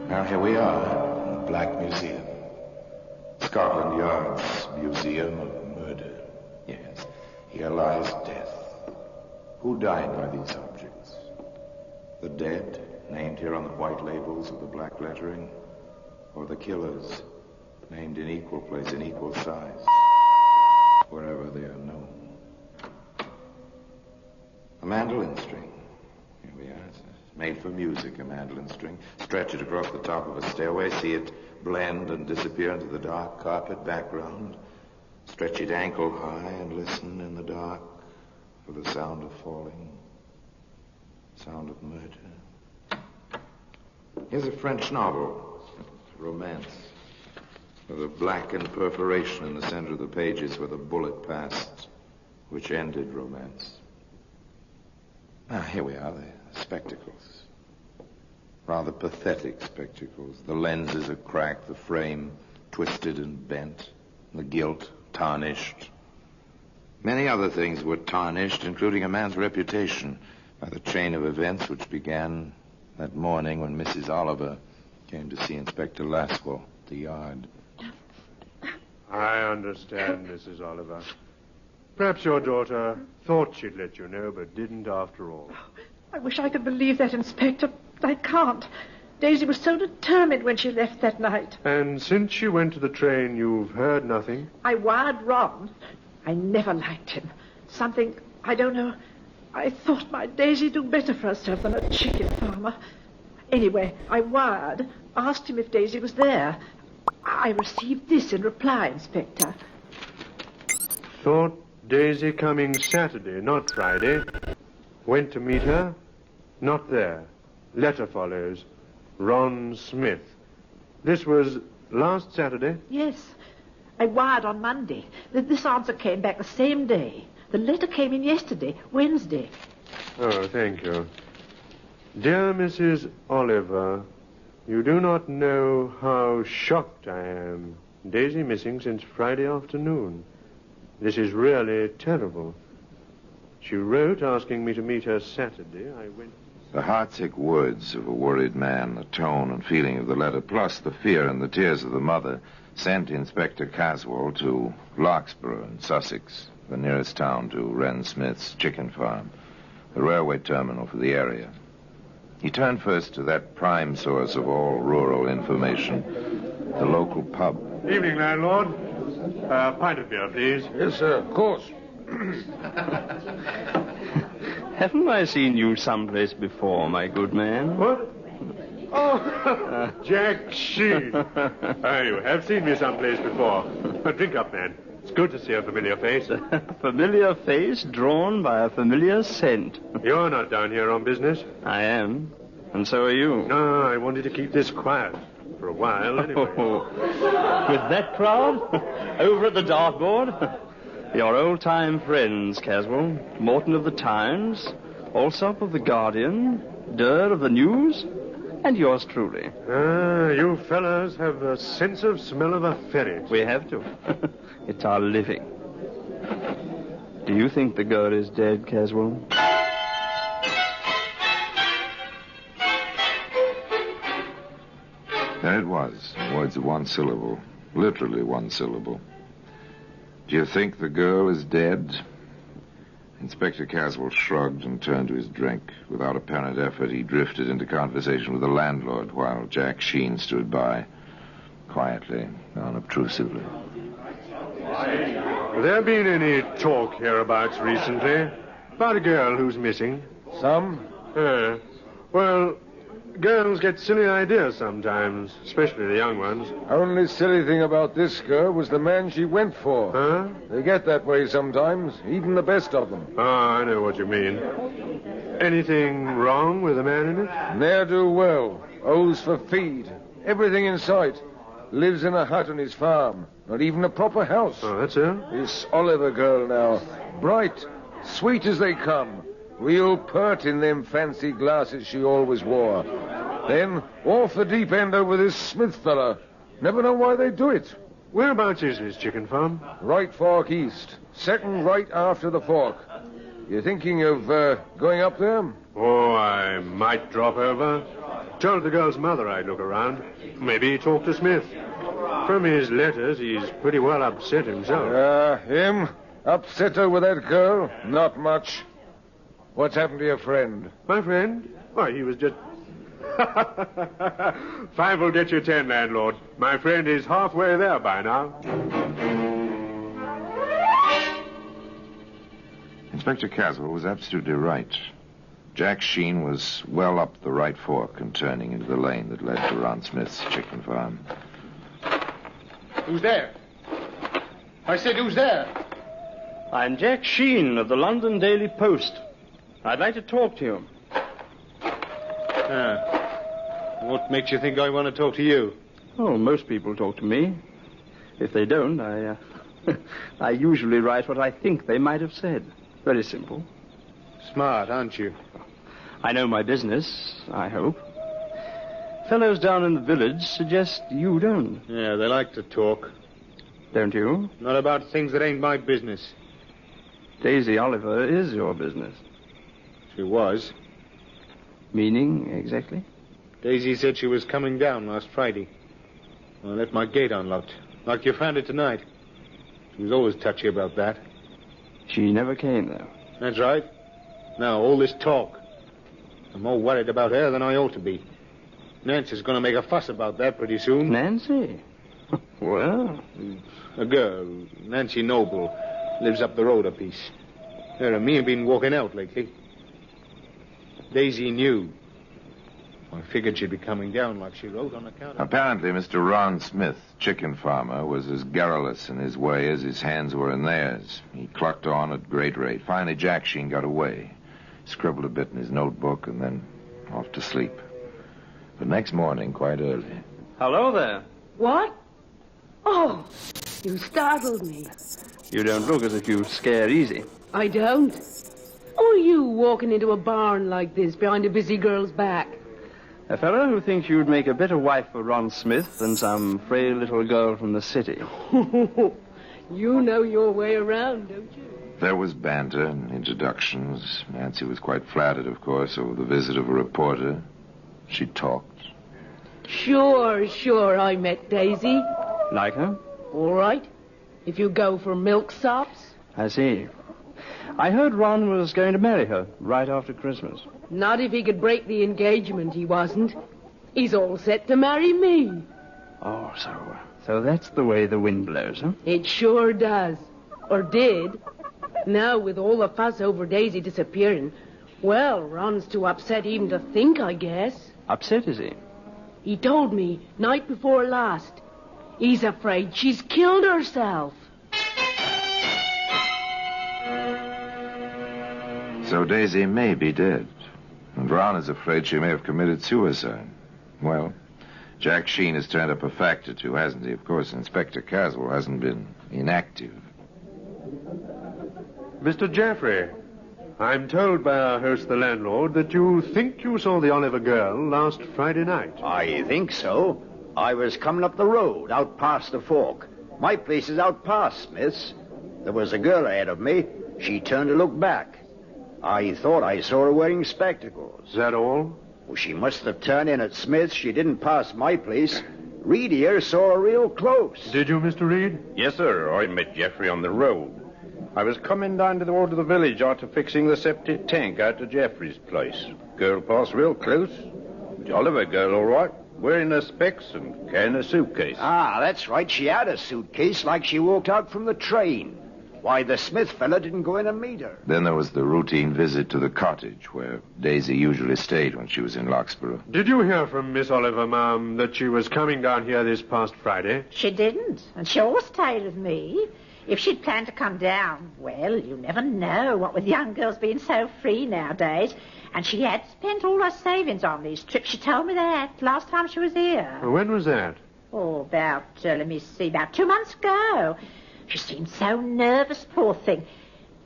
Now, here we are, in the Black Museum. Scotland Yard's Museum of Murder. Yes, here lies death. Who died by these objects? The dead, named here on the white labels with the black lettering? Or the killers, named in equal place, in equal size, wherever they are known? A mandolin string. Here we are. It's made for music, a mandolin string. Stretch it across the top of a stairway, see it blend and disappear into the dark carpet background. Stretch it ankle high and listen in the dark for the sound of falling, sound of murder. Here's a French novel, romance, with a blackened perforation in the center of the pages where the bullet passed, which ended romance. Ah, here we are, the spectacles. Rather pathetic spectacles. The lenses are cracked, the frame twisted and bent, the gilt tarnished. Many other things were tarnished, including a man's reputation, by the chain of events which began that morning when Mrs. Oliver came to see Inspector Laswell at the yard. I understand, Mrs. Oliver. Perhaps your daughter thought she'd let you know, but didn't after all. I wish I could believe that, Inspector. I can't. Daisy was so determined when she left that night. And since she went to the train, you've heard nothing? I wired Ron. I never liked him. Something, I don't know. I thought my Daisy do better for herself than a chicken farmer. Anyway, I wired, asked him if Daisy was there. I received this in reply, Inspector. Thought Daisy coming Saturday, not Friday. Went to meet her, not there. Letter follows. Ron Smith. This was last Saturday? Yes. I wired on Monday. This answer came back the same day. The letter came in yesterday, Wednesday. Oh, thank you. Dear Mrs. Oliver, you do not know how shocked I am. Daisy missing since Friday afternoon. This is really terrible. She wrote asking me to meet her Saturday. I went... The heartsick words of a worried man, the tone and feeling of the letter, plus the fear and the tears of the mother, sent Inspector Caswell to Larkspur in Sussex, the nearest town to Wren Smith's chicken farm, the railway terminal for the area. He turned first to that prime source of all rural information, the local pub. Evening, landlord. Pint of beer, please. Yes, sir, of course. Haven't I seen you someplace before, my good man? What? Oh, Jack Sheen. You have seen me someplace before. But drink up, man. It's good to see a familiar face. A familiar face drawn by a familiar scent. You're not down here on business. I am. And so are you. No, I wanted to keep this quiet. For a while, anyway. With that crowd? Over at the dartboard? Your old-time friends, Caswell. Morton of the Times, Alsop of the Guardian, Durr of the News, and yours truly. You fellas have a sense of smell of a ferret. We have to. It's our living. Do you think the girl is dead, Caswell? There it was. Words of one syllable. Literally one syllable. Do you think the girl is dead? Inspector Caswell shrugged and turned to his drink. Without apparent effort, he drifted into conversation with the landlord while Jack Sheen stood by, quietly, unobtrusively. Have there been any talk hereabouts recently about a girl who's missing? Some? Well, girls get silly ideas sometimes, especially the young ones. Only silly thing about this girl was the man she went for. Huh? They get that way sometimes, even the best of them. Oh, I know what you mean. Anything wrong with the man in it? Ne'er-do-well. Owes for feed. Everything in sight. Lives in a hut on his farm. Not even a proper house. Oh, that's her? This Oliver girl now. Bright. Sweet as they come. Real pert in them fancy glasses she always wore. Then, off the deep end over this Smith fella. Never know why they do it. Whereabouts is this chicken farm? Right fork east. Second right after the fork. You thinking of going up there? Oh, I might drop over. Told the girl's mother I'd look around. Maybe talk to Smith. From his letters, he's pretty well upset himself. Him? Upset over that girl? Not much. What's happened to your friend? My friend? Why, he was just... 5 will get you 10, landlord. My friend is halfway there by now. Inspector Caswell was absolutely right. Jack Sheen was well up the right fork and turning into the lane that led to Ron Smith's chicken farm. Who's there? I said, who's there? I'm Jack Sheen of the London Daily Post. I'd like to talk to you. What makes you think I want to talk to you? Oh, most people talk to me. If they don't, I usually write what I think they might have said. Very simple. Smart, aren't you? I know my business, I hope. Fellows down in the village suggest you don't. Yeah, they like to talk. Don't you? Not about things that ain't my business. Daisy Oliver is your business. She was. Meaning, exactly? Daisy said she was coming down last Friday. I left my gate unlocked, like you found it tonight. She was always touchy about that. She never came, though. That's right. Now, all this talk. I'm more worried about her than I ought to be. Nancy's going to make a fuss about that pretty soon. Nancy? Well? A girl, Nancy Noble, lives up the road a piece. Her and me have been walking out lately. Daisy knew. I figured she'd be coming down like she wrote on account of... Apparently, Mr. Ron Smith, chicken farmer, was as garrulous in his way as his hands were in theirs. He clucked on at great rate. Finally, Jack Sheen got away. Scribbled a bit in his notebook and then off to sleep. But next morning, quite early... Hello there. What? Oh, you startled me. You don't look as if you scare easy. I don't. Who are you walking into a barn like this behind a busy girl's back? A fellow who thinks you'd make a better wife for Ron Smith than some frail little girl from the city. You know your way around, don't you? There was banter and introductions. Nancy was quite flattered, of course, over the visit of a reporter. She talked. Sure, I met Daisy. Like her? All right. If you go for milksops. I see. I heard Ron was going to marry her right after Christmas. Not if he could break the engagement, he wasn't. He's all set to marry me. Oh, so that's the way the wind blows, huh? It sure does. Or did. Now, with all the fuss over Daisy disappearing, well, Ron's too upset even to think, I guess. Upset, is he? He told me night before last. He's afraid she's killed herself. So Daisy may be dead. And Ron is afraid she may have committed suicide. Well, Jack Sheen has turned up a fact or two, hasn't he? Of course, Inspector Caswell hasn't been inactive. Mr. Jeffrey, I'm told by our host, the landlord, that you think you saw the Oliver girl last Friday night. I think so. I was coming up the road, out past the fork. My place is out past Smith's. There was a girl ahead of me. She turned to look back. I thought I saw her wearing spectacles. Is that all? Well, she must have turned in at Smith's. She didn't pass my place. Reed here saw her real close. Did you, Mr. Reed? Yes, sir. I met Jeffrey on the road. I was coming down to the road to the village after fixing the septic tank out to Jeffrey's place. Girl passed real close. Oliver girl, all right. Wearing her specs and carrying a suitcase. Ah, that's right. She had a suitcase like she walked out from the train. Why, the Smith fella didn't go in and meet her. Then there was the routine visit to the cottage where Daisy usually stayed when she was in Locksborough. Did you hear from Miss Oliver, ma'am, that she was coming down here this past Friday? She didn't, and she always stayed with me. If she'd planned to come down, well, you never know, what with young girls being so free nowadays. And she had spent all her savings on these trips. She told me that last time she was here. When was that? Oh, about 2 months ago. She seemed so nervous, poor thing.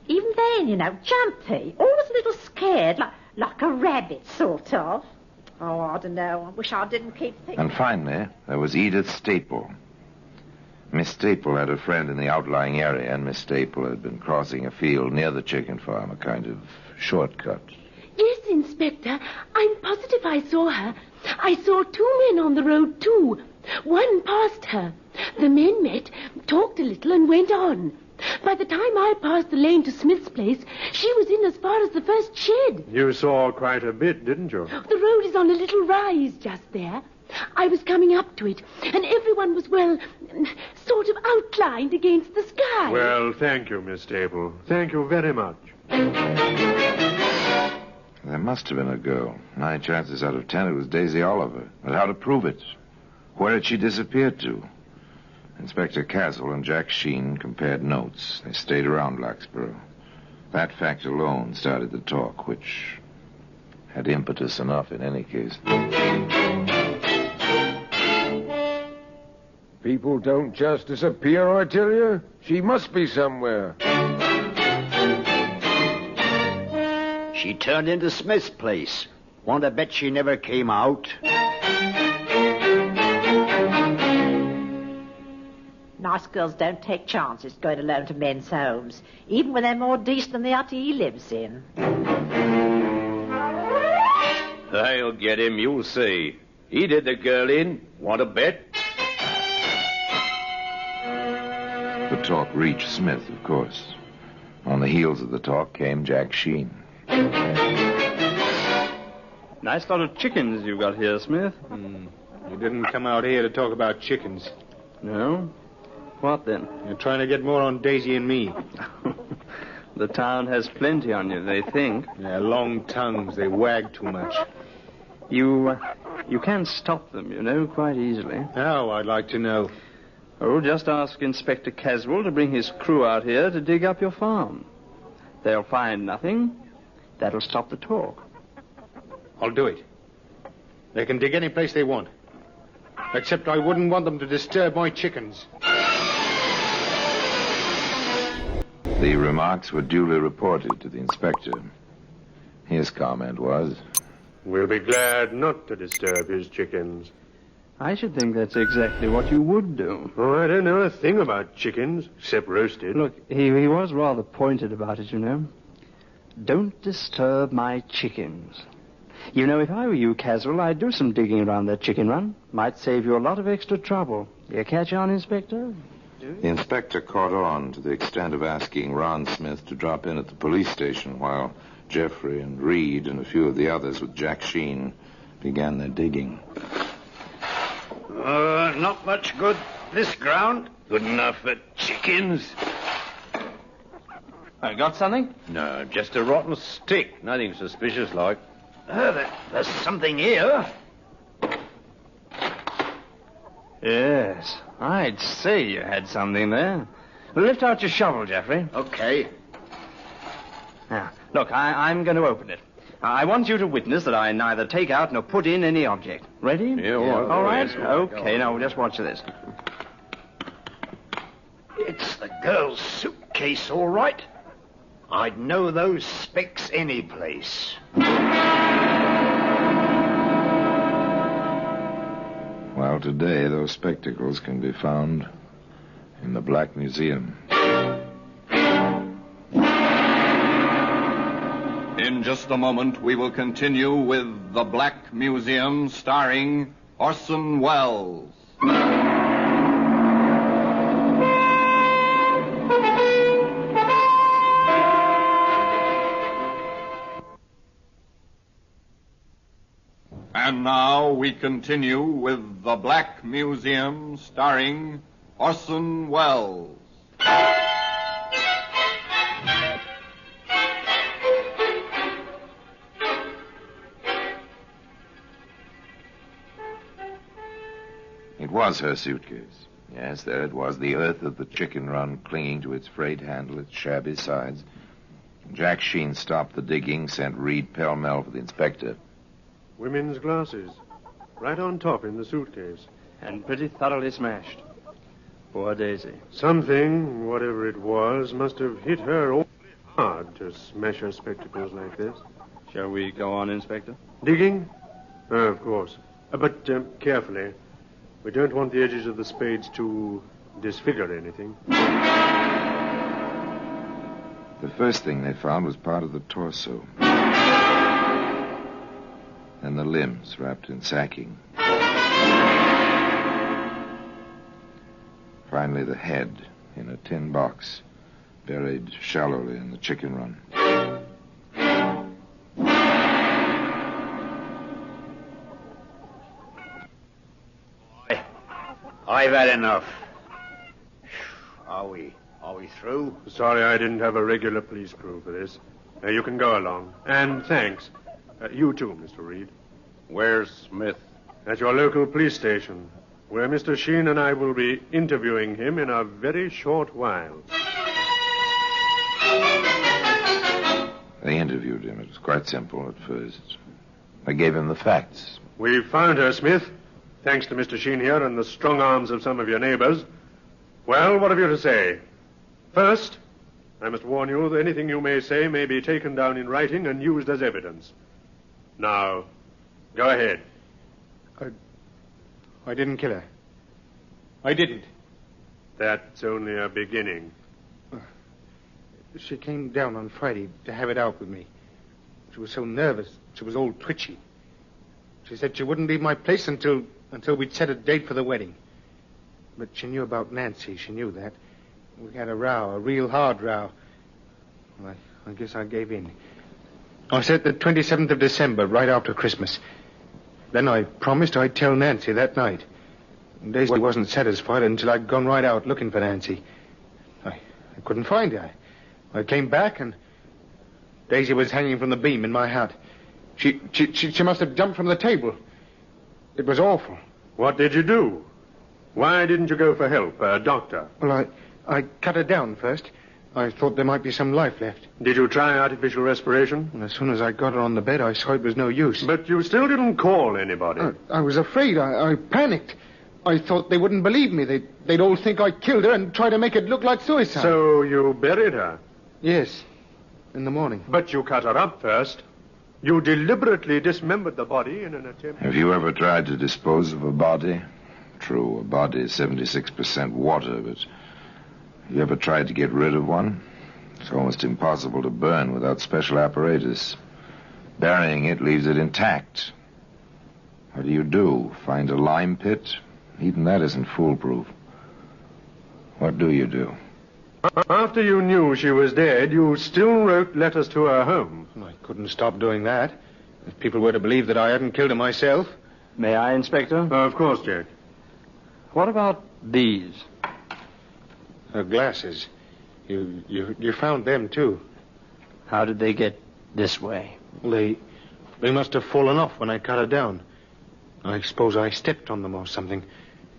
Even then, you know, jumpy, always a little scared, like a rabbit, sort of. Oh, I don't know. I wish I didn't keep thinking. And finally, there was Edith Staple. Miss Staple had a friend in the outlying area, and Miss Staple had been crossing a field near the chicken farm, a kind of shortcut. Yes, Inspector. I'm positive I saw her. I saw 2 men on the road, too. One passed her. The men met, talked a little, and went on. By the time I passed the lane to Smith's place, she was in as far as the first shed. You saw quite a bit, didn't you? The road is on a little rise just there. I was coming up to it, and everyone was, well, sort of outlined against the sky. Well, thank you, Miss Staple. Thank you very much. There must have been a girl. 9 chances out of 10 it was Daisy Oliver. But how to prove it? Where had she disappeared to? Inspector Caswell and Jack Sheen compared notes. They stayed around Locksborough. That fact alone started the talk, which had impetus enough in any case. People don't just disappear, I tell you. She must be somewhere. She turned into Smith's place. Want to bet she never came out? Nice girls don't take chances going alone to men's homes, even when they're more decent than the hut he lives in. They'll get him, you'll see. He did the girl in. Want to bet? The talk reached Smith, of course. On the heels of the talk came Jack Sheen. Nice lot of chickens you've got here, Smith. You didn't come out here to talk about chickens. No? What then? You're trying to get more on Daisy and me. The town has plenty on you, they think. Yeah, long tongues. They wag too much. You can stop them, you know, quite easily. How, I'd like to know? Oh, just ask Inspector Caswell to bring his crew out here to dig up your farm. They'll find nothing. That'll stop the talk. I'll do it. They can dig any place they want. Except I wouldn't want them to disturb my chickens. The remarks were duly reported to the inspector. His comment was, "We'll be glad not to disturb his chickens." I should think that's exactly what you would do. Oh, I don't know a thing about chickens, except roasted. Look, he was rather pointed about it, you know. Don't disturb my chickens. You know, if I were you, Caswell, I'd do some digging around that chicken run. Might save you a lot of extra trouble. You catch on, Inspector? The inspector caught on to the extent of asking Ron Smith to drop in at the police station while Jeffrey and Reed and a few of the others with Jack Sheen began their digging. Not much good, this ground. Good enough for chickens. I got something? No, just a rotten stick. Nothing suspicious like. There's something here. Yes, I'd say you had something there. Lift out your shovel, Jeffrey. Okay. Now, look, I'm going to open it. I want you to witness that I neither take out nor put in any object. Ready? Yeah, all right. Okay, now just watch this. It's the girl's suitcase, all right. I'd know those specs any place. Well, today those spectacles can be found in the Black Museum. In just a moment, we will continue with The Black Museum, starring Orson Welles. And now we continue with The Black Museum, starring Orson Welles. It was her suitcase. Yes, there it was, the earth of the chicken run clinging to its frayed handle, its shabby sides. Jack Sheen stopped the digging, sent Reed pell-mell for the inspector. Women's glasses. Right on top in the suitcase. And pretty thoroughly smashed. Poor Daisy. Something, whatever it was, must have hit her awfully hard to smash her spectacles like this. Shall we go on, Inspector? Digging? Of course. But carefully. We don't want the edges of the spades to disfigure anything. The first thing they found was part of the torso. And the limbs wrapped in sacking. Finally, the head in a tin box, buried shallowly in the chicken run. I've had enough. Are we through? Sorry I didn't have a regular police crew for this. You can go along. And thanks. You too, Mr. Reed. Where's Smith? At your local police station, where Mr. Sheen and I will be interviewing him in a very short while. They interviewed him. It was quite simple at first. I gave him the facts. We found her, Smith, thanks to Mr. Sheen here and the strong arms of some of your neighbors. Well, what have you to say? First, I must warn you that anything you may say may be taken down in writing and used as evidence. Now, go ahead. I didn't kill her. I didn't. That's only a beginning. She came down on Friday to have it out with me. She was so nervous. She was all twitchy. She said she wouldn't leave my place until we'd set a date for the wedding. But she knew about Nancy. She knew that. We had a row, a real hard row. Well, I guess I gave in. I said the 27th of December, right after Christmas. Then I promised I'd tell Nancy that night. Daisy wasn't satisfied until I'd gone right out looking for Nancy. I couldn't find her. I came back and Daisy was hanging from the beam in my hut. She must have jumped from the table. It was awful. What did you do? Why didn't you go for help, a doctor? Well, I cut her down first. I thought there might be some life left. Did you try artificial respiration? And as soon as I got her on the bed, I saw it was no use. But you still didn't call anybody. I was afraid. I panicked. I thought they wouldn't believe me. They'd all think I killed her and try to make it look like suicide. So you buried her? Yes, in the morning. But you cut her up first. You deliberately dismembered the body in an attempt... Have you ever tried to dispose of a body? True, a body is 76% water, but have you ever tried to get rid of one? It's almost impossible to burn without special apparatus. Burying it leaves it intact. What do? Find a lime pit? Even that isn't foolproof. What do you do? After you knew she was dead, you still wrote letters to her home. I couldn't stop doing that. If people were to believe that I hadn't killed her myself. May I, Inspector? Of course, Jack. What about these? Her glasses. You found them, too. How did they get this way? They must have fallen off when I cut her down. I suppose I stepped on them or something.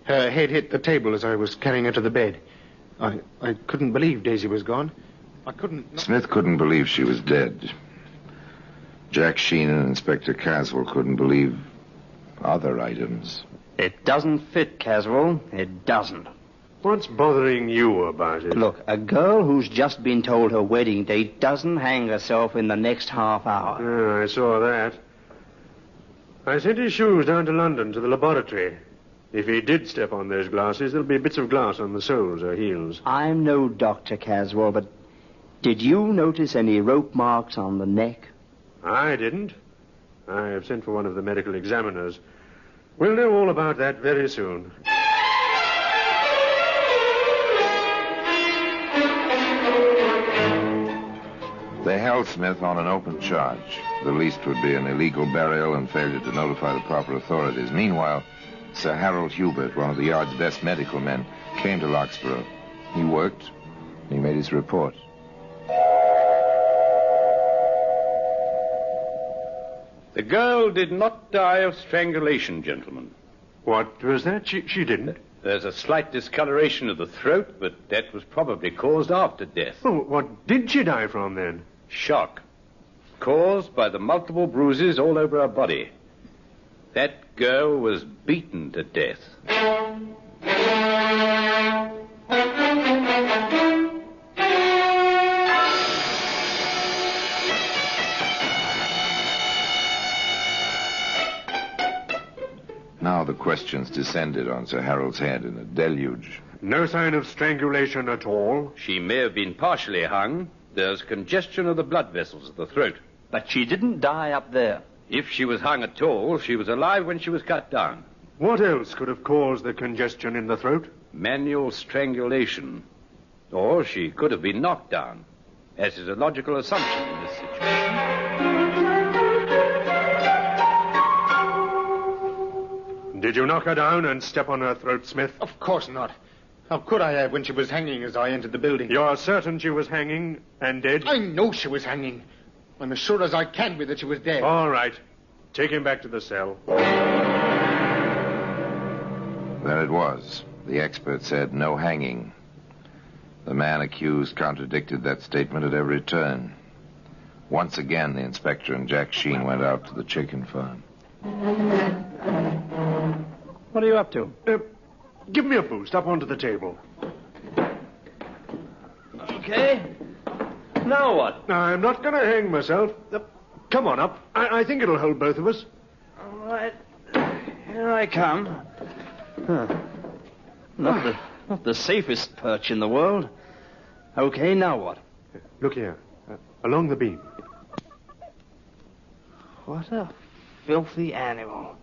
Her head hit the table as I was carrying her to the bed. I couldn't believe Daisy was gone. I couldn't... Smith couldn't believe she was dead. Jack Sheen and Inspector Caswell couldn't believe other items. It doesn't fit, Caswell. It doesn't. What's bothering you about it? Look, a girl who's just been told her wedding date doesn't hang herself in the next half hour. Yeah, I saw that. I sent his shoes down to London to the laboratory. If he did step on those glasses, there'll be bits of glass on the soles or heels. I'm no doctor, Caswell, but did you notice any rope marks on the neck? I didn't. I have sent for one of the medical examiners. We'll know all about that very soon. They held Smith on an open charge. The least would be an illegal burial and failure to notify the proper authorities. Meanwhile, Sir Harold Hubert, one of the Yard's best medical men, came to Locksborough. He worked. He made his report. The girl did not die of strangulation, gentlemen. What was that? She didn't. There's a slight discoloration of the throat, but that was probably caused after death. Oh, what did she die from, then? Shock. Caused by the multiple bruises all over her body. That girl was beaten to death. Now the questions descended on Sir Harold's head in a deluge. No sign of strangulation at all? She may have been partially hung. There's congestion of the blood vessels of the throat. But she didn't die up there. If she was hung at all, she was alive when she was cut down. What else could have caused the congestion in the throat? Manual strangulation. Or she could have been knocked down, as is a logical assumption in this situation. Did you knock her down and step on her throat, Smith? Of course not. How could I have when she was hanging as I entered the building? You're certain she was hanging and dead? I know she was hanging. I'm as sure as I can be that she was dead. All right. Take him back to the cell. There it was. The expert said no hanging. The man accused contradicted that statement at every turn. Once again, the inspector and Jack Sheen went out to the chicken farm. What are you up to? Give me a boost up onto the table. Okay. Now what? I'm not going to hang myself. Come on up. I think it'll hold both of us. All right. Here I come. Huh. Not the safest perch in the world. Okay, now what? Look here. Along the beam. What a filthy animal.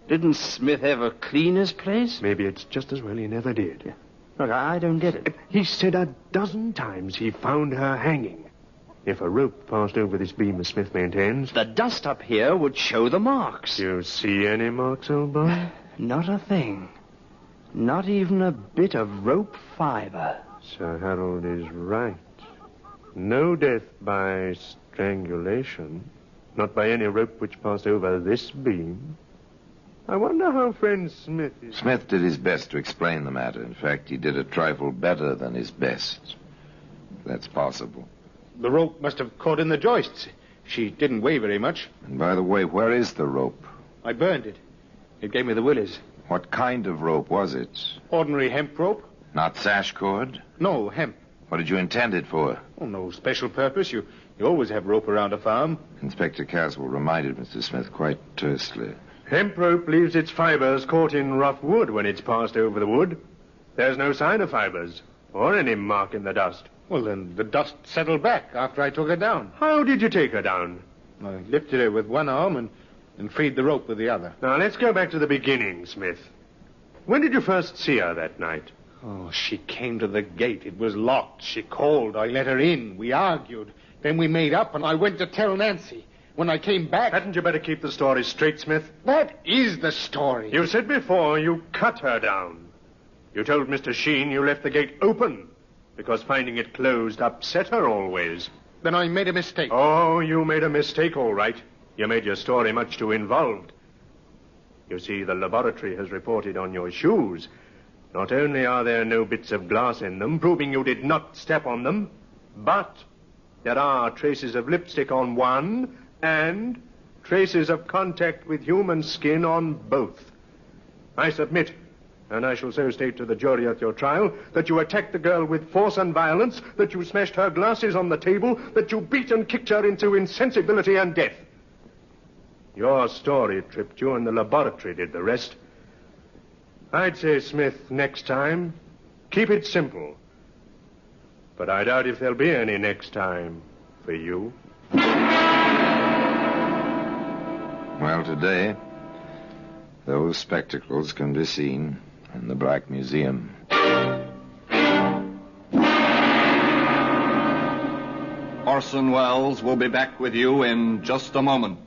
Didn't Smith ever clean his place? Maybe it's just as well he never did. Look, I don't get it. He said a dozen times he found her hanging. If a rope passed over this beam, as Smith maintains... The dust up here would show the marks. You see any marks, old boy? Not a thing. Not even a bit of rope fiber. Sir Harold is right. No death by strangulation. Not by any rope which passed over this beam. I wonder how friend Smith is... Smith did his best to explain the matter. In fact, he did a trifle better than his best. That's possible. The rope must have caught in the joists. She didn't weigh very much. And by the way, where is the rope? I burned it. It gave me the willies. What kind of rope was it? Ordinary hemp rope. Not sash cord? No, hemp. What did you intend it for? Oh, no special purpose. You always have rope around a farm. Inspector Caswell reminded Mr. Smith quite tersely. Hemp rope leaves its fibers caught in rough wood when it's passed over the wood. There's no sign of fibers, or any mark in the dust. Well, then the dust settled back after I took her down. How did you take her down? I lifted her with one arm and freed the rope with the other. Now, let's go back to the beginning, Smith. When did you first see her that night? Oh, she came to the gate. It was locked. She called. I let her in. We argued. Then we made up, and I went to tell Nancy. When I came back... Hadn't you better keep the story straight, Smith? That is the story. You said before you cut her down. You told Mr. Sheen you left the gate open because finding it closed upset her always. Then I made a mistake. Oh, you made a mistake, all right. You made your story much too involved. You see, the laboratory has reported on your shoes. Not only are there no bits of glass in them, proving you did not step on them, But there are traces of lipstick on one and traces of contact with human skin on both. I submit, and I shall so state to the jury at your trial, that you attacked the girl with force and violence, that you smashed her glasses on the table, that you beat and kicked her into insensibility and death. Your story tripped you, and the laboratory did the rest. I'd say, Smith, next time, keep it simple. But I doubt if there'll be any next time for you. Well, today, those spectacles can be seen in the Black Museum. Orson Welles will be back with you in just a moment.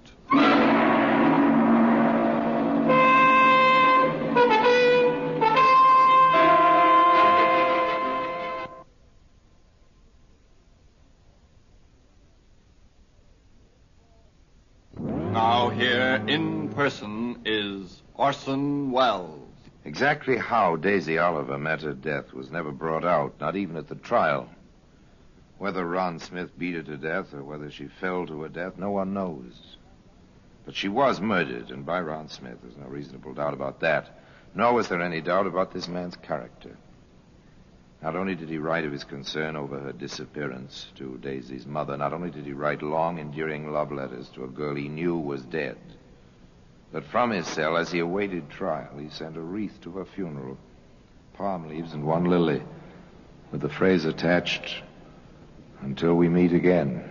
Now here in person is Orson Welles. Exactly how Daisy Oliver met her death was never brought out, not even at the trial. Whether Ron Smith beat her to death or whether she fell to her death, no one knows. But she was murdered, and by Ron Smith. There's no reasonable doubt about that. Nor was there any doubt about this man's character. Not only did he write of his concern over her disappearance to Daisy's mother, not only did he write long, endearing love letters to a girl he knew was dead, but from his cell, as he awaited trial, he sent a wreath to her funeral, palm leaves and one lily, with the phrase attached, "Until we meet again."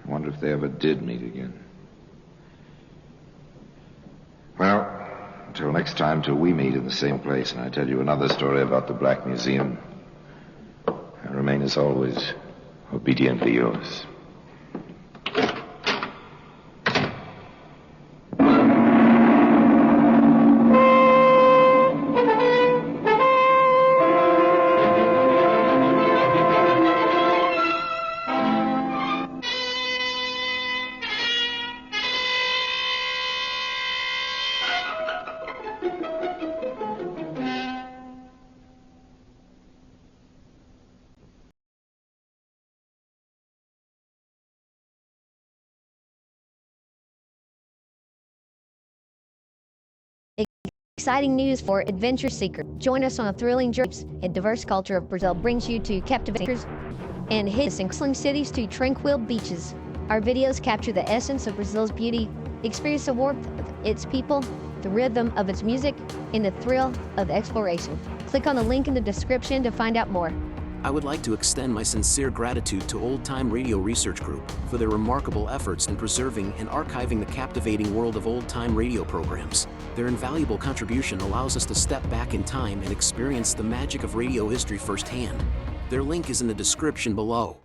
I wonder if they ever did meet again. Well, until next time, till we meet in the same place and I tell you another story about the Black Museum, I remain as always obediently yours. Exciting news for adventure seekers. Join us on a thrilling journey. A diverse culture of Brazil brings you to captivating and hidden cities to tranquil beaches. Our videos capture the essence of Brazil's beauty. Experience the warmth of its people, the rhythm of its music, and the thrill of exploration. Click on the link in the description to find out more. I would like to extend my sincere gratitude to Old Time Radio Research Group for their remarkable efforts in preserving and archiving the captivating world of old-time radio programs. Their invaluable contribution allows us to step back in time and experience the magic of radio history firsthand. Their link is in the description below.